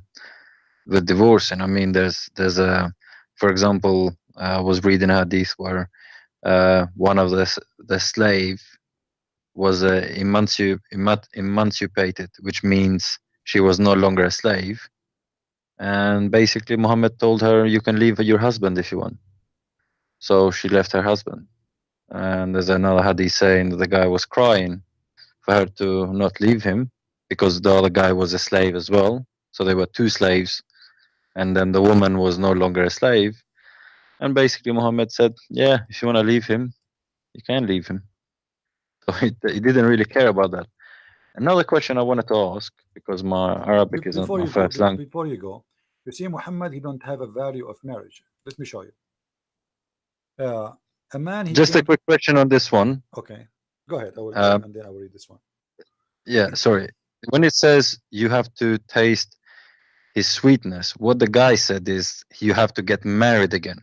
J: mean, there's a, for example, I was reading a hadith where one of the slave was emancipated, which means she was no longer a slave. And basically, Muhammad told her, "You can leave your husband if you want." So she left her husband. And there's another hadith saying that the guy was crying for her to not leave him because the other guy was a slave as well. So they were 2 slaves, and then the woman was no longer a slave. And basically, Muhammad said, "Yeah, if you want to leave him, you can leave him." So he didn't really care about that. Another question I wanted to ask, because my Arabic isn't
A: Before
J: my
A: you go,
J: first language.
A: before you go, you see, Muhammad, he don't have a value of marriage. Let me show you. A man, he
J: Just a
A: came.
J: quick question on this one.
A: Okay, go ahead. I will, and then I will read this one.
J: Yeah, sorry. When it says you have to taste his sweetness, what the guy said is you have to get married again.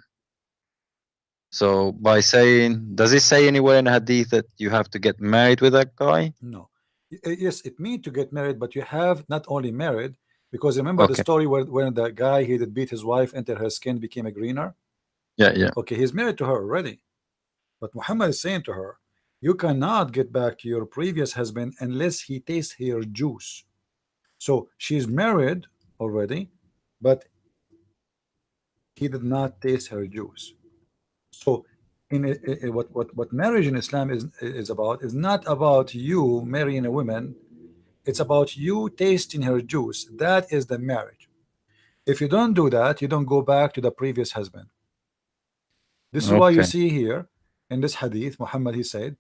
J: So by saying, does it say anywhere in hadith that you have to get married with that guy?
A: No. Yes, it means to get married, but you have not only married, because remember the
J: Okay.
A: story where when the guy, he did beat his wife until her skin became a greener.
J: Yeah, yeah.
A: Okay, he's married to her already, but Muhammad is saying to her, you cannot get back to your previous husband unless he tastes her juice. So she's married already, but he did not taste her juice. So what marriage in Islam is about is not about you marrying a woman. It's about you tasting her juice. That is the marriage. If you don't do that, you don't go back to the previous husband. This is why you
J: Okay.
A: see here in this hadith, Muhammad, he said,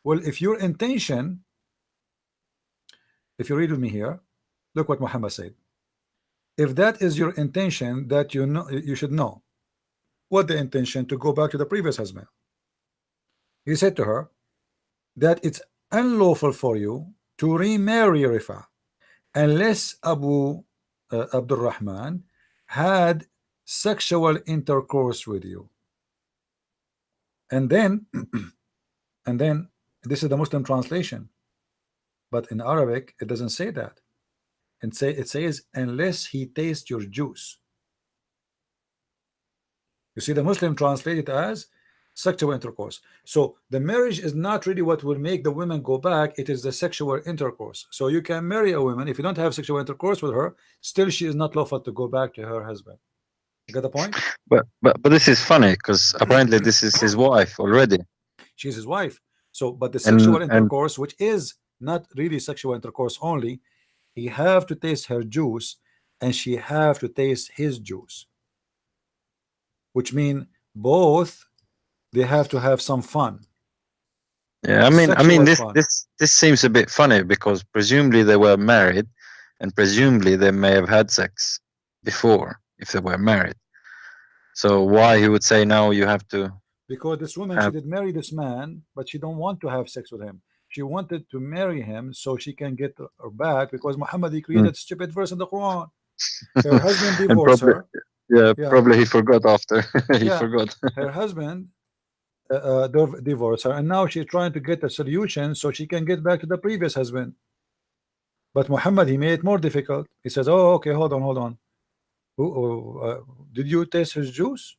A: well, if your intention, if you read with me here, look what Muhammad said. If that is your intention, that you know, you should know what the intention to go back to the previous husband. He said to her that it's unlawful for you to remarry Rifa unless Abu Abdul Rahman had sexual intercourse with you. And then and then this is the Muslim translation, but in Arabic it doesn't say that. And it says unless he tastes your juice. You see, the Muslim translate it as sexual intercourse. So the marriage is not really what will make the women go back. It is the sexual intercourse. So you can marry a woman, if you don't have sexual intercourse with her, still she is not lawful to go back to her husband. You got the point?
J: But this is funny because apparently this is his wife already.
A: She's his wife. So, but the sexual
J: And
A: intercourse, which is not really sexual intercourse only, he have to taste her juice and she have to taste his juice, which mean both they have to have some fun.
J: yeah, I mean
A: Sexual
J: this
A: fun.
J: this seems a bit funny because presumably they were married, and presumably they may have had sex before if they were married. So why he would say now you have to?
A: Because this woman, she did marry this man, but she don't want to have sex with him. She wanted to marry him so she can get her back, because Muhammad, he created stupid verse in the Quran. Her husband
J: And
A: divorced
J: probably-
A: her.
J: Yeah,
A: Yeah.
J: probably he forgot after. He
A: Yeah.
J: forgot.
A: Her husband divorced her, and now she's trying to get a solution so she can get back to the previous husband. But Muhammad, he made it more difficult. He says, "Oh, okay, hold on. Did you taste his juice?"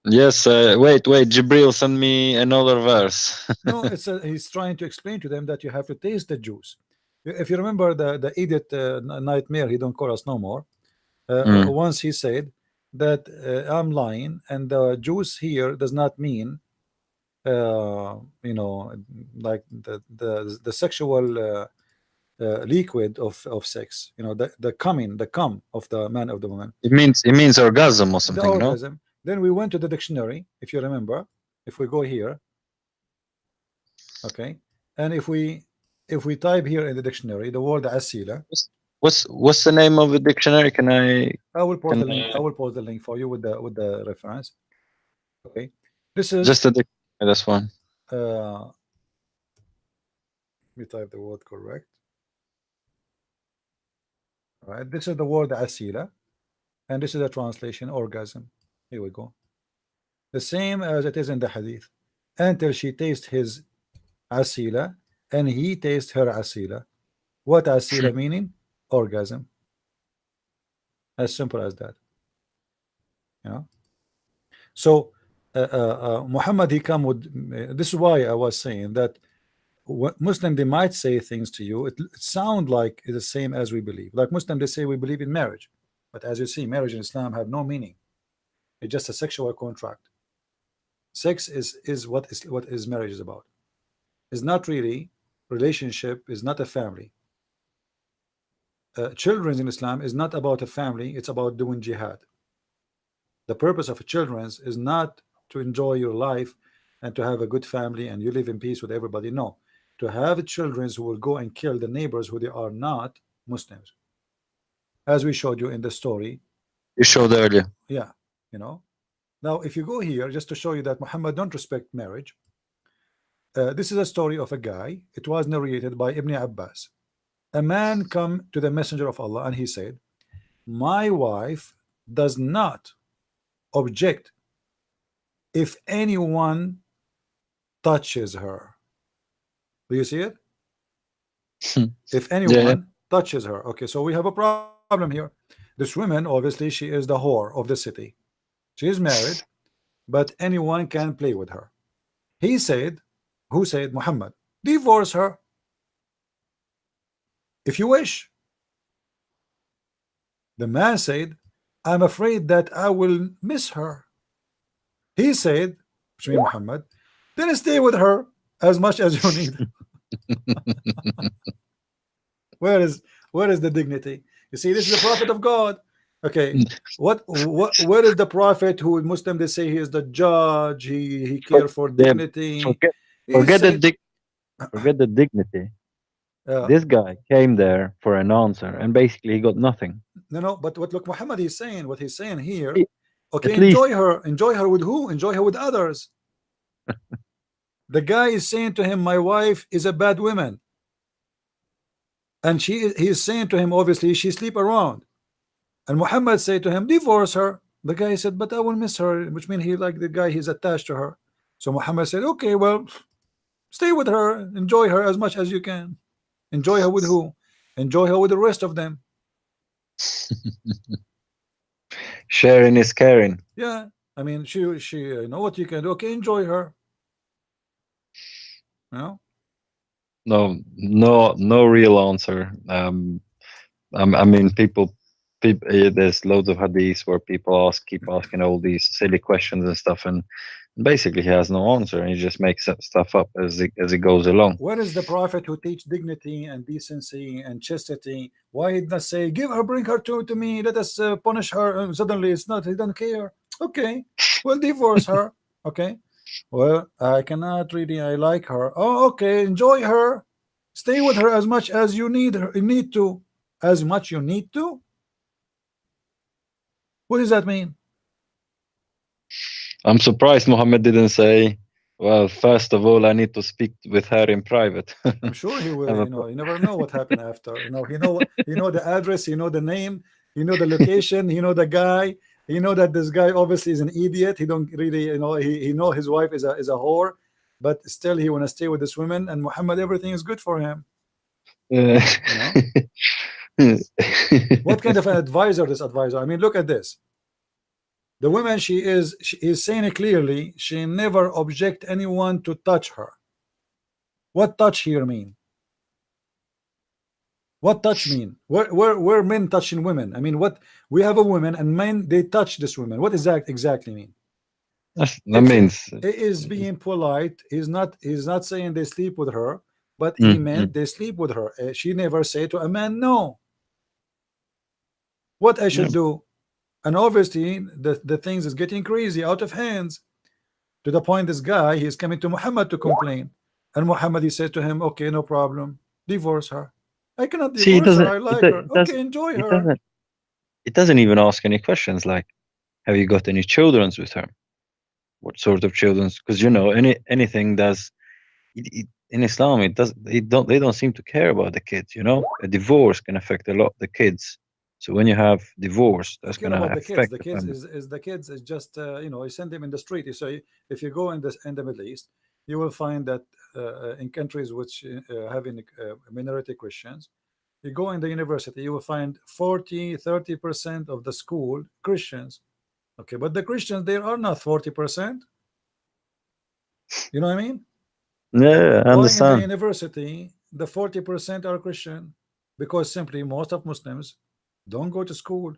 J: Yes, wait, Jibril send me another verse.
A: No, he's trying to explain to them that you have to taste the juice. If you remember the Edith nightmare, he don't call us no more. Once he said that I'm lying, and the juice here does not mean you know, like the sexual liquid of sex, you know, the cum of the man of the woman,
J: It means orgasm or
A: the
J: something, no?
A: orgasm. Then we went to the dictionary, if you remember. If we go here, okay, and if we type here in the dictionary the word asila,
J: What's the name of the dictionary? Can I
A: will post
J: Can-
A: the link. I will post the link for you with the reference. Okay, this is
J: just the dictionary? That's one.
A: we type the word correct. All right, this is the word asila, and this is the translation orgasm. Here we go. The same as it is in the hadith. Until she tastes his asila and he tastes her asila. What asila meaning? Orgasm. As simple as that. You know. So Muhammad, he come with this is why I was saying that Muslim, they might say things to you, it sound like it's the same as we believe. Like Muslim, they say we believe in marriage, but as you see, marriage in Islam have no meaning. It's just a sexual contract. Sex is what is marriage is about. It's not really relationship, is not a family. Children in Islam is not about a family, it's about doing jihad. The purpose of children is not to enjoy your life and to have a good family and you live in peace with everybody. No, to have children who will go and kill the neighbors who they are not Muslims, as we showed you in the story
J: You showed earlier.
A: Yeah, you know. Now if you go here, just to show you that Muhammad don't respect marriage, this is a story of a guy. It was narrated by Ibn Abbas. A man come to the messenger of Allah and he said, my wife does not object if anyone touches her. Do you see it? If anyone touches her. Okay, so we have a problem here. This woman, obviously she is the whore of the city. She is married, but anyone can play with her. He said, who said? Muhammad, divorce her if you wish. The man said, I'm afraid that I will miss her. He said, which means Muhammad, then stay with her as much as you need. Where is the dignity? You see, this is the prophet of God. Okay, where is the prophet who Muslim they say he is the judge, he cares for dignity.
J: Forget the dignity. This guy came there for an answer and basically he got nothing.
A: No, but what look Muhammad is saying, what he's saying here, okay,
J: At least-
A: enjoy her with who? Enjoy her with others. The guy is saying to him, my wife is a bad woman, and he is saying to him, obviously she sleep around, and Muhammad said to him, divorce her. The guy said, but I will miss her, which means he like the guy, he's attached to her. So Muhammad said, okay, well, stay with her, enjoy her as much as you can. Enjoy her with who? Enjoy her with the rest of them.
J: Sharing is caring.
A: Yeah, I mean, she you know what you can do. Okay, enjoy her. You know?
J: No real answer. I mean, people, there's loads of hadiths where people keep asking all these silly questions and stuff, and basically he has no answer, and he just makes stuff up as it goes along.
A: Where is the prophet who teach dignity and decency and chastity? Why did not say, bring her to me, let us punish her? And suddenly it's not, he don't care. Okay, well, divorce her. Okay, well, I cannot really, I like her. Oh, okay, enjoy her, stay with her as much as you need to. As much you need to? What does that mean?
J: I'm surprised Muhammad didn't say, well, first of all, I need to speak with her in private.
A: I'm sure he will. You know, you never know what happened after. You know the address, you know the name, you know the location, you know the guy. He know that this guy obviously is an idiot. He don't really, you know, he know his wife is a whore, but still he want to stay with this woman, and Muhammad, everything is good for him.
J: Uh,
A: What kind of an advisor this advisor? I mean, look at this. The woman, she is saying it clearly, she never object anyone to touch her. What touch here mean? What touch mean? Where men touching women? I mean, what, we have a woman and men, they touch this woman. What does that exactly mean?
J: that means
A: It is being polite. He's not saying they sleep with her, but he meant they sleep with her. She never say to a man no. What I should do? And obviously the things is getting crazy, out of hands, to the point this guy, he is coming to Muhammad to complain, and Muhammad, he said to him, okay, no problem, divorce her. I cannot divorce her. I like her. Okay, enjoy her.
J: It doesn't even ask any questions like, have you got any children with her? What sort of children? Because you know, anything does in Islam, they don't seem to care about the kids. You know, a divorce can affect a lot of the kids. So when you have divorce, that's going to affect
A: the kids. The kids is just you know, you send them in the street. So if you go in the Middle East, you will find that in countries which having minority Christians, you go in the university, you will find 40-30% of the school Christians. Okay, but the Christians, there are not 40%. You know what I mean?
J: Yeah, I understand.
A: In the university, the 40% are Christian, because simply most of Muslims don't go to school.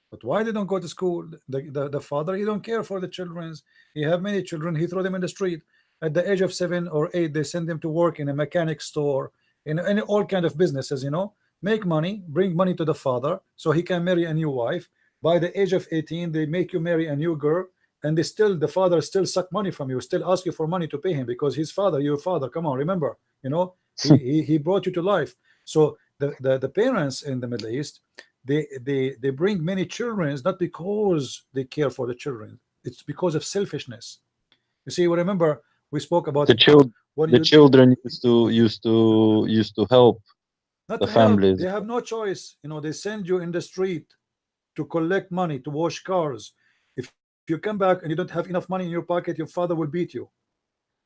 A: But why they don't go to school? The father, he don't care for the children. He have many children, he throw them in the street. At the age of 7 or 8, they send them to work in a mechanic store, in all kind of businesses, you know, make money, bring money to the father so he can marry a new wife. By the age of 18, they make you marry a new girl, and the father still suck money from you, still ask you for money to pay him, because his father, your father, come on, remember, you know, he brought you to life. So the parents in the Middle East, they bring many children, not because they care for the children, it's because of selfishness. You see, remember we spoke about
J: the children used to help the families.
A: They have no choice, you know, they send you in the street to collect money, to wash cars. If you come back and you don't have enough money in your pocket, your father will beat you.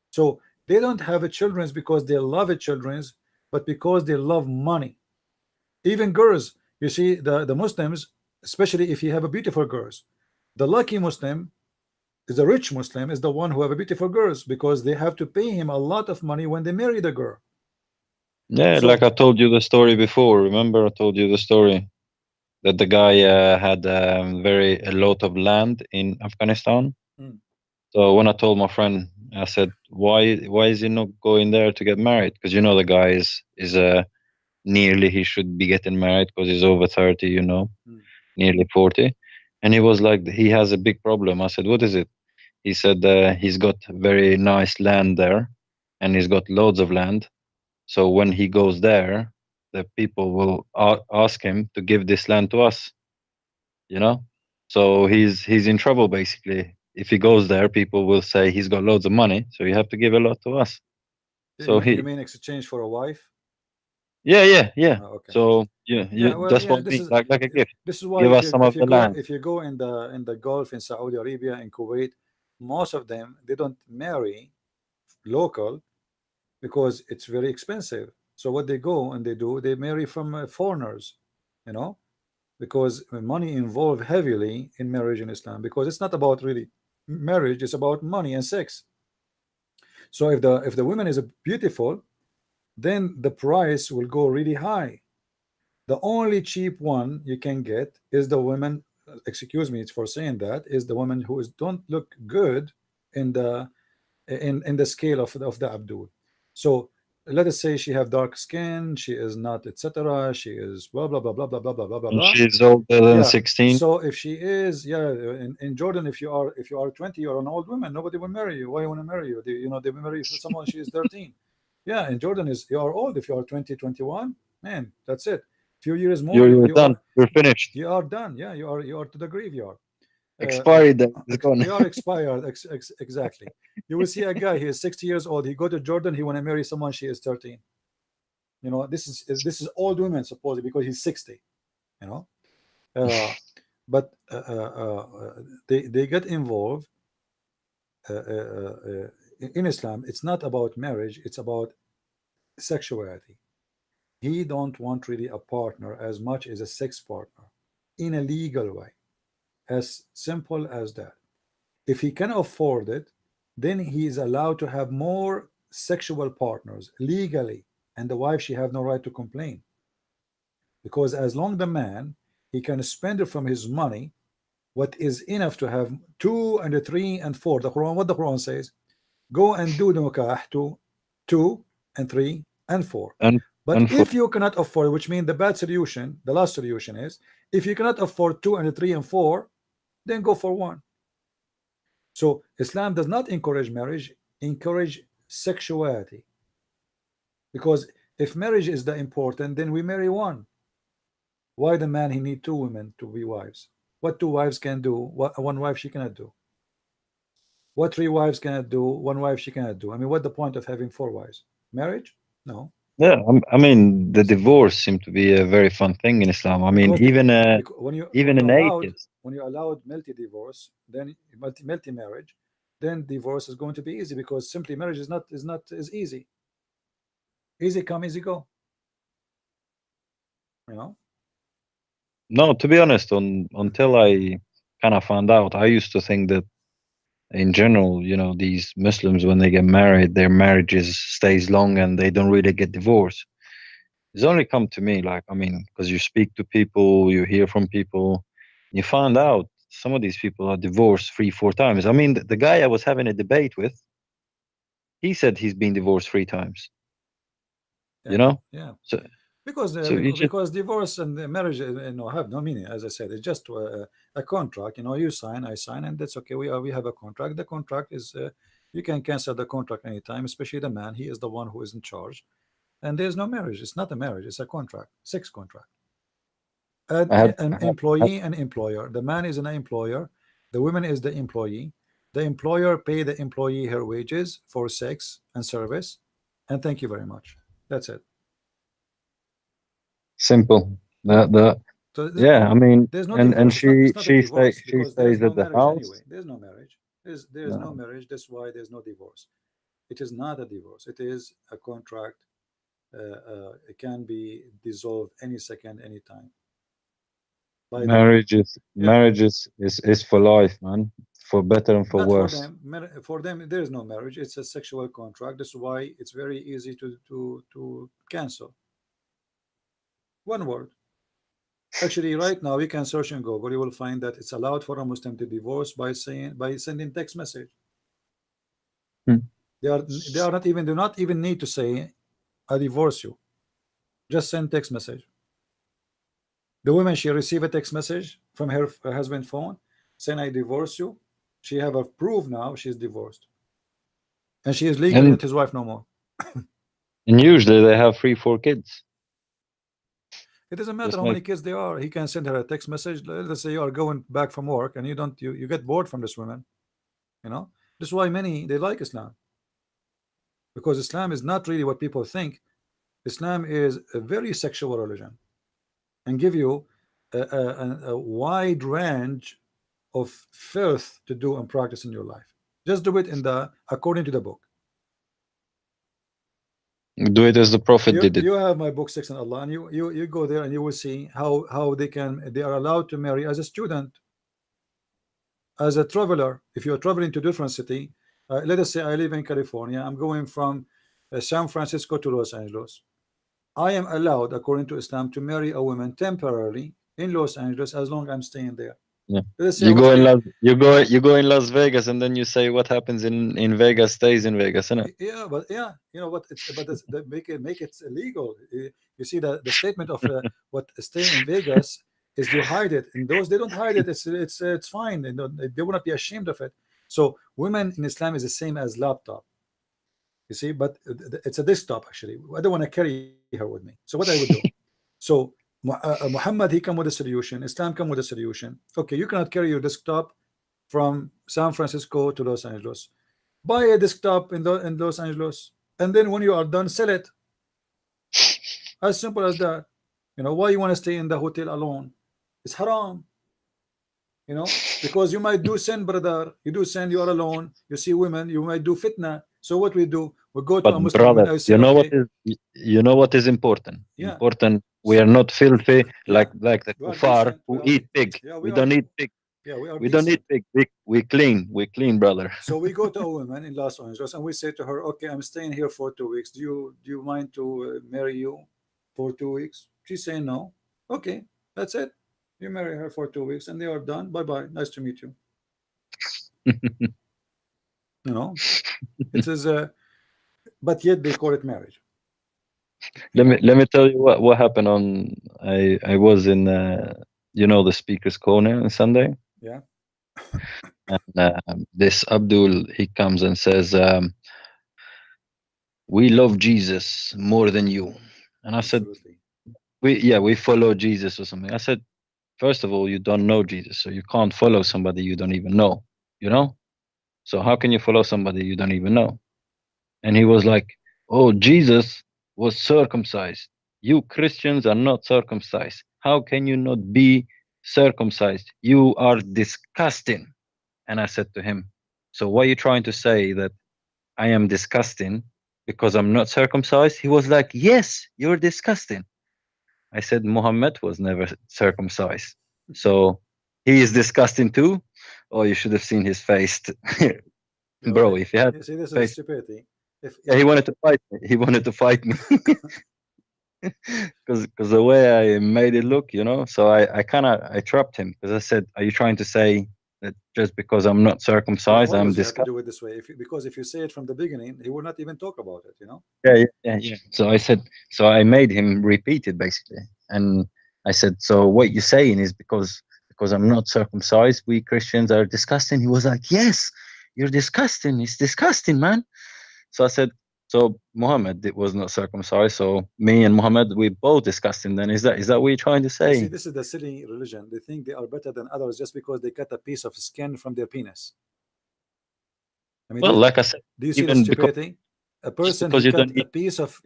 A: So they don't have a children's because they love a children's, but because they love money. Even girls, you see, the Muslims, especially if you have a beautiful girls, the lucky Muslim is a rich Muslim, is the one who have a beautiful girls, because they have to pay him a lot of money when they marry the girl.
J: Yeah, so, like I told you the story before. Remember, I told you the story that the guy had a lot of land in Afghanistan. So when I told my friend, I said, why is he not going there to get married? Because you know the guy is nearly, he should be getting married because he's over 30, you know, nearly 40. And he was like, he has a big problem. I said, what is it? He said he's got very nice land there, and he's got loads of land. So when he goes there, the people will ask him to give this land to us, you know. So he's in trouble basically. If he goes there, people will say he's got loads of money, so you have to give a lot to us. So
A: you mean exchange for a wife?
J: Yeah.
A: Oh, okay.
J: So that's what we like a gift.
A: This is why
J: give us some of the land.
A: If you go in the Gulf, in Saudi Arabia, in Kuwait, most of them, they don't marry local because it's very expensive. So what they go and they do, they marry from foreigners, you know, because money involved heavily in marriage in Islam, because it's not about really marriage, it's about money and sex. So if the woman is beautiful, then the price will go really high. The only cheap one you can get is the woman, excuse me for saying that, is the woman who don't look good in the scale of the Abdul. So let us say she have dark skin, she is not etc., she is blah blah blah blah blah blah blah blah blah.
J: She's older than 16.
A: So if she is, in Jordan, if you are 20, you're an old woman, nobody will marry you. Why you want to marry you? They marry someone she is 13. Yeah, in Jordan you are old if you are 20, 21. Man, that's it. Few years more,
J: you're done. You're finished.
A: You are done. Yeah, you are to the graveyard.
J: Expired.
A: They are expired. Exactly. You will see a guy, he is 60 years old. He go to Jordan. He want to marry someone. She is 13. You know, this is old women supposedly because he's 60. You know, but they get involved in Islam. It's not about marriage, it's about sexuality. He don't want really a partner as much as a sex partner in a legal way, as simple as that. If he can afford it, then he is allowed to have more sexual partners legally, and the wife, she have no right to complain, because as long the man, he can spend it from his money what is enough to have 2 and 3 and 4. The Quran, what the Quran says, go and do nikah to 2 and 3 and 4. But if you cannot afford, which means the bad solution, the last solution is, if you cannot afford 2 and 3 and 4, then go for 1. So Islam does not encourage marriage, encourage sexuality. Because if marriage is the important, then we marry 1. Why the man, he need 2 women to be wives? What 2 wives can do, what 1 wife she cannot do? What 3 wives cannot do, 1 wife she cannot do? I mean, what the point of having 4 wives? Marriage? No.
J: Yeah, I mean, the divorce seemed to be a very fun thing in Islam. I mean,
A: Because
J: even
A: when you
J: in
A: allowed,
J: atheists.
A: when you allowed multi-divorce, then multi-marriage, then divorce is going to be easy, because simply marriage is not as easy. Easy come, easy go. You know.
J: No, to be honest, until I kind of found out, I used to think that in general, you know, these Muslims, when they get married, their marriages stays long and they don't really get divorced. It's only come to me, like, I mean, because you speak to people, you hear from people, you find out some of these people are divorced 3-4 times. I mean, the guy I was having a debate with, he said he's been divorced 3 times.
A: Yeah,
J: you know?
A: yeah.
J: So,
A: Because
J: so you just,
A: because divorce and marriage, have no meaning. As I said, it's just a contract. You know, you sign, I sign, and that's okay. We have a contract. The contract is you can cancel the contract anytime. Especially the man, he is the one who is in charge, and there's no marriage. It's not a marriage. It's a contract, sex contract. An employee and employer. The man is an employer. The woman is the employee. The employer pay the employee her wages for sex and service, and thank you very much. That's it.
J: simple.
A: So
J: Yeah, I mean,
A: there's no
J: and
A: divorce. It's not a divorce
J: she
A: because there's
J: stays
A: no
J: at the
A: marriage
J: house.
A: anyway. There's no marriage. There's no marriage. That's why there's no divorce. It is not a divorce. It is a contract. It can be dissolved any second, any time. By the woman.
J: Marriage is for life, man. For better and for
A: Not for
J: worse.
A: them. For them, there is no marriage. It's a sexual contract. That's why it's very easy to cancel. One word. Actually, right now we can search in Google. You will find that it's allowed for a Muslim to divorce by sending text message. They are not even, do not even need to say I divorce you. Just send text message. The woman, she receive a text message from her husband phone saying I divorce you. She have a proof now she's divorced, and she is legally not his wife no more.
J: And usually they have 3-4 kids.
A: It doesn't matter how many kids there are. He can send her a text message. Let's say you are going back from work and you get bored from this woman. You know, that's why many, they like Islam, because Islam is not really what people think. Islam is a very sexual religion and give you a wide range of filth to do and practice in your life. Just do it according to the book.
J: Do it as the Prophet did it.
A: You have my book, Sex and Allah, and you go there and you will see how they are allowed to marry as a student, as a traveler. If you're traveling to different city, let us say I live in California, I'm going from San Francisco to Los Angeles. I am allowed, according to Islam, to marry a woman temporarily in Los Angeles as long as I'm staying there.
J: Yeah.
A: Say
J: You go in Las Vegas, and then you say what happens in Vegas stays in Vegas, isn't it?
A: Yeah, but yeah, you know what? Make it illegal. You see the statement of what staying in Vegas is you hide it. In those they don't hide it. It's fine. They will not be ashamed of it. So women in Islam is the same as laptop. You see, but it's a desktop actually. I don't want to carry her with me. So what I would do? So Muhammad, he come with a solution. Islam come with a solution. Okay, you cannot carry your desktop from San Francisco to Los Angeles. Buy a desktop in Los Angeles, and then when you are done, sell it. As simple as that. You know, why you want to stay in the hotel alone? It's haram. You know, because you might do sin, brother. You do sin, you are alone. You see women, you might do fitna. So what we do? We go to a
J: But
A: Muslim woman.
J: brother,
A: I say,
J: you know
A: okay,
J: what is important.
A: yeah.
J: Important. We are not filthy like the
A: We are
J: kuffar
A: decent.
J: who
A: We are
J: eat pig.
A: yeah,
J: We don't eat pig.
A: Yeah, we are
J: We don't eat
A: decent.
J: pig. We clean. We clean, brother.
A: So we go to a woman in Los Angeles and we say to her, okay, I'm staying here for 2 weeks. Do you mind to marry you for 2 weeks? She's saying no. Okay, that's it. You marry her for 2 weeks and they are done. Bye bye. Nice to meet you. You know, it is but yet they call it marriage.
J: Let me tell you what happened on. I was in you know, the speaker's corner on Sunday.
A: Yeah.
J: And this Abdul, he comes and says, we love Jesus more than you. And I said,
A: Absolutely.
J: we follow Jesus or something. I said, first of all, you don't know Jesus, so you can't follow somebody you don't even know, you know? So how can you follow somebody you don't even know? And he was like, oh, Jesus was circumcised. You Christians are not circumcised. How can you not be circumcised? You are disgusting. And I said to him, so why are you trying to say that I am disgusting because I'm not circumcised? He was like, yes, you're disgusting. I said, Muhammad was never circumcised. So he is disgusting too? Oh, you should have seen his face. Bro, if you had
A: You see, this
J: face,
A: is stupidity.
J: yeah, he wanted to fight me. He wanted to fight me. Because the way I made it look, you know, so I trapped him because I said, are you trying to say that just because I'm not circumcised,
A: Why
J: I'm
A: was you have to
J: disgusting?
A: do it this way? Because if you say it from the beginning, he would not even talk about it, you know?
J: Yeah. So I said, so I made him repeat it basically. And I said, so what you're saying is because I'm not circumcised, we Christians are disgusting. He was like, yes, you're disgusting. It's disgusting, man. So I said, so Muhammad was not circumcised. So me and Muhammad, we both disgusting. Then is that what you're trying to
A: You see,
J: say?
A: this is the silly religion. They think they are better than others just because they cut a piece of skin from their penis. I mean,
J: Well, like I said,
A: do you see the
J: even because
A: stupidity? A person
J: because
A: he
J: you
A: cut
J: don't
A: a
J: eat,
A: piece of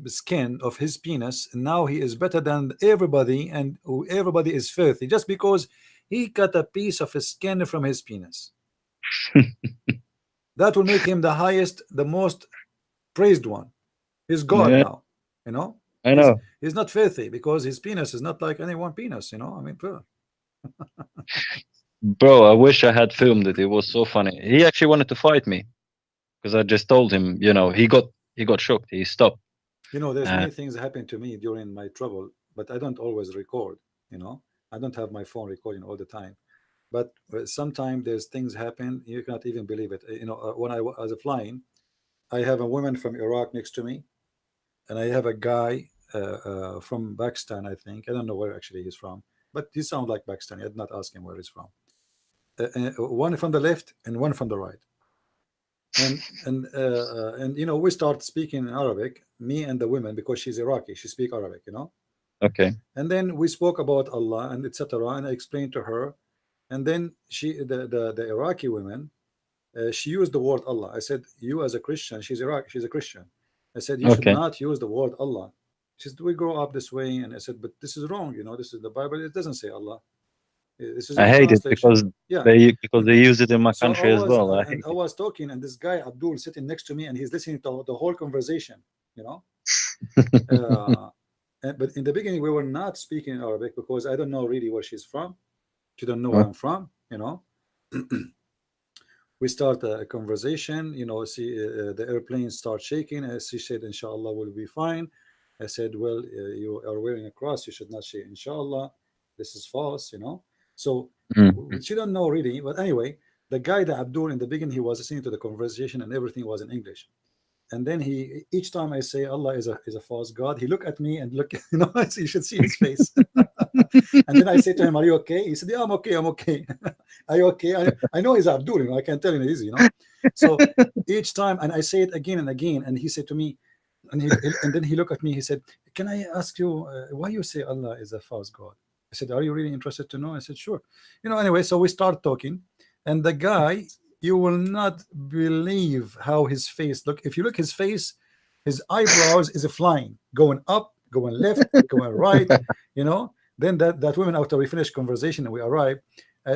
A: skin of his penis, and now he is better than everybody, and everybody is filthy just because he cut a piece of his skin from his penis. That will make him the highest, the most praised one. He's God
J: yeah,
A: now, you know.
J: I know.
A: He's not filthy because his penis is not like anyone penis, you know. I mean,
J: Bro, I wish I had filmed it. It was so funny. He actually wanted to fight me because I just told him, you know, he got shocked. He stopped.
A: you know, there's many things that happen to me during my trouble, but I don't always record, you know. I don't have my phone recording all the time, but sometimes there's things happen you cannot even believe it. You know, when I was flying, I have a woman from Iraq next to me, and I have a guy from Pakistan. I think I don't know where actually he's from, but he sounds like Pakistani. I did not ask him where he's from. One from the left and one from the right, and you know, we start speaking in Arabic, me and the women, because she's Iraqi, she speak Arabic, you know.
J: Okay.
A: And then we spoke about Allah and etc. And I explained to her, and then the Iraqi woman, she used the word Allah. I said, you as a Christian, she's a Christian. I said, you should
J: Okay.
A: not use the word Allah. She said, we grow up this way. And I said, but this is wrong, you know, this is the Bible, it doesn't say Allah. This is
J: I
A: a
J: hate it
A: translation.
J: because they use it in my
A: So
J: country as well. I
A: and
J: hate
A: I was talking, and this guy Abdul sitting next to me, and he's listening to the whole conversation, you know. But in the beginning, we were not speaking Arabic because I don't know really where she's from. She don't know where I'm from, you know. We start a conversation, you know. See, the airplane starts shaking. As she said, "Inshallah, we'll be fine." I said, "Well, you are wearing a cross. You should not say Inshallah. This is false, you know." So she don't know really, but anyway, the guy, the Abdul, in the beginning, he was listening to the conversation, and everything was in English. And then each time I say Allah is a false god, he look at me and look, you know, you should see his face. And then I say to him, "Are you okay?" He said, "Yeah, I'm okay. I'm okay." Are you okay? I know he's Abdul, you know, I can tell him easy, you know. So each time, and I say it again and again, and he said to me, and then he looked at me, he said, "Can I ask you why you say Allah is a false god?" I said, "Are you really interested to know?" I said, "Sure." You know, anyway, so we start talking, and the guy, you will not believe how his face look. If you look his face, his eyebrows is flying, going up, going left, going right, you know. Then that woman, after we finish conversation and we arrive,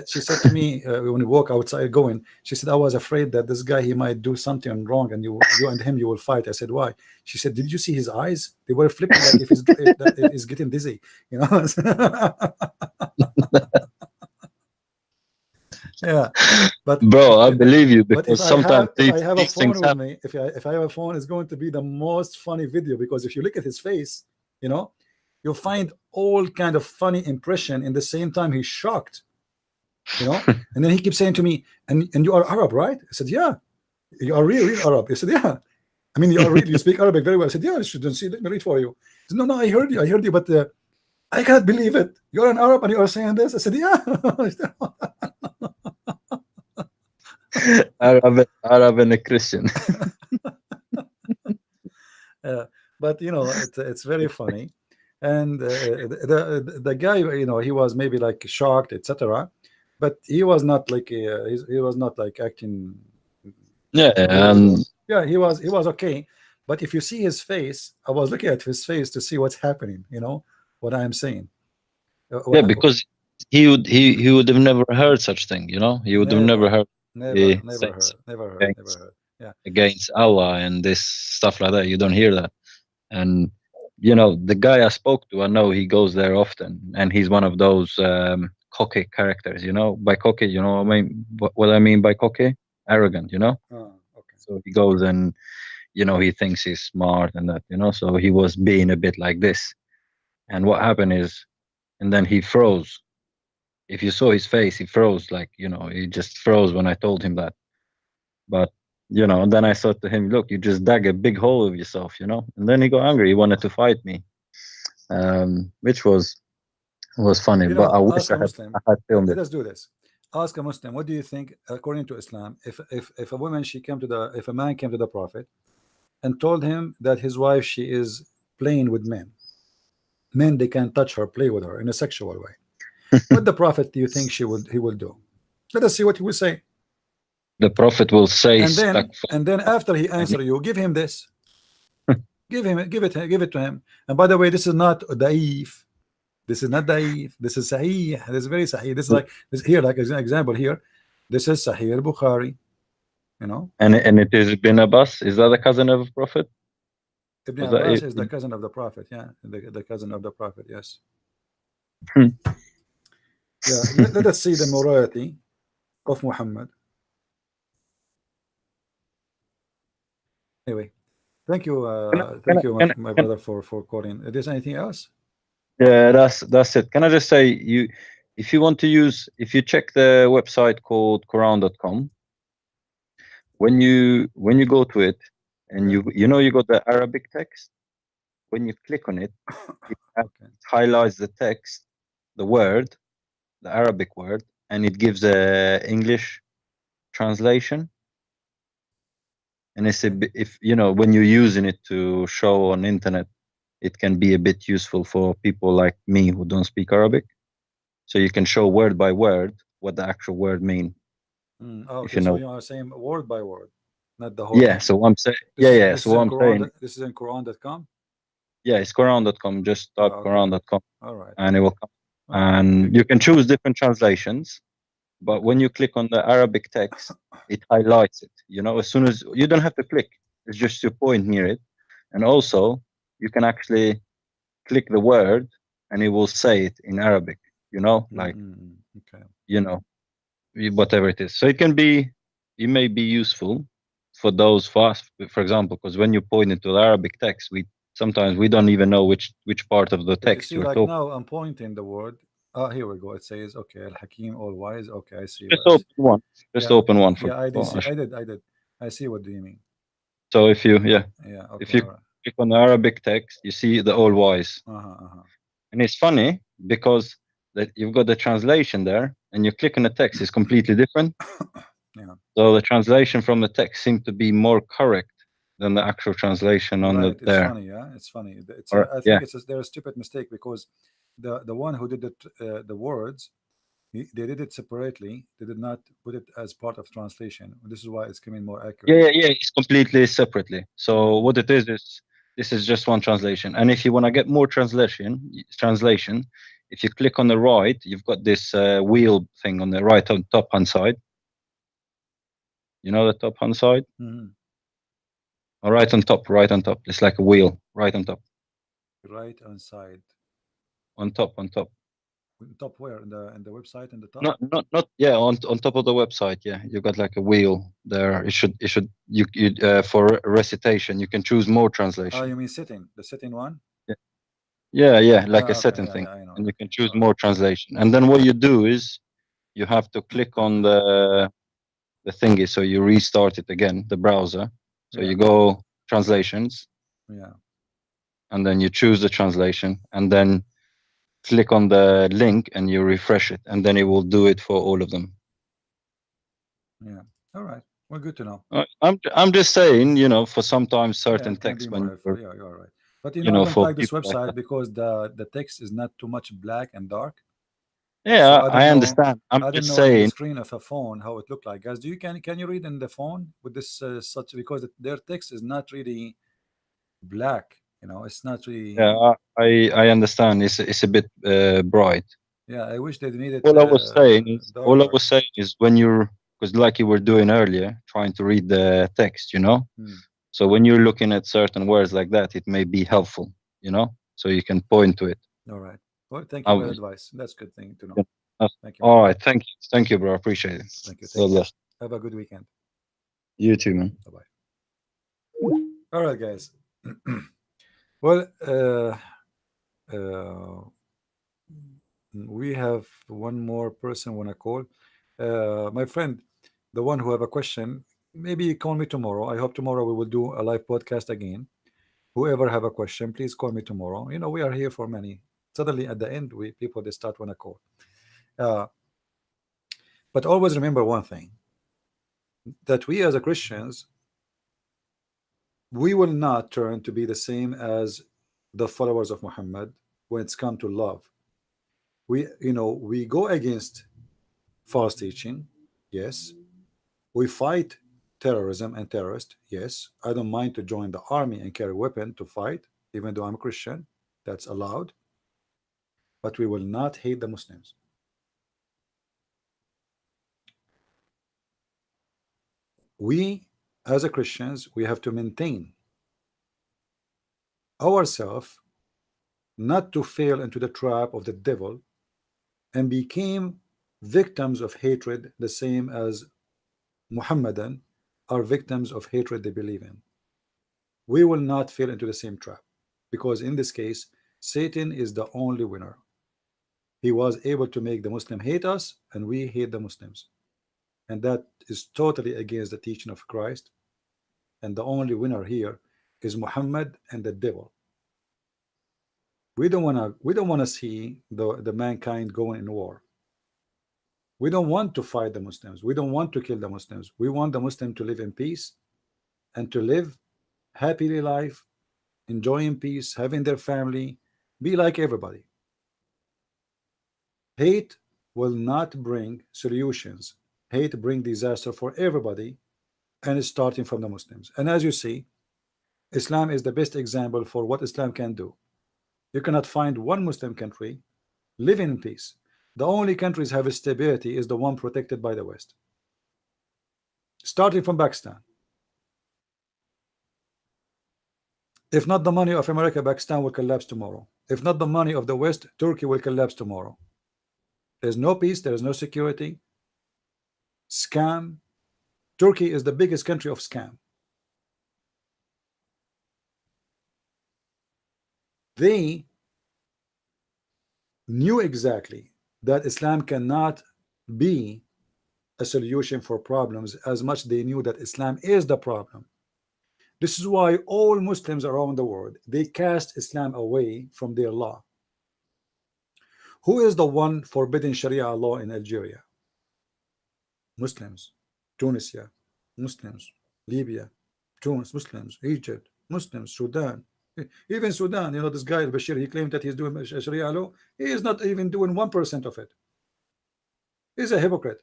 A: She said to me when we walk outside going, she said, I was afraid that this guy, he might do something wrong and you and him, you will fight. I said, why? She said, did you see his eyes? They were flipping like if he's getting dizzy, you know. Yeah, but
J: Bro, I believe you,
A: but
J: because
A: if
J: sometimes
A: I have a
J: these
A: phone
J: things
A: with
J: happen.
A: me, if I have a phone, it's going to be the most funny video, because if you look at his face, you know, you'll find all kind of funny impression. In the same time, he's shocked, you know. And then he keeps saying to me, and you are Arab, right? I said, yeah. You are real Arab. He said, yeah. I mean, you speak Arabic very well. I said, yeah. I shouldn't see. Let me read for you. He said, no, I heard you, but I can't believe it. You're an Arab and you are saying this. I said, yeah.
J: Arab and a Christian.
A: But you know, it's very funny. And the guy, you know, he was maybe like shocked, etc. But he was not like he was not like acting.
J: Yeah,
A: yeah, he was okay. But if you see his face, I was looking at his face to see what's happening. You know what I'm saying?
J: Yeah, because he would have never heard such thing. You know, he would have never heard.
A: Never heard. Yeah,
J: against Allah and this stuff like that. You don't hear that. And you know, the guy I spoke to, I know he goes there often, and he's one of those cocky characters. You know, by cocky, you know, what I mean by cocky, arrogant. You know.
A: Oh, okay.
J: So he goes and, you know, he thinks he's smart and that. You know, so he was being a bit like this. And what happened is, and then he froze. If you saw his face, he froze, like, you know, he just froze when I told him that. But, you know, and then I said to him, look, you just dug a big hole of yourself, you know. And then he got angry. He wanted to fight me, which was funny.
A: You
J: but
A: know,
J: I wish I had filmed
A: let
J: it.
A: us do this. Ask a Muslim, what do you think, according to Islam, if a woman, if a man came to the Prophet and told him that his wife, she is playing with men, they can touch her, play with her in a sexual way, what the Prophet do you think he will do? Let us see what he will say.
J: The Prophet will say,
A: and then after he answer you, give him this. give it to him. And by the way, this is not da'if. This is not da'if. This is sahih. This is very sahih. This is like this here, like as an example here. This is Sahih al-Bukhari. You know.
J: And it is Ibn Abbas. Is that the cousin of the Prophet?
A: Ibn Abbas is the cousin of the Prophet. Yeah, the cousin of the Prophet. Yes. Yeah. Let us see the morality of Muhammad. Anyway, thank you, my brother, for calling. Is there anything else?
J: Yeah, that's it. Can I just say, if you want to use, if you check the website called Quran.com, when you go to it, and you know you got the Arabic text, when you click on it, it highlights the text, the word, the Arabic word, and it gives a English translation. And it's if you know, when you're using it to show on internet, it can be a bit useful for people like me who don't speak Arabic. So you can show word by word what the actual word mean.
A: Okay,
J: if you know.
A: So you are saying word by word, not the whole
J: Yeah,
A: thing.
J: so I'm saying, so I'm saying,
A: this is in Quran.com.
J: Yeah, it's Quran.com. Just type Quran.com.
A: All right.
J: And it will come. And you can choose different translations. But when you click on the Arabic text, it highlights it. You know, as soon as you don't have to click, it's just to point near it. And also, you can actually click the word, and it will say it in Arabic. You know, like, you know, whatever it is. So it may be useful for those fast, for example, because when you point into the Arabic text, sometimes we don't even know which part of the text
A: you see,
J: you're
A: like
J: talking.
A: now I'm pointing the word. Here we go. It says, okay, Al-Hakim, all wise. Okay, I see.
J: Just open one. Just open one.
A: Yeah, I did. I see. What do you mean?
J: So if you,
A: okay,
J: if you click on the Arabic text, you see the all wise. And it's funny because that you've got the translation there, and you click on the text, it's completely different. So the translation from the text seemed to be more correct than the actual translation on
A: it's
J: there.
A: funny, yeah. It's funny.
J: Or,
A: I think they're a stupid mistake, because the one who did the words, they did it separately. They did not put it as part of translation. This is why it's coming more accurate.
J: Yeah, it's completely separately. So what it is this is just one translation. And if you want to get more translation, if you click on the right, you've got this wheel thing on the right on top hand side. You know the top hand side?
A: Mhm.
J: Or right on top, right on top. It's like a wheel, right on top.
A: Right on side.
J: On top, on top.
A: Top where? In the website in the top?
J: Not yeah, on top of the website, yeah. You got like a wheel there. It should you for recitation, you can choose more translation.
A: Oh, you mean sitting? The sitting one?
J: Yeah, like a
A: okay,
J: setting
A: yeah,
J: thing.
A: yeah, I know.
J: And you can
A: Okay,
J: choose
A: all
J: more translation. And then what you do is you have to click on the thingy, so you restart it again, the browser. So
A: Yeah.
J: you go translations,
A: Yeah.
J: and then you choose the translation, and then click on the link and you refresh it, and then it will do it for all of them.
A: Yeah. All right. Well, good to know.
J: I'm just saying, you know, for sometimes
A: Yeah,
J: certain
A: it can
J: text
A: be more
J: when
A: helpful. Yeah, you're right. But you
J: you
A: know, I
J: know,
A: don't
J: for
A: like this
J: people like
A: website
J: that.
A: because the text is not too much black and dark.
J: Yeah,
A: So I don't
J: I
A: know.
J: understand. I'm
A: I don't
J: just
A: know in the
J: saying.
A: screen of a phone how it looked like. Guys, do you can you read in the phone with this such because their text is not really black. You know, it's not really.
J: Yeah, I understand. It's a bit bright.
A: Yeah, I wish they made it
J: All I was
A: darker.
J: saying is when you're, because like you were doing earlier, trying to read the text, you know.
A: Hmm.
J: So when you're looking at certain words like that, it may be helpful, you know, so you can point to it.
A: All right. Well, thank you
J: I
A: for your
J: was-
A: advice. That's a good thing to know.
J: yeah.
A: Thank you. my
J: All
A: friend.
J: right, thank you, bro. I appreciate it.
A: Thank you.
J: God
A: Take care.
J: bless.
A: Have a good weekend.
J: You too, man.
A: Bye bye. All right, guys. Well, we have one more person wanna call. My friend, the one who have a question, maybe call me tomorrow. I hope tomorrow we will do a live podcast again. Whoever have a question, please call me tomorrow. You know, we are here for many. Suddenly at the end, people they start wanna call. But always remember one thing, that we as a Christians, we will not turn to be the same as the followers of Muhammad when it's come to love. We go against false teaching, yes. We fight terrorism and terrorists, yes. I don't mind to join the army and carry a weapon to fight, even though I'm a Christian. That's allowed. But we will not hate the Muslims. We, as a Christians, we have to maintain ourselves not to fail into the trap of the devil and became victims of hatred, the same as Muhammadan are victims of hatred they believe in. We will not fall into the same trap, because in this case Satan is the only winner. He was able to make the Muslim hate us and we hate the Muslims, and that is totally against the teaching of Christ. And the only winner here is Muhammad and the devil. We don't want to see the mankind going in war. We don't want to fight the Muslims. We don't want to kill the Muslims. We want the Muslim to live in peace and to live happily life, enjoying peace, having their family, be like everybody. Hate will not bring solutions. Hate bring disaster for everybody, and it's starting from the Muslims. And as you see, Islam is the best example for what Islam can do. You cannot find one Muslim country living in peace. The only countries have stability is the one protected by the West, starting from Pakistan. If not the money of America, Pakistan will collapse tomorrow. If not the money of the West, Turkey will collapse tomorrow. There's no peace, there is no security. Scam. Turkey is the biggest country of scam. They knew exactly that Islam cannot be a solution for problems as much they knew that Islam is the problem. This is why all Muslims around the world, they cast Islam away from their law. Who is the one forbidding Sharia law in Algeria? Muslims. Tunisia, Muslims. Libya, Tunis, Muslims. Egypt, Muslims. Sudan, even Sudan. You know, this guy Bashir, he claimed that he's doing Sharia law. He is not even doing 1% of it. He's a hypocrite.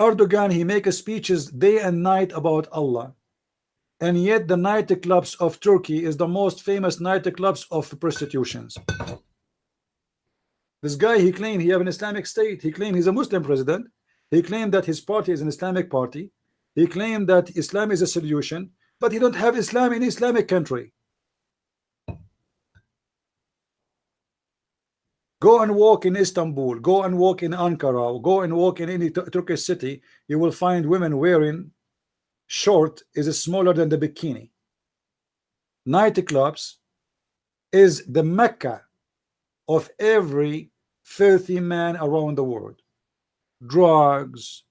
A: Erdogan, he makes speeches day and night about Allah, and yet the nightclubs of Turkey is the most famous nightclubs of prostitutions. This guy, he claimed he have an Islamic state. He claimed he's a Muslim president. He claimed that his party is an Islamic party. He claimed that Islam is a solution, but he don't have Islam in Islamic country. Go and walk in Istanbul, go and walk in Ankara, go and walk in any Turkish city. You will find women wearing short is smaller than the bikini. Nightclubs is the Mecca of every filthy man around the world. Drugs,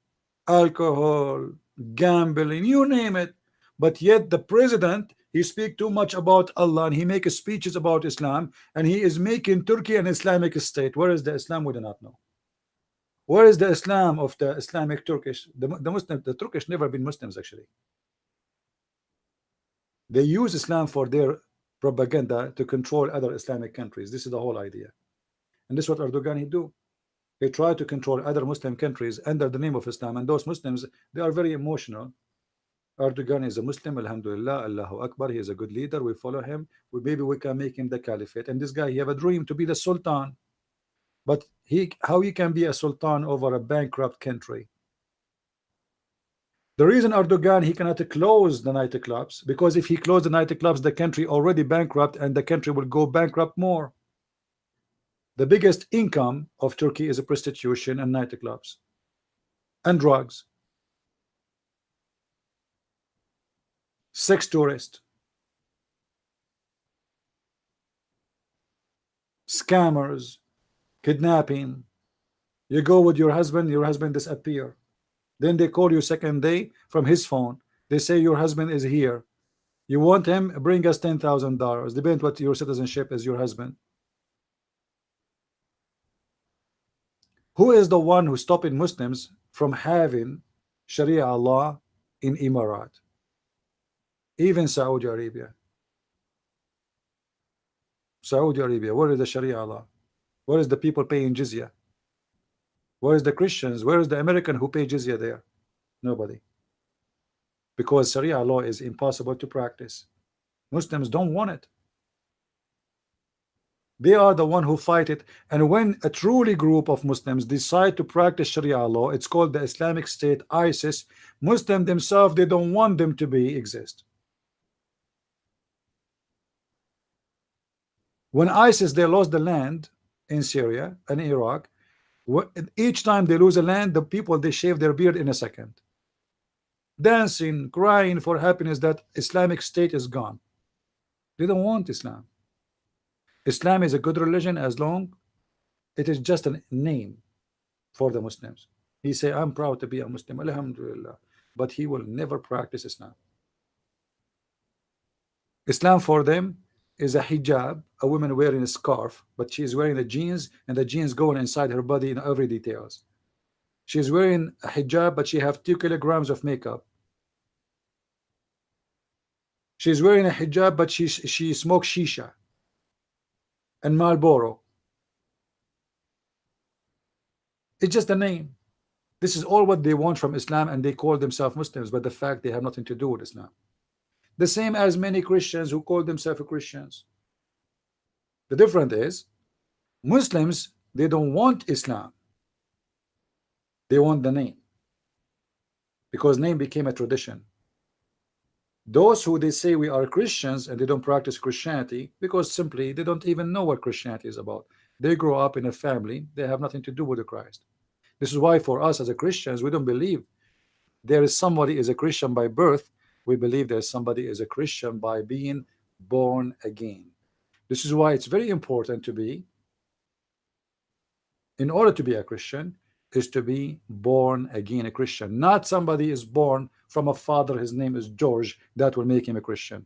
A: alcohol, gambling, you name it. But yet the president, he speaks too much about Allah and he makes speeches about Islam, and he is making Turkey an Islamic state. Where is the Islam? We do not know. Where is the Islam of the Islamic Turkish? The Muslim, the Turkish never been Muslims actually. They use Islam for their propaganda to control other Islamic countries. This is the whole idea. And this is what Erdogan he do. He try to control other Muslim countries under the name of Islam, and those Muslims, they are very emotional. Erdogan is a Muslim, alhamdulillah, Allahu Akbar, he is a good leader, we follow him, maybe we can make him the caliphate. And this guy, he have a dream to be the sultan, but how he can be a sultan over a bankrupt country? The reason Erdogan, he cannot close the nightclubs, because if he close the nightclubs, the country already bankrupt, and the country will go bankrupt more. The biggest income of Turkey is prostitution and nightclubs and drugs. Sex tourist, scammers, kidnapping. You go with your husband disappear. Then they call you second day from his phone. They say your husband is here. You want him? Bring us $10,000. Depends what your citizenship is, your husband. Who is the one who stopping Muslims from having Sharia law in Emirat? Even Saudi Arabia. Saudi Arabia, where is the Sharia law? Where is the people paying jizya? Where is the Christians? Where is the American who pay jizya there? Nobody. Because Sharia law is impossible to practice. Muslims don't want it. They are the one who fight it. And when a truly group of Muslims decide to practice Sharia law, it's called the Islamic State, ISIS. Muslims themselves, they don't want them to exist. When ISIS, they lost the land in Syria and Iraq, each time they lose a land, the people, they shave their beard in a second, dancing, crying for happiness that Islamic State is gone. They don't want Islam. Islam is a good religion as long it is just a name for the Muslims. He say, I'm proud to be a Muslim, alhamdulillah, but he will never practice Islam. Islam for them is a hijab, a woman wearing a scarf, but she is wearing the jeans, and the jeans going inside her body in every details. She is wearing a hijab, but she have 2 kilograms of makeup. She is wearing a hijab, but she smokes shisha and Marlboro. It's just a name. This is all what they want from Islam, and they call themselves Muslims, but the fact they have nothing to do with Islam. The same as many Christians who call themselves Christians. The difference is Muslims, they don't want Islam. They want the name, because name became a tradition. Those who they say we are Christians and they don't practice Christianity because simply they don't even know what Christianity is about. They grow up in a family, they have nothing to do with the Christ. This is why for us as a Christians, we don't believe there is somebody is a Christian by birth. We believe there's somebody is a Christian by being born again. This is why it's very important to be, in order to be a Christian, is to be born again a Christian. Not somebody is born from a father, his name is George, that will make him a Christian.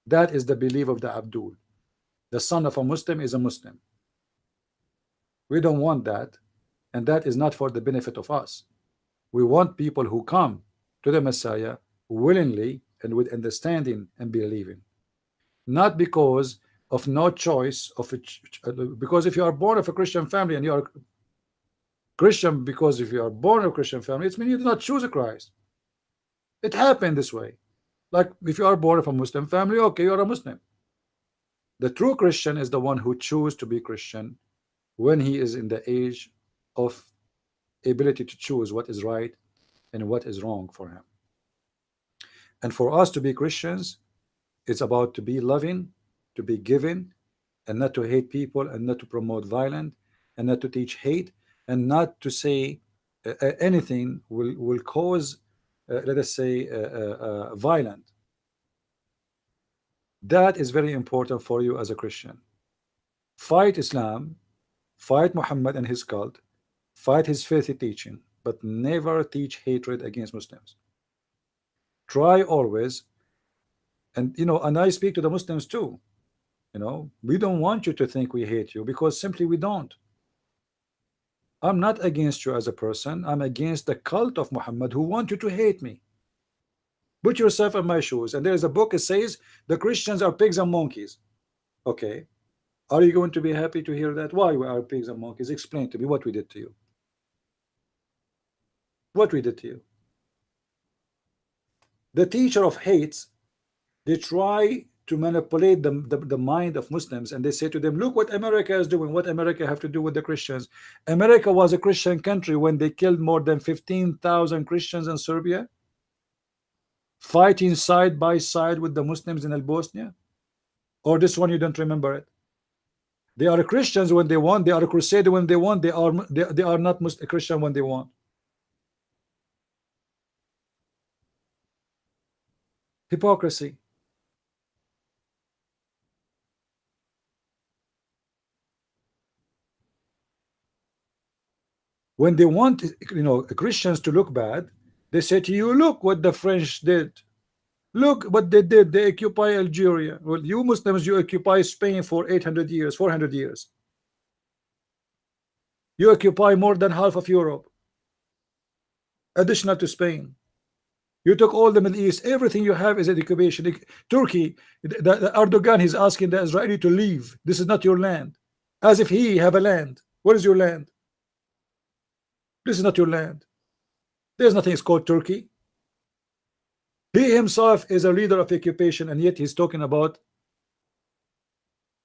A: That is the belief of the Abdul. The son of a Muslim is a Muslim. We don't want that, and that is not for the benefit of us. We want people who come to the Messiah willingly and with understanding and believing, not because of no choice of it. Because if you are born of a Christian family and you are Christian, because if you are born of a Christian family, it means you do not choose a Christ. It happened this way. Like if you are born from a Muslim family, okay, you are a Muslim. The true Christian is the one who chooses to be Christian when he is in the age of ability to choose what is right and what is wrong for him. And for us to be Christians, it's about to be loving, to be giving, and not to hate people, and not to promote violence, and not to teach hate, and not to say anything will cause, let us say, violence. That is very important for you as a Christian. Fight Islam, fight Muhammad and his cult, fight his filthy teaching, but never teach hatred against Muslims. Try always, and and I speak to the Muslims too. We don't want you to think we hate you, because simply we don't. I'm not against you as a person. I'm against the cult of Muhammad who want you to hate me. Put yourself in my shoes, and there's a book that says the Christians are pigs and monkeys. Okay, are you going to be happy to hear that? Why we are pigs and monkeys? Explain to me what we did to you. What we did to you. The teacher of hates, they try to manipulate the mind of Muslims, and they say to them, look what America is doing. What America have to do with the Christians? America was a Christian country when they killed more than 15,000 Christians in Serbia, fighting side by side with the Muslims in Bosnia. Or this one, you don't remember it? They are Christians when they want, they are a crusader when they want, they are not Muslim Christian when they want. Hypocrisy. When they want Christians to look bad, they say to you, look what the French did, look what they did, they occupy Algeria. Well, you Muslims, you occupy Spain for 800 years, 400 years. You occupy more than half of Europe, additional to Spain. You took all the Middle East. Everything you have is an occupation. Turkey, the Erdogan is asking the Israeli to leave. This is not your land, as if he have a land. What is your land? This is not your land. There's nothing called Turkey. He himself is a leader of occupation, and yet he's talking about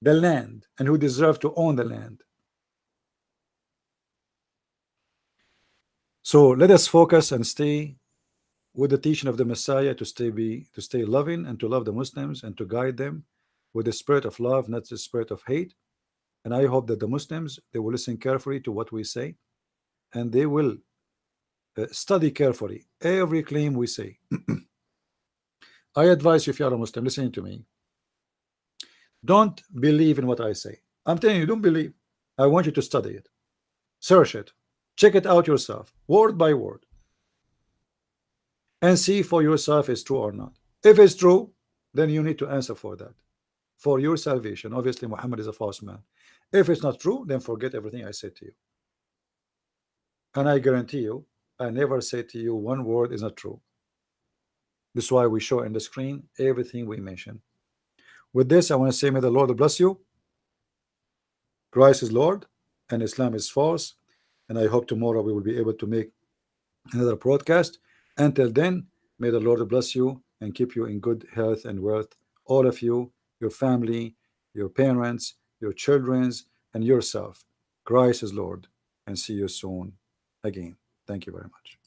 A: the land and who deserve to own the land. So let us focus and stay with the teaching of the Messiah, to stay loving and to love the Muslims and to guide them with the spirit of love, not the spirit of hate. And I hope that the Muslims, they will listen carefully to what we say, and they will study carefully every claim we say. I advise you, if you are a Muslim listening to me, don't believe in what I say. I'm telling you, don't believe. I want you to study it, search it, check it out yourself, word by word, and see for yourself if it's true or not. If it's true, then you need to answer for that, for your salvation. Obviously, Muhammad is a false man. If it's not true, then forget everything I said to you. And I guarantee you, I never said to you one word is not true. This is why we show in the screen everything we mention. With this, I want to say, may the Lord bless you. Christ is Lord and Islam is false. And I hope tomorrow we will be able to make another broadcast. Until then, may the Lord bless you and keep you in good health and wealth. All of you, your family, your parents, your children, and yourself. Christ is Lord. And see you soon again. Thank you very much.